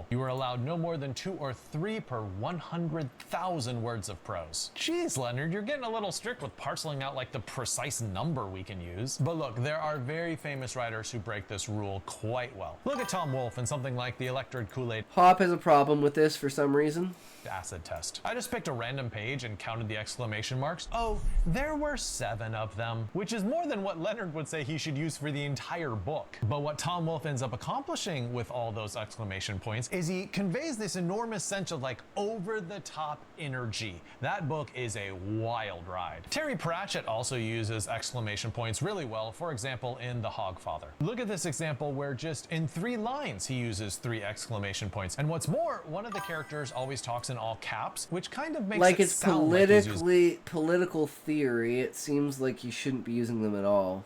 Speaker 7: You are allowed no more than 2 or 3 per 100,000 words of prose. Jeez, Leonard, you're getting a little strict with parceling out like the precise number we can use. But look, there are very famous writers who break this rule quite well. Look at Tom Wolfe and something like the Electric Kool-Aid
Speaker 1: Hop has a problem with this for some reason.
Speaker 7: acid test. I just picked a random page and counted the exclamation marks. Oh, there were 7 of them, which is more than what Leonard would say he should use for the entire book. But what Tom Wolfe ends up accomplishing with all those exclamation points is he conveys this enormous sense of like over-the-top energy. That book is a wild ride. Terry Pratchett also uses exclamation points really well, for example, in The Hogfather. Look at this example where just in 3 lines he uses 3 exclamation points. And what's more, one of the characters always talks in all caps, which kind of makes
Speaker 1: like
Speaker 7: it
Speaker 1: it's
Speaker 7: sound like he's
Speaker 1: political theory. It seems like you shouldn't be using them at all.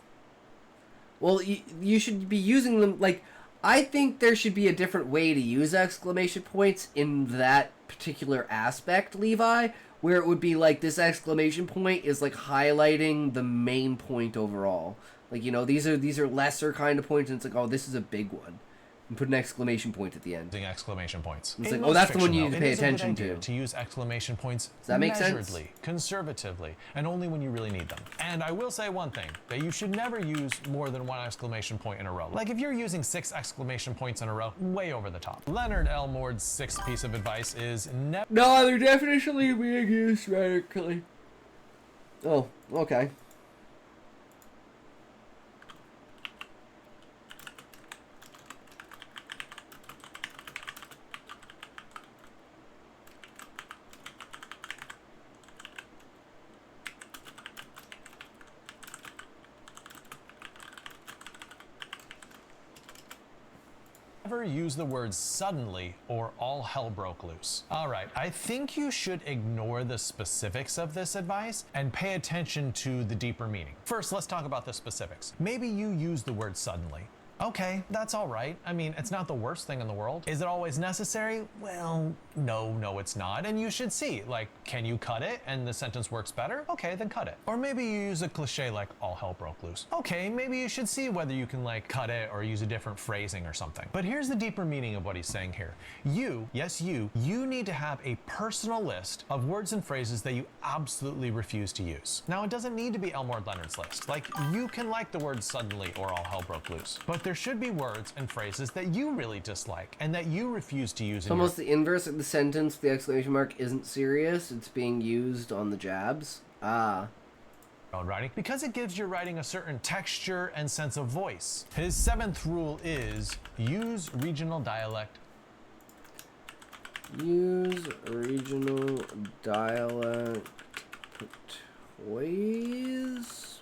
Speaker 1: Well, you should be using them like, I think there should be a different way to use exclamation points in that particular aspect, Levi, where it would be like this exclamation point is like highlighting the main point overall. Like, you know, these are lesser kind of points, and it's like, oh, this is a big one. And put an exclamation point at the end.
Speaker 7: Exclamation points.
Speaker 1: It's like, oh, that's the one you need to pay attention to.
Speaker 7: To use exclamation points
Speaker 1: Does that make sense?
Speaker 7: measuredly, conservatively, and only when you really need them. And I will say one thing, that you should never use more than 1 exclamation point in a row. Like if you're using 6 exclamation points in a row, way over the top. Leonard Elmord's 6th piece of advice is never...
Speaker 1: No, they're definitely being used radically. Oh, okay.
Speaker 7: Never use the words suddenly or all hell broke loose. All right, I think you should ignore the specifics of this advice and pay attention to the deeper meaning. First, let's talk about the specifics. Maybe you use the word suddenly. Okay, that's all right. I mean, it's not the worst thing in the world. Is it always necessary? Well, no, it's not. And you should see, like, can you cut it and the sentence works better? Okay, then cut it. Or maybe you use a cliche like all hell broke loose. Okay, maybe you should see whether you can like cut it or use a different phrasing or something. But here's the deeper meaning of what he's saying here. You, yes you need to have a personal list of words and phrases that you absolutely refuse to use. Now, it doesn't need to be Elmore Leonard's list. Like, you can like the word suddenly or all hell broke loose. But there should be words and phrases that you really dislike and that you refuse to use
Speaker 1: It's almost the inverse of the sentence. The exclamation mark isn't serious. It's being used on the jabs. Ah.
Speaker 7: own writing because it gives your writing a certain texture and sense of voice. His 7th rule is use regional dialect.
Speaker 1: Use regional dialect toys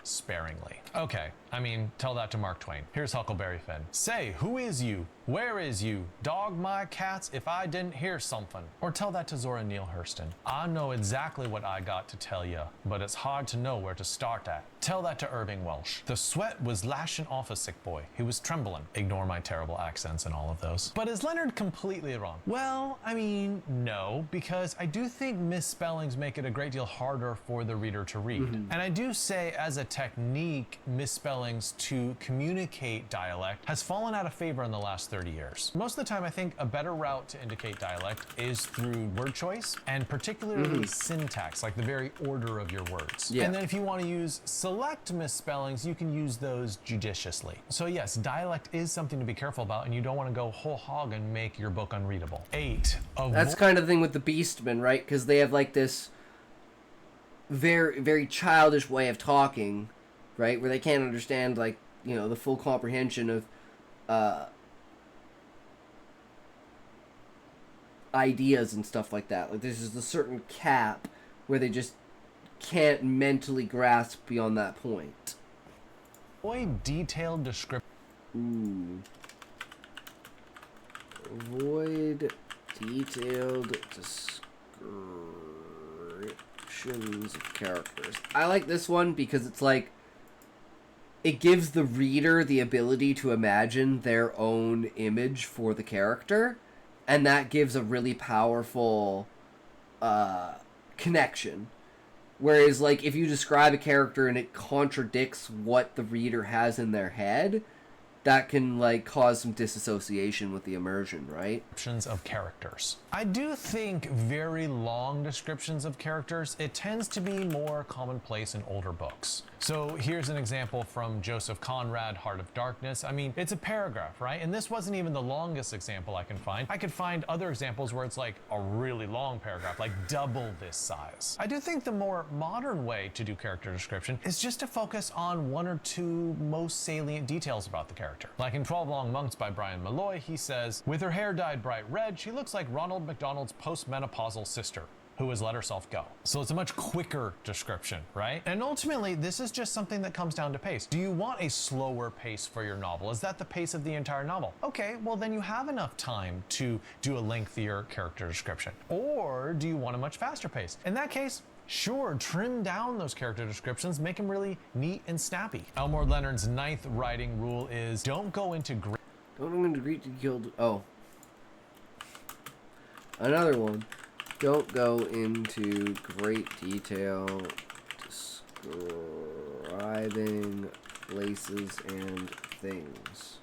Speaker 7: Sparingly. Okay, I mean, tell that to Mark Twain. Here's Huckleberry Finn. Say, who is you? Where is you? Dog my cats if I didn't hear something. Or tell that to Zora Neale Hurston. I know exactly what I got to tell ya, but it's hard to know where to start at. Tell that to Irving Welsh. The sweat was lashing off a sick boy. He was trembling. Ignore my terrible accents and all of those. But is Leonard completely wrong? Well, I mean, no, because I do think misspellings make it a great deal harder for the reader to read. And I do say, as a technique, misspellings to communicate dialect has fallen out of favor in the last 30 years. Most of the time, I think a better route to indicate dialect is through word choice and particularly syntax, like the very order of your words.
Speaker 1: Yeah.
Speaker 7: And then if you want to use select misspellings, you can use those judiciously. So yes, dialect is something to be careful about, and you don't want to go whole hog and make your book unreadable. 8.
Speaker 1: That's kind of the thing with the Beastmen, right? Because they have like this very, very childish way of talking, right? Where they can't understand, like, you know, the full comprehension of ideas and stuff like that. Like, there's just a certain cap where they just can't mentally grasp beyond that point.
Speaker 7: Avoid detailed description.
Speaker 1: Avoid detailed descriptions of characters. I like this one because it's like, it gives the reader the ability to imagine their own image for the character, and that gives a really powerful connection. Whereas, like, if you describe a character and it contradicts what the reader has in their head, that can, like, cause some disassociation with the immersion, right?
Speaker 7: Descriptions of characters. I do think very long descriptions of characters, it tends to be more commonplace in older books. So here's an example from Joseph Conrad, Heart of Darkness. I mean, it's a paragraph, right? And this wasn't even the longest example I can find. I could find other examples where it's like a really long paragraph, like double this size. I do think the more modern way to do character description is just to focus on 1 or 2 most salient details about the character. Like in 12 Long Months by Brian Malloy, he says, with her hair dyed bright red, she looks like Ronald McDonald's postmenopausal sister, who has let herself go. So it's a much quicker description, right? And ultimately, this is just something that comes down to pace. Do you want a slower pace for your novel? Is that the pace of the entire novel? Okay, well then you have enough time to do a lengthier character description. Or do you want a much faster pace? In that case, sure, trim down those character descriptions, make them really neat and snappy. Elmore Leonard's 9th writing rule is don't go into great
Speaker 1: detailed. Oh. Another one. Don't go into great detail describing places and things.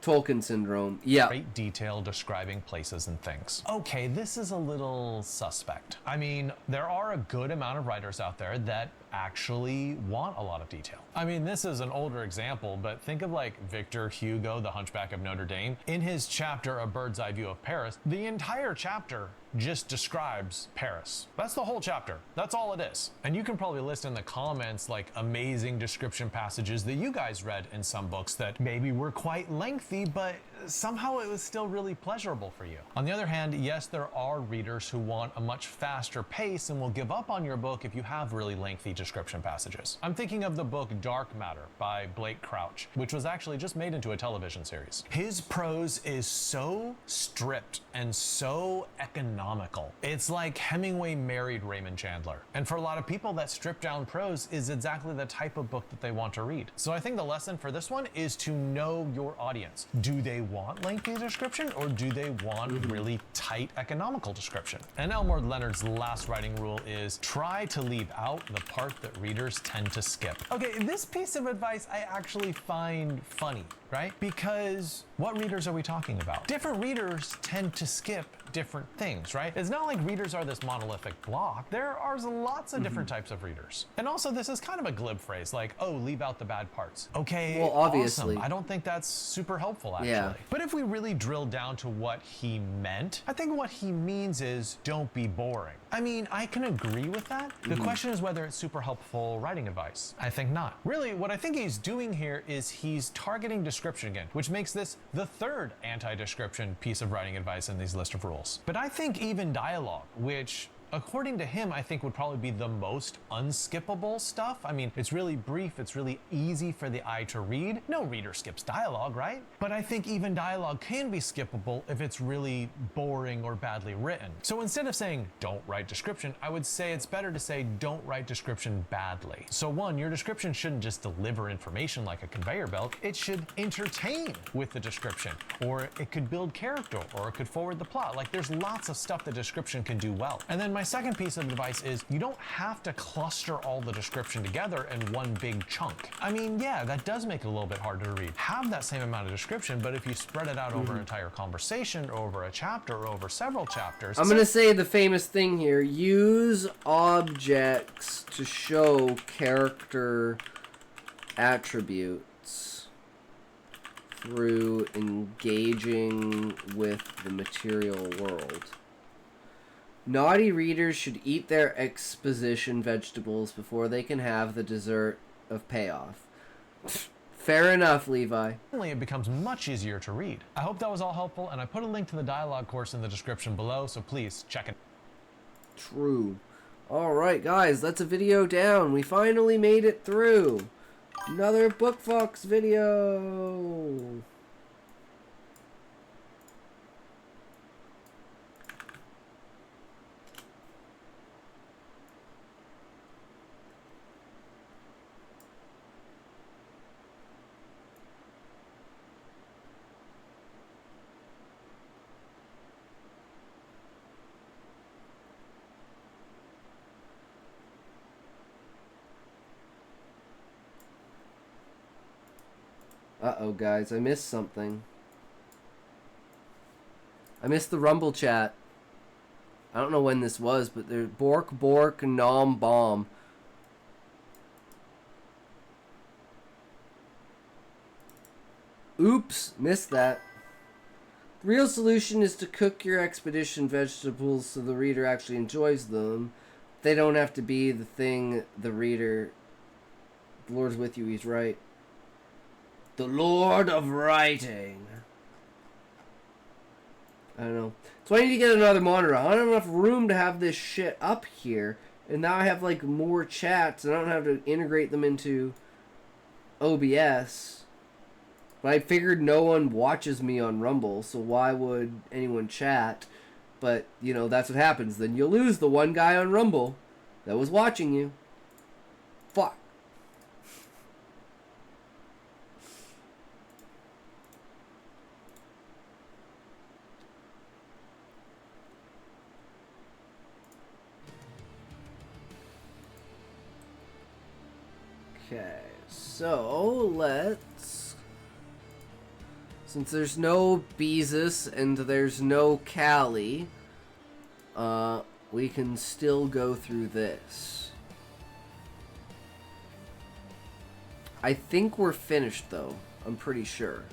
Speaker 1: Tolkien syndrome. Yeah.
Speaker 7: Great detail describing places and things. Okay, this is a little suspect. I mean, there are a good amount of writers out there that actually want a lot of detail. I mean, this is an older example, but think of like Victor Hugo, the Hunchback of Notre Dame. In his chapter, A Bird's Eye View of Paris, the entire chapter just describes Paris. That's the whole chapter. That's all it is. And you can probably list in the comments like amazing description passages that you guys read in some books that maybe were quite lengthy, but somehow it was still really pleasurable for you. On the other hand, yes, there are readers who want a much faster pace and will give up on your book if you have really lengthy description passages. I'm thinking of the book Dark Matter by Blake Crouch, which was actually just made into a television series. His prose is so stripped and so economical. It's like Hemingway married Raymond Chandler. And for a lot of people, that stripped down prose is exactly the type of book that they want to read. So I think the lesson for this one is to know your audience. Do they want lengthy description, or do they want really tight economical description? And Elmore Leonard's last writing rule is try to leave out the part that readers tend to skip. Okay, this piece of advice I actually find funny, right? Because what readers are we talking about? Different readers tend to skip different things, right? It's not like readers are this monolithic block. There are lots of different types of readers. And also, this is kind of a glib phrase, like, oh, leave out the bad parts. Okay,
Speaker 1: well, obviously.
Speaker 7: awesome. I don't think that's super helpful, actually.
Speaker 1: Yeah.
Speaker 7: But if we really drill down to what he meant, I think what he means is don't be boring. I mean, I can agree with that. The question is whether it's super helpful writing advice. I think not. Really, what I think he's doing here is he's targeting description again, which makes this the third anti-description piece of writing advice in these list of rules. But I think even dialogue, which according to him, I think would probably be the most unskippable stuff. I mean, it's really brief, it's really easy for the eye to read. No reader skips dialogue, right? But I think even dialogue can be skippable if it's really boring or badly written. So instead of saying don't write description, I would say it's better to say don't write description badly. So one, your description shouldn't just deliver information like a conveyor belt, it should entertain with the description, or it could build character, or it could forward the plot. Like there's lots of stuff the description can do well. And then my second piece of advice is you don't have to cluster all the description together in one big chunk. I mean, yeah, that does make it a little bit harder to read. Have that same amount of description, but if you spread it out over an entire conversation, or over a chapter, or over several chapters.
Speaker 1: I'm gonna say the famous thing here, use objects to show character attributes through engaging with the material world. Naughty readers should eat their exposition vegetables before they can have the dessert of payoff. Fair enough, Levi.
Speaker 7: Suddenly it becomes much easier to read. I hope that was all helpful, and I put a link to the dialogue course in the description below, so please check it.
Speaker 1: True. Alright guys, that's a video down. We finally made it through. Another Book Fox video. Uh-oh, guys, I missed something. I missed the Rumble chat. I don't know when this was, but there's Bork, Bork, Nom, Bomb. Oops, missed that. The real solution is to cook your expedition vegetables so the reader actually enjoys them. They don't have to be the thing the reader... The Lord's with you, he's right. The Lord of Writing. I don't know. So I need to get another monitor. I don't have enough room to have this shit up here. And now I have like more chats and I don't have to integrate them into OBS. But I figured no one watches me on Rumble, so why would anyone chat? But, you know, that's what happens. Then you'll lose the one guy on Rumble that was watching you. Fuck. Okay, so let's... Since there's no Beezus and there's no Callie, we can still go through this. I think we're finished, though. I'm pretty sure.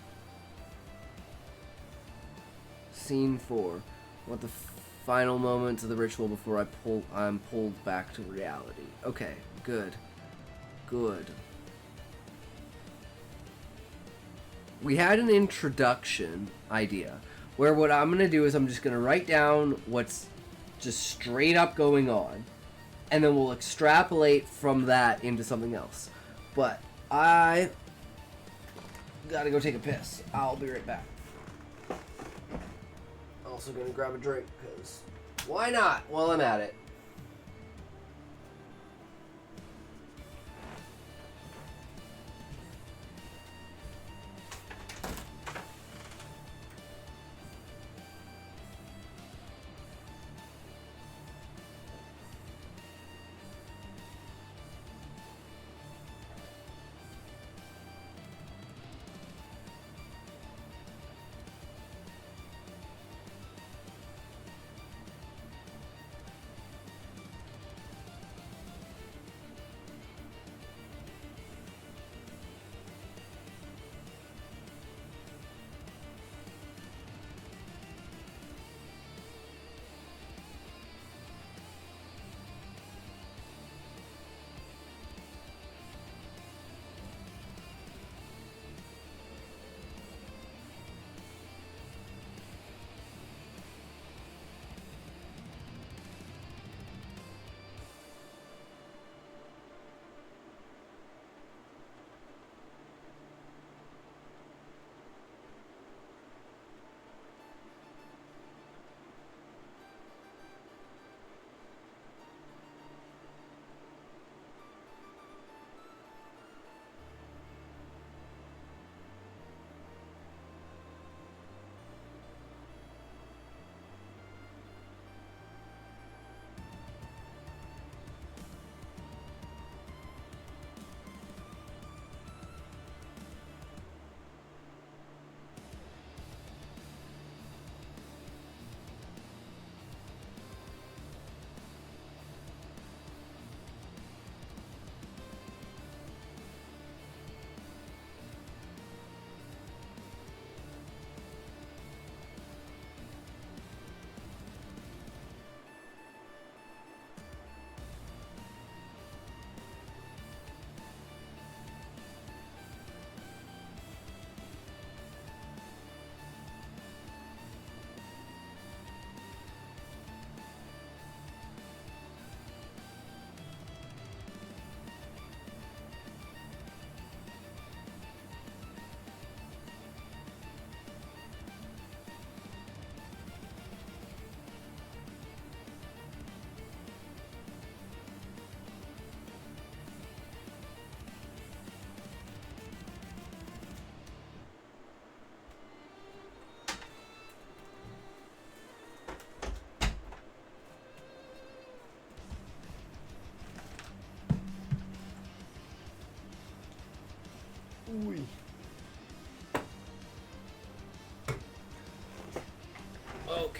Speaker 1: Scene 4. What the final moments of the ritual before I'm pulled back to reality. Okay, good. Good. We had an introduction idea where what I'm going to do is I'm just going to write down what's just straight up going on, and then we'll extrapolate from that into something else. But I gotta go take a piss. I'll be right back. Also gonna grab a drink, because why not while I'm at it?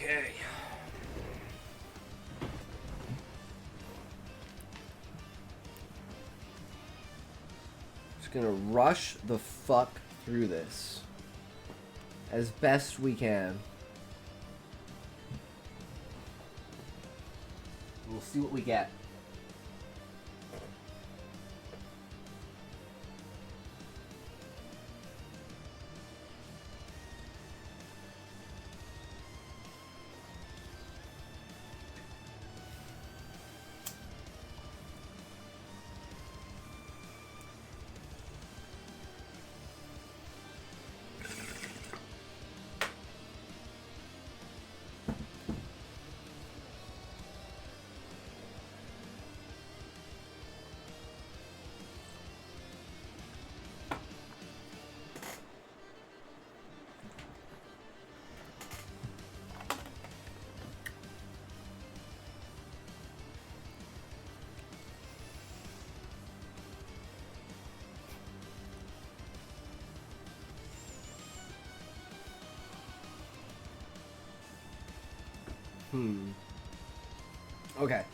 Speaker 1: Okay. Just gonna rush the fuck through this as best we can. We'll see what we get. Okay.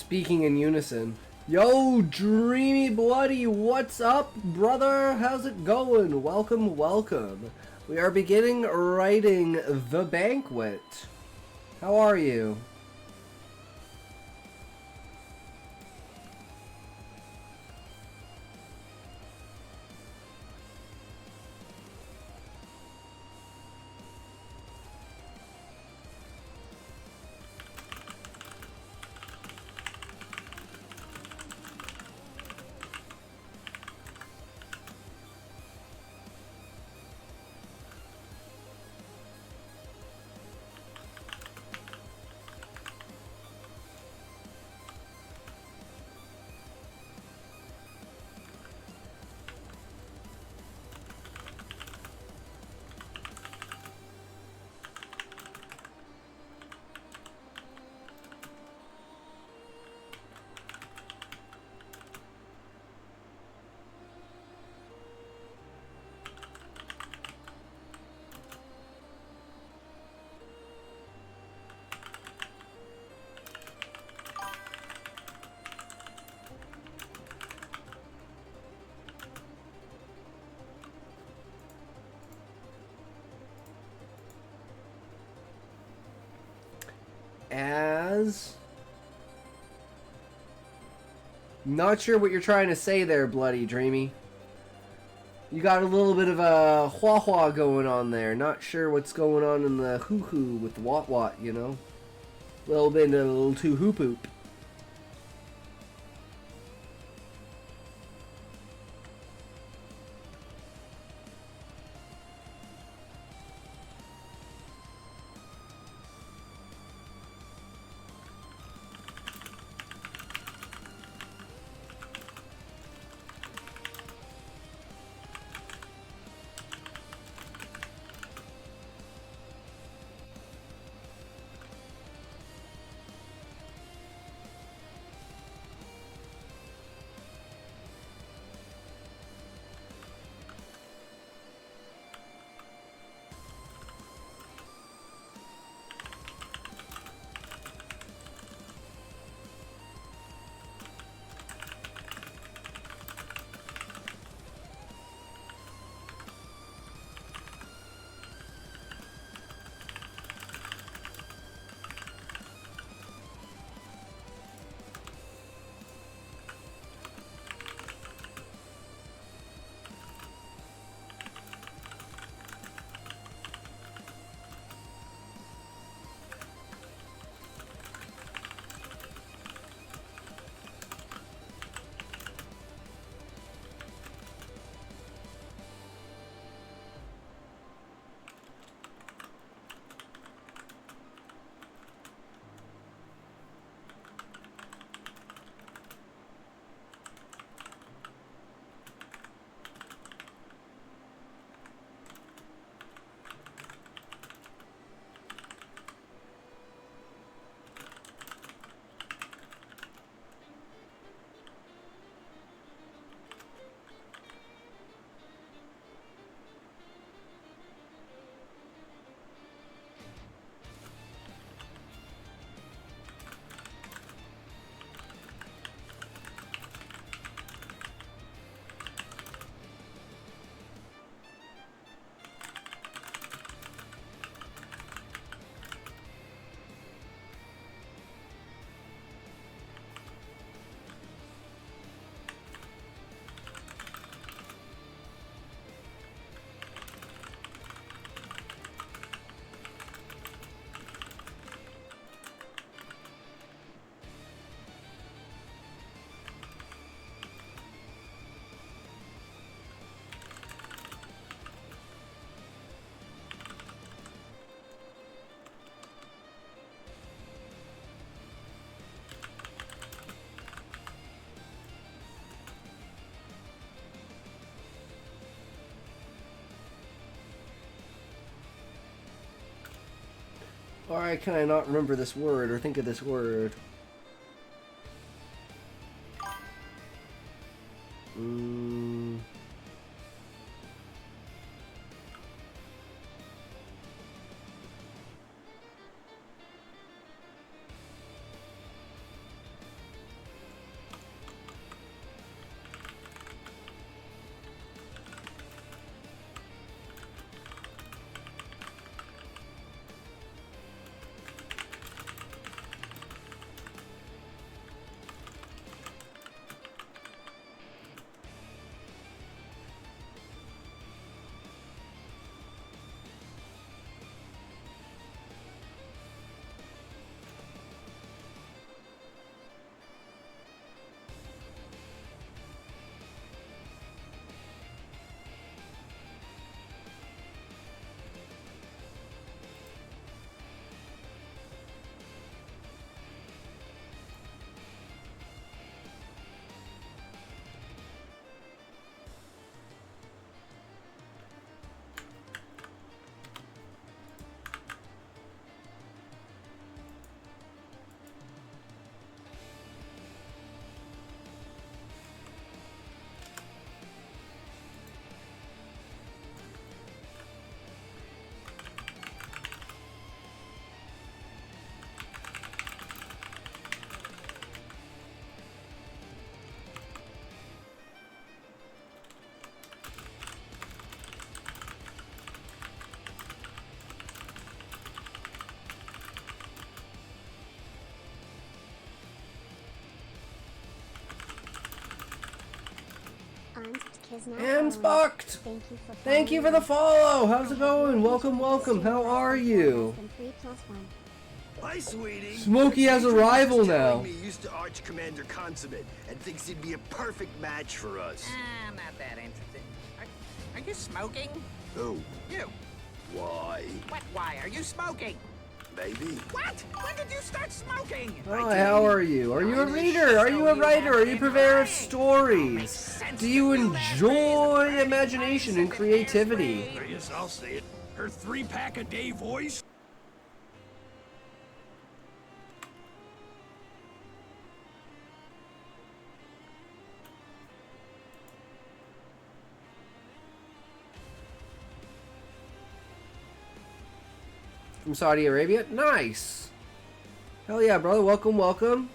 Speaker 1: Speaking in unison. Yo, Dreamy Bloody, what's up, brother? How's it going? Welcome, welcome. We are beginning writing The Banquet. How are you? As... Not sure what you're trying to say there, Bloody Dreamy. You got a little bit of a hua-hua going on there. Not sure what's going on in the hoo-hoo with the wat-wat, you know? A little too hoop-hoop. Why can I not remember this word or think of this word?
Speaker 5: 'tis now
Speaker 1: And
Speaker 5: following.
Speaker 1: Spucked!
Speaker 5: Thank you for
Speaker 1: the follow!
Speaker 5: I
Speaker 1: How's it
Speaker 5: hope
Speaker 1: going?
Speaker 5: you
Speaker 1: Welcome,
Speaker 5: enjoyed the
Speaker 1: welcome.
Speaker 5: stream
Speaker 1: How
Speaker 5: less
Speaker 1: are
Speaker 5: than 4
Speaker 1: you?
Speaker 5: less than 3 plus 1.
Speaker 4: Hi, sweetie.
Speaker 1: Smokey has a
Speaker 4: Adrian was
Speaker 1: rival
Speaker 4: just telling
Speaker 1: now.
Speaker 4: me he used to Arch Commander Consummate and thinks he'd be a perfect match for us.
Speaker 8: I'm not that interested. Are you smoking?
Speaker 4: Who?
Speaker 8: You.
Speaker 4: Why?
Speaker 8: What? Why are you smoking?
Speaker 4: Maybe.
Speaker 8: What? When did you start smoking?
Speaker 1: Hi, how are you? Are you a reader? Are you a writer? Are you a purveyor of stories? Do you enjoy imagination and creativity?
Speaker 4: Yes, I'll say it. Her 3-pack a day voice?
Speaker 1: From Saudi Arabia? Nice! Hell yeah, brother. Welcome, welcome.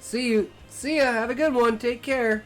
Speaker 1: See you. See ya. Have a good one. Take care.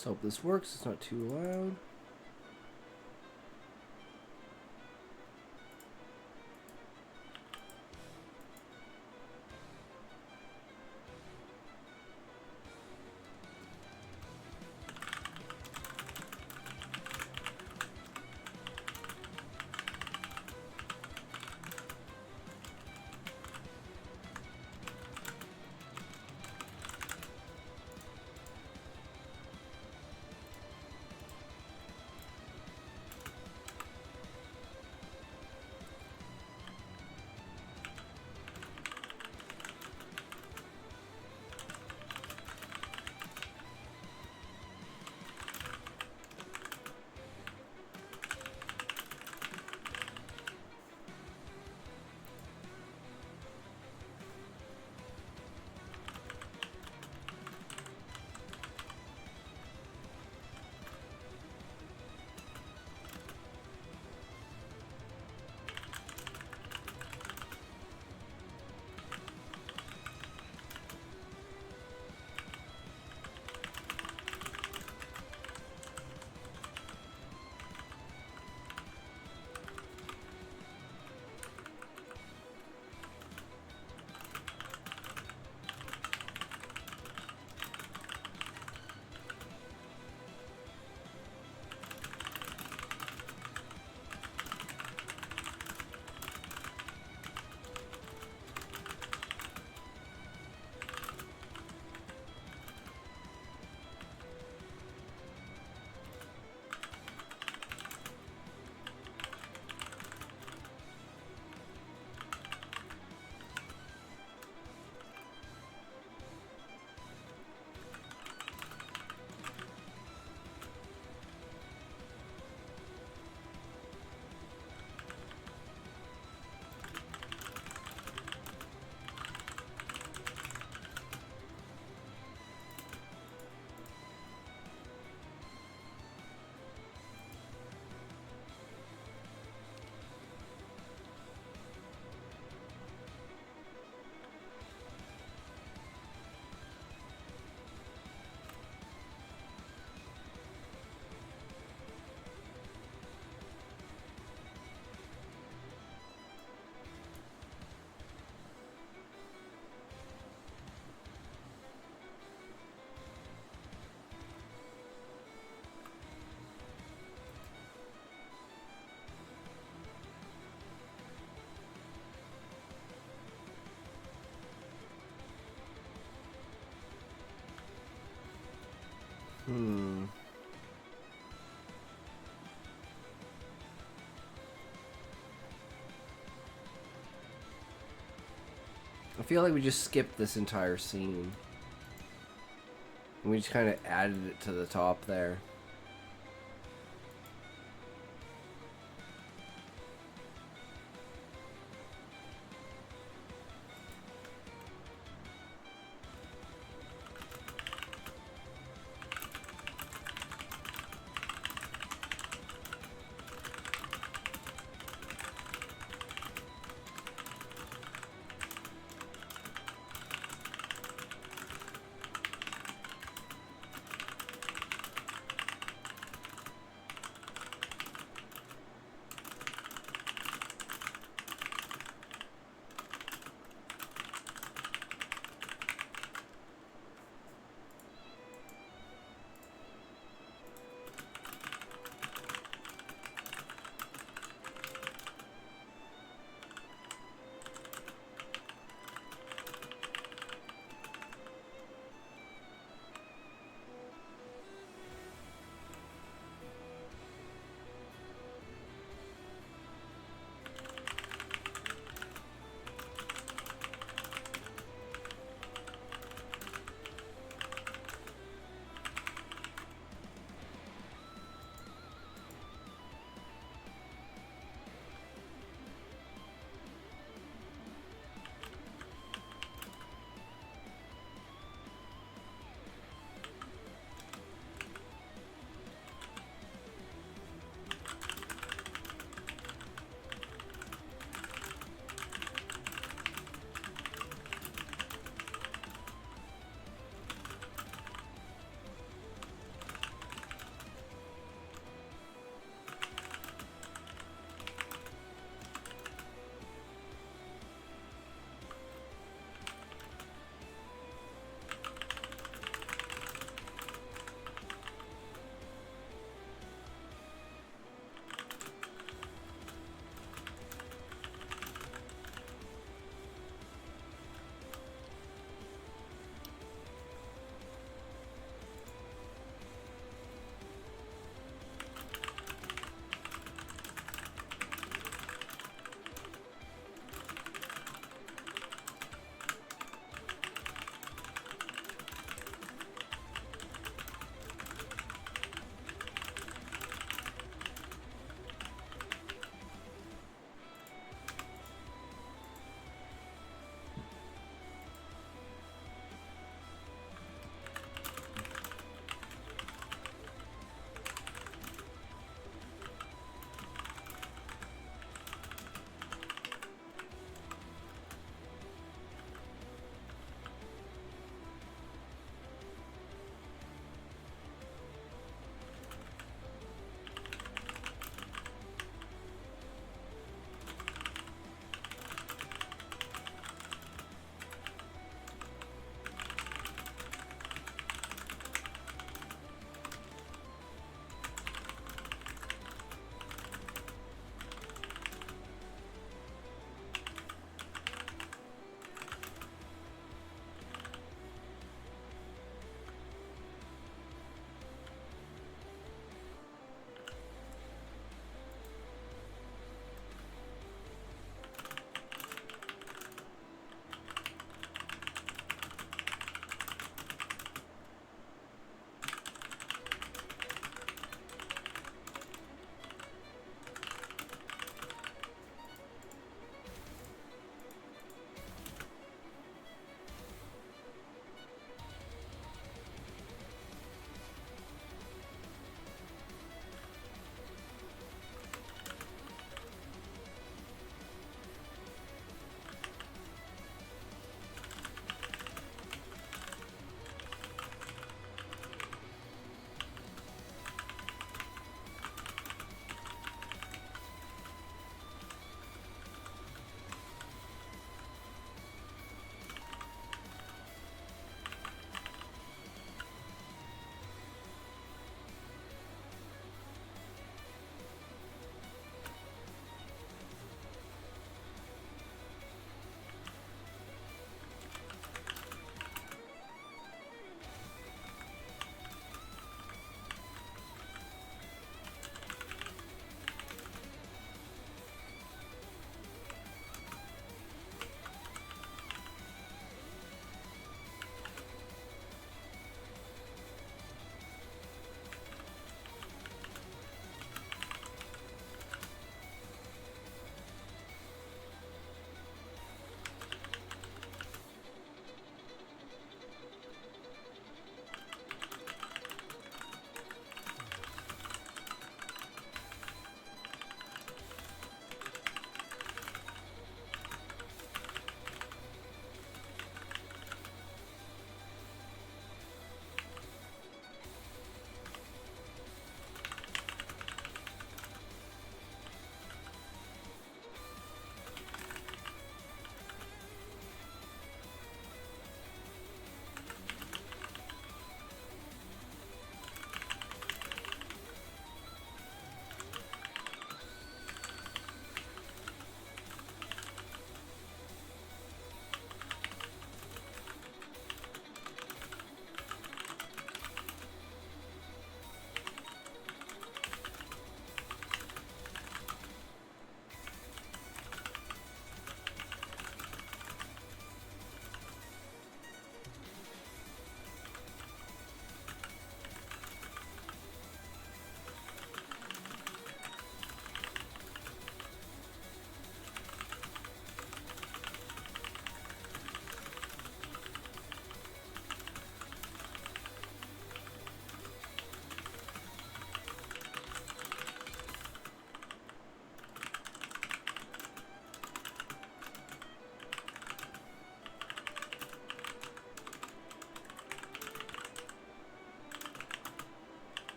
Speaker 1: Let's hope this works. It's not too loud. I feel like we just skipped this entire scene. And we just kind of added it to the top there.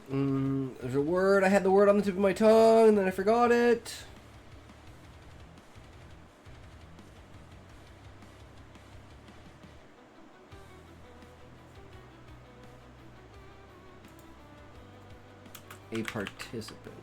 Speaker 1: There's a word. I had the word on the tip of my tongue, and then I forgot it. A participant.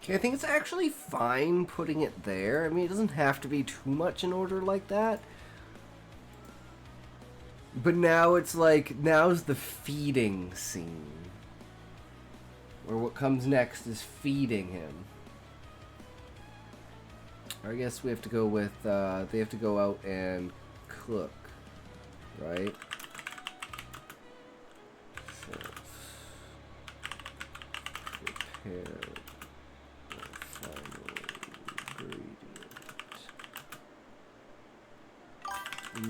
Speaker 1: Okay, I think it's actually fine putting it there. I mean, it doesn't have to be too much in order like that. But now it's like, now's the feeding scene. Or what comes next is feeding him. I guess we have to go with, they have to go out and cook, right? Prepare the final ingredient.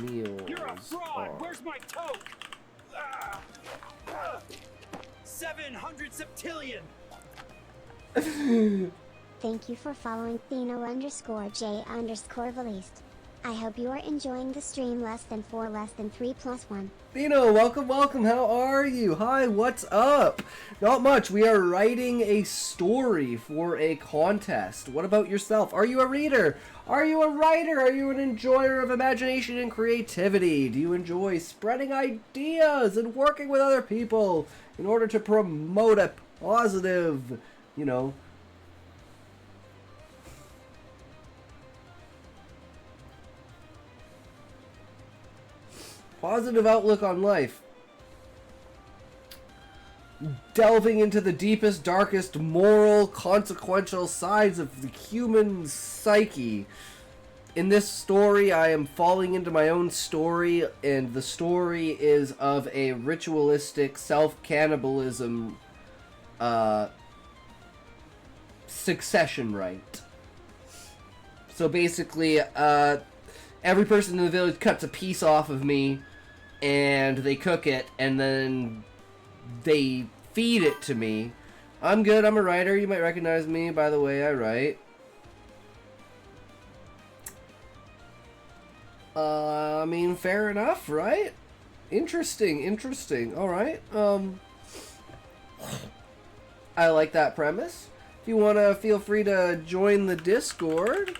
Speaker 1: Meals.
Speaker 9: You're a fraud!
Speaker 1: Are...
Speaker 9: Where's my toke? 700 septillion!
Speaker 5: Thank you for following Theno_J_Valiste. I hope you are enjoying the stream less than 4 less than 3 plus 1.
Speaker 1: Dino, welcome, welcome. How are you? Hi, what's up? Not much. We are writing a story for a contest. What about yourself? Are you a reader? Are you a writer? Are you an enjoyer of imagination and creativity? Do you enjoy spreading ideas and working with other people in order to promote a positive, you know, positive outlook on life? Delving into the deepest, darkest, moral, consequential sides of the human psyche. In this story, I am falling into my own story, and the story is of a ritualistic self-cannibalism succession rite. So basically, every person in the village cuts a piece off of me, and they cook it, and then they feed it to me. I'm good, I'm a writer. You might recognize me by the way I write. I mean, fair enough, right? Interesting, interesting. Alright, I like that premise. If you want to, feel free to join the Discord.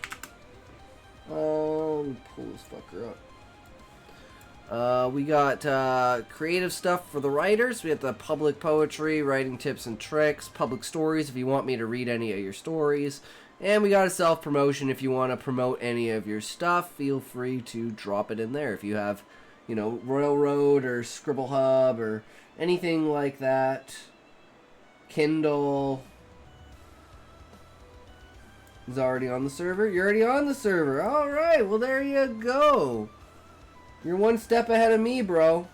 Speaker 1: Pull this fucker up. We got creative stuff for the writers. We have the public poetry, writing tips and tricks, public stories if you want me to read any of your stories. And we got a self-promotion if you want to promote any of your stuff. Feel free to drop it in there. If you have, you know, Royal Road or Scribble Hub or anything like that. Kindle is already on the server. You're already on the server. Alright, well there you go. You're one step ahead of me, bro.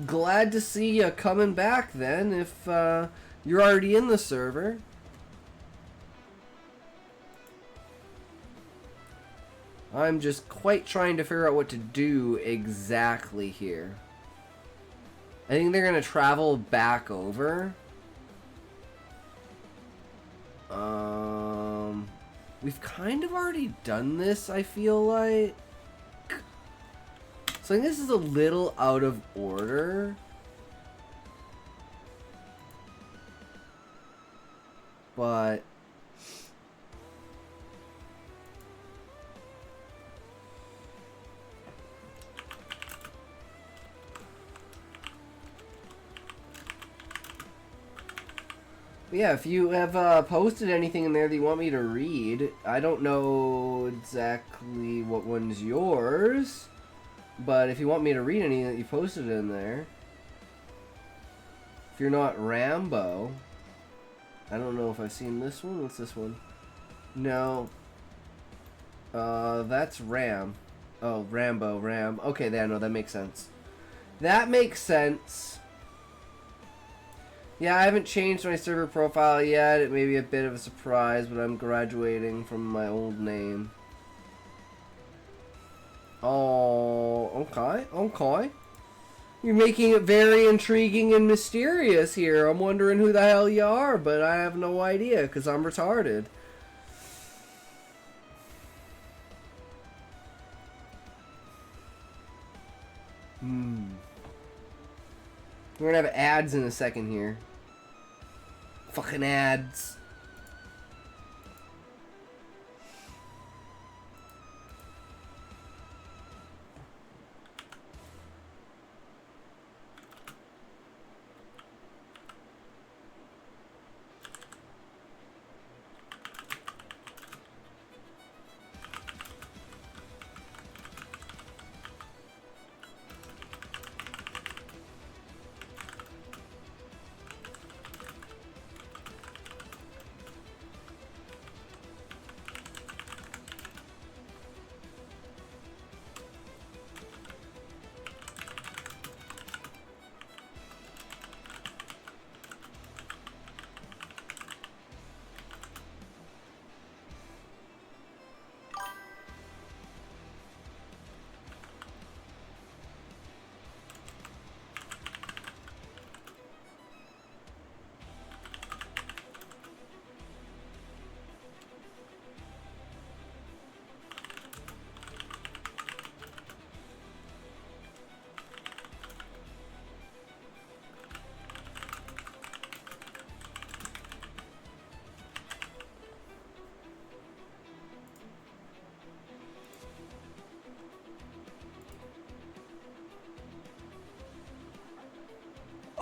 Speaker 1: Glad to see you coming back then if you're already in the server. I'm just quite trying to figure out what to do exactly here. I think they're going to travel back over. We've kind of already done this, I feel like. So I think this is a little out of order. But yeah, if you have posted anything in there that you want me to read, I don't know exactly what one's yours, but if you want me to read anything that you posted in there, if you're not Rambo, I don't know if I've seen this one. What's this one? No. That's Ram. Oh, Rambo, Ram. Okay, there, no, that makes sense. That makes sense. Yeah, I haven't changed my server profile yet. It may be a bit of a surprise, but I'm graduating from my old name. Oh, okay, okay. You're making it very intriguing and mysterious here. I'm wondering who the hell you are, but I have no idea, because I'm retarded. We're gonna have ads in a second here. Fucking ads.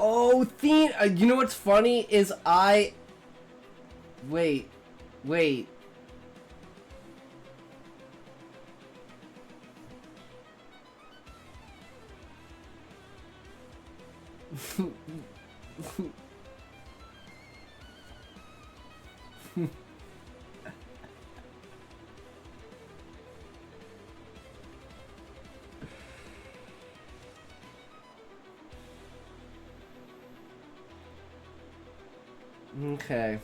Speaker 1: Oh, you know what's funny is wait. Okay,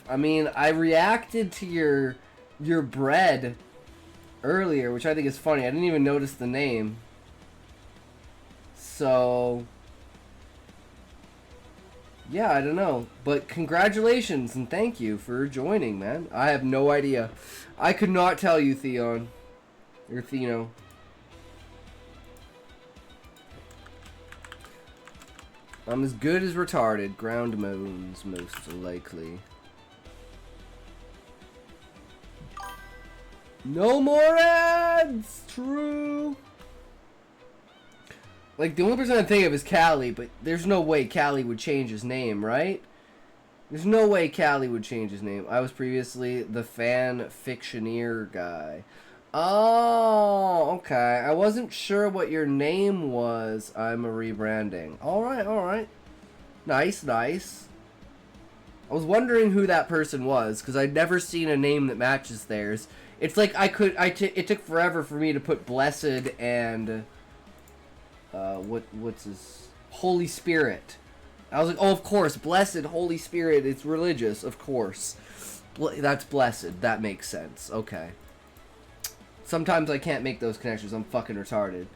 Speaker 1: I mean, I reacted to your bread earlier, which I think is funny. I didn't even notice the name. So, yeah, I don't know. But congratulations and thank you for joining, man. I have no idea. I could not tell you, Theon. Or Theno. I'm as good as retarded. Ground moans, most likely. No more ads! True! Like, the only person I think of is Callie, but there's no way Callie would change his name, right? There's no way Callie would change his name. I was previously the fan fictioneer guy. Oh, okay. I wasn't sure what your name was. I'm a rebranding. Alright, alright. Nice, nice. I was wondering who that person was, because I'd never seen a name that matches theirs. It's like it took forever for me to put Blessed and what's his Holy Spirit. I was like, oh, of course, Blessed Holy Spirit. It's religious, of course. That's Blessed. That makes sense. Okay. Sometimes I can't make those connections. I'm fucking retarded.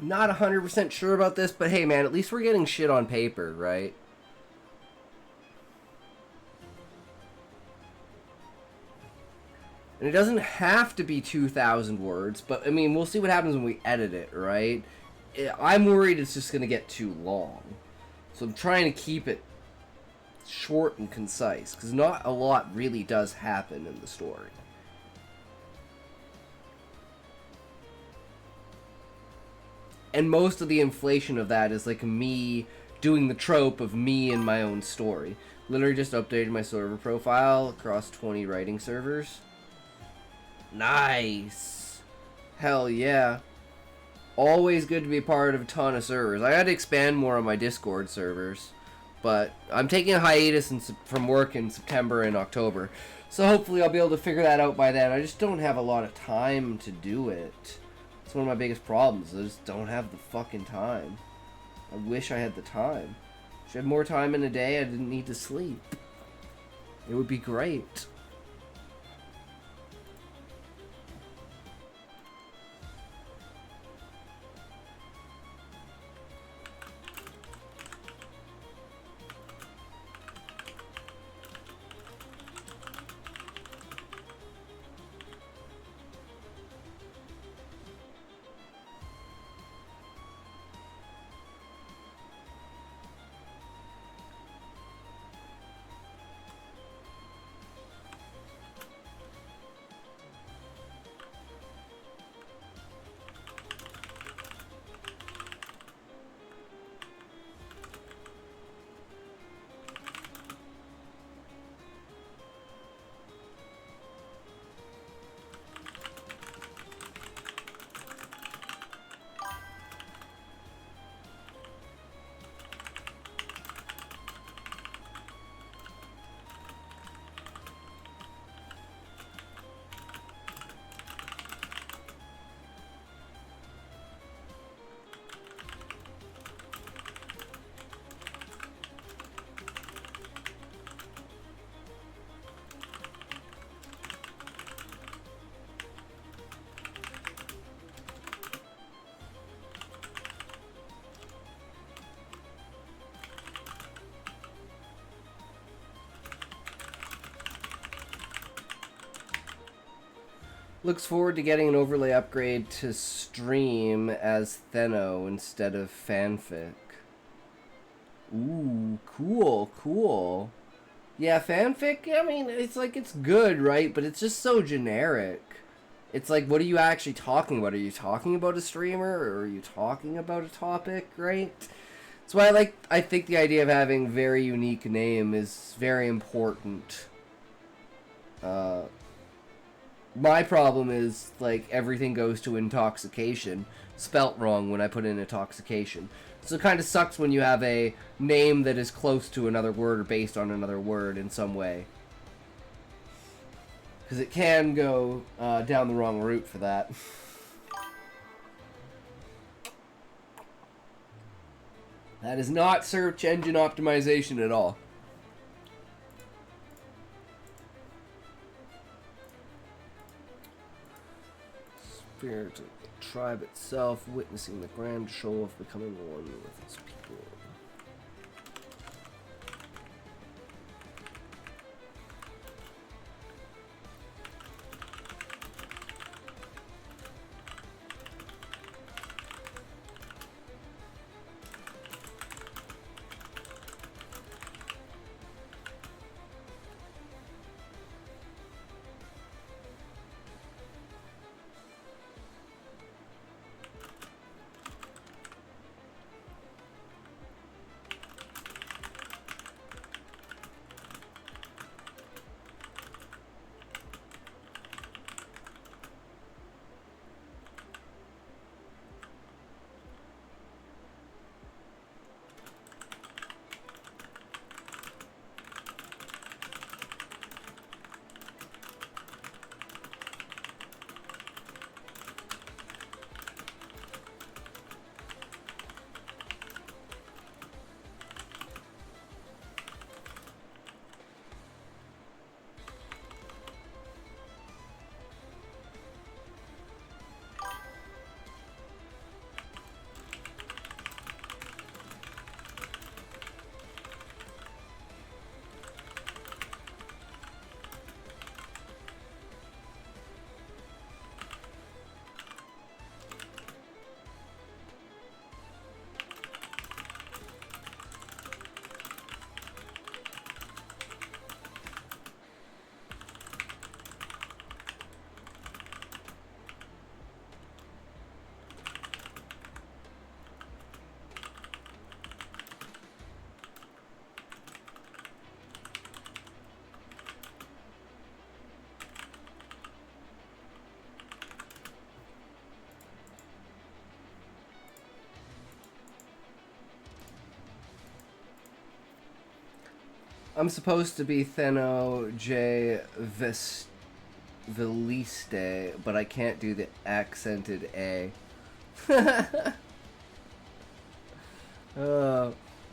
Speaker 1: Not 100% sure about this, but hey, man, at least we're getting shit on paper, right? And it doesn't have to be 2,000 words, but, I mean, we'll see what happens when we edit it, right? I'm worried it's just going to get too long. So I'm trying to keep it short and concise, because not a lot really does happen in the story. And most of the inflation of that is like me doing the trope of me and my own story. Literally just updated my server profile across 20 writing servers. Nice. Hell yeah. Always good to be part of a ton of servers. I had to expand more on my Discord servers. But I'm taking a hiatus from work in September and October. So hopefully I'll be able to figure that out by then. I just don't have a lot of time to do it. It's one of my biggest problems. I just don't have the fucking time. I wish I had the time. If I had more time in a day, I didn't need to sleep. It would be great. Looks forward to getting an overlay upgrade to stream as Theno instead of fanfic. Ooh, cool, cool. Yeah, fanfic, I mean, it's like, it's good, right? But it's just so generic. It's like, what are you actually talking about? Are you talking about a streamer, or are you talking about a topic, right? That's why I think the idea of having very unique name is very important. My problem is, like, everything goes to intoxication. Spelt wrong when I put in intoxication. So it kind of sucks when you have a name that is close to another word or based on another word in some way. Because it can go down the wrong route for that. That is not search engine optimization at all. Spirit of the tribe itself, witnessing the grand show of becoming one with its people. I'm supposed to be Theno J. Veliste, but I can't do the accented A.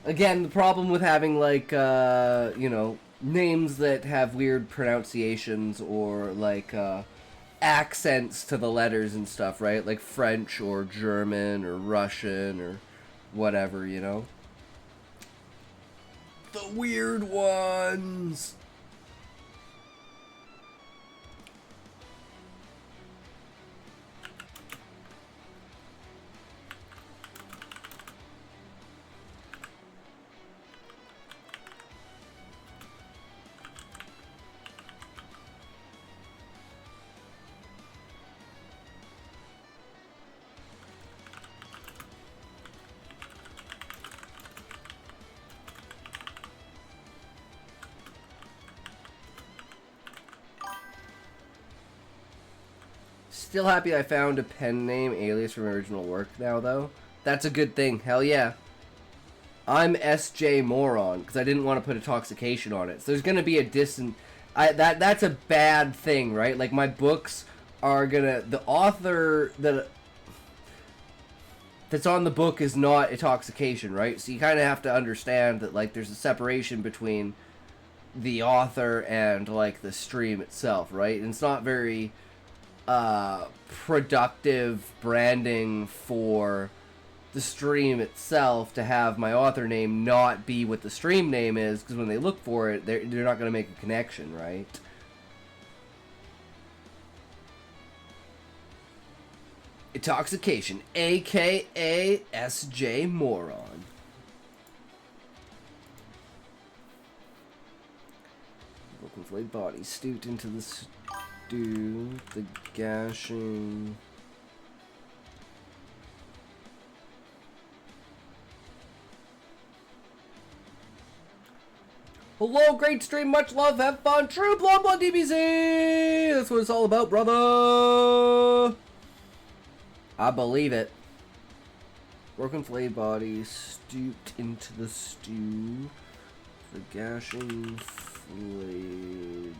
Speaker 1: Again, the problem with having, like, you know, names that have weird pronunciations or, like, accents to the letters and stuff, right? Like French or German or Russian or whatever, you know? The weird ones! Still happy I found a pen name alias from original work now, though. That's a good thing. Hell yeah. I'm SJ Moron, because I didn't want to put intoxication on it. So there's going to be a distant... That's a bad thing, right? Like, my books are going to... The author that's on the book is not intoxication, right? So you kind of have to understand that, like, there's a separation between the author and, like, the stream itself, right? And it's not very... productive branding for the stream itself to have my author name not be what the stream name is, because when they look for it, they're not going to make a connection, right? Intoxication, aka SJ Moron. Broken flayed body stewed into the stew, the gashing. Hello, great stream, much love, have fun, true blood DBZ! That's what it's all about, brother! I believe it. Broken flayed body, stooped into the stew, the gashing flayed.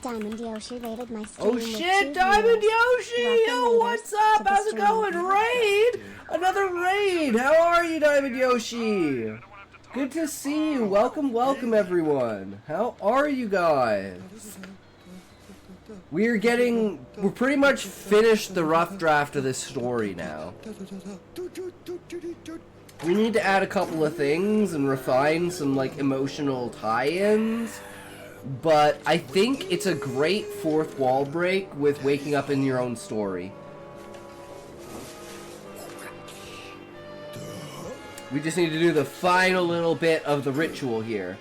Speaker 5: Diamond Yoshi rated my stream.
Speaker 1: Oh shit, Diamond Yoshi! Yo, what's up? How's it going? Raid? Another raid! How are you, Diamond Yoshi? Good to see you. Welcome, welcome, everyone. How are you guys? We're pretty much finished the rough draft of this story now. We need to add a couple of things and refine some, like, emotional tie-ins. But I think it's a great fourth wall break with waking up in your own story. We just need to do the final little bit of the ritual here.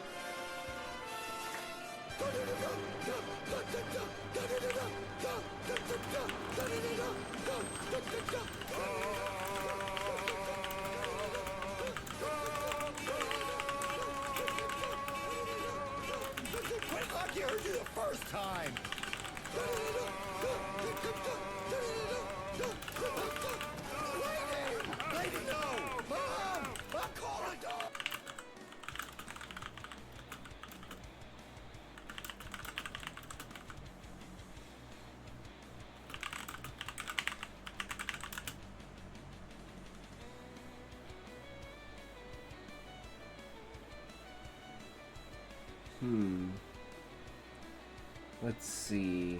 Speaker 1: Let's see.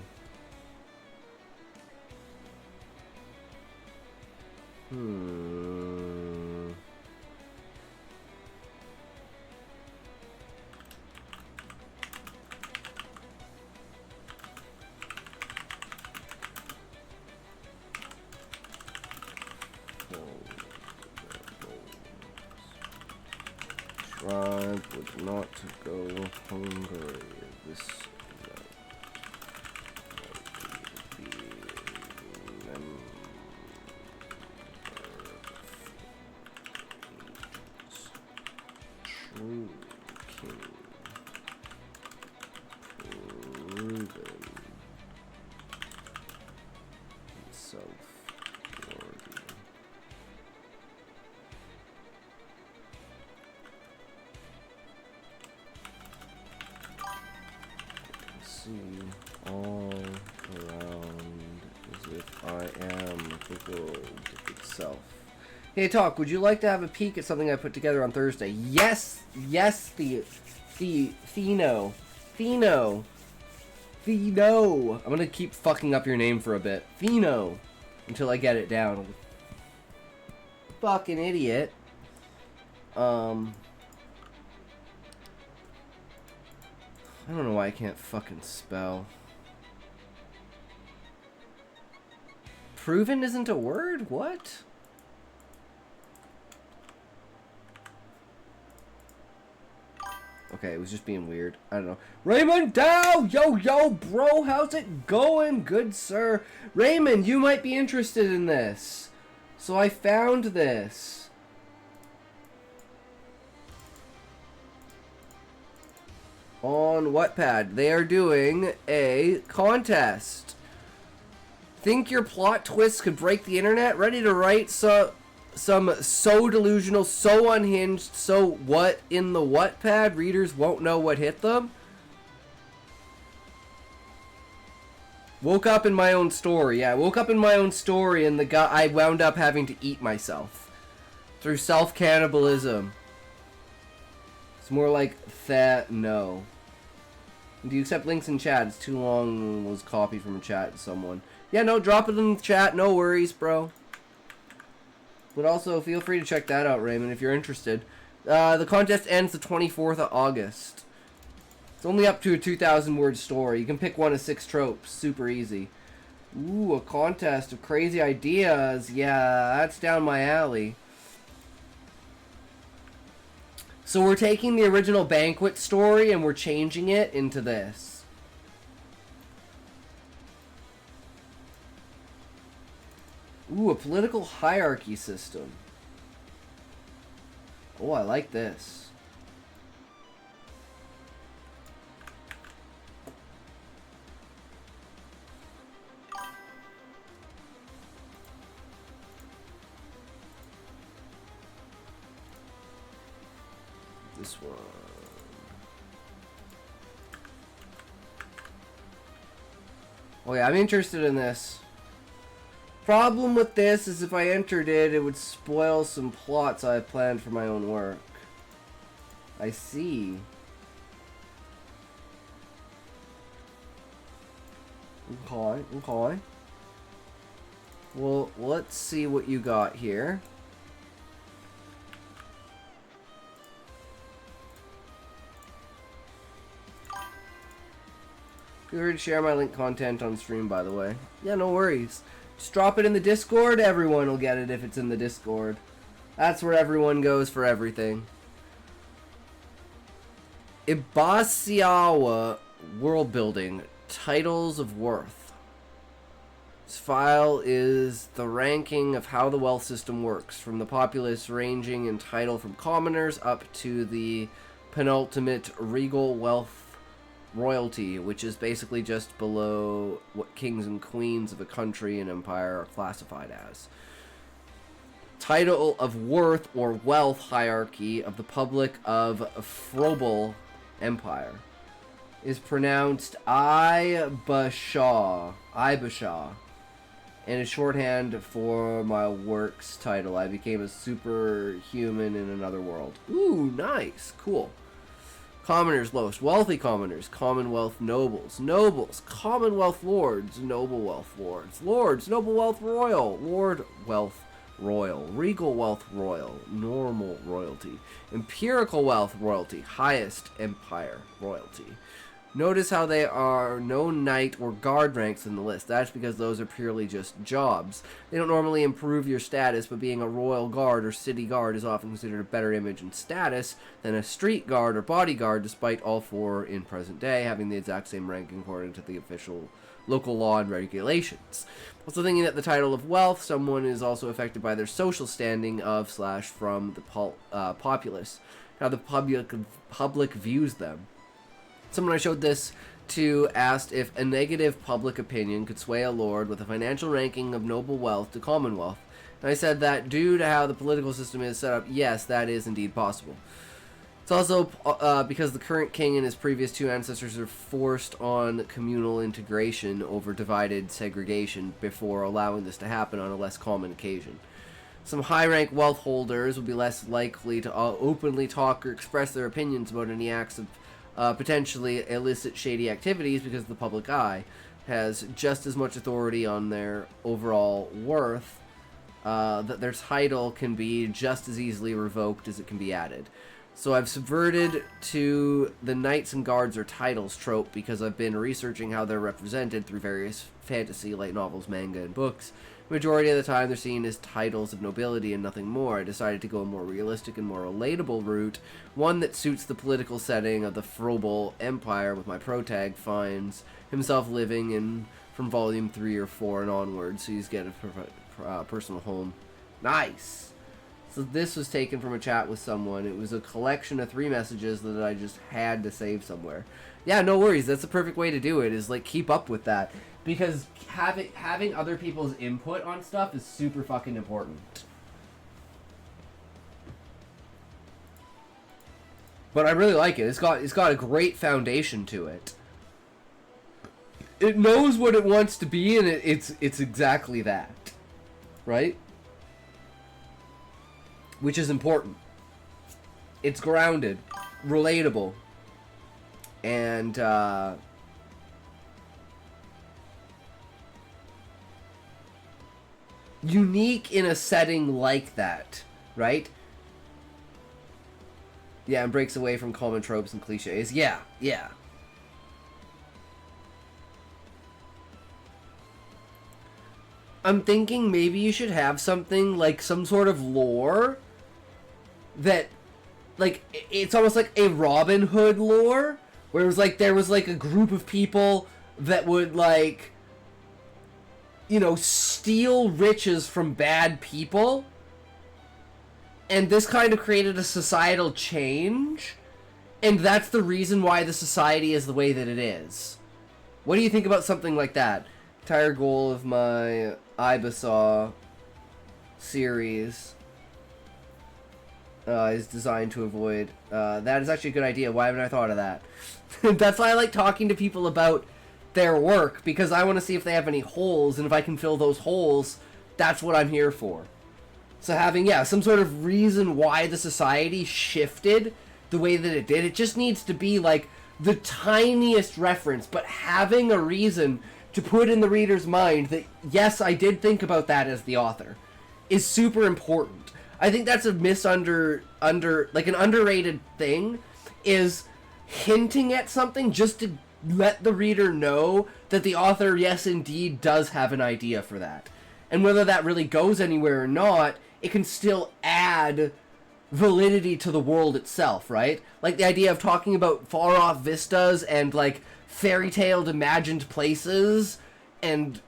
Speaker 1: Scribe would not go hungry this night. Be true king. Proven. Self-worthy. See all around as if I am the world itself. Hey Talk, would you like to have a peek at something I put together on Thursday? Yes, yes, Theno. I'm gonna keep fucking up your name for a bit. Theno. Until I get it down. Fucking idiot. I don't know why I can't fucking spell. Proven isn't a word? What? Okay, it was just being weird. I don't know. Raymond Dow! Yo, bro, how's it going? Good, sir. Raymond, you might be interested in this. So I found this. On Wattpad, they are doing a contest. Think your plot twists could break the internet? Ready to write some so delusional, so unhinged, so what in the Wattpad readers won't know what hit them? Woke up in my own story. Yeah, woke up in my own story and I wound up having to eat myself. Through self-cannibalism. It's more like that, no. Do you accept links in chat? It's too long. It was copied from a chat to someone. Yeah, no, drop it in the chat. No worries, bro. But also, feel free to check that out, Raymond, if you're interested. The contest ends the 24th of August. It's only up to a 2,000-word story. You can pick one of 6 tropes. Super easy. Ooh, a contest of crazy ideas. Yeah, that's down my alley. So we're taking the original Banquet story and we're changing it into this. Ooh, a political hierarchy system. Oh, I like this. This one. Oh yeah, I'm interested in this. Problem with this is if I entered it, it would spoil some plots I have planned for my own work. I see. Okay. Well, let's see what you got here. Feel free to share my link content on stream, by the way. Yeah, no worries. Just drop it in the Discord. Everyone will get it if it's in the Discord. That's where everyone goes for everything. Ibasiawa World Building. Titles of Worth. This file is the ranking of how the wealth system works, from the populace ranging in title from commoners up to the penultimate regal wealth royalty, which is basically just below what kings and queens of a country and empire are classified as. Title of worth or wealth hierarchy of the public of Frobel Empire is pronounced Ibashaw, and is shorthand for my work's title. I became a superhuman in another world. Ooh, nice, cool. Commoners lowest, wealthy commoners, commonwealth nobles, commonwealth lords, noble wealth lords, noble wealth royal, lord wealth royal, regal wealth royal, normal royalty, empirical wealth royalty, highest empire royalty, Notice how there are no knight or guard ranks in the list. That's because those are purely just jobs. They don't normally improve your status, but being a royal guard or city guard is often considered a better image and status than a street guard or bodyguard, despite all four in present day having the exact same ranking according to the official local law and regulations. Also thinking that the title of wealth, someone is also affected by their social standing of / from the populace, how the public views them. Someone I showed this to asked if a negative public opinion could sway a lord with a financial ranking of noble wealth to commonwealth. And I said that due to how the political system is set up, yes, that is indeed possible. It's also because the current king and his previous two ancestors are forced on communal integration over divided segregation before allowing this to happen on a less common occasion. Some high-rank wealth holders will be less likely to openly talk or express their opinions about any acts of potentially illicit shady activities because the public eye has just as much authority on their overall worth that their title can be just as easily revoked as it can be added. So I've subverted to the knights and guards or titles trope because I've been researching how they're represented through various fantasy light novels, manga, and books. Majority of the time they're seen as titles of nobility and nothing more. I decided to go a more realistic and more relatable route, one that suits the political setting of the Frobel Empire, with my protag finds himself living in from volume 3 or 4 and onwards, so he's getting a personal home. Nice! So this was taken from a chat with someone. It was a collection of 3 messages that I just had to save somewhere. Yeah, no worries. That's the perfect way to do it, is like keep up with that. Because having other people's input on stuff is super fucking important. But I really like it. It's got a great foundation to it. It knows what it wants to be, and it's exactly that. Right? Which is important. It's grounded, relatable, and unique in a setting like that, right? Yeah, and breaks away from common tropes and cliches. Yeah, yeah. I'm thinking maybe you should have something like some sort of lore that, like, it's almost like a Robin Hood lore, where it was like there was like a group of people that would, like, you know, steal riches from bad people, and this kind of created a societal change, and that's the reason why the society is the way that it is. What do you think about something like that? Entire goal of my Ibasaw series is designed to avoid. That is actually a good idea. Why haven't I thought of that? That's why I like talking to people about their work, because I want to see if they have any holes, and if I can fill those holes, that's what I'm here for. So having, yeah, some sort of reason why the society shifted the way that it did, it just needs to be like the tiniest reference, but having a reason to put in the reader's mind that, yes, I did think about that as the author, is super important. I think that's a like an underrated thing, is hinting at something just to let the reader know that the author, yes, indeed, does have an idea for that. And whether that really goes anywhere or not, it can still add validity to the world itself, right? Like the idea of talking about far-off vistas and, like, fairy-tale imagined places, and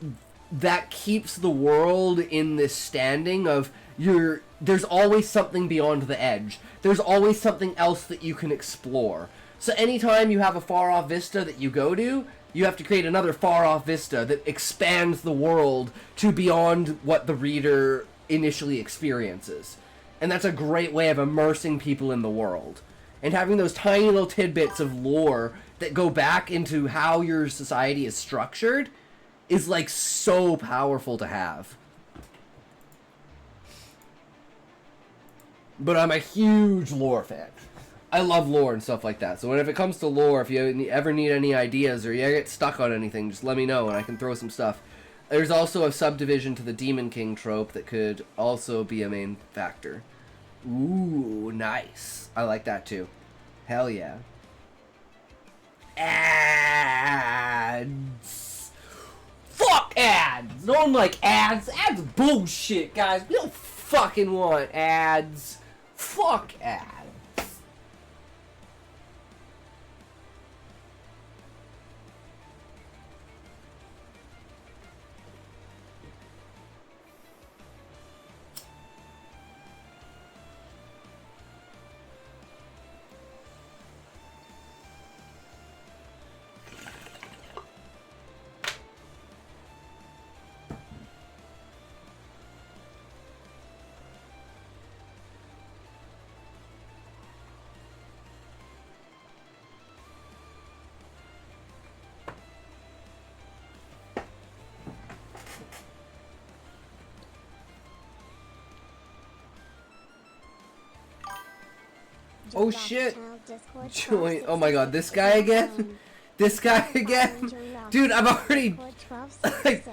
Speaker 1: that keeps the world in this standing of there's always something beyond the edge. There's always something else that you can explore. So anytime you have a far-off vista that you go to, you have to create another far-off vista that expands the world to beyond what the reader initially experiences. And that's a great way of immersing people in the world. And having those tiny little tidbits of lore that go back into how your society is structured is, like, so powerful to have. But I'm a huge lore fan. I love lore and stuff like that. So when if it comes to lore, if you ever need any ideas or you get stuck on anything, just let me know and I can throw some stuff. There's also a subdivision to the Demon King trope that could also be a main factor. Ooh, nice. I like that too. Hell yeah. ads. Fuck ads. No one like ads. Ads bullshit, guys. We don't fucking want ads. Fuck ads. Oh shit! Join. Oh my god, this guy again? This guy again? Dude, I'm already like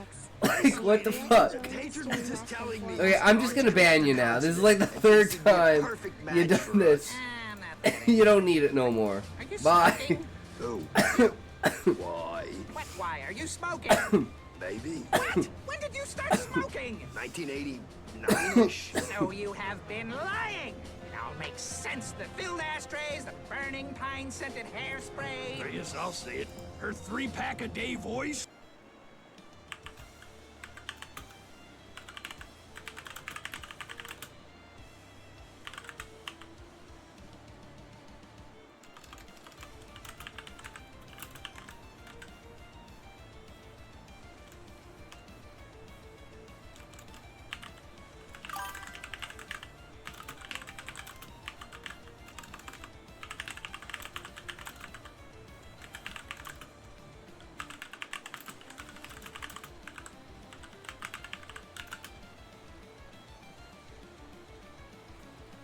Speaker 1: what the fuck? Okay, I'm just gonna ban you now. This is like the third time you've done this. You don't need it no more. Bye.
Speaker 4: Why?
Speaker 8: What, why? Are you smoking?
Speaker 4: Maybe.
Speaker 8: What? When did you start smoking?
Speaker 4: 1989-ish.
Speaker 8: So you have been lying. It all makes sense. The filled ashtrays, the burning pine-scented hairspray.
Speaker 9: Yes, I'll say it. Her 3-pack-a-day voice.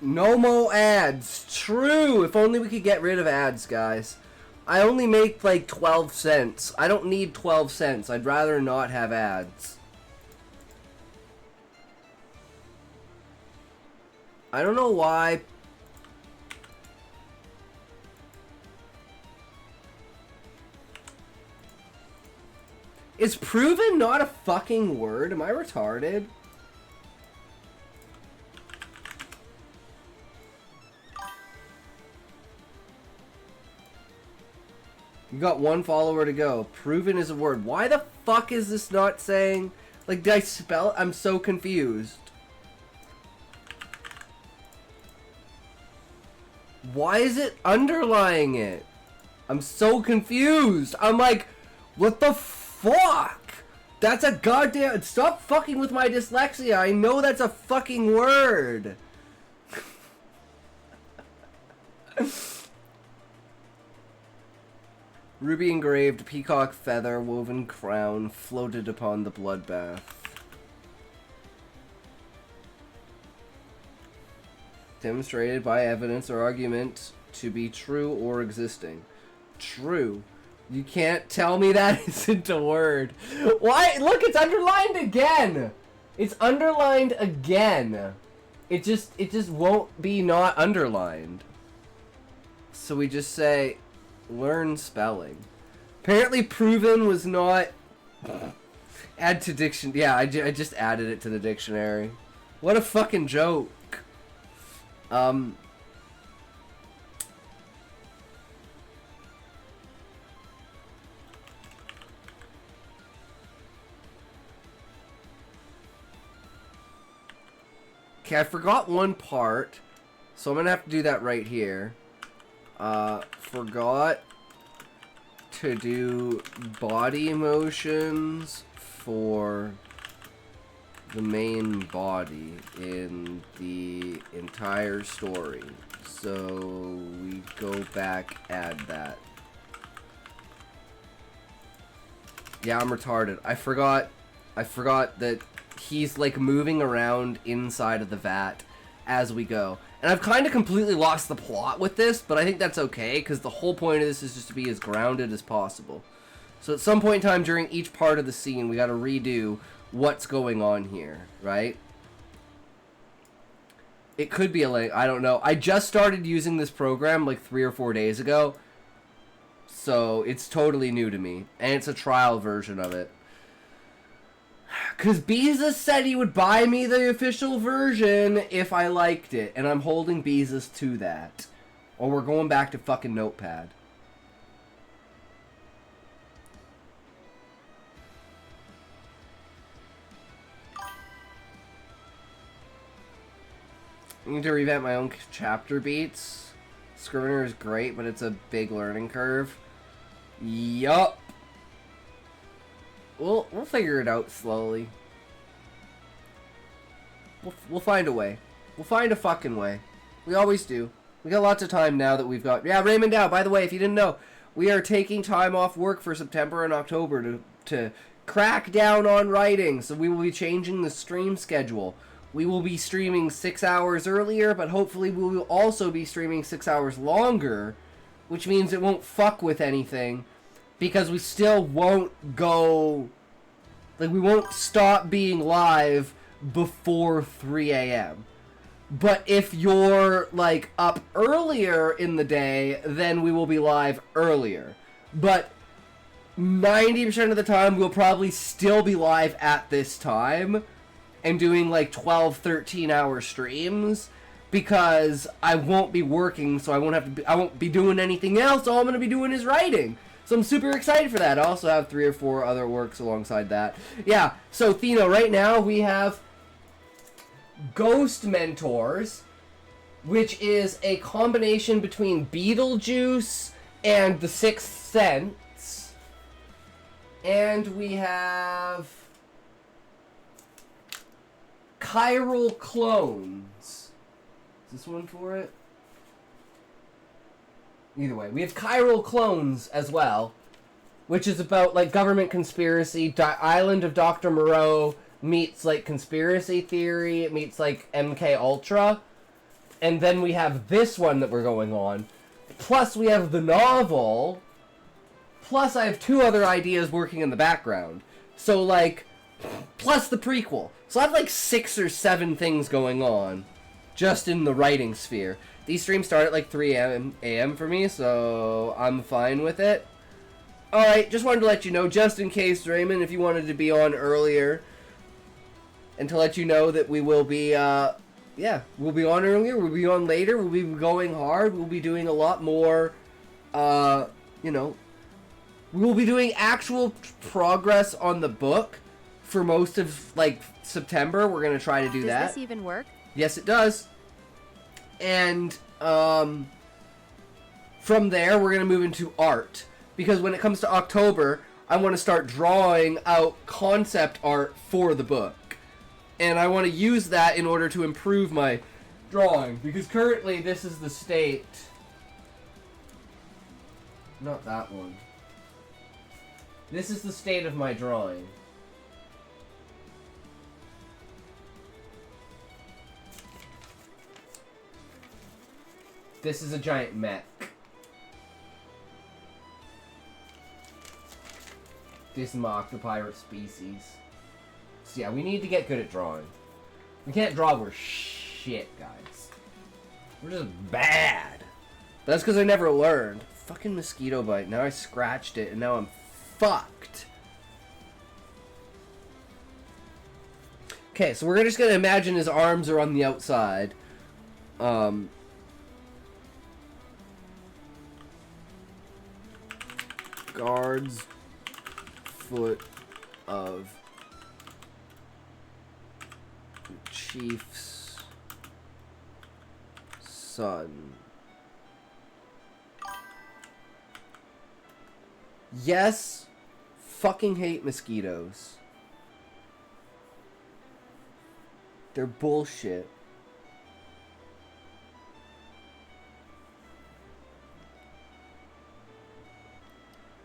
Speaker 1: No more ads. True. If only we could get rid of ads, guys. I only make like 12 cents. I don't need 12 cents. I'd rather not have ads. I don't know why. Is proven not a fucking word? Am I retarded? You got one follower to go. Proven is a word. Why the fuck is this not saying... Like, did I spell it? I'm so confused. Why is it underlying it? I'm so confused. I'm like, what the fuck? That's a goddamn... Stop fucking with my dyslexia. I know that's a fucking word. Ruby engraved, peacock feather, woven crown, floated upon the bloodbath. Demonstrated by evidence or argument to be true or existing. True. You can't tell me that isn't a word. Why? Look, it's underlined again. It's underlined again. It just won't be not underlined. So we just say... Learn spelling. Apparently proven was not... Add to diction... Yeah, I just added it to the dictionary. What a fucking joke. Okay, I forgot one part. So I'm gonna have to do that right here. Forgot to do body motions for the main body in the entire story. So we go back, add that. Yeah, I'm retarded. I forgot that he's like moving around inside of the vat as we go. And I've kind of completely lost the plot with this, but I think that's okay, because the whole point of this is just to be as grounded as possible. So at some point in time during each part of the scene, we gotta redo what's going on here, right? It could be a link, I don't know. I just started using this program like 3 or 4 days ago. So it's totally new to me. And it's a trial version of it. Because Beezus said he would buy me the official version if I liked it. And I'm holding Beezus to that. Or we're going back to fucking Notepad. I need to revamp my own chapter beats. Scrivener is great, but it's a big learning curve. Yup. We'll figure it out slowly. We'll find a way. We'll find a fucking way. We always do. We got lots of time now that we've got... Yeah, Raymond Dow, by the way, if you didn't know, we are taking time off work for September and October to crack down on writing. So we will be changing the stream schedule. We will be streaming 6 hours earlier, but hopefully we will also be streaming 6 hours longer, which means it won't fuck with anything, because we still won't go... Like, we won't stop being live before 3 a.m. But if you're, like, up earlier in the day, then we will be live earlier. But 90% of the time, we'll probably still be live at this time and doing, like, 12, 13-hour streams, because I won't be working, so I won't be doing anything else. All I'm going to be doing is writing. So I'm super excited for that. I also have 3 or 4 other works alongside that. Yeah, so Thino, right now we have Ghost Mentors, which is a combination between Beetlejuice and The Sixth Sense. And we have Chiral Clones. Is this one for it? Either way, we have Chiral Clones as well, which is about, like, government conspiracy. Island of Dr. Moreau meets, like, conspiracy theory. It meets, like, MK Ultra. And then we have this one that we're going on. Plus we have the novel. Plus I have 2 other ideas working in the background. So, like, plus the prequel. So I have, like, 6 or 7 things going on just in the writing sphere. These streams start at, like, 3 a.m. for me, so I'm fine with it. Alright, just wanted to let you know, just in case, Raymond, if you wanted to be on earlier, and to let you know that we will be, yeah, we'll be on earlier, we'll be on later, we'll be going hard, we'll be doing a lot more, you know, we will be doing actual progress on the book for most of, like, September. We're going to try to do that.
Speaker 6: Does this even work?
Speaker 1: Yes, it does. And, from there, we're going to move into art. Because when it comes to October, I want to start drawing out concept art for the book. And I want to use that in order to improve my drawing. Because currently, this is the state. Not that one. This is the state of my drawing. This is a giant mech. This is my octopirate species. So yeah, we need to get good at drawing. We can't draw, we're shit, guys. We're just bad. But that's because I never learned. Fucking mosquito bite. Now I scratched it and now I'm fucked. Okay, so we're just gonna imagine his arms are on the outside. Guards foot of the chief's son. Yes, fucking hate mosquitoes. They're bullshit.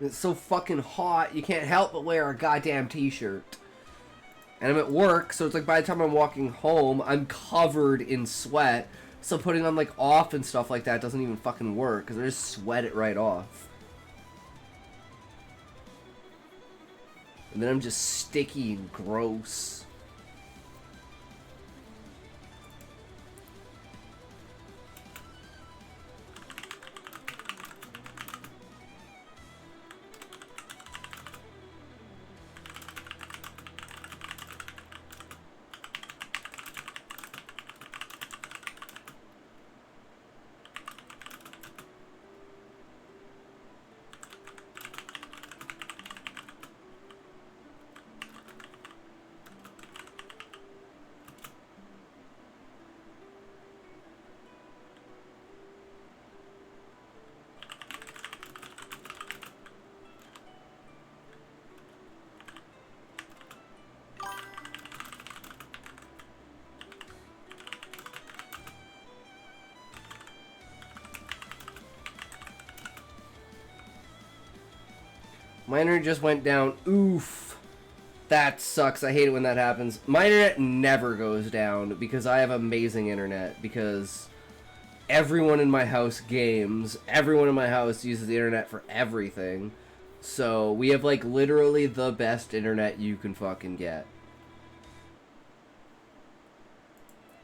Speaker 1: It's so fucking hot, you can't help but wear a goddamn t-shirt. And I'm at work, so it's like by the time I'm walking home, I'm covered in sweat. So putting on, like, off and stuff like that doesn't even fucking work, because I just sweat it right off. And then I'm just sticky and gross. My internet just went down. Oof. That sucks. I hate it when that happens. My internet never goes down because I have amazing internet. Because everyone in my house games. Everyone in my house uses the internet for everything. So we have like literally the best internet you can fucking get.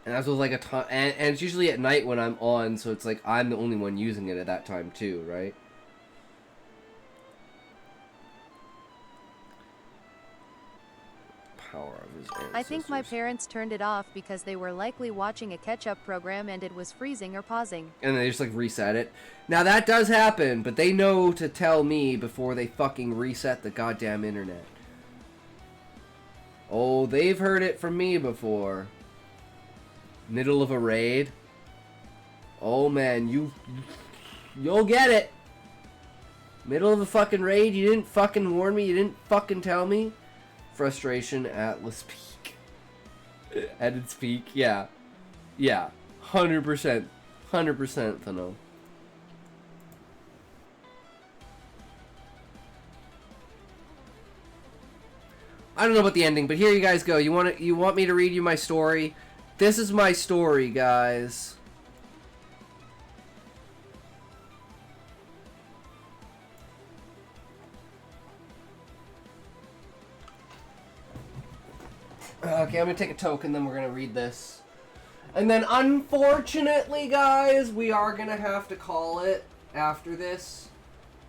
Speaker 1: And that's with like a ton, and it's usually at night when I'm on, so it's like I'm the only one using it at that time too, right? Power of his ancestors.
Speaker 6: I think my parents turned it off because they were likely watching a catch-up program and it was freezing or pausing.
Speaker 1: And they just like reset it. Now that does happen, but they know to tell me before they fucking reset the goddamn internet. Oh, they've heard it from me before. Middle of a raid. Oh man, you'll get it. Middle of a fucking raid, you didn't fucking warn me, you didn't fucking tell me. Frustration at its peak. At its peak, yeah. Yeah. 100%. 100%, Thano. I don't know about the ending, but here you guys go. You want me to read you my story? This is my story, guys. Okay, I'm gonna take a token, then we're gonna read this. And then, unfortunately, guys, we are gonna have to call it after this.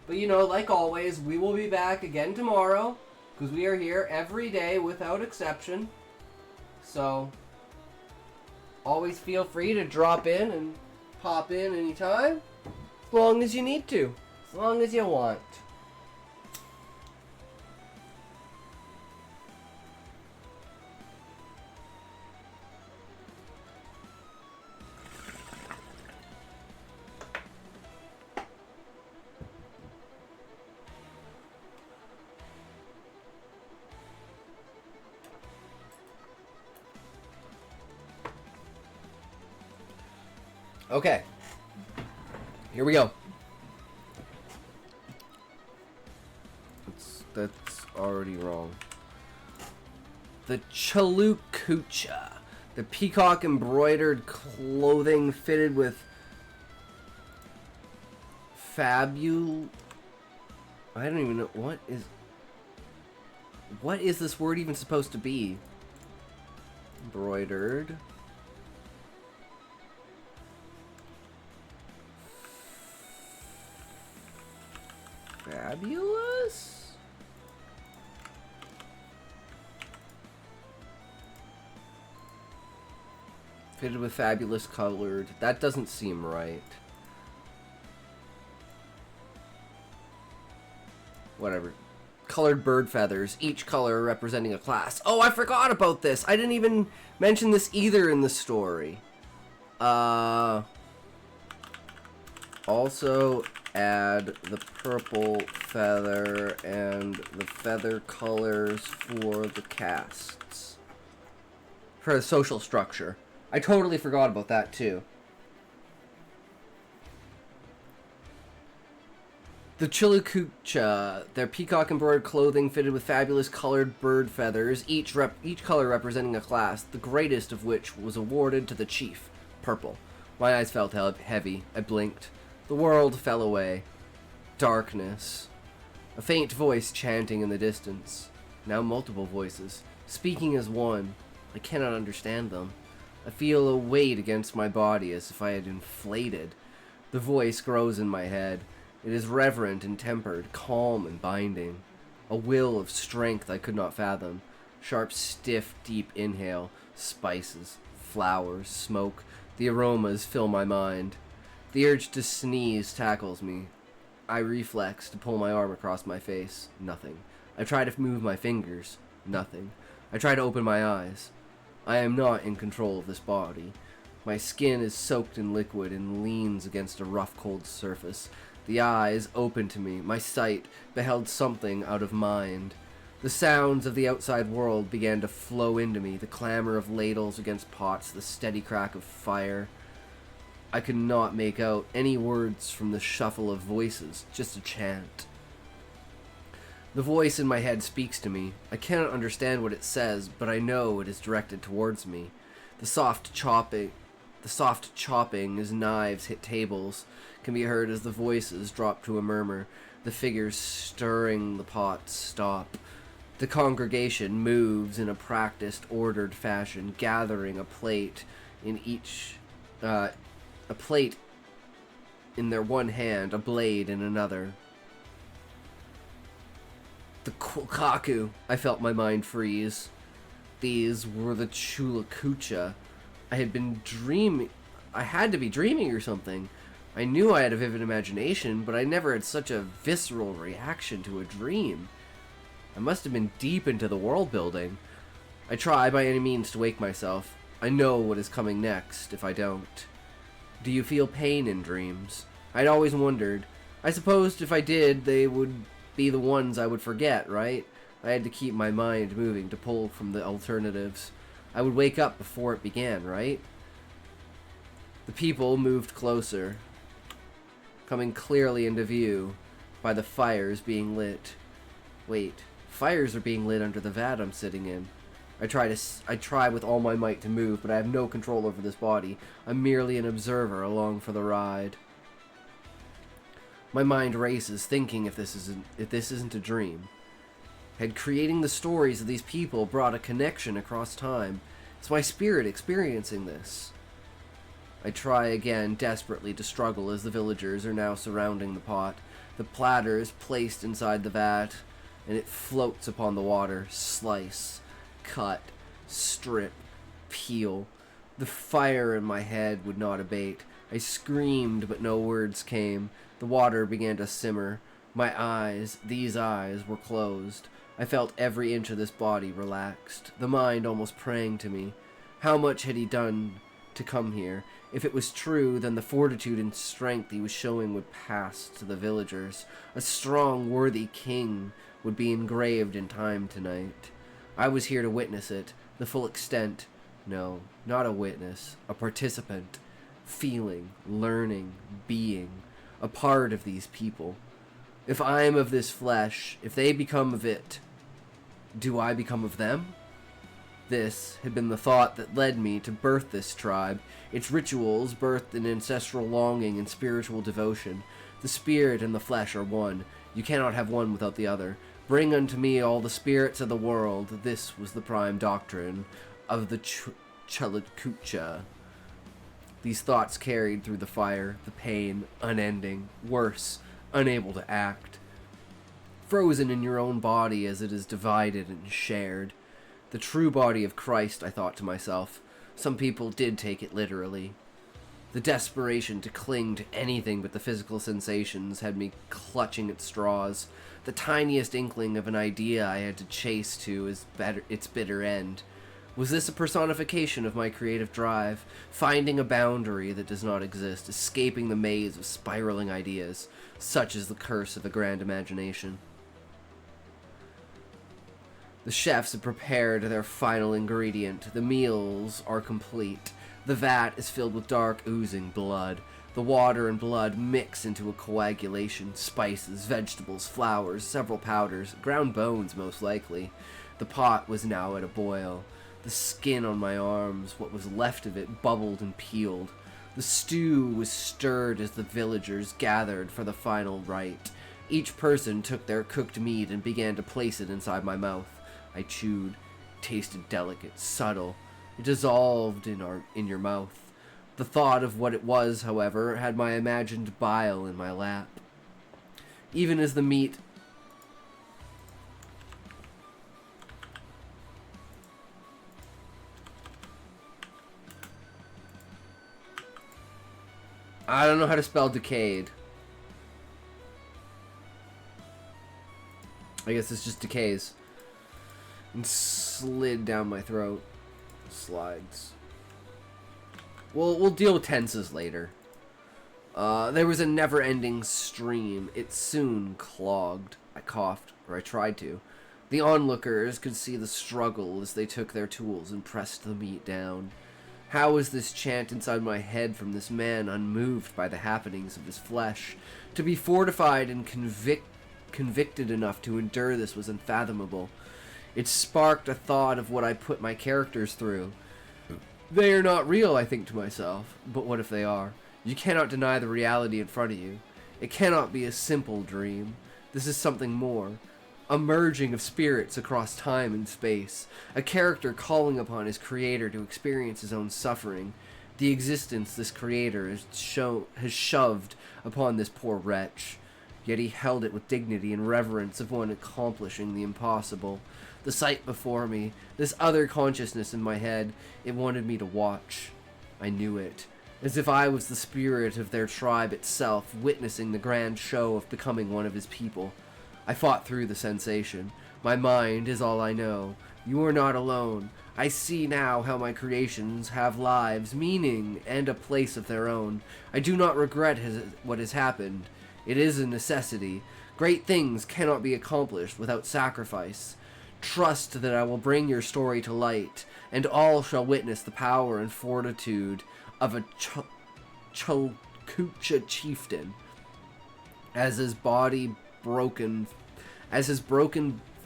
Speaker 1: But, you know, like always, we will be back again tomorrow, because we are here every day without exception. So always feel free to drop in and pop in anytime. As long as you need to. As long as you want. Okay, here we go. That's already wrong. The Chalukucha, the peacock embroidered clothing fitted with I don't even know what is this word even supposed to be? Embroidered. Fabulous? Fitted with fabulous colored. That doesn't seem right. Whatever. Colored bird feathers, each color representing a class. Oh, I forgot about this. I didn't even mention this either in the story. Also add the purple feather and the feather colors for the casts. For the social structure. I totally forgot about that too. The Chillicucha, their peacock embroidered clothing fitted with fabulous colored bird feathers, each color representing a class, the greatest of which was awarded to the chief, purple. My eyes felt heavy. I blinked. The world fell away. Darkness. A faint voice chanting in the distance. Now multiple voices, speaking as one. I cannot understand them. I feel a weight against my body as if I had inflated. The voice grows in my head. It is reverent and tempered, calm and binding. A will of strength I could not fathom. Sharp, stiff, deep inhale. Spices, flowers, smoke. The aromas fill my mind. The urge to sneeze tackles me. I reflex to pull my arm across my face. Nothing. I try to move my fingers. Nothing. I try to open my eyes. I am not in control of this body. My skin is soaked in liquid and leans against a rough, cold surface. The eyes open to me. My sight beheld something out of mind. The sounds of the outside world began to flow into me. The clamor of ladles against pots. The steady crack of fire. I could not make out any words from the shuffle of voices, just a chant. The voice in my head speaks to me. I cannot understand what it says, but I know it is directed towards me. The soft chopping as knives hit tables can be heard as the voices drop to a murmur. The figures stirring the pots stop. The congregation moves in a practiced, ordered fashion, gathering a plate in their one hand, a blade in another. The Kulkaku. I felt my mind freeze. These were the Chulakucha. I had to be dreaming or something. I knew I had a vivid imagination, but I never had such a visceral reaction to a dream. I must have been deep into the world building. I try by any means to wake myself. I know what is coming next if I don't. Do you feel pain in dreams? I'd always wondered. I supposed if I did, they would be the ones I would forget, right? I had to keep my mind moving to pull from the alternatives. I would wake up before it began, right? The people moved closer, coming clearly into view by the fires being lit. Wait, fires are being lit under the vat I'm sitting in. I try with all my might to move, but I have no control over this body. I'm merely an observer along for the ride. My mind races, thinking if this isn't a dream. Had creating the stories of these people brought a connection across time? It's my spirit experiencing this. I try again, desperately, to struggle as the villagers are now surrounding the pot. The platter is placed inside the vat, and it floats upon the water. Slice, cut, strip, peel. The fire in my head would not abate. I screamed, but no words came. The water began to simmer. My eyes, these eyes, were closed. I felt every inch of this body relaxed, the mind almost praying to me. How much had he done to come here? If it was true, then the fortitude and strength he was showing would pass to the villagers. A strong, worthy king would be engraved in time tonight. I was here to witness it, the full extent. No, not a witness, a participant. Feeling, learning, being, a part of these people. If I am of this flesh, if they become of it, do I become of them? This had been the thought that led me to birth this tribe. Its rituals birthed an ancestral longing and spiritual devotion. The spirit and the flesh are one. You cannot have one without the other. Bring unto me all the spirits of the world. This was the prime doctrine of the Chalakucha. These thoughts carried through the fire, the pain, unending, worse, unable to act. Frozen in your own body as it is divided and shared. The true body of Christ, I thought to myself. Some people did take it literally. The desperation to cling to anything but the physical sensations had me clutching at straws. The tiniest inkling of an idea I had to chase to its bitter end. Was this a personification of my creative drive? Finding a boundary that does not exist, escaping the maze of spiraling ideas. Such is the curse of a grand imagination. The chefs have prepared their final ingredient. The meals are complete. The vat is filled with dark, oozing blood. The water and blood mix into a coagulation. Spices, vegetables, flours, several powders, ground bones most likely. The pot was now at a boil. The skin on my arms, what was left of it, bubbled and peeled. The stew was stirred as the villagers gathered for the final rite. Each person took their cooked meat and began to place it inside my mouth. I chewed, tasted delicate, subtle. It dissolved in your mouth. The thought of what it was, however, had my imagined bile in my lap. Even as the meat I don't know how to spell decayed. I guess it's just decays. And slid down my throat. Slides. We'll deal with tenses later. There was a never-ending stream. It soon clogged. I coughed, or I tried to. The onlookers could see the struggle as they took their tools and pressed the meat down. How was this chant inside my head from this man unmoved by the happenings of his flesh? To be fortified and convicted enough to endure this was unfathomable. It sparked a thought of what I put my characters through. They are not real, I think to myself, but what if they are? You cannot deny the reality in front of you. It cannot be a simple dream. This is something more. A merging of spirits across time and space. A character calling upon his creator to experience his own suffering. The existence this creator has shoved upon this poor wretch. Yet he held it with dignity and reverence of one accomplishing the impossible. The sight before me, this other consciousness in my head, it wanted me to watch. I knew it. As if I was the spirit of their tribe itself, witnessing the grand show of becoming one of his people. I fought through the sensation. My mind is all I know. You are not alone. I see now how my creations have lives, meaning, and a place of their own. I do not regret what has happened. It is a necessity. Great things cannot be accomplished without sacrifice. Trust that I will bring your story to light, and all shall witness the power and fortitude of a Chokucha chieftain. As his broken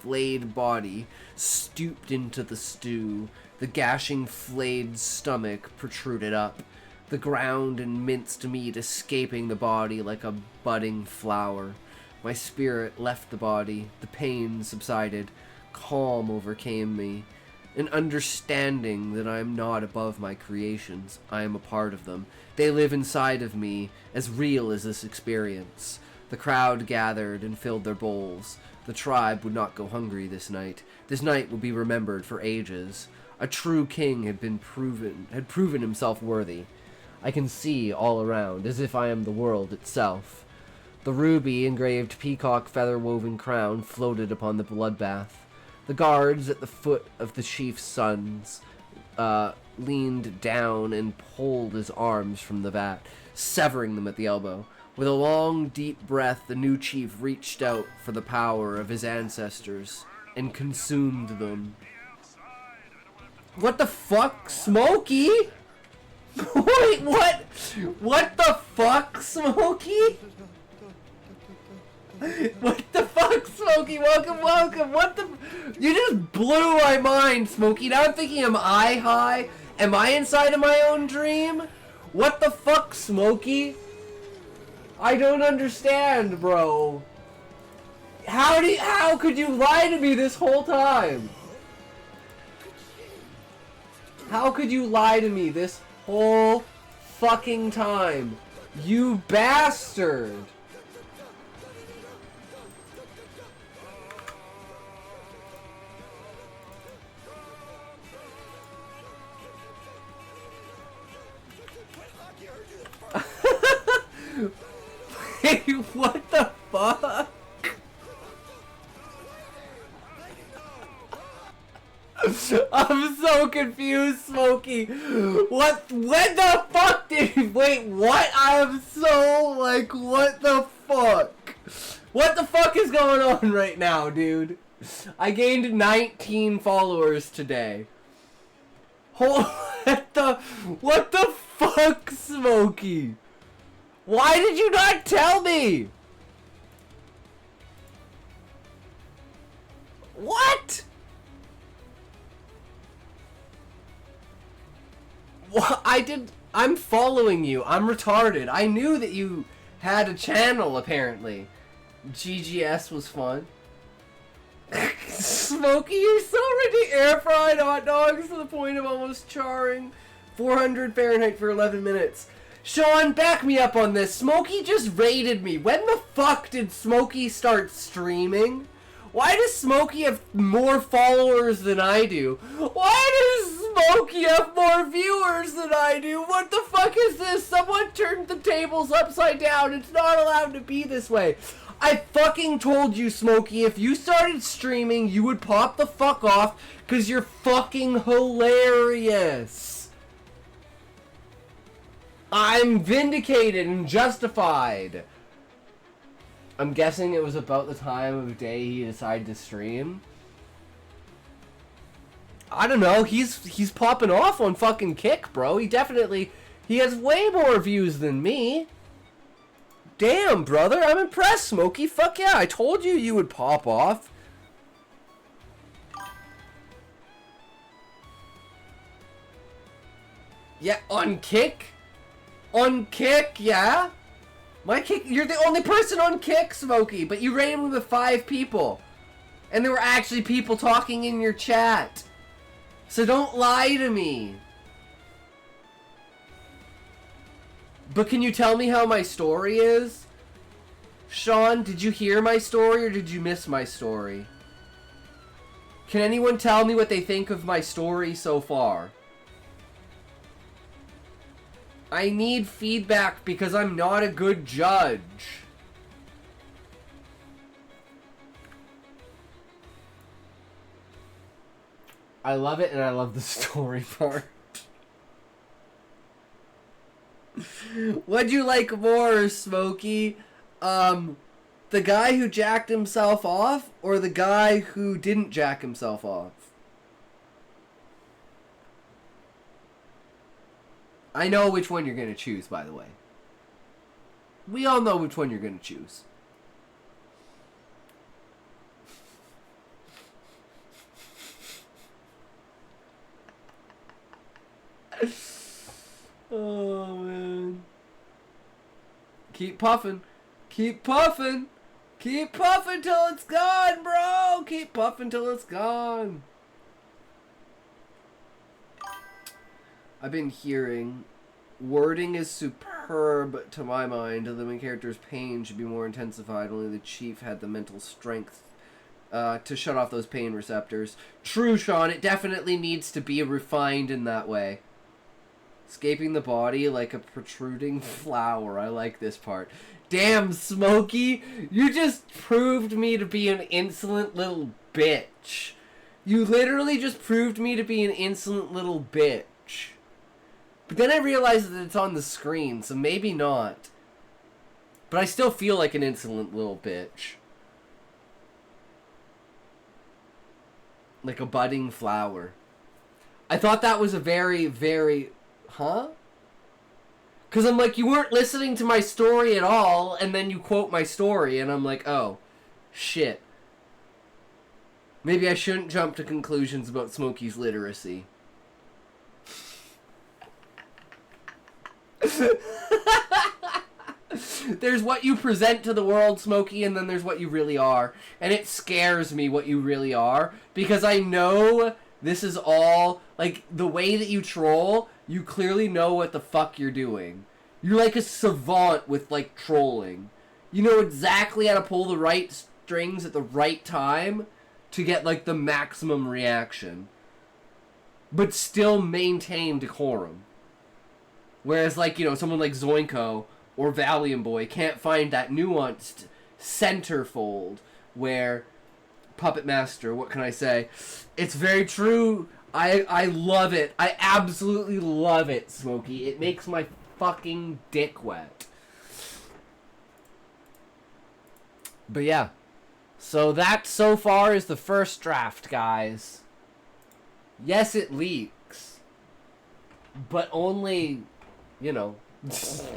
Speaker 1: flayed body stooped into the stew, the gashing flayed stomach protruded up, the ground and minced meat escaping the body like a budding flower. My spirit left the body, the pain subsided, calm overcame me. An understanding that I am not above my creations. I am a part of them. They live inside of me, as real as this experience. The crowd gathered and filled their bowls. The tribe would not go hungry this night. This night would be remembered for ages. A true king had proven himself worthy. I can see all around, as if I am the world itself. The ruby engraved peacock feather-woven crown floated upon the bloodbath. The guards at the foot of the chief's sons leaned down and pulled his arms from the vat, severing them at the elbow. With a long, deep breath, the new chief reached out for the power of his ancestors and consumed them. What the fuck, Smokey? Wait, what? What the fuck, Smokey? What the fuck, Smokey? Welcome, welcome. What the? You just blew my mind, Smokey. Now I'm thinking, am I high? Am I inside of my own dream? What the fuck, Smokey? I don't understand, bro. How could you lie to me this whole time? How could you lie to me this whole fucking time? You bastard. Hey, what the fuck? I'm so confused, Smokey. What? When the fuck did you... Wait, what? I am so, like, what the fuck? What the fuck is going on right now, dude? I gained 19 followers today. What the fuck, Smokey? Why did you not tell me? What? What? I'm following you. I'm retarded. I knew that you had a channel, apparently. GGS was fun. Smokey, you're so ready. Air fried hot dogs to the point of almost charring. 400 Fahrenheit for 11 minutes. Sean, back me up on this. Smokey just raided me. When the fuck did Smokey start streaming? Why does Smokey have more followers than I do? Why does Smokey have more viewers than I do? What the fuck is this? Someone turned the tables upside down. It's not allowed to be this way. I fucking told you, Smokey, if you started streaming, you would pop the fuck off because you're fucking hilarious. I'm vindicated and justified. I'm guessing it was about the time of day he decided to stream. I don't know. He's popping off on fucking Kick, bro. He has way more views than me. Damn, brother, I'm impressed, Smokey. Fuck yeah, I told you would pop off. Yeah, on kick? On kick, yeah? My kick, you're the only person on kick, Smokey, but you ran with 5 people. And there were actually people talking in your chat. So don't lie to me. But can you tell me how my story is? Sean, did you hear my story or did you miss my story? Can anyone tell me what they think of my story so far? I need feedback because I'm not a good judge. I love it and I love the story part. What'd you like more, Smokey? The guy who jacked himself off or the guy who didn't jack himself off? I know which one you're gonna choose, by the way. We all know which one you're gonna choose. Oh, man. Keep puffing. Keep puffing. Keep puffing till it's gone, bro. Keep puffing till it's gone. I've been hearing wording is superb to my mind. The main character's pain should be more intensified. Only the chief had the mental strength to shut off those pain receptors. True, Sean. It definitely needs to be refined in that way. Escaping the body like a protruding flower. I like this part. Damn, Smokey. You just proved me to be an insolent little bitch. You literally just proved me to be an insolent little bitch. But then I realized that it's on the screen, so maybe not. But I still feel like an insolent little bitch. Like a budding flower. I thought that was a very, very... Huh? Because I'm like, you weren't listening to my story at all, and then you quote my story, and I'm like, oh, shit. Maybe I shouldn't jump to conclusions about Smokey's literacy. There's what you present to the world, Smokey, and then there's what you really are. And it scares me what you really are, because I know this is all, like, the way that you troll, you clearly know what the fuck you're doing. You're like a savant with, like, trolling. You know exactly how to pull the right strings at the right time to get, like, the maximum reaction. But still maintain decorum. Whereas, like, you know, someone like Zoinko or Valiant Boy can't find that nuanced centerfold where Puppet Master, what can I say? It's very true. I love it. I absolutely love it, Smokey. It makes my fucking dick wet. But yeah. So that so far is the first draft, guys. Yes, it leaks. But only... You know.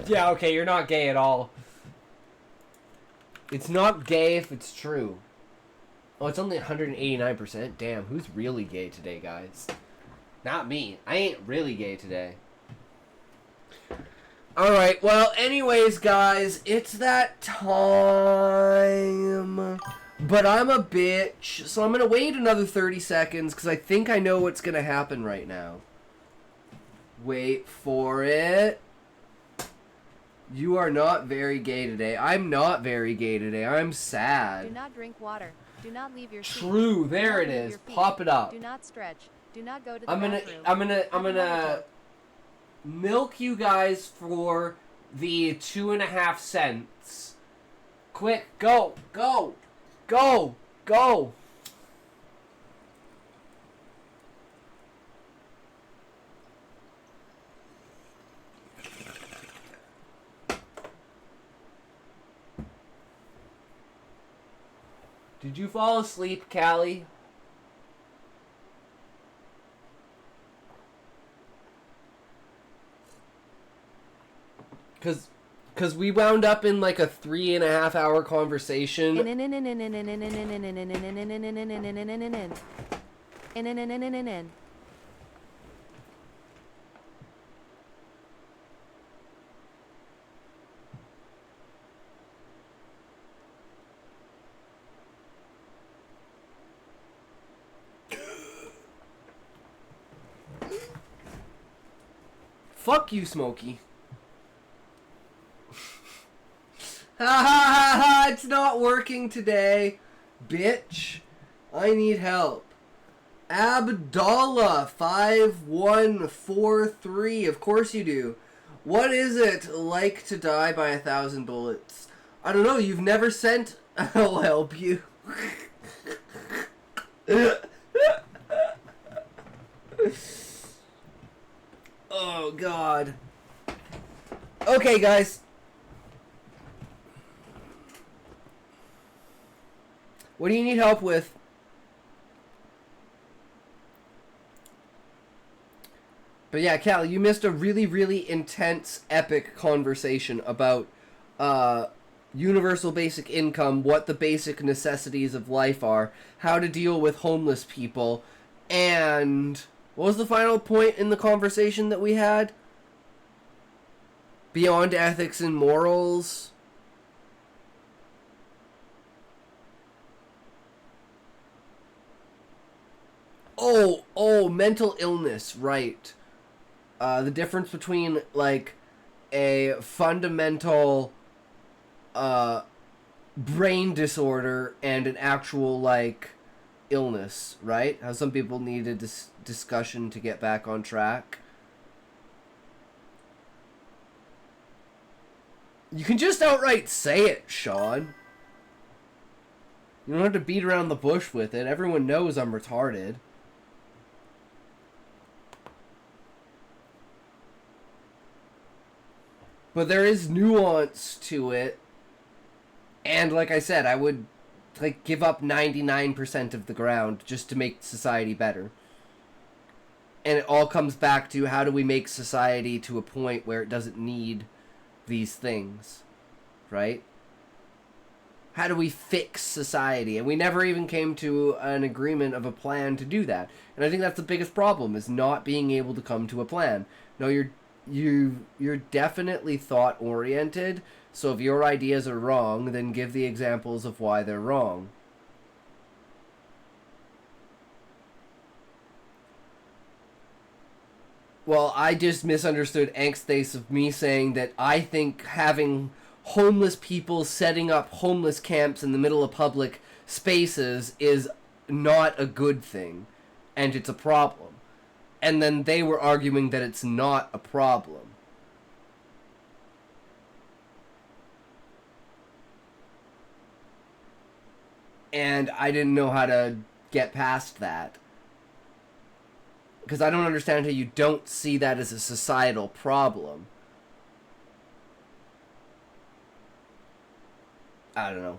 Speaker 1: Yeah, okay, you're not gay at all. It's not gay if it's true. Oh, it's only 189%? Damn, who's really gay today, guys? Not me. I ain't really gay today. Alright, well, anyways, guys, it's that time. But I'm a bitch, so I'm gonna wait another 30 seconds, because I think I know what's gonna happen right now. Wait for it. You are not very gay today. I'm not very gay today. I'm sad.
Speaker 6: Do not drink water. Do not leave your seat.
Speaker 1: True, there it is. Pop it up.
Speaker 6: Do not stretch. Do not go to the
Speaker 1: bathroom. I'm gonna milk you guys for the 2.5 cents. Quick, go, go, go, go. Did you fall asleep, Callie? Because Because we wound up in like a 3.5 hour conversation. Fuck you, Smokey. Ha ha ha ha, it's not working today. Bitch. I need help. Abdallah5143. Of course you do. What is it like to die by 1,000 bullets? I don't know, you've never sent... I'll help you. Oh, God. Okay, guys. What do you need help with? But yeah, Cal, you missed a really, really intense, epic conversation about universal basic income, what the basic necessities of life are, how to deal with homeless people, and what was the final point in the conversation that we had? Beyond ethics and morals. Oh, mental illness, right. The difference between, like, a fundamental, brain disorder and an actual, like, illness, right? How some people need a discussion to get back on track. You can just outright say it, Sean. You don't have to beat around the bush with it. Everyone knows I'm retarded. But there is nuance to it. And like I said, I would like give up 99% of the ground just to make society better. And it all comes back to how do we make society to a point where it doesn't need these things, right? How do we fix society? And we never even came to an agreement of a plan to do that. And I think that's the biggest problem, is not being able to come to a plan. No, you're definitely thought oriented, so if your ideas are wrong, then give the examples of why they're wrong. Well, I just misunderstood angsthace of me saying that I think having homeless people setting up homeless camps in the middle of public spaces is not a good thing, and it's a problem. And then they were arguing that it's not a problem. And I didn't know how to get past that. Because I don't understand how you don't see that as a societal problem. I don't know.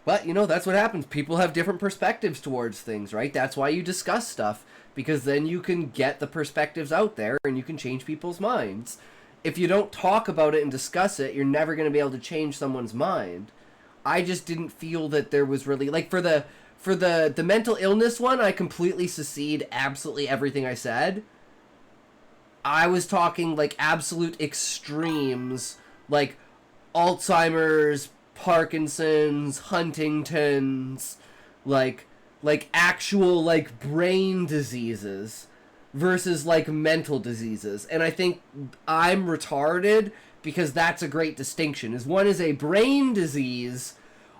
Speaker 1: But, you know, that's what happens. People have different perspectives towards things, right? That's why you discuss stuff. Because then you can get the perspectives out there and you can change people's minds. If you don't talk about it and discuss it, you're never going to be able to change someone's mind. I just didn't feel that there was really... Like, for the mental illness one, I completely secede absolutely everything I said. I was talking, like, absolute extremes. Like, Alzheimer's, Parkinson's, Huntington's, like actual, like, brain diseases versus, like, mental diseases. And I think I'm retarded because that's a great distinction. Is one is a brain disease,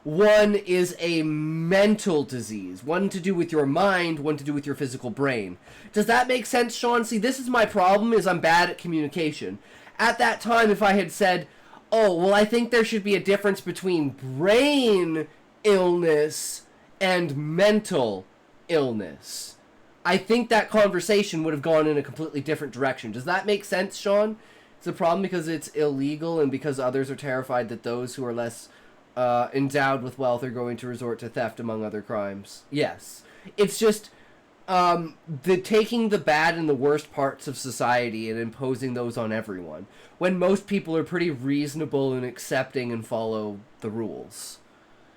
Speaker 1: one is a mental disease. One to do with your mind, one to do with your physical brain. Does that make sense, Sean? See, this is my problem, is I'm bad at communication. At that time, if I had said, oh, well, I think there should be a difference between brain illness and mental illness, I think that conversation would have gone in a completely different direction. Does that make sense, Sean? It's a problem because it's illegal and because others are terrified that those who are less endowed with wealth are going to resort to theft, among other crimes. Yes. It's just, The taking the bad and the worst parts of society and imposing those on everyone, when most people are pretty reasonable and accepting and follow the rules.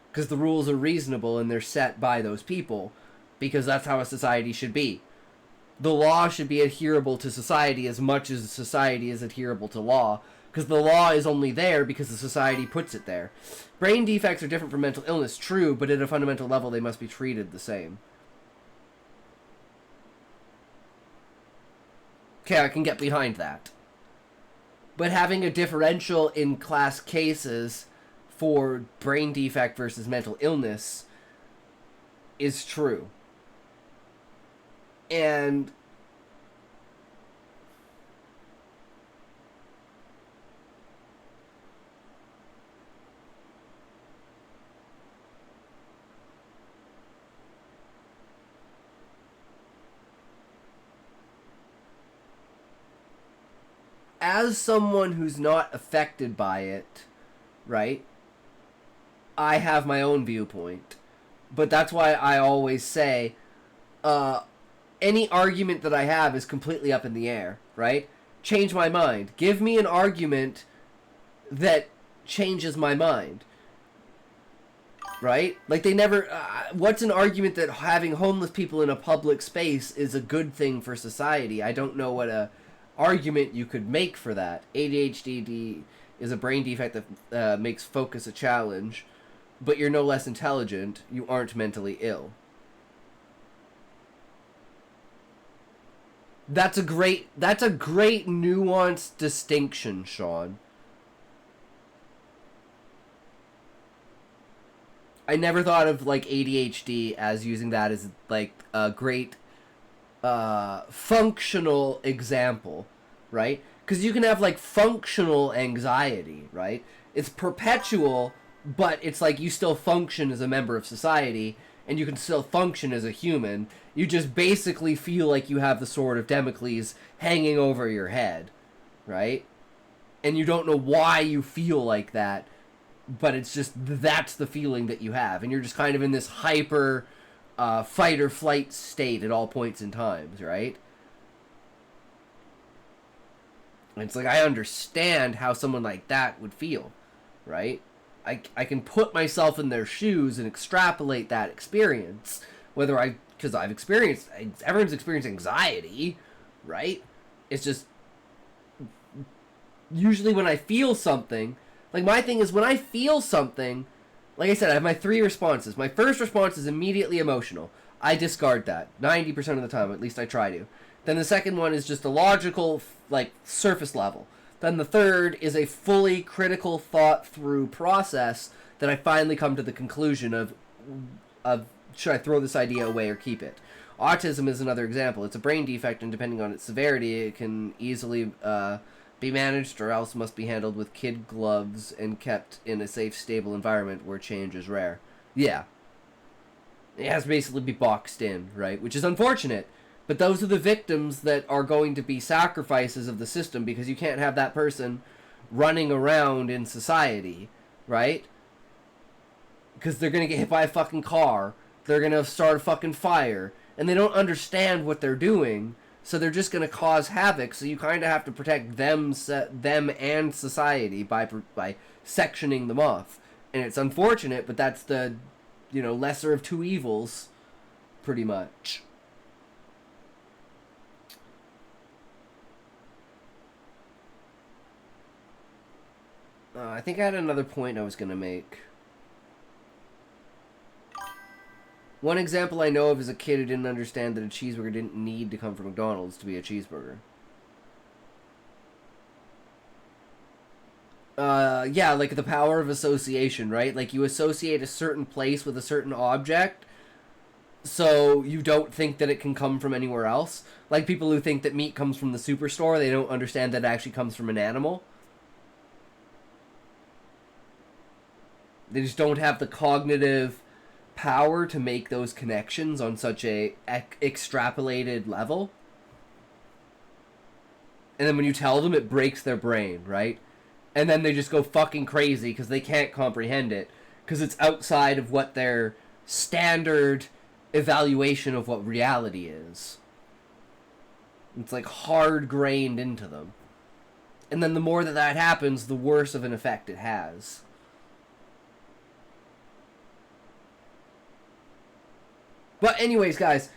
Speaker 1: Because the rules are reasonable and they're set by those people, because that's how a society should be. The law should be adherable to society as much as society is adherable to law, because the law is only there because the society puts it there. Brain defects are different from mental illness, true, but at a fundamental level they must be treated the same. Okay, I can get behind that. But having a differential in class cases for brain defect versus mental illness is true. And as someone who's not affected by it, right, I have my own viewpoint. But that's why I always say, any argument that I have is completely up in the air, right? Change my mind. Give me an argument that changes my mind. Right? Like, they never... what's an argument that having homeless people in a public space is a good thing for society? I don't know what a argument you could make for that. ADHD is a brain defect that makes focus a challenge, but you're no less intelligent. You aren't mentally ill. That's a great nuanced distinction, Sean. I never thought of, like, ADHD as using that as, like, a great functional example, right? Because you can have, like, functional anxiety, right? It's perpetual, but it's like you still function as a member of society, and you can still function as a human. You just basically feel like you have the sword of Damocles hanging over your head, right? And you don't know why you feel like that, but it's just, that's the feeling that you have. And you're just kind of in this hyper fight or flight state at all points in times, right? And it's like, I understand how someone like that would feel, right? I can put myself in their shoes and extrapolate that experience, because everyone's experienced anxiety, right? It's just, usually when I feel something, like, my thing is, when I feel something, like I said, I have my 3 responses. My first response is immediately emotional. I discard that 90% of the time, at least I try to. Then the second one is just a logical, like, surface level. Then the third is a fully critical, thought-through process that I finally come to the conclusion of should I throw this idea away or keep it. Autism is another example. It's a brain defect, and depending on its severity, it can easily be managed or else must be handled with kid gloves and kept in a safe, stable environment where change is rare. Yeah. It has to basically be boxed in, right? Which is unfortunate. But those are the victims that are going to be sacrifices of the system, because you can't have that person running around in society, right? Because they're going to get hit by a fucking car. They're going to start a fucking fire. And they don't understand what they're doing, so they're just going to cause havoc. So you kind of have to protect them and society by sectioning them off. And it's unfortunate, but that's the, lesser of two evils, pretty much. I think I had another point I was going to make. One example I know of is a kid who didn't understand that a cheeseburger didn't need to come from McDonald's to be a cheeseburger. Yeah, like the power of association, right? Like, you associate a certain place with a certain object, so you don't think that it can come from anywhere else. Like people who think that meat comes from the superstore, they don't understand that it actually comes from an animal. They just don't have the cognitive power to make those connections on such a extrapolated level. And then when you tell them, it breaks their brain, right? And then they just go fucking crazy because they can't comprehend it, because it's outside of what their standard evaluation of what reality is. It's like hard grained into them. And then the more that happens, the worse of an effect it has. But anyways, guys,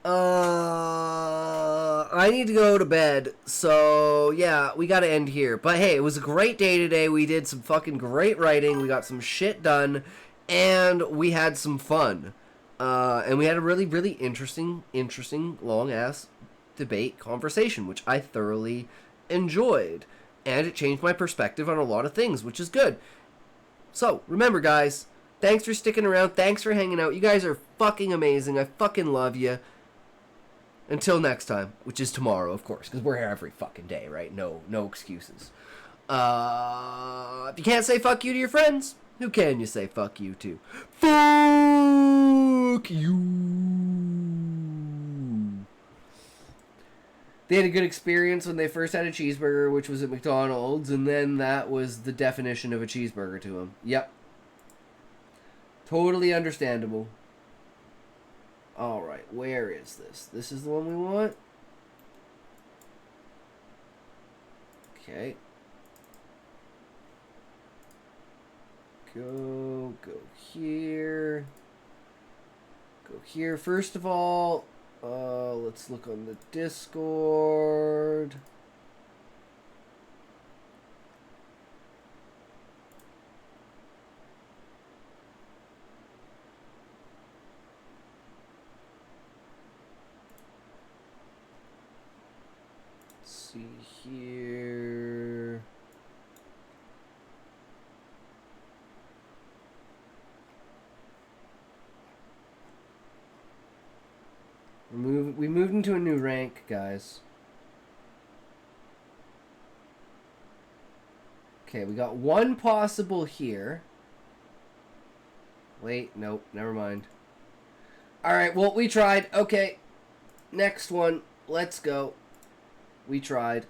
Speaker 1: I need to go to bed, so yeah, we gotta end here. But hey, it was a great day today. We did some fucking great writing. We got some shit done, and we had some fun. And we had a really, really interesting, long-ass debate conversation, which I thoroughly enjoyed. And it changed my perspective on a lot of things, which is good. So, remember, guys, thanks for sticking around. Thanks for hanging out. You guys are fucking amazing. I fucking love you. Until next time, which is tomorrow, of course, because we're here every fucking day, right? No excuses. If you can't say fuck you to your friends, who can you say fuck you to? Fuck you. They had a good experience when they first had a cheeseburger, which was at McDonald's, and then that was the definition of a cheeseburger to them. Yep. Totally understandable. Alright, where is this? This is the one we want? Okay. Go here. Go here. First of all, let's look on the Discord. See here. We moved into a new rank, guys. Okay, we got one possible here. Wait, nope, never mind. Alright, well, we tried. Okay, next one. Let's go. We tried.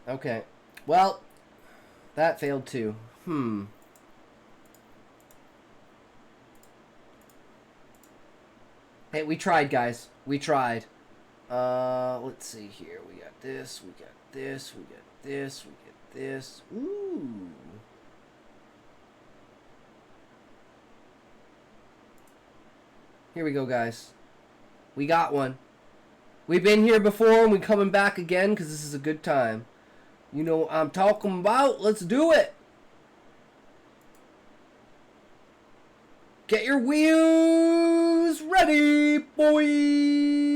Speaker 1: Okay. Well, that failed too. Hey, we tried, guys. We tried. Let's see here. We got this, we got this, we got this, we got this. Ooh. Here we go, guys. We got one. We've been here before and we're coming back again because this is a good time. You know what I'm talking about? Let's do it. Get your wheels ready, boys.